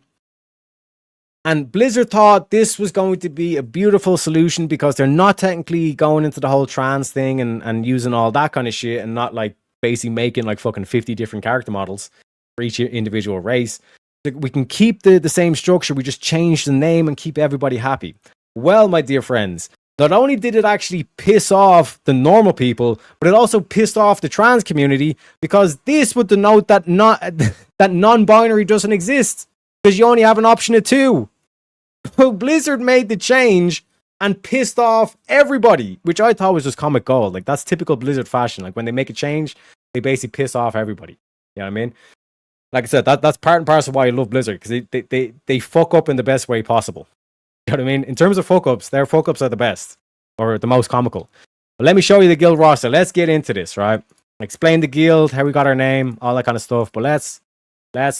And Blizzard thought this was going to be a beautiful solution because they're not technically going into the whole trans thing and using all that kind of shit and not like basically making like fucking 50 different character models for each individual race. Like, we can keep the same structure. We just change the name and keep everybody happy. Well, my dear friends, not only did it actually piss off the normal people, but it also pissed off the trans community, because this would denote that that non-binary doesn't exist, because you only have an option of 2. So Blizzard made the change and pissed off everybody, which I thought was just comic gold. Like, that's typical Blizzard fashion. Like, when they make a change, they basically piss off everybody. You know what I mean? Like I said, that's part and parcel why I love Blizzard, because they fuck up in the best way possible. You know what I mean? In terms of fuck ups, their fuck ups are the best, or the most comical. But let me show you the guild roster. Let's get into this, right? Explain the guild, how we got our name, all that kind of stuff. But let's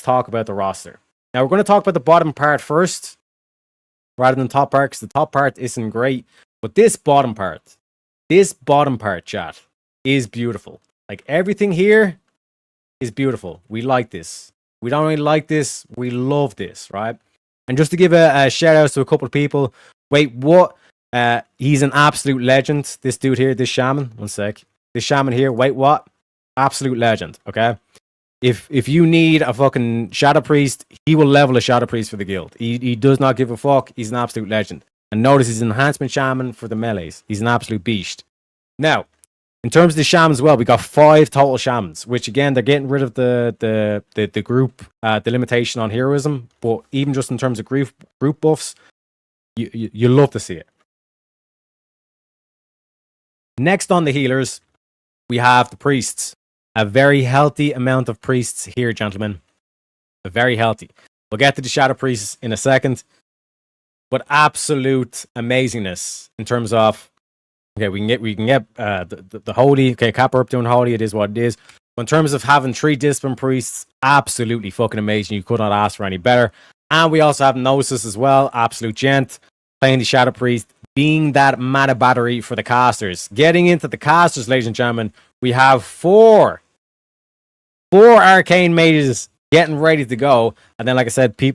talk about the roster. Now we're going to talk about the bottom part first, rather than top part, because the top part isn't great. But this bottom part, chat, is beautiful. Like, everything here is beautiful. We like this. We don't really like this. We love this, right? And just to give a shout out to a couple of people. Wait, what? He's an absolute legend. This dude here, this shaman. One sec. This shaman here. Wait, what? Absolute legend. Okay. If you need a fucking shadow priest, he will level a shadow priest for the guild. He does not give a fuck. He's an absolute legend. And notice he's an enhancement shaman for the melees. He's an absolute beast. Now, in terms of the shamans, well, we got 5 total shamans, which again, they're getting rid of the group, the limitation on heroism. But even just in terms of group buffs, you love to see it. Next on the healers, we have the priests. A very healthy amount of priests here, gentlemen. Very healthy. We'll get to the shadow priests in a second. But absolute amazingness in terms of, okay, we can get the holy. Okay, Kappa up doing holy. It is what it is. But in terms of having 3 discipline priests, absolutely fucking amazing. You could not ask for any better. And we also have Gnosis as well. Absolute gent. Playing the shadow priest. Being that mana battery for the casters. Getting into the casters, ladies and gentlemen, we have 4 arcane mages getting ready to go. And then, like I said, 3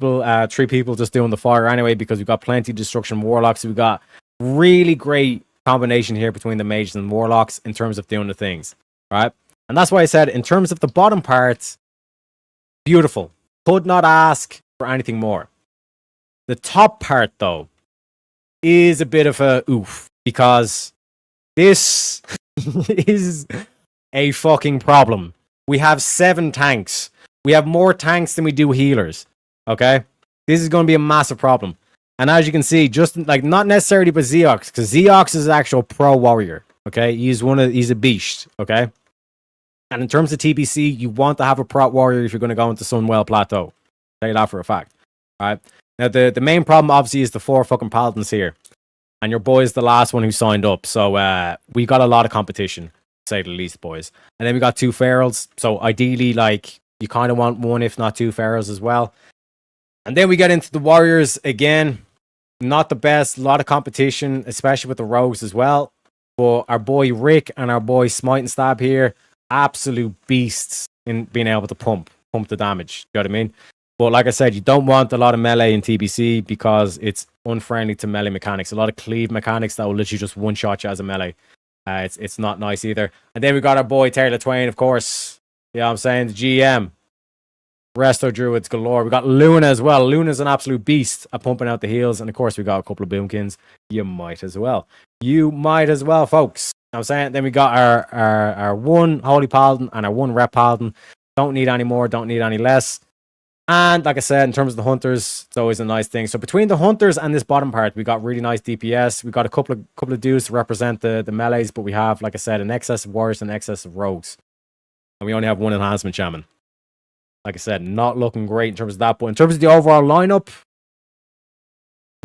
people just doing the fire anyway, because we've got plenty of destruction warlocks. So we've got really great combination here between the mages and warlocks in terms of doing the things, right? And that's why I said, in terms of the bottom part, beautiful. Could not ask for anything more. The top part, though, is a bit of a oof, because this is a fucking problem. We have 7 tanks. We have more tanks than we do healers. Okay? This is going to be a massive problem. And as you can see, just like, not necessarily but Zeox, because Zeox is an actual pro warrior. Okay? He's a beast. Okay? And in terms of TBC, you want to have a pro warrior if you're going to go into Sunwell Plateau. I'll tell you that for a fact. Alright? Now, the main problem, obviously, is the 4 fucking paladins here. And your boy is the last one who signed up. So, we got a lot of competition, to say the least, boys. And then we got 2 ferals. So, ideally, like, you kind of want 1, if not 2 ferals as well. And then we get into the warriors again. Not the best. A lot of competition, especially with the rogues as well. But our boy Rick and our boy Smite and Stab here, absolute beasts in being able to pump the damage. You know what I mean? But like I said, you don't want a lot of melee in TBC because it's unfriendly to melee mechanics. A lot of cleave mechanics that will literally just one-shot you as a melee. It's not nice either. And then we got our boy Taylor Twain, of course. You know what I'm saying? The GM. Resto Druids galore. We got Luna as well. Luna's an absolute beast at pumping out the heals. And of course, we got a couple of boomkins. You might as well. You might as well, folks. You know what I'm saying? Then we got our 1 Holy Paladin and our 1 Rep Paladin. Don't need any more. Don't need any less. And like I said, in terms of the hunters, it's always a nice thing. So between the hunters and this bottom part, we got really nice DPS. We got a couple of dudes to represent the melees, but we have, like I said, an excess of warriors and an excess of rogues. And we only have 1 enhancement shaman. Like I said, not looking great in terms of that. But in terms of the overall lineup,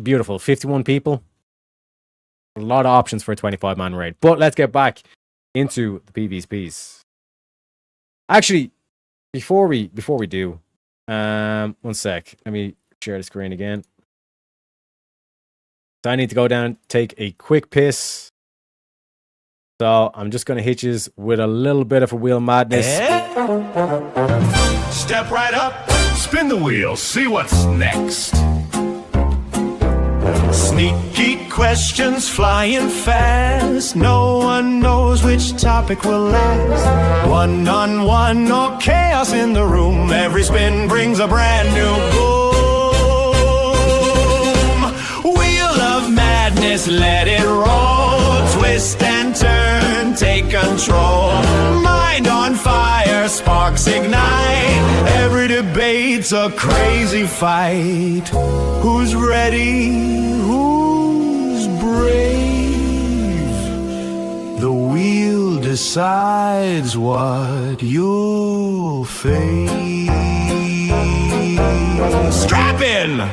beautiful. 51 people. A lot of options for a 25-man raid. But let's get back into the PvPs. Actually, before we do, one sec. Let me share the screen again. So I need to go down and take a quick piss. So I'm just going to hit you with a little bit of a wheel madness. Step right up, spin the wheel, see what's next. Sneaky questions flying fast. No one knows which topic will last. 1-on-1 or chaos in the room. Every spin brings a brand new boom. Wheel of madness. madness, let it roll. Twist and turn, take control. Mind on fire, sparks ignite. Every debate's a crazy fight. Who's ready? Who's brave? The wheel decides what you'll face. Strap in!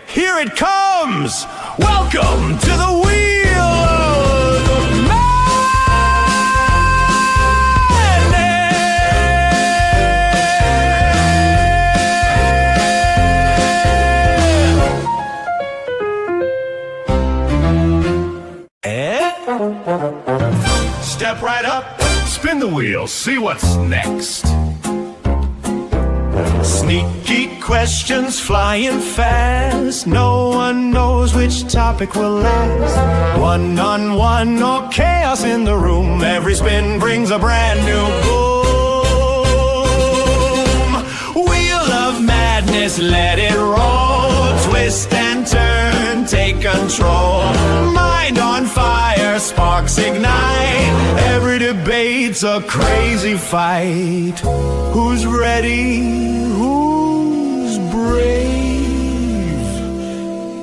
Here it comes! Welcome to the wheel of madness. Step right up, spin the wheel, see what's next. Sneaky questions flying fast. No one knows which topic will last. One-on-one or chaos in the room. Every spin brings a brand new boom. Wheel of madness, let it roll. Twist and turn, take control. Mind on fire, sparks ignite. Every debate's a crazy fight. Who's ready? Who's brave?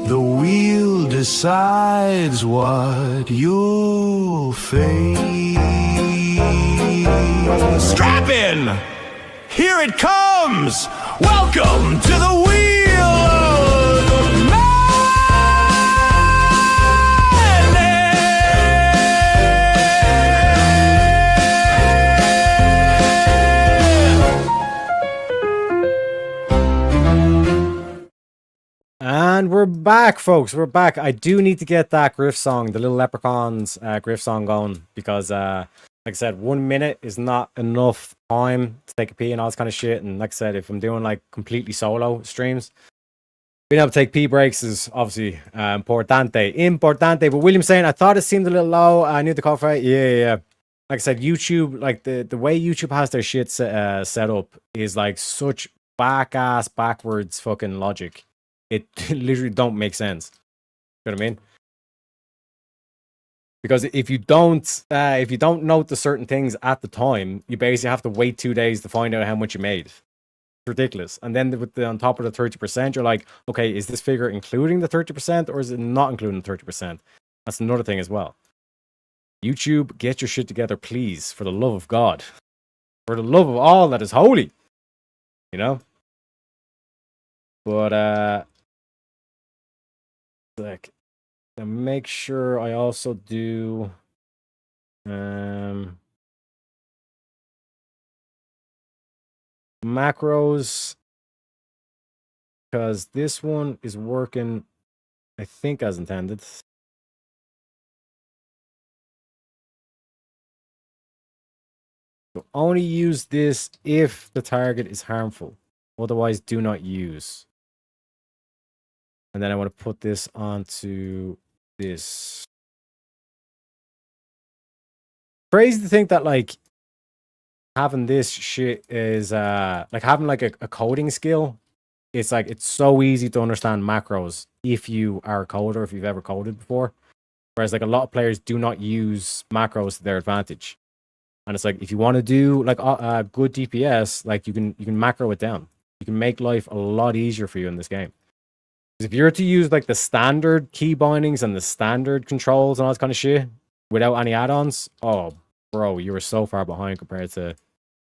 The wheel decides what you'll face. Strap in! Here it comes! Welcome to the wheel of And we're back, folks. We're back. I do need to get that Griff song, the Little Leprechauns Griff song going, because like I said, 1 minute is not enough time to take a pee and all this kind of shit. And like I said, if I'm doing like completely solo streams, being able to take pee breaks is obviously importante. But William's saying, I thought it seemed a little low. I knew the call for it. Yeah. Like I said, YouTube, like the way YouTube has their shit set up is like such backwards fucking logic. It literally don't make sense. You know what I mean? Because if you don't note the certain things at the time, you basically have to wait 2 days to find out how much you made. It's ridiculous. And then on top of the 30%, you're like, okay, is this figure including the 30% or is it not including the 30%? That's another thing as well. YouTube, get your shit together, please, for the love of God. For the love of all that is holy. You know? But like, and make sure I also do macros, because this one is working, I think, as intended. So only use this if the target is harmful. Otherwise, do not use. And then I want to put this onto this. Crazy to think that like having this shit is like having like a coding skill. It's like it's so easy to understand macros if you are a coder, if you've ever coded before. Whereas like a lot of players do not use macros to their advantage. And it's like if you want to do like good DPS, like you can macro it down. You can make life a lot easier for you in this game. If you're to use like the standard key bindings and the standard controls and all this kind of shit without any add-ons, oh, bro, you were so far behind compared to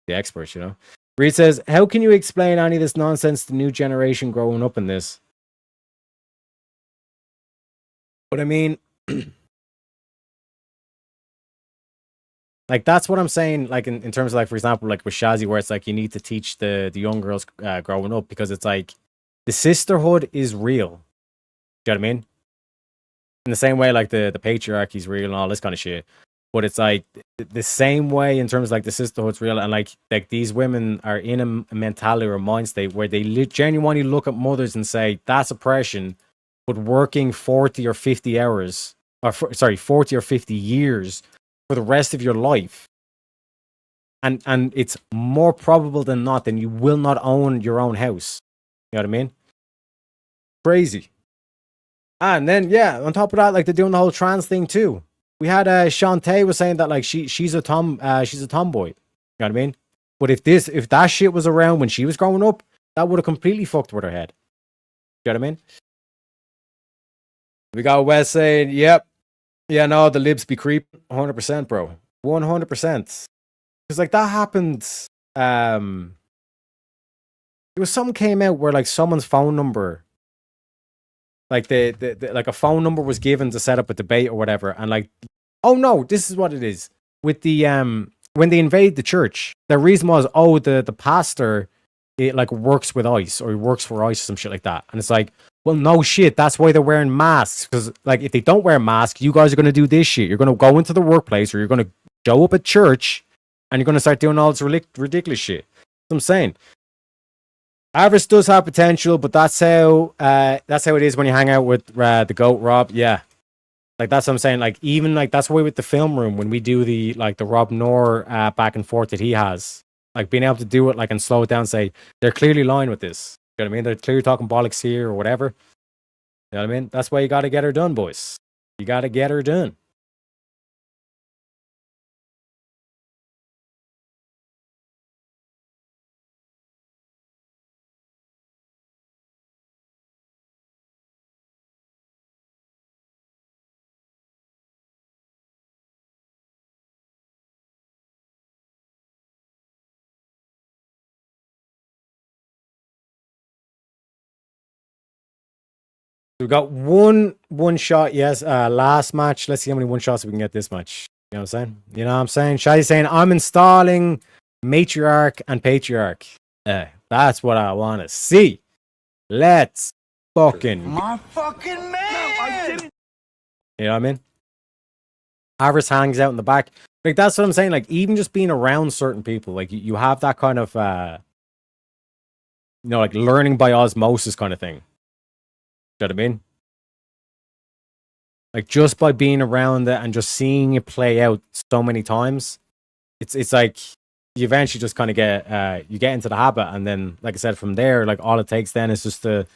the experts, you know? Reed says, how can you explain any of this nonsense to new generation growing up in this? But I mean, like that's what I'm saying, like in terms of like, for example, like with Shazzy, where it's like you need to teach the young girls growing up, because it's like the sisterhood is real. Do you know what I mean? In the same way, like the patriarchy is real and all this kind of shit. But it's like the same way in terms of like the sisterhood's real, and like these women are in a mentality or a mind state where they genuinely look at mothers and say that's oppression, but working 40 or 50 hours, or 40 or 50 years for the rest of your life. And it's more probable than not that you will not own your own house. You know what I mean? Crazy. And then yeah, on top of that, like they're doing the whole trans thing too. We had Shantae was saying that like she's a tomboy. You know what I mean? But if that shit was around when she was growing up, that would have completely fucked with her head. You know what I mean? We got Wes saying, "Yep, yeah, no, the libs be creeping, 100%, bro, 100%." Because like that happened. There was something came out where like someone's phone number, like the like a phone number was given to set up a debate or whatever, and like, oh no, this is what it is with the when they invade the church. The reason was, oh, the pastor, it like works with ICE or he works for ICE or some shit like that, and it's like, well, no shit, that's why they're wearing masks, because like if they don't wear masks, you guys are gonna do this shit. You're gonna go into the workplace or you're gonna show up at church, and you're gonna start doing all this ridiculous shit. That's what I'm saying. Avarice does have potential, but that's how it is when you hang out with the GOAT Rob. Yeah, like that's what I'm saying. Like even like that's why with the film room when we do the like the Rob Noor back and forth that he has, like being able to do it like and slow it down, say they're clearly lying with this. You know what I mean? They're clearly talking bollocks here or whatever. You know what I mean? That's why you got to get her done, boys. You got to get her done. We got one shot, yes. Last match. Let's see how many one shots we can get this match. You know what I'm saying? You know what I'm saying? Shadi's saying I'm installing matriarch and patriarch. That's what I want to see. Let's fucking My fucking man! You know what I mean? Avarice hangs out in the back. Like that's what I'm saying. Like even just being around certain people, like you have that kind of like learning by osmosis kind of thing. You know what I mean? Like just by being around it and just seeing it play out so many times, it's like you eventually just kind of get you get into the habit, and then like I said, from there, like all it takes then is just to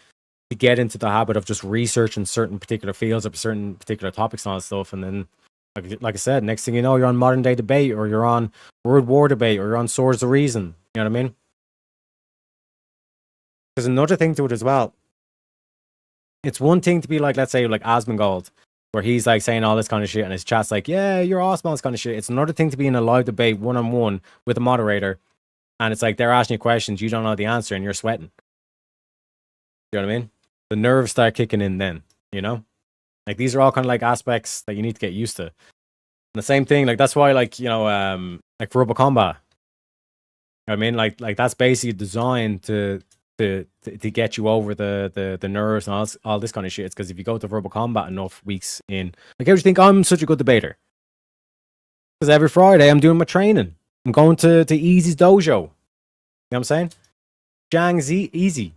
get into the habit of just researching certain particular fields or certain particular topics and all that stuff, and then like I said, next thing you know, you're on modern day debate, or you're on World War debate, or you're on Swords of Reason. You know what I mean? There's another thing to it as well. It's one thing to be like, let's say, like Asmongold, where he's like saying all this kind of shit, and his chat's like, yeah, you're awesome, all this kind of shit. It's another thing to be in a live debate one-on-one with a moderator, and it's like they're asking you questions, you don't know the answer, and you're sweating. You know what I mean? The nerves start kicking in then, you know? Like these are all kind of like aspects that you need to get used to. And the same thing, like that's why, like, you know, like for Robo Combat, you know what I mean? Like that's basically designed to get you over the nerves and all this kind of shit. It's because if you go to Verbal Combat enough weeks in, like, how do you think I'm such a good debater? Because every Friday I'm doing my training. I'm going to Easy's dojo. You know what I'm saying? Shang's Easy.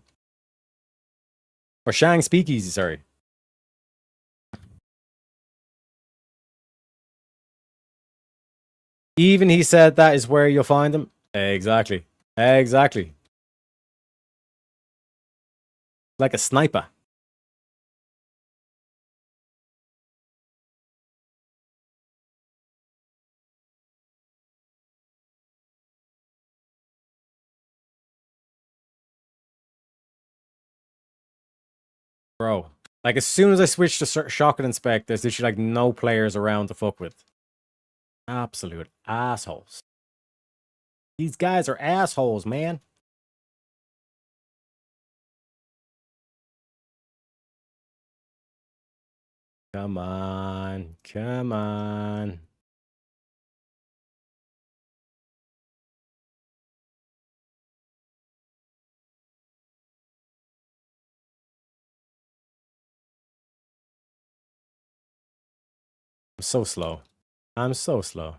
Or Shang Speakeasy, sorry. Even he said that is where you'll find them. Exactly. Exactly. Like a sniper. Bro, like as soon as I switched to Shock and Inspect, there's literally like no players around to fuck with. Absolute assholes. These guys are assholes, man. Come on. Come on. I'm so slow. I'm so slow.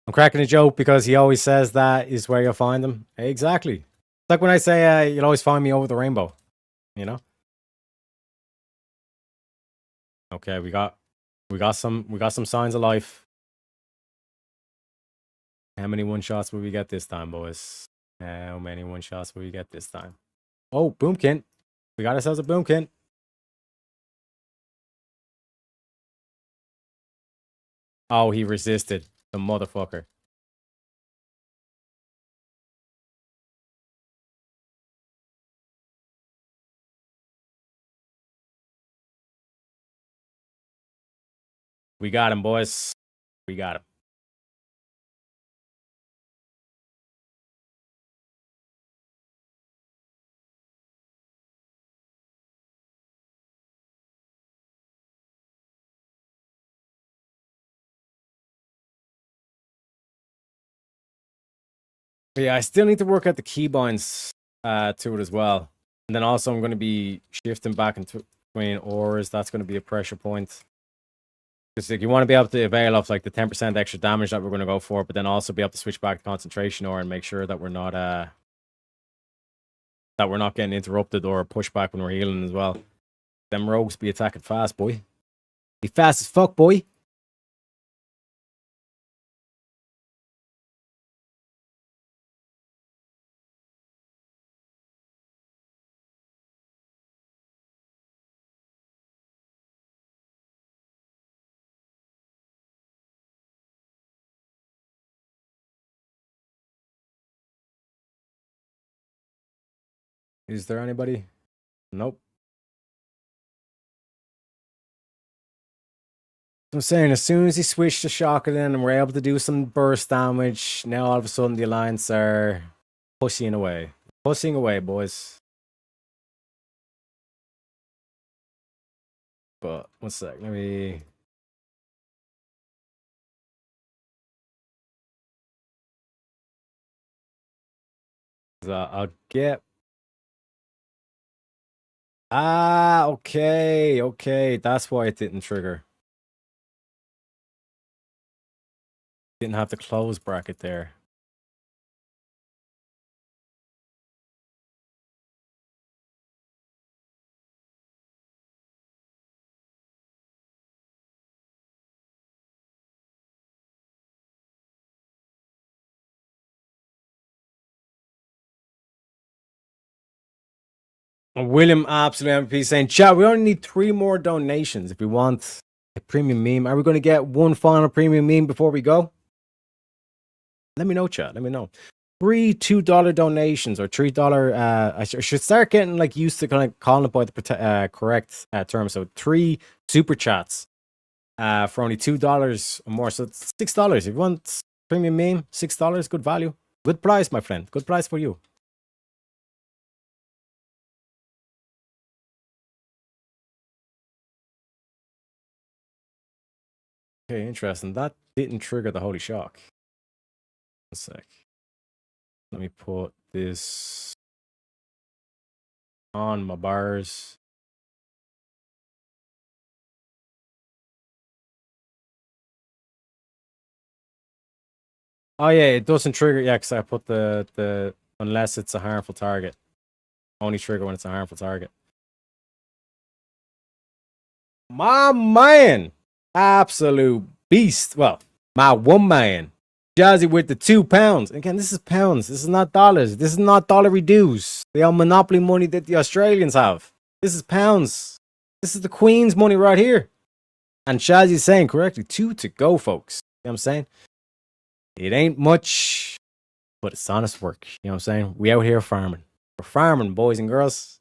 I'm cracking a joke because he always says that is where you'll find them. Exactly. It's like when I say you'll always find me over the rainbow. You know? Okay, we got some signs of life. How many one shots will we get this time, boys? How many one shots will we get this time? Oh, Boomkin. We got ourselves a Boomkin. Oh, he resisted. The motherfucker. We got him, boys. We got him. But yeah, I still need to work out the keybinds to it as well. And then also I'm going to be shifting back into between ores. That's going to be a pressure point. Because like, you want to be able to avail of like the 10% extra damage that we're going to go for, but then also be able to switch back to concentration ore and make sure that we're not getting interrupted or pushed back when we're healing as well. Them rogues be attacking fast, boy. Be fast as fuck, boy. Is there anybody? Nope. I'm saying as soon as he switched to Shocker in and we're able to do some burst damage, now all of a sudden the Alliance are pussying away. Pussying away, boys. But one sec, let me... I'll get... Ah, okay. That's why it didn't trigger. Didn't have the close bracket there. William absolutely MVP saying, chat, we only need 3 more donations if we want a premium meme. Are we going to get one final premium meme before we go? Let me know, chat. Let me know. 3 $2 donations or $3. I should start getting like used to kind of calling it by the correct term. So 3 super chats for only $2 or more. So it's $6. If you want premium meme, $6, good value. Good price, my friend. Good price for you. Okay, interesting. That didn't trigger the Holy Shock. One sec. Let me put this on my bars. Oh yeah, it doesn't trigger. Yeah, because I put the unless it's a harmful target. Only trigger when it's a harmful target. My man, absolute beast. Well, my woman, Jazzy with the £2. Again, this is pounds. This is not dollars. This is not dollary dues. They are monopoly money that the Australians have. This is pounds. This is the Queen's money right here. And Shazzy's saying correctly, 2 to go, folks. You know what I'm saying? It ain't much, but it's honest work. You know what I'm saying? We out here farming. We're farming, boys and girls.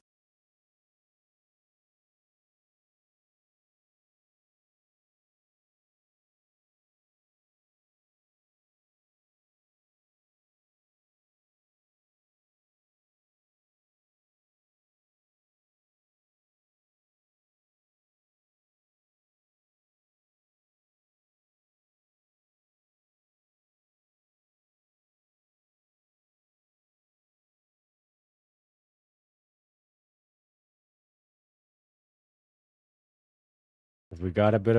Have we got a bit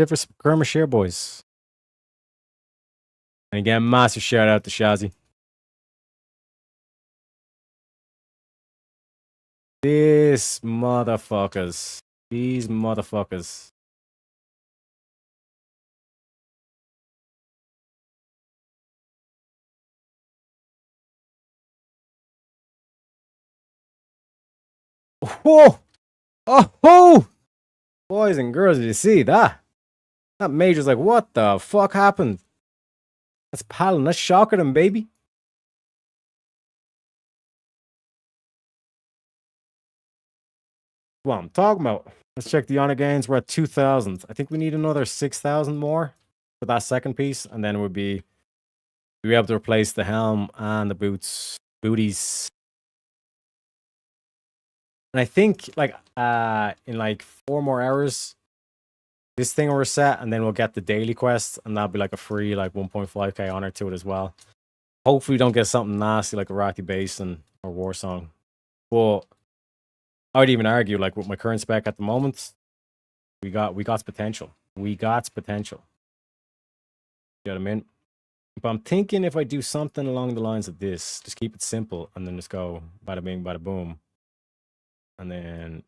of a skirmish here, boys? And again, massive shout out to Shazzy. These motherfuckers. These motherfuckers. Whoa! Oh! Boys and girls, did you see that? That Major's like, what the fuck happened? That's Palin. That's shocking him, baby. What I'm talking about. Let's check the honor gains. We're at 2,000. I think we need another 6,000 more for that second piece, and then we'll be able to replace the helm and the booties. And I think like in like 4 more hours, this thing will reset, and then we'll get the daily quest, and that'll be like a free like 1.5k honor to it as well. Hopefully, we don't get something nasty like a Rathi Basin or War Song. But I would even argue, like with my current spec at the moment, we got potential. We got potential. You know what I mean? But I'm thinking if I do something along the lines of this, just keep it simple, and then just go bada bing, bada boom, and then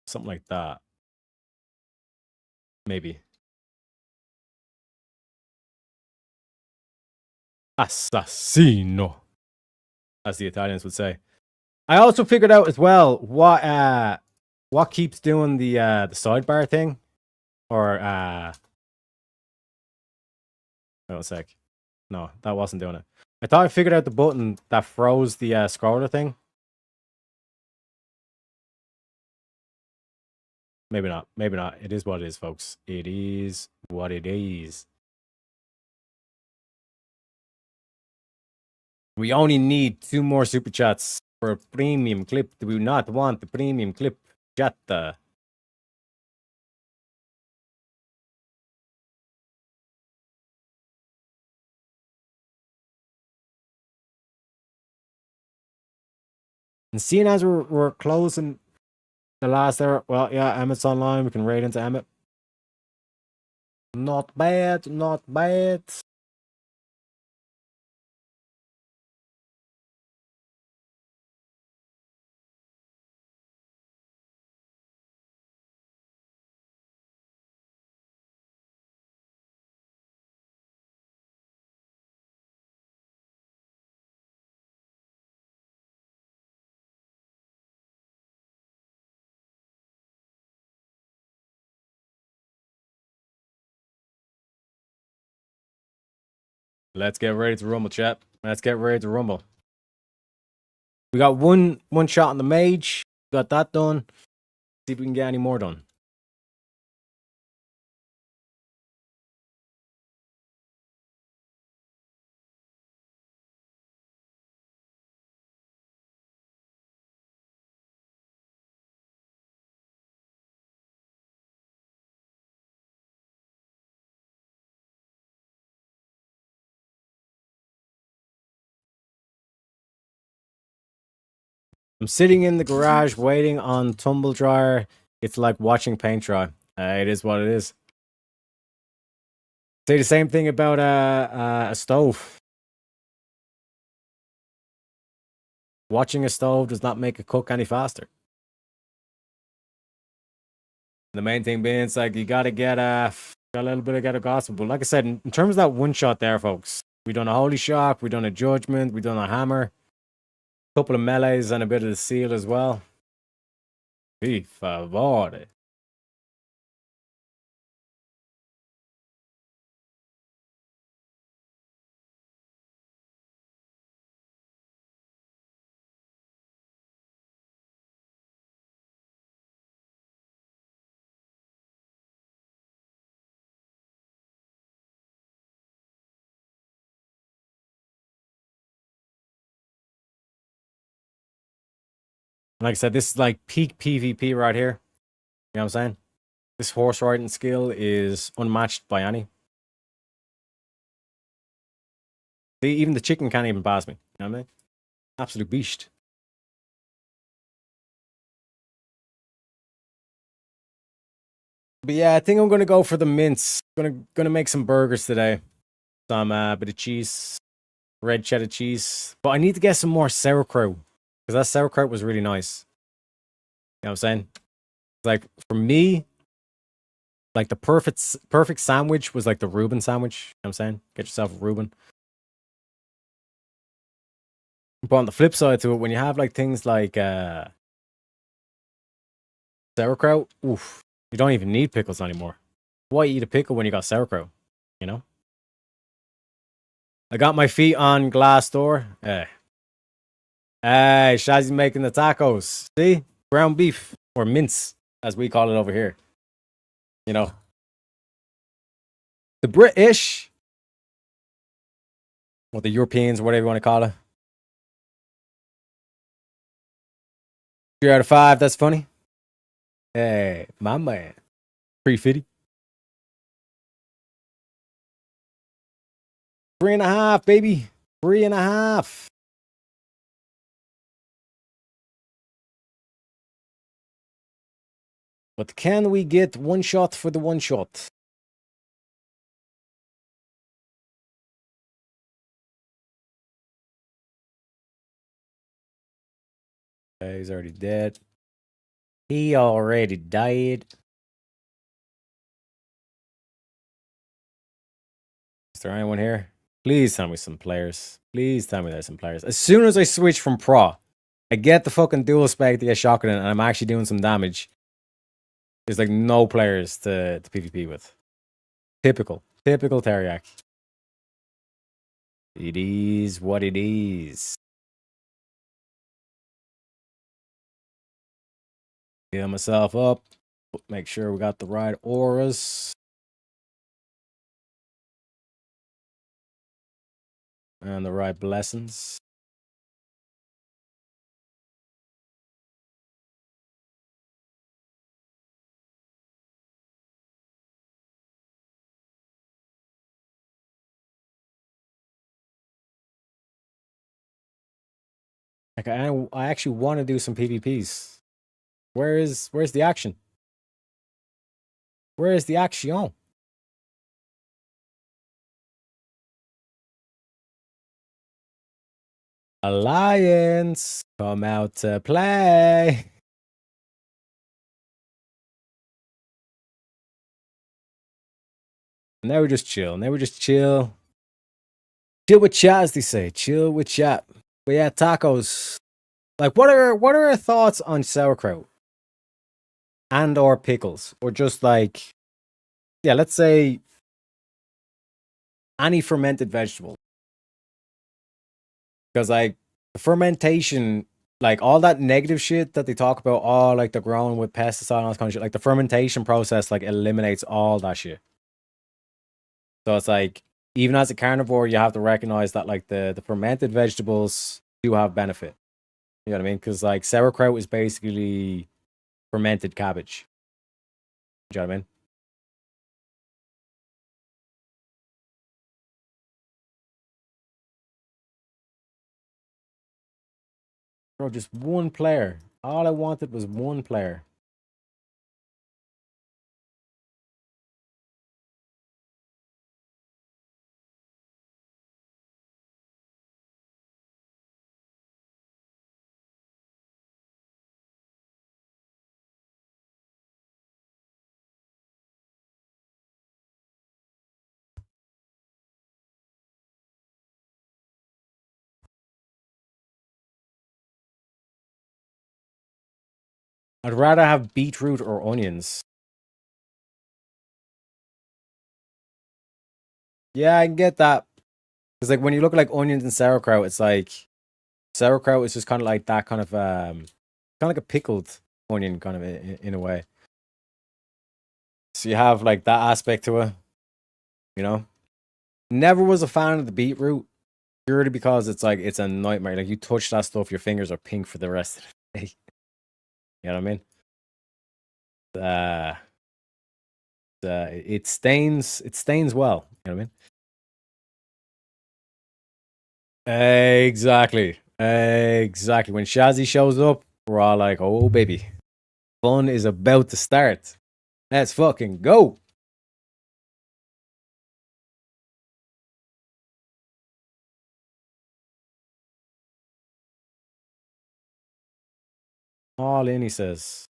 something like that. Maybe. Assassino, as the Italians would say. I also figured out as well what keeps doing the sidebar thing, or wait a sec. No, that wasn't doing it. I thought I figured out the button that froze the scroller thing. Maybe not. Maybe not. It is what it is, folks. It is what it is. We only need 2 more super chats for a premium clip. Do we not want the premium clip? Chat. And seeing as we're closing the last hour, well, yeah, Emmett's online. We can raid into Emmett. Not bad, not bad. Let's get ready to rumble, chat. Let's get ready to rumble. We got one shot on the mage. Got that done. See if we can get any more done. I'm sitting in the garage waiting on tumble dryer. It's like watching paint dry. It is what it is. Say the same thing about a stove. Watching a stove does not make it cook any faster. The main thing being, it's like you gotta get a little bit of get a gospel. But like I said, in terms of that one shot there, folks, we done a holy shock, we done a judgment, we done a hammer, a couple of melees, and a bit of the seal as well. Fy favore. Like I said, this is like peak PvP right here. You know what I'm saying? This horse riding skill is unmatched by any. See, even the chicken can't even pass me. You know what I mean? Absolute beast. But yeah, I think I'm gonna go for the mince. Gonna make some burgers today. Some bit of cheese, red cheddar cheese. But I need to get some more sauerkraut because that sauerkraut was really nice. You know what I'm saying? Like for me, like the perfect sandwich was like the Reuben sandwich. You know what I'm saying? Get yourself a Reuben. But on the flip side to it, when you have like things like sauerkraut, oof, you don't even need pickles anymore. Why eat a pickle when you got sauerkraut? You know? I got my feet on Glassdoor. Hey, Shazzy's making the tacos. See? Ground beef or mince, as we call it over here. You know? The British, or the Europeans, whatever you want to call it. 3 out of 5, that's funny. Hey, my man. Pretty fitty. 3.5, baby. 3.5. But can we get one shot for the one shot? He's already dead. He already died. Is there anyone here? Please tell me some players. Please tell me there's some players. As soon as I switch from Pro, I get the fucking dual spec to get shotgun and I'm actually doing some damage. There's like no players to PvP with. Typical Teriyaki. It is what it is. Heal myself up. Make sure we got the right auras. And the right blessings. Like I actually want to do some PvPs. Where's the action? Where is the action? Alliance, come out to play. Now we just chill. Chill with chat, as they say. Chill with chat. But yeah, tacos. Like, what are our thoughts on sauerkraut and or pickles, or just like, yeah, let's say any fermented vegetable, because like the fermentation, like all that negative shit that they talk about, all like the growing with pesticide and all this kind of shit, like the fermentation process like eliminates all that shit. So it's like, even as a carnivore, you have to recognize that like the fermented vegetables do have benefit. You know what I mean? Because like sauerkraut is basically fermented cabbage. You know what I mean? Bro, just one player. All I wanted was one player. I'd rather have beetroot or onions. Yeah, I can get that. Because like when you look at like onions and sauerkraut, it's like sauerkraut is just kind of like that kind of like a pickled onion kind of in a way. So you have like that aspect to it, you know. Never was a fan of the beetroot, purely because it's like it's a nightmare. Like you touch that stuff, your fingers are pink for the rest of the day. You know what I mean? It stains well. You know what I mean? Exactly. When Shazzy shows up, we're all like, oh baby, fun is about to start. Let's fucking go. All in, he says.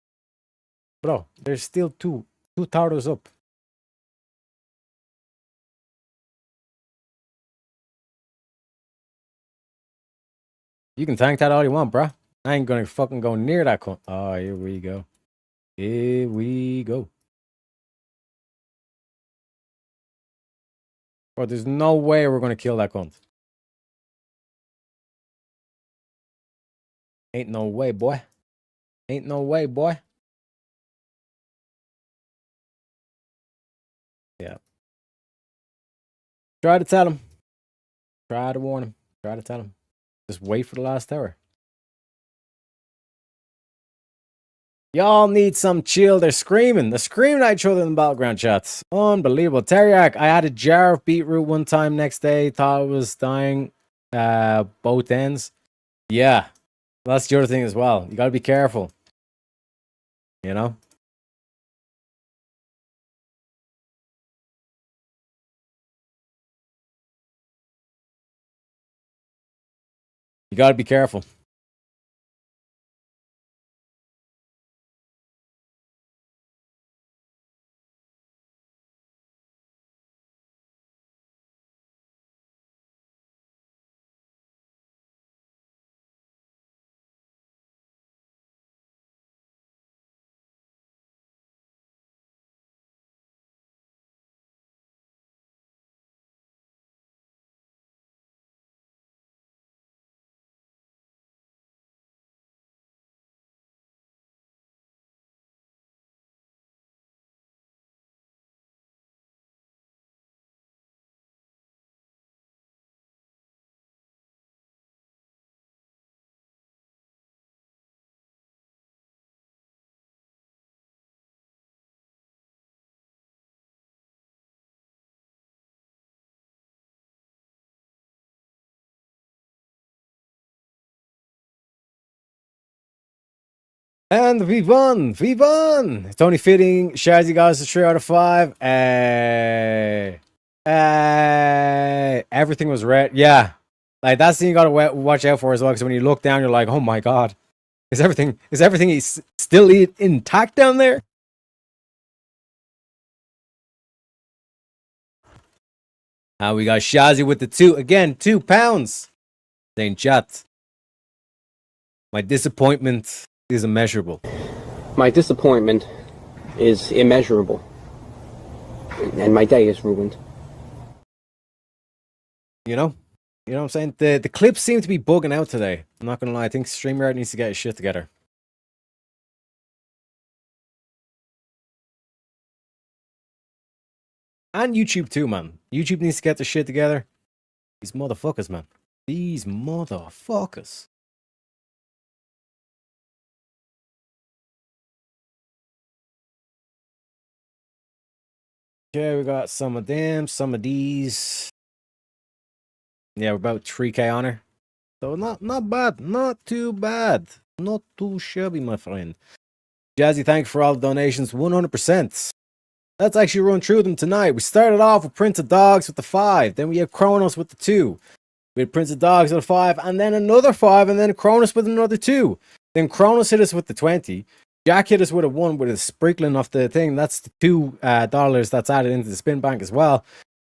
Bro, there's still two towers up. You can tank that all you want, bro. I ain't gonna fucking go near that. Oh, here we go. Here we go. But there's no way we're going to kill that cunt. Ain't no way, boy. Ain't no way, boy. Yeah. Try to tell him. Try to warn him. Try to tell him. Just wait for the last hour. Y'all need some chill. They're screaming. They're screaming at each other in the battleground chats. Unbelievable. Teriak, I had a jar of beetroot one time next day. Thought it was dying. Both ends. Yeah. That's the other thing as well. You gotta be careful. You know? You gotta be careful. And we've won! We've won! It's only fitting. Shazzy got us a 3 out of 5. Hey. Hey. Everything was red. Yeah. Like, that's the thing you gotta watch out for as well, because when you look down, you're like, oh my god. Is everything still intact down there? We got Shazzy with the 2. Again, £2. Saying chat. My disappointment is immeasurable. My disappointment is immeasurable. And my day is ruined. You know? You know what I'm saying? The clips seem to be bugging out today. I'm not gonna lie. I think StreamYard needs to get his shit together. And YouTube too, man. YouTube needs to get their shit together. These motherfuckers, man. These motherfuckers. Okay, we got some of them, some of these. Yeah, we're about 3K on her. So not bad. Not too bad. Not too shabby, my friend. Jazzy, thank you for all the donations. 100%. Let's actually run through them tonight. We started off with Prince of Dogs with the 5. Then we have Kronos with the 2. We had Prince of Dogs with a 5. And then another 5. And then Kronos with another 2. Then Kronos hit us with the 20. Jack hit us with a 1 with a sprinkling of the thing. That's the $2 that's added into the spin bank as well.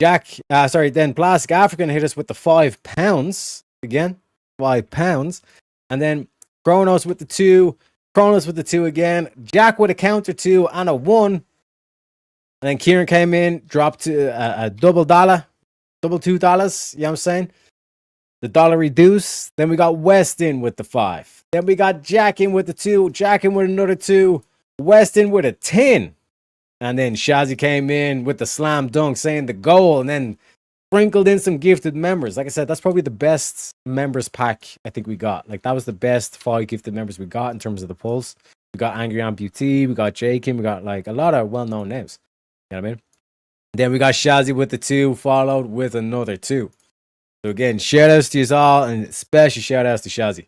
Then Plastic African hit us with the £5 again. £5. And then Kronos with the 2. Kronos with the 2 again. Jack with a counter 2 and a 1. And then Kieran came in, dropped to a double $2. You know what I'm saying? The dollar reduced. Then we got West in with the 5. Then we got Jack in with the 2. Jack in with another 2. West in with a 10. And then Shazzy came in with the slam dunk, saying the goal, and then sprinkled in some gifted members. Like I said, that's probably the best members pack I think we got. Like, that was the best 5 gifted members we got in terms of the pulls. We got Angry Amputee, we got Jakin, we got like a lot of well-known names. You know what I mean? Then we got Shazzy with the 2, followed with another 2. So again, shout outs to you all, and especially shout outs to Shazzy.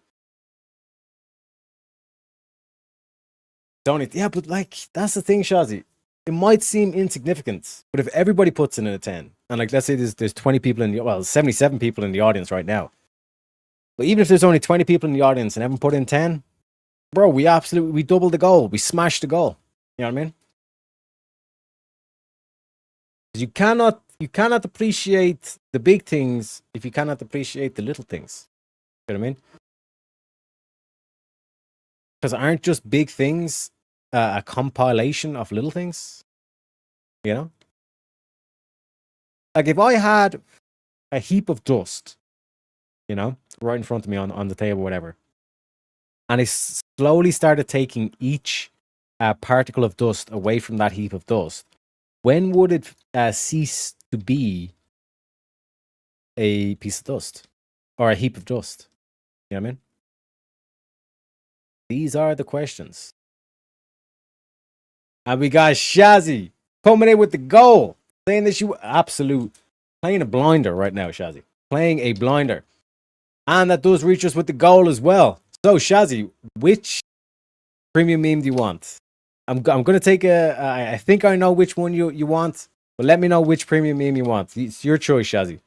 Tony, yeah, but like, that's the thing, Shazzy. It might seem insignificant, but if everybody puts in a 10, and like, let's say there's 20 people in the, well, 77 people in the audience right now. But even if there's only 20 people in the audience and everyone put in 10, bro, we doubled the goal. We smashed the goal. You know what I mean? You cannot appreciate the big things if you cannot appreciate the little things. You know what I mean? Because aren't just big things a compilation of little things? You know? Like if I had a heap of dust, you know, right in front of me on the table, whatever, and I slowly started taking each particle of dust away from that heap of dust, when would it cease to be a piece of dust or a heap of dust? You know what I mean? These are the questions. And we got Shazzy coming in with the goal, saying that you absolute playing a blinder right now, Shazzy. Playing a blinder. And that does reach us with the goal as well. So, Shazzy, which premium meme do you want? I'm going to take I think I know which one you want, but let me know which premium meme you want. It's your choice, Shazzy.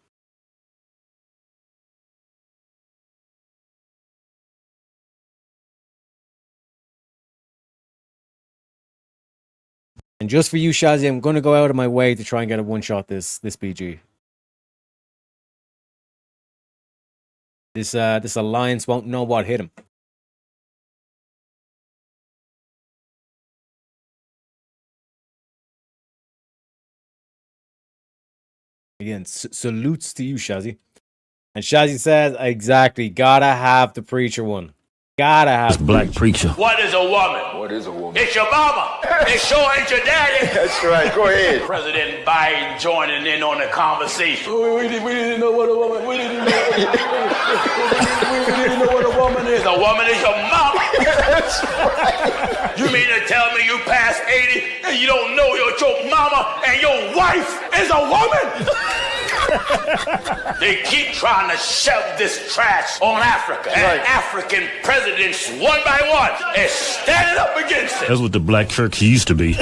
And just for you, Shazzy, I'm going to go out of my way to try and get a one-shot this BG. This alliance won't know what hit him. Again, salutes to you, Shazzy. And Shazzy says, exactly, gotta have the preacher one. Gotta have the black preacher. What is a woman? What is a woman? It's your mama. It sure ain't your daddy. That's right. Go ahead. President Biden joining in on the conversation. We didn't know what a woman. We didn't know what a woman is. A woman is your mama. That's right. You mean to tell me you past 80 and you don't know your mama and your wife is a woman? They keep trying to shove this trash on Africa. And African presidents, one by one, is standing up against it. That's what the black church used to be.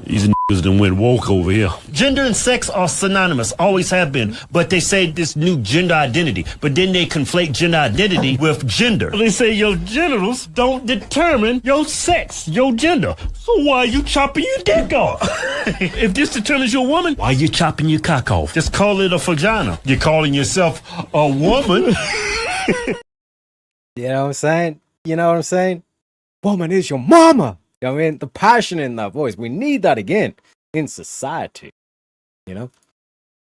These niggas done went woke over here. Gender and sex are synonymous, always have been. But they say this new gender identity. But then they conflate gender identity with gender. They say your genitals don't determine your sex, your gender. So why are you chopping your dick off? If this determines you're a woman, why are you chopping your cock off? Just call it a vagina. You're calling yourself a woman. You know what I'm saying? You know what I'm saying? Woman is your mama. You know what I mean? The passion in that voice. We need that again in society. You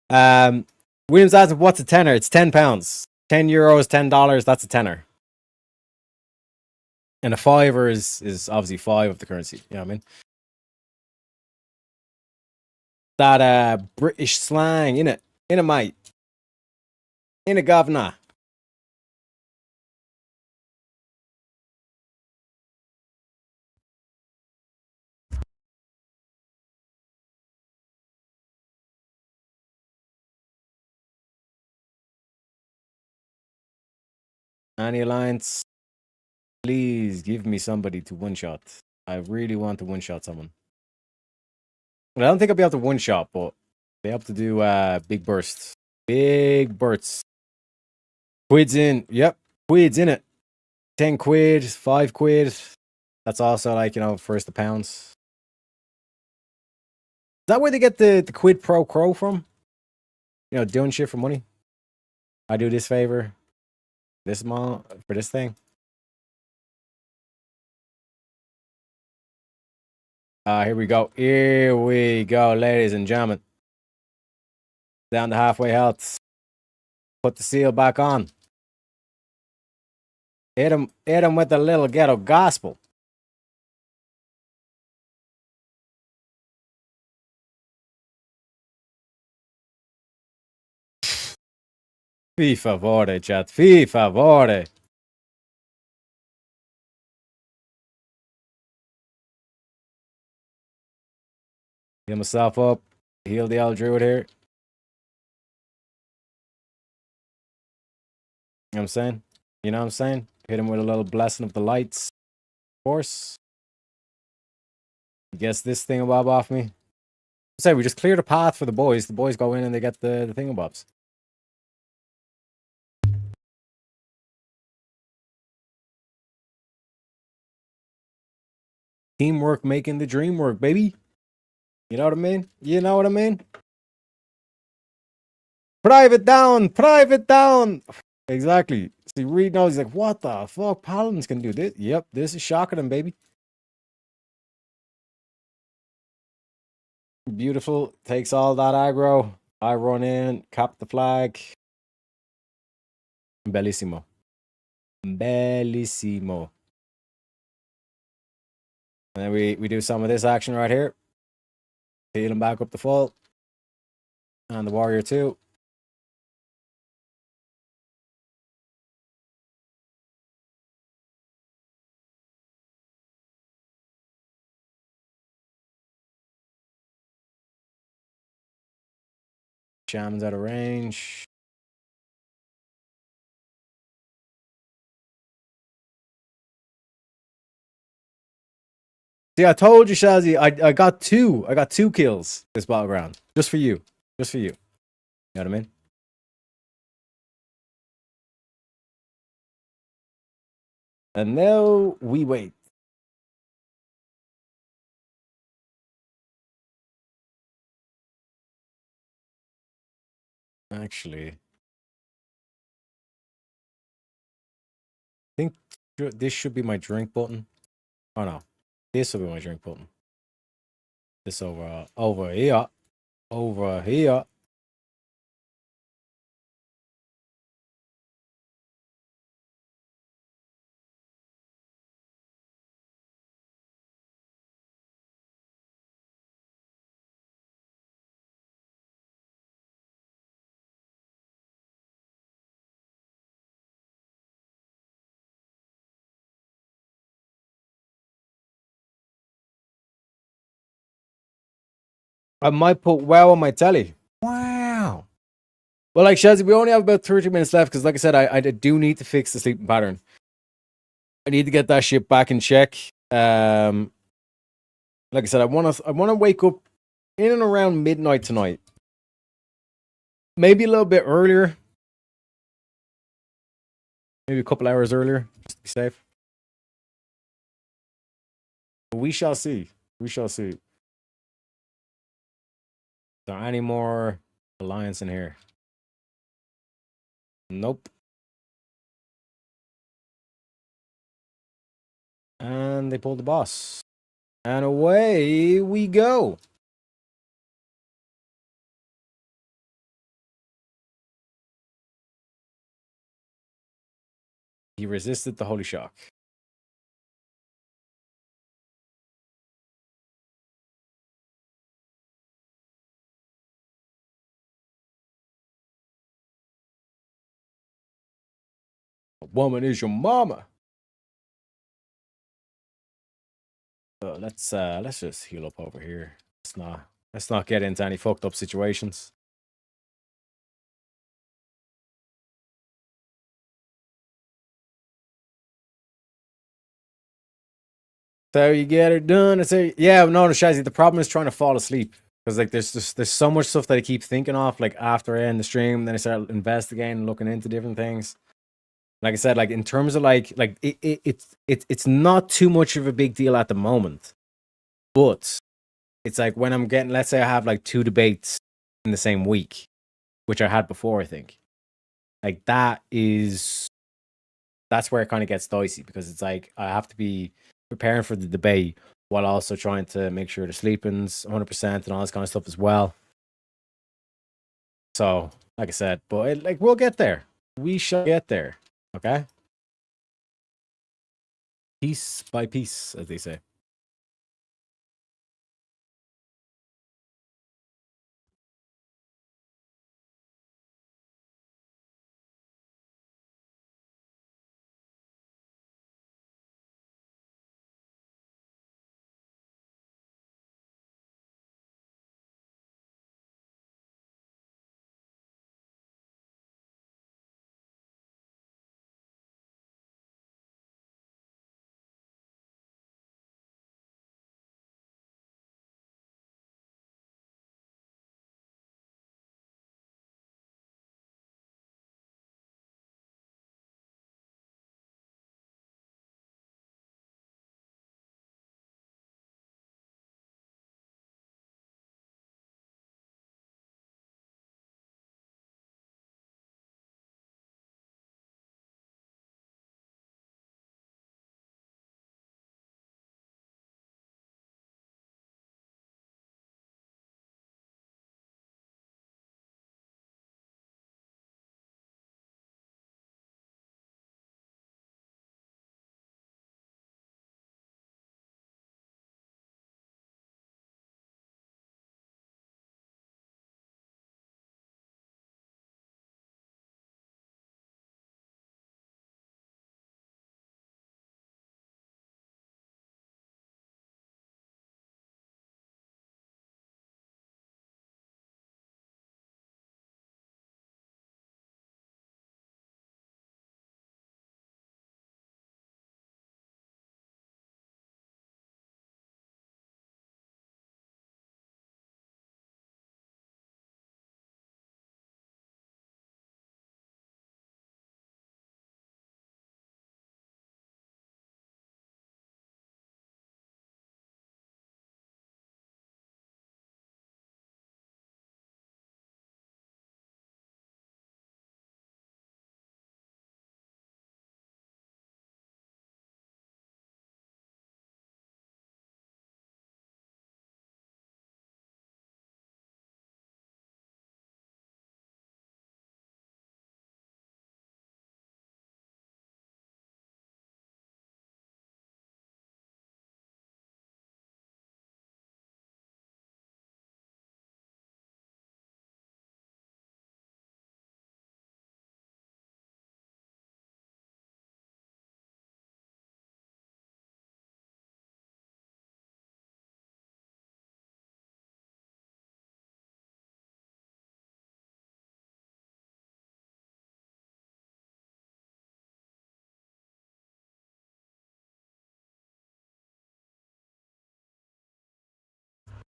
know? Williams asks, what's a tenner? It's £10. €10, $10, that's a tenner. And a fiver is obviously 5 of the currency. You know what I mean? That British slang, innit? Innit, mate? Innit, governor? Any alliance, please give me somebody to one-shot. I really want to one-shot someone. Well, I don't think I'll be able to one-shot, but be able to do big bursts. Big bursts. Quid's in. Yep, quid's in it. 10 quid, 5 quid. That's also like, you know, first the pounds. Is that where they get the quid pro quo from? You know, doing shit for money. I do this favor. This amount for this thing. Here we go. Here we go, ladies and gentlemen. Down to halfway health. Put the seal back on. Hit him with the little ghetto gospel. Fi favore, chat. Fi favore. Heal myself up. Heal the old druid here. You know what I'm saying? You know what I'm saying? Hit him with a little blessing of the lights. Of course. Guess this thingamabob off me. Say we just clear the path for the boys. The boys go in and they get the thingamabobs. Teamwork making the dream work, baby. You know what I mean? You know what I mean? Private down! Private down! Exactly. See, Reed knows, he's like, what the fuck? Paladins can do this? Yep, this is shocking them, baby. Beautiful. Takes all that aggro. I run in, cap the flag. Bellissimo. Bellissimo. And then we do some of this action right here. Heal him back up the full. And the warrior too. Shaman's out of range. See, I told you, Shazzy, I got two. I got 2 kills this battleground. Just for you. Just for you. You know what I mean? And now we wait. Actually, I think this should be my drink button. Oh no. This will be my drink button. This over here. Over here. I might put WoW on my telly. Wow. Well, like Shazzy, we only have about 30 minutes left because, like I said, I do need to fix the sleeping pattern. I need to get that shit back in check. Like I said, I want to wake up in and around midnight tonight. Maybe a little bit earlier. Maybe a couple hours earlier, just to be safe. But we shall see. We shall see. Is there any more alliance in here? Nope. And they pulled the boss. And away we go. He resisted the holy shock. A woman is your mama. So let's just heal up over here. Let's not get into any fucked up situations. So you get her done. I say, yeah, no, Shazzy, the problem is trying to fall asleep. Because like there's so much stuff that I keep thinking of, like after I end the stream, then I start investigating, looking into different things. Like I said, like in terms of it's not too much of a big deal at the moment. But it's like when I'm getting, let's say I have like 2 debates in the same week, which I had before, I think. Like that's where it kind of gets dicey because it's like I have to be preparing for the debate while also trying to make sure the sleeping's 100% and all this kind of stuff as well. So, like I said, but we'll get there. We shall get there. Okay? Piece by piece, as they say.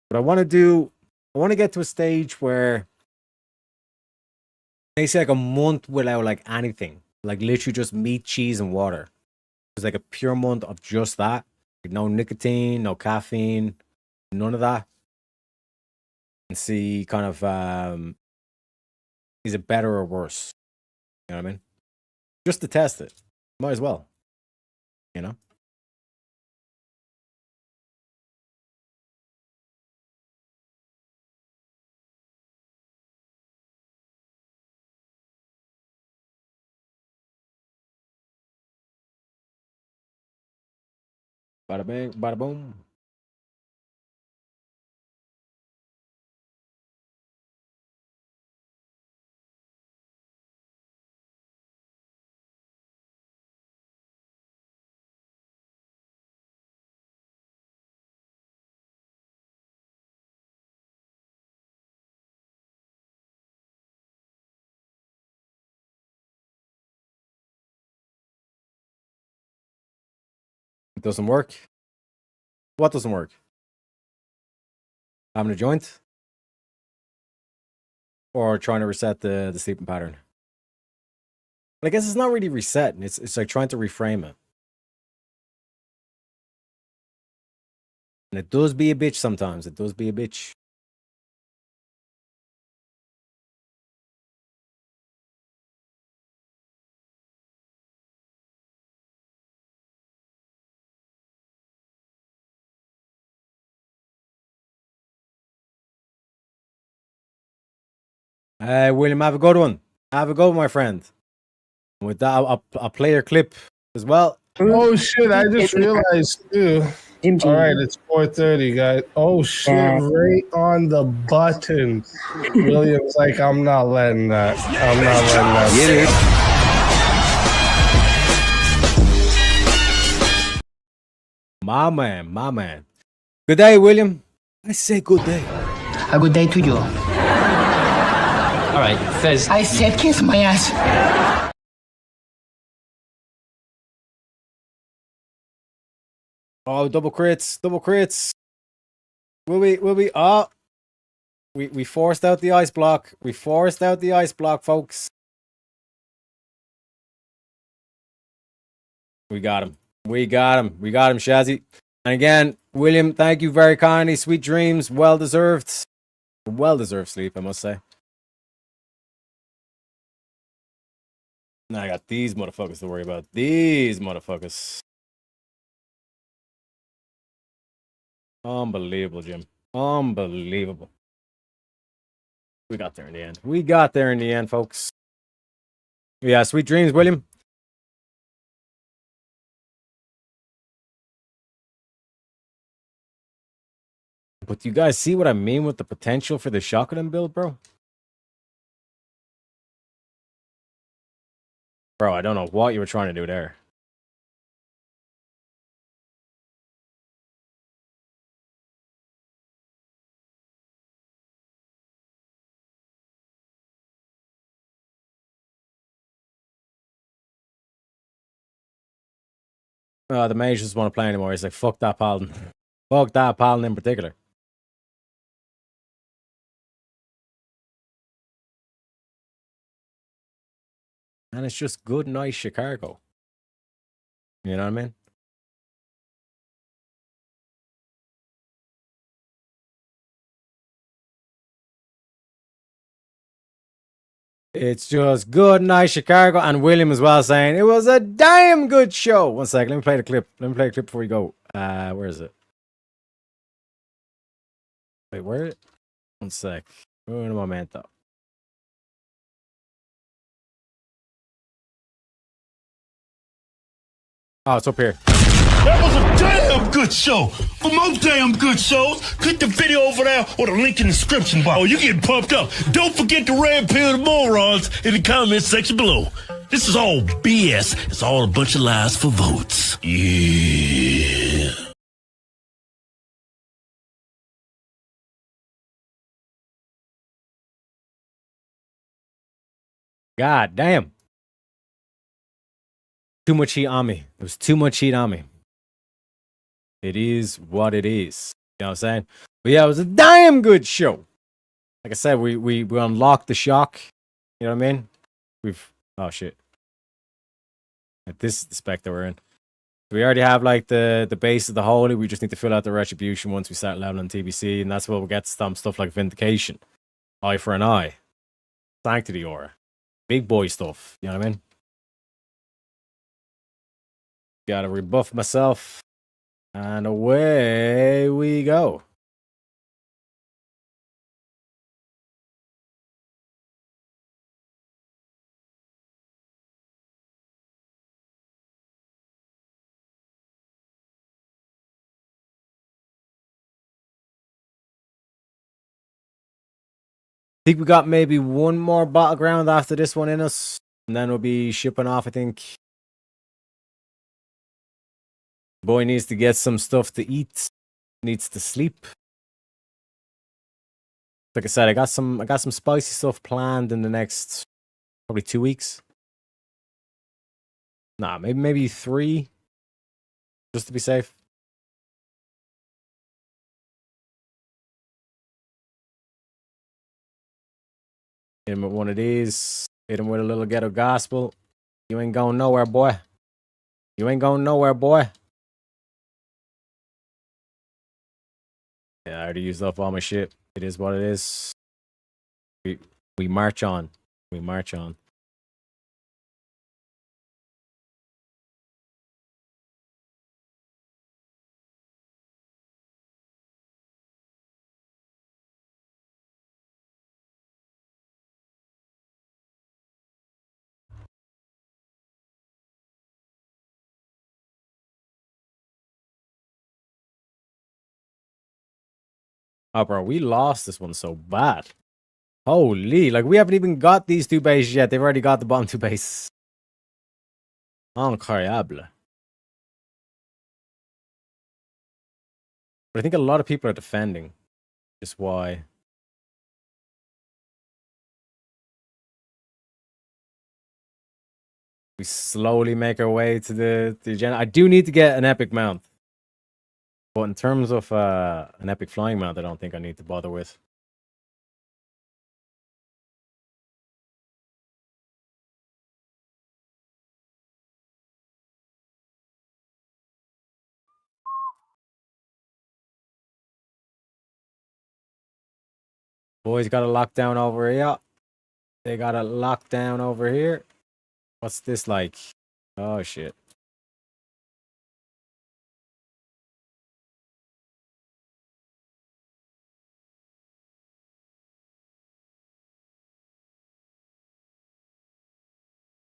But I want to get to a stage where they say like a month without like anything, like literally just meat, cheese, and water. It's like a pure month of just that. Like no nicotine, no caffeine, none of that. And see kind of is it better or worse? You know what I mean? Just to test it. Might as well. You know? Bada bing, bada boom. It doesn't work. What doesn't work? Having a joint? Or trying to reset the sleeping pattern? But I guess it's not really resetting. It's like trying to reframe it. And it does be a bitch sometimes. It does be a bitch. William, have a good one. Have a good one, my friend. With that, I'll play your clip as well. Oh shit! I just realized too. All right, it's 4:30, guys. Oh shit! Right on the button. William's like, I'm not letting that. I'm not letting that. My man, my man. Good day, William. I say good day. A good day to you. All right, Fez. I said kiss my ass. Oh, double crits, double crits. Will we? Oh, we forced out the ice block. We forced out the ice block, folks. We got him. We got him. We got him, Shazzy. And again, William, thank you very kindly. Sweet dreams, well deserved. Well deserved sleep, I must say. Now I got these motherfuckers to worry about. These motherfuckers. Unbelievable, Jim. Unbelievable. We got there in the end. We got there in the end, folks. Yeah, sweet dreams, William. But you guys see what I mean with the potential for the shotgun build, bro? Bro, I don't know what you were trying to do there. The mage doesn't want to play anymore. He's like, fuck that paladin. Fuck that paladin in particular. And it's just good, nice Chicago. You know what I mean? It's just good, nice Chicago. And William as well saying, it was a damn good show. One second, let me play the clip. Let me play the clip before we go. Where is it? Wait, where is it? One sec. Un momento. Oh, it's up here. That was a damn good show. For most damn good shows, click the video over there or the link in the description box. Oh, you getting pumped up. Don't forget the red pill morons in the comment section below. This is all BS. It's all a bunch of lies for votes. Yeah. God damn. Too much heat on me. There was too much heat on me. It is what it is. You know what I'm saying? But yeah, it was a damn good show. Like I said, we unlocked the shock. You know what I mean? Oh shit. This is the spec that we're in. We already have like the base of the holy. We just need to fill out the retribution once we start leveling TBC, and that's where we'll get some stuff like vindication, eye for an eye, sanctity aura, big boy stuff. You know what I mean? Gotta rebuff myself, and away we go. I think we got maybe one more battleground after this one in us, and then we'll be shipping off. I think boy needs to get some stuff to eat, needs to sleep. Like I said, I got some spicy stuff planned in the next probably 2 weeks. Nah, maybe 3, just to be safe. Hit him with one of these. Hit him with a little ghetto gospel. You ain't going nowhere, boy. You ain't going nowhere, boy. Yeah, I already used up all my shit. It is what it is. We march on. We march on. Oh, bro, we lost this one so bad. Holy, like we haven't even got these 2 bases yet. They've already got the bottom 2 bases. Incroyable. But I think a lot of people are defending. Just why. We slowly make our way to the agenda. I do need to get an epic mount. But in terms of an epic flying mount, I don't think I need to bother with. Boys got a lockdown over here. They got a lockdown over here. What's this like? Oh, shit.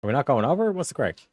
Are we not going over? What's the crack?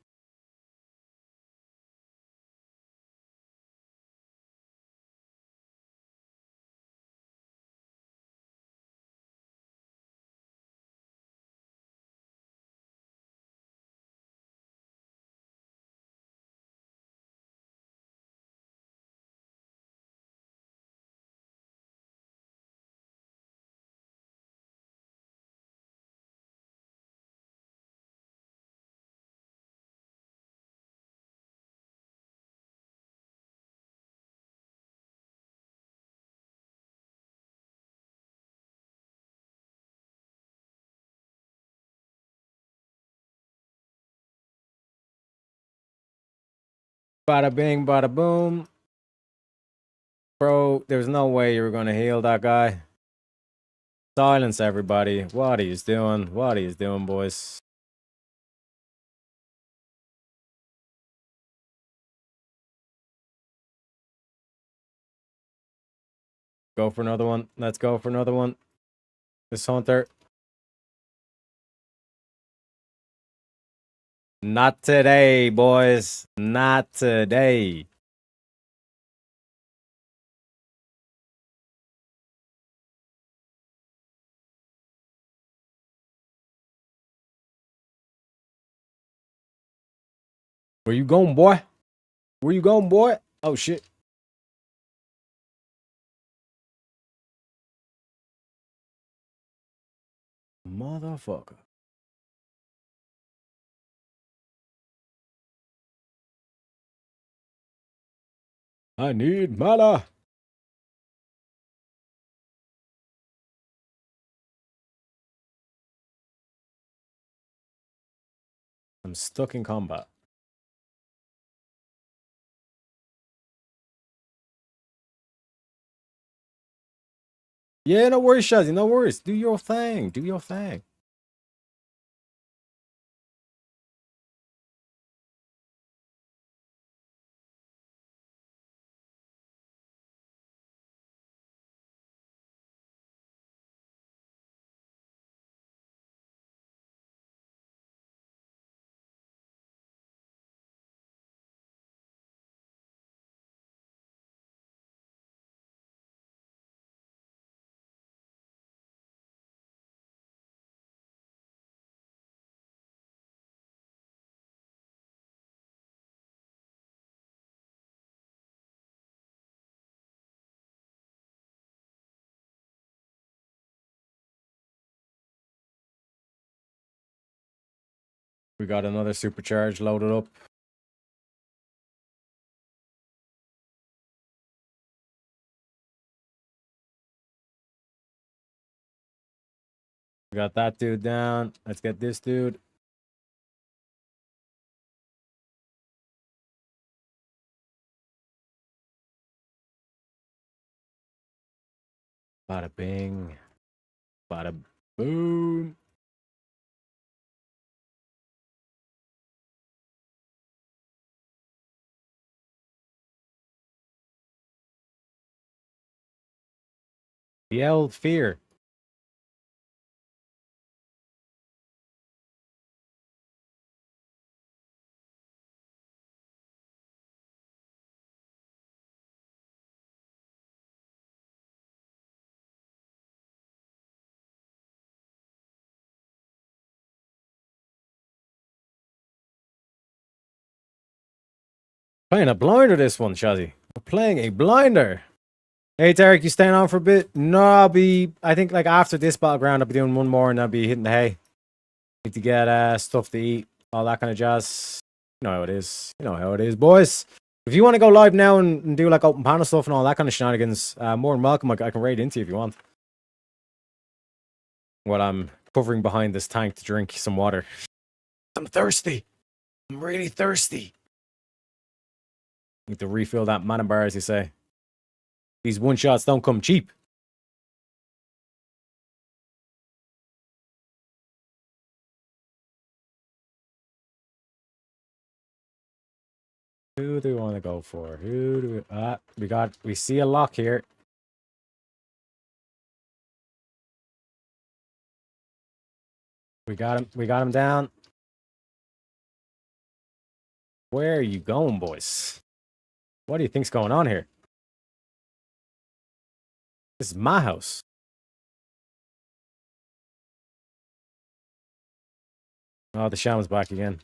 Bada bing, bada boom. Bro, there's no way you were going to heal that guy. Silence, everybody. What he's doing. What he's doing, boys. Go for another one. Let's go for another one. This hunter. Not today, boys. Not today. Where you going, boy? Where you going, boy? Oh, shit. Motherfucker. I need mana. I'm stuck in combat. Yeah, no worries, Shazzy. No worries. Do your thing. Do your thing. We got another supercharge loaded up. We got that dude down. Let's get this dude. Bada bing. Bada boom. Yelled fear. Playing a blinder this one, Shazzy. We're playing a blinder. Hey, Derek, you staying on for a bit? No, I think like after this battleground, I'll be doing one more and I'll be hitting the hay. Need to get stuff to eat, all that kind of jazz. You know how it is. You know how it is, boys. If you want to go live now and do like open panel stuff and all that kind of shenanigans, more than welcome. I can raid into you if you want. While I'm covering behind this tank to drink some water. I'm thirsty. I'm really thirsty. Need to refill that mana bar, as you say. These one shots don't come cheap. Who do we want to go for? Who do we see a lock here. We got him down. Where are you going, boys? What do you think's going on here? This is my house. Oh, the shaman's back again.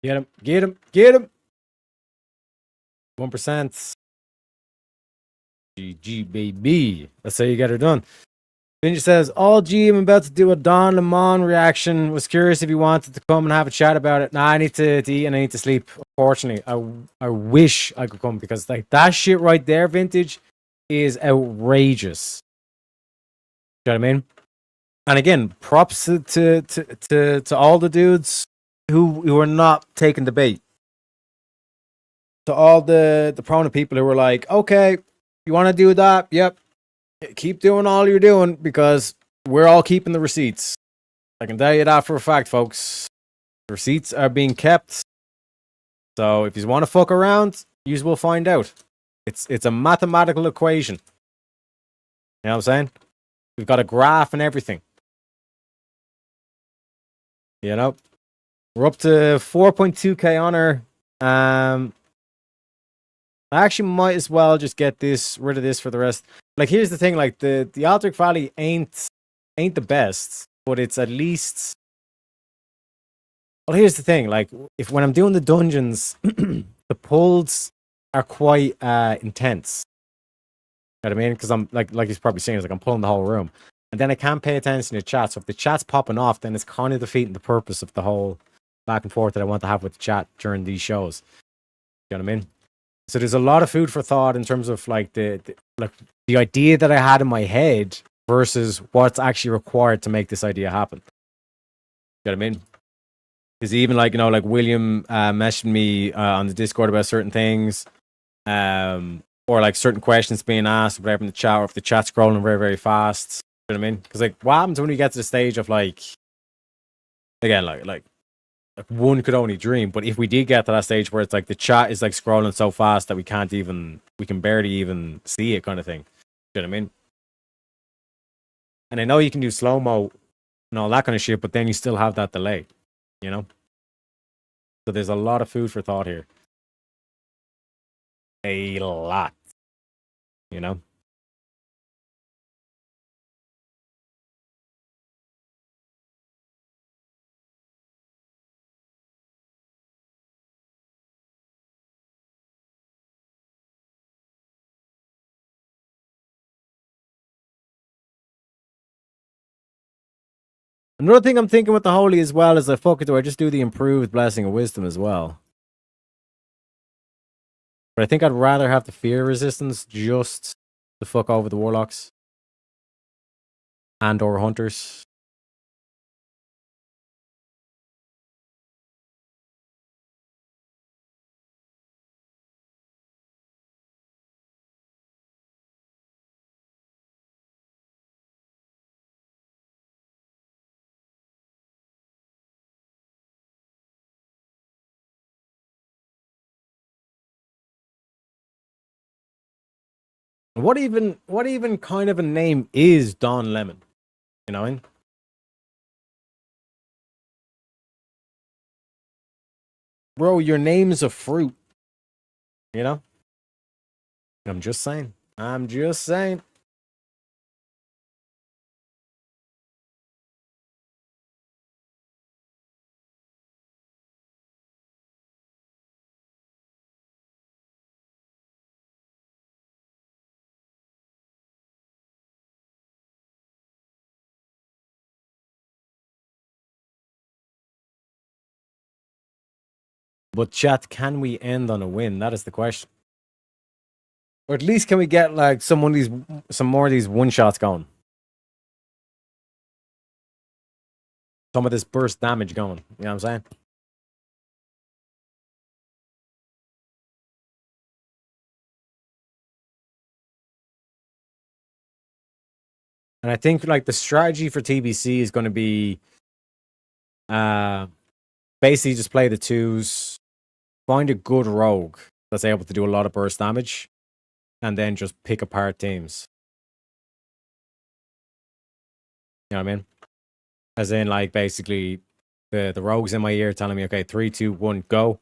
Get him. Get him. Get him. 1%. GG, baby. That's how you get her done. Ninja says, all G, I'm about to do a Don Lemon reaction. Was curious if you wanted to come and have a chat about it. Nah, I need to eat and I need to sleep. Unfortunately, I wish I could come because like that shit right there, vintage, is outrageous. You know what I mean? And again, props to all the dudes who are not taking the bait. To all the prominent people who were like, okay, you want to do that? Yep. Keep doing all you're doing because we're all keeping the receipts. I can tell you that for a fact, folks. The receipts are being kept. So if you want to fuck around, you will find out. It's a mathematical equation. You know what I'm saying? We've got a graph and everything. You know? We're up to 4.2k honor. I actually might as well just get rid of this for the rest. Like, here's the thing, like, the Altric Valley ain't the best, but it's at least... Well, here's the thing, like, when I'm doing the dungeons, the pulls are quite intense. You know what I mean? Because I'm, like he's probably saying, like, I'm pulling the whole room. And then I can't pay attention to chat, so if the chat's popping off, then it's kind of defeating the purpose of the whole back and forth that I want to have with the chat during these shows. You know what I mean? So there's a lot of food for thought in terms of like the idea that I had in my head versus what's actually required to make this idea happen. You know what I mean? Because even like, you know, like William messaged me on the Discord about certain things, or like certain questions being asked, whatever in the chat, or if the chat's scrolling very, very fast. You know what I mean? Because like, what happens when we get to the stage of like, again, like one could only dream, but if we did get to that stage where it's like the chat is like scrolling so fast that we can barely even see it, kind of thing. You know what I mean? And I know you can do slow-mo and all that kind of shit, but then you still have that delay, you know? So there's a lot of food for thought here. A lot. You know? Another thing I'm thinking with the holy as well is that fuck it, do I just do the improved blessing of wisdom as well? But I think I'd rather have the fear resistance just to fuck over the warlocks and or hunters. What even kind of a name is Don Lemon? You know what I mean? Bro, your name's a fruit. You know? I'm just saying. I'm just saying. But chat, can we end on a win? That is the question. Or at least can we get like some more of these one shots going? Some of this burst damage going. You know what I'm saying? And I think like the strategy for TBC is going to be basically just play the twos, find a good rogue that's able to do a lot of burst damage, and then just pick apart teams. You know what I mean? As in, like, basically, the rogue's in my ear telling me, okay, 3, 2, 1, go.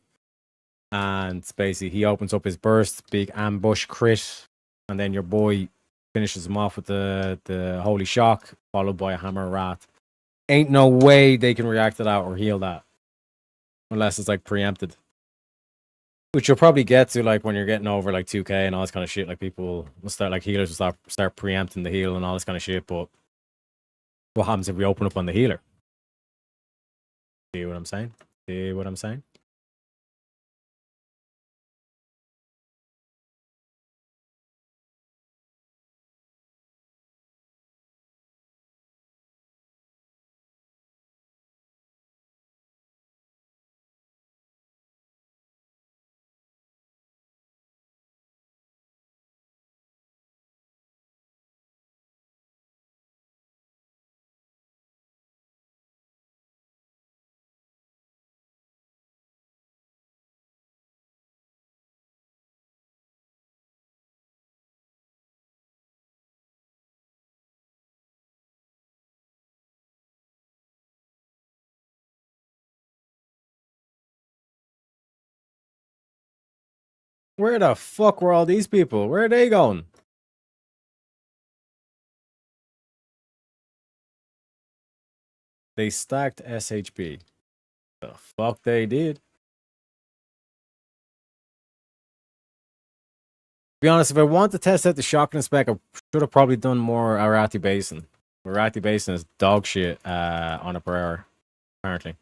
And basically, he opens up his burst, big ambush crit, and then your boy finishes him off with the Holy Shock, followed by a Hammer of Wrath. Ain't no way they can react to that or heal that. unless it's like preempted. Which you'll probably get to like when you're getting over like 2K and all this kind of shit. Like people will start, like healers will start preempting the heal and all this kind of shit. But what happens if we open up on the healer? See what I'm saying? See what I'm saying? Where the fuck were all these people? Where are they going? They stacked SHB. The fuck they did. To be honest, if I want to test out the shotgun spec, I should have probably done more Arati Basin. Arati Basin is dog shit on a per hour, apparently.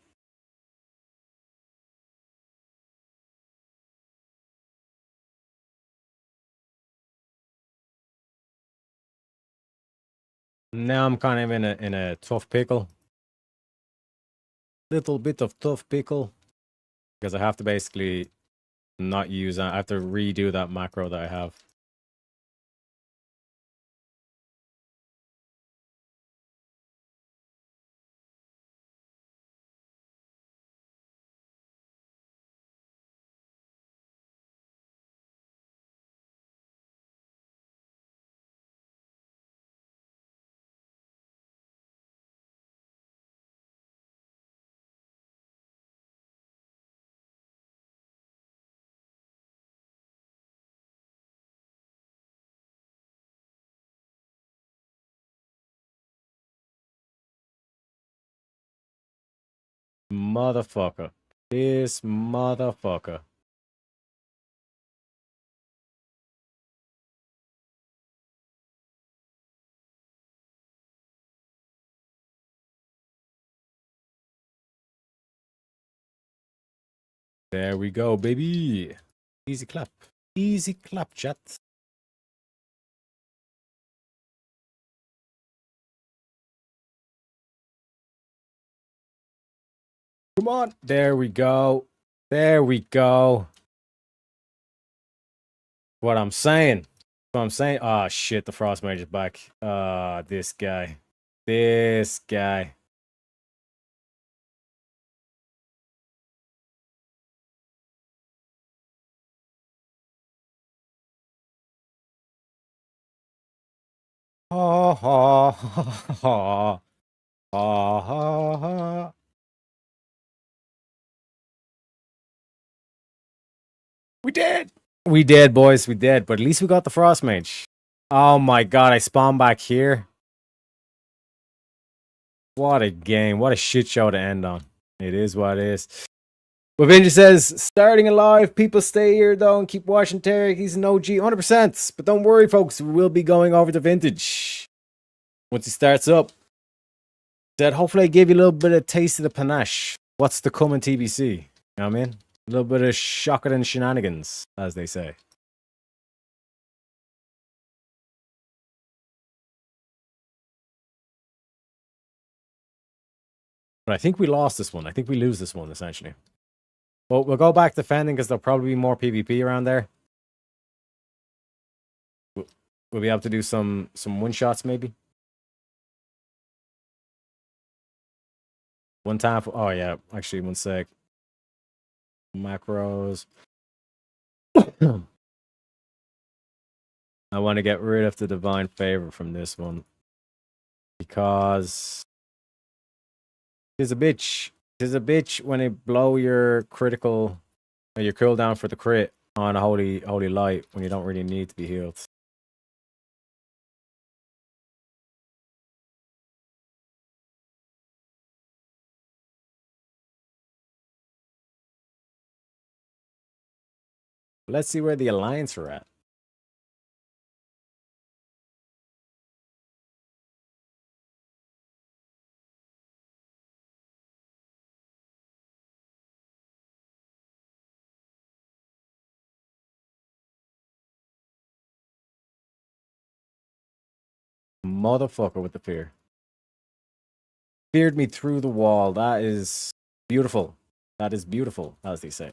Now I'm kind of in a tough pickle. Little bit of tough pickle. Because I have to basically not use that. I have to redo that macro that I have. Motherfucker. This motherfucker. There we go, baby. Easy clap. Easy clap, chat. Come on. There we go. There we go. What I'm saying. What I'm saying. Oh, shit. The Frost Mage is back. This guy. This guy. Ha ha ha ha. Ha ha ha. We did. We did, boys. We did. But at least we got the Frost Mage. Oh my god, I spawned back here. What a game. What a shit show to end on. It is what it is. Wavinja says, starting alive, people stay here though and keep watching Tarek. He's an OG, 100%. But don't worry, folks, we will be going over to Vintage once he starts up. Said, hopefully I gave you a little bit of taste of the panache. What's to come in TBC? You know what I mean? A little bit of shocker and shenanigans, as they say. But I think we lost this one. I think we lose this one, essentially. But we'll go back defending because there'll probably be more PvP around there. We'll be able to do some one-shots, maybe. One time for... Oh, yeah. Actually, one sec. Macros. I want to get rid of the Divine Favor from this one. Because... It's a bitch. It's a bitch when it blow your critical... Or your cooldown for the crit on a holy light when you don't really need to be healed. Let's see where the Alliance are at. Motherfucker with the fear. Feared me through the wall. That is beautiful. That is beautiful, as they say.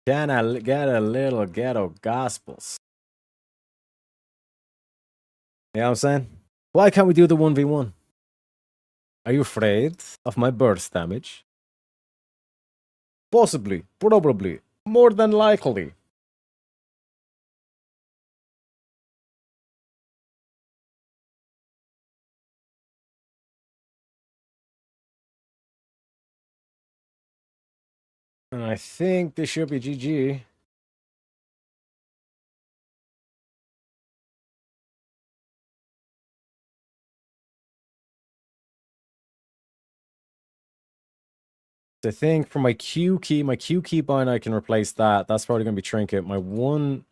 Can I get a little ghetto gospels? You know what I'm saying? Why can't we do the 1v1? Are you afraid of my burst damage? Possibly, probably, more than likely. And I think this should be GG. I think for my Q key bind, I can replace that. That's probably going to be Trinket. My one...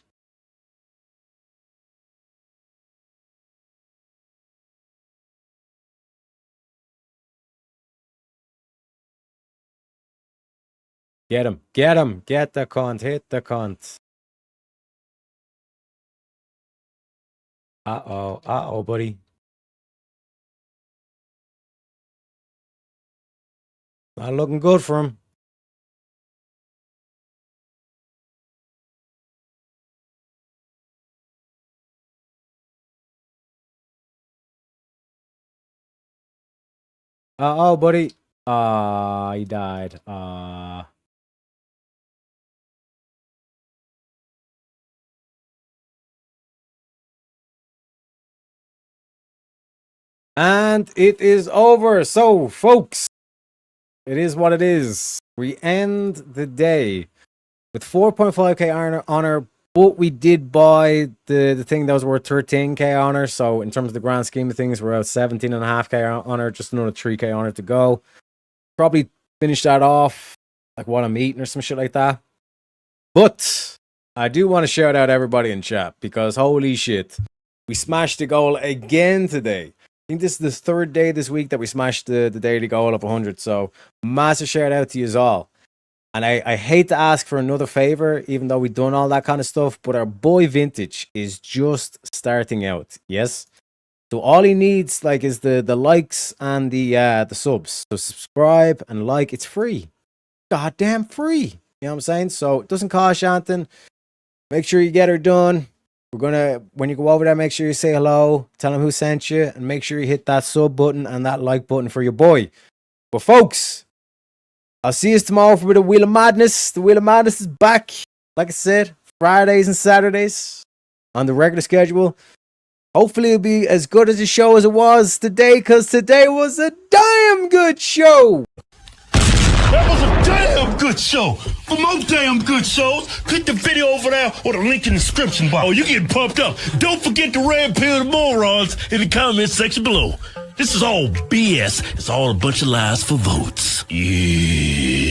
Get him. Get him. Get the cunt. Hit the cunt. Uh-oh. Uh-oh, buddy. Not looking good for him. Uh-oh, buddy. He died. And it is over. So, folks, it is what it is. We end the day with 4.5k honor, but we did buy the thing that was worth 13k honor. So, in terms of the grand scheme of things, we're at 17.5k honor, just another 3k honor to go. Probably finish that off like what I'm eating or some shit like that. But I do want to shout out everybody in chat because holy shit, we smashed the goal again today. I think this is the third day this week that we smashed the daily goal of 100. So massive shout out to you all. And I hate to ask for another favor, even though we've done all that kind of stuff, but our boy Vintage is just starting out. Yes. So all he needs is the likes and the subs. So subscribe and like. It's free. Goddamn free. You know what I'm saying? So it doesn't cost you anything. Make sure you get her done. We're gonna, when you go over there, make sure you say hello, tell him who sent you, and make sure you hit that sub button and that like button for your boy. But folks, I'll see you tomorrow for the Wheel of Madness. The Wheel of Madness is back, like I said, Fridays and Saturdays on the regular schedule. Hopefully it'll be as good as the show as it was today, because today was a damn good show. That was a damn good show. For more damn good shows, click the video over there or the link in the description box. Oh, you getting pumped up. Don't forget to red pill the morons in the comment section below. This is all BS. It's all a bunch of lies for votes. Yeah.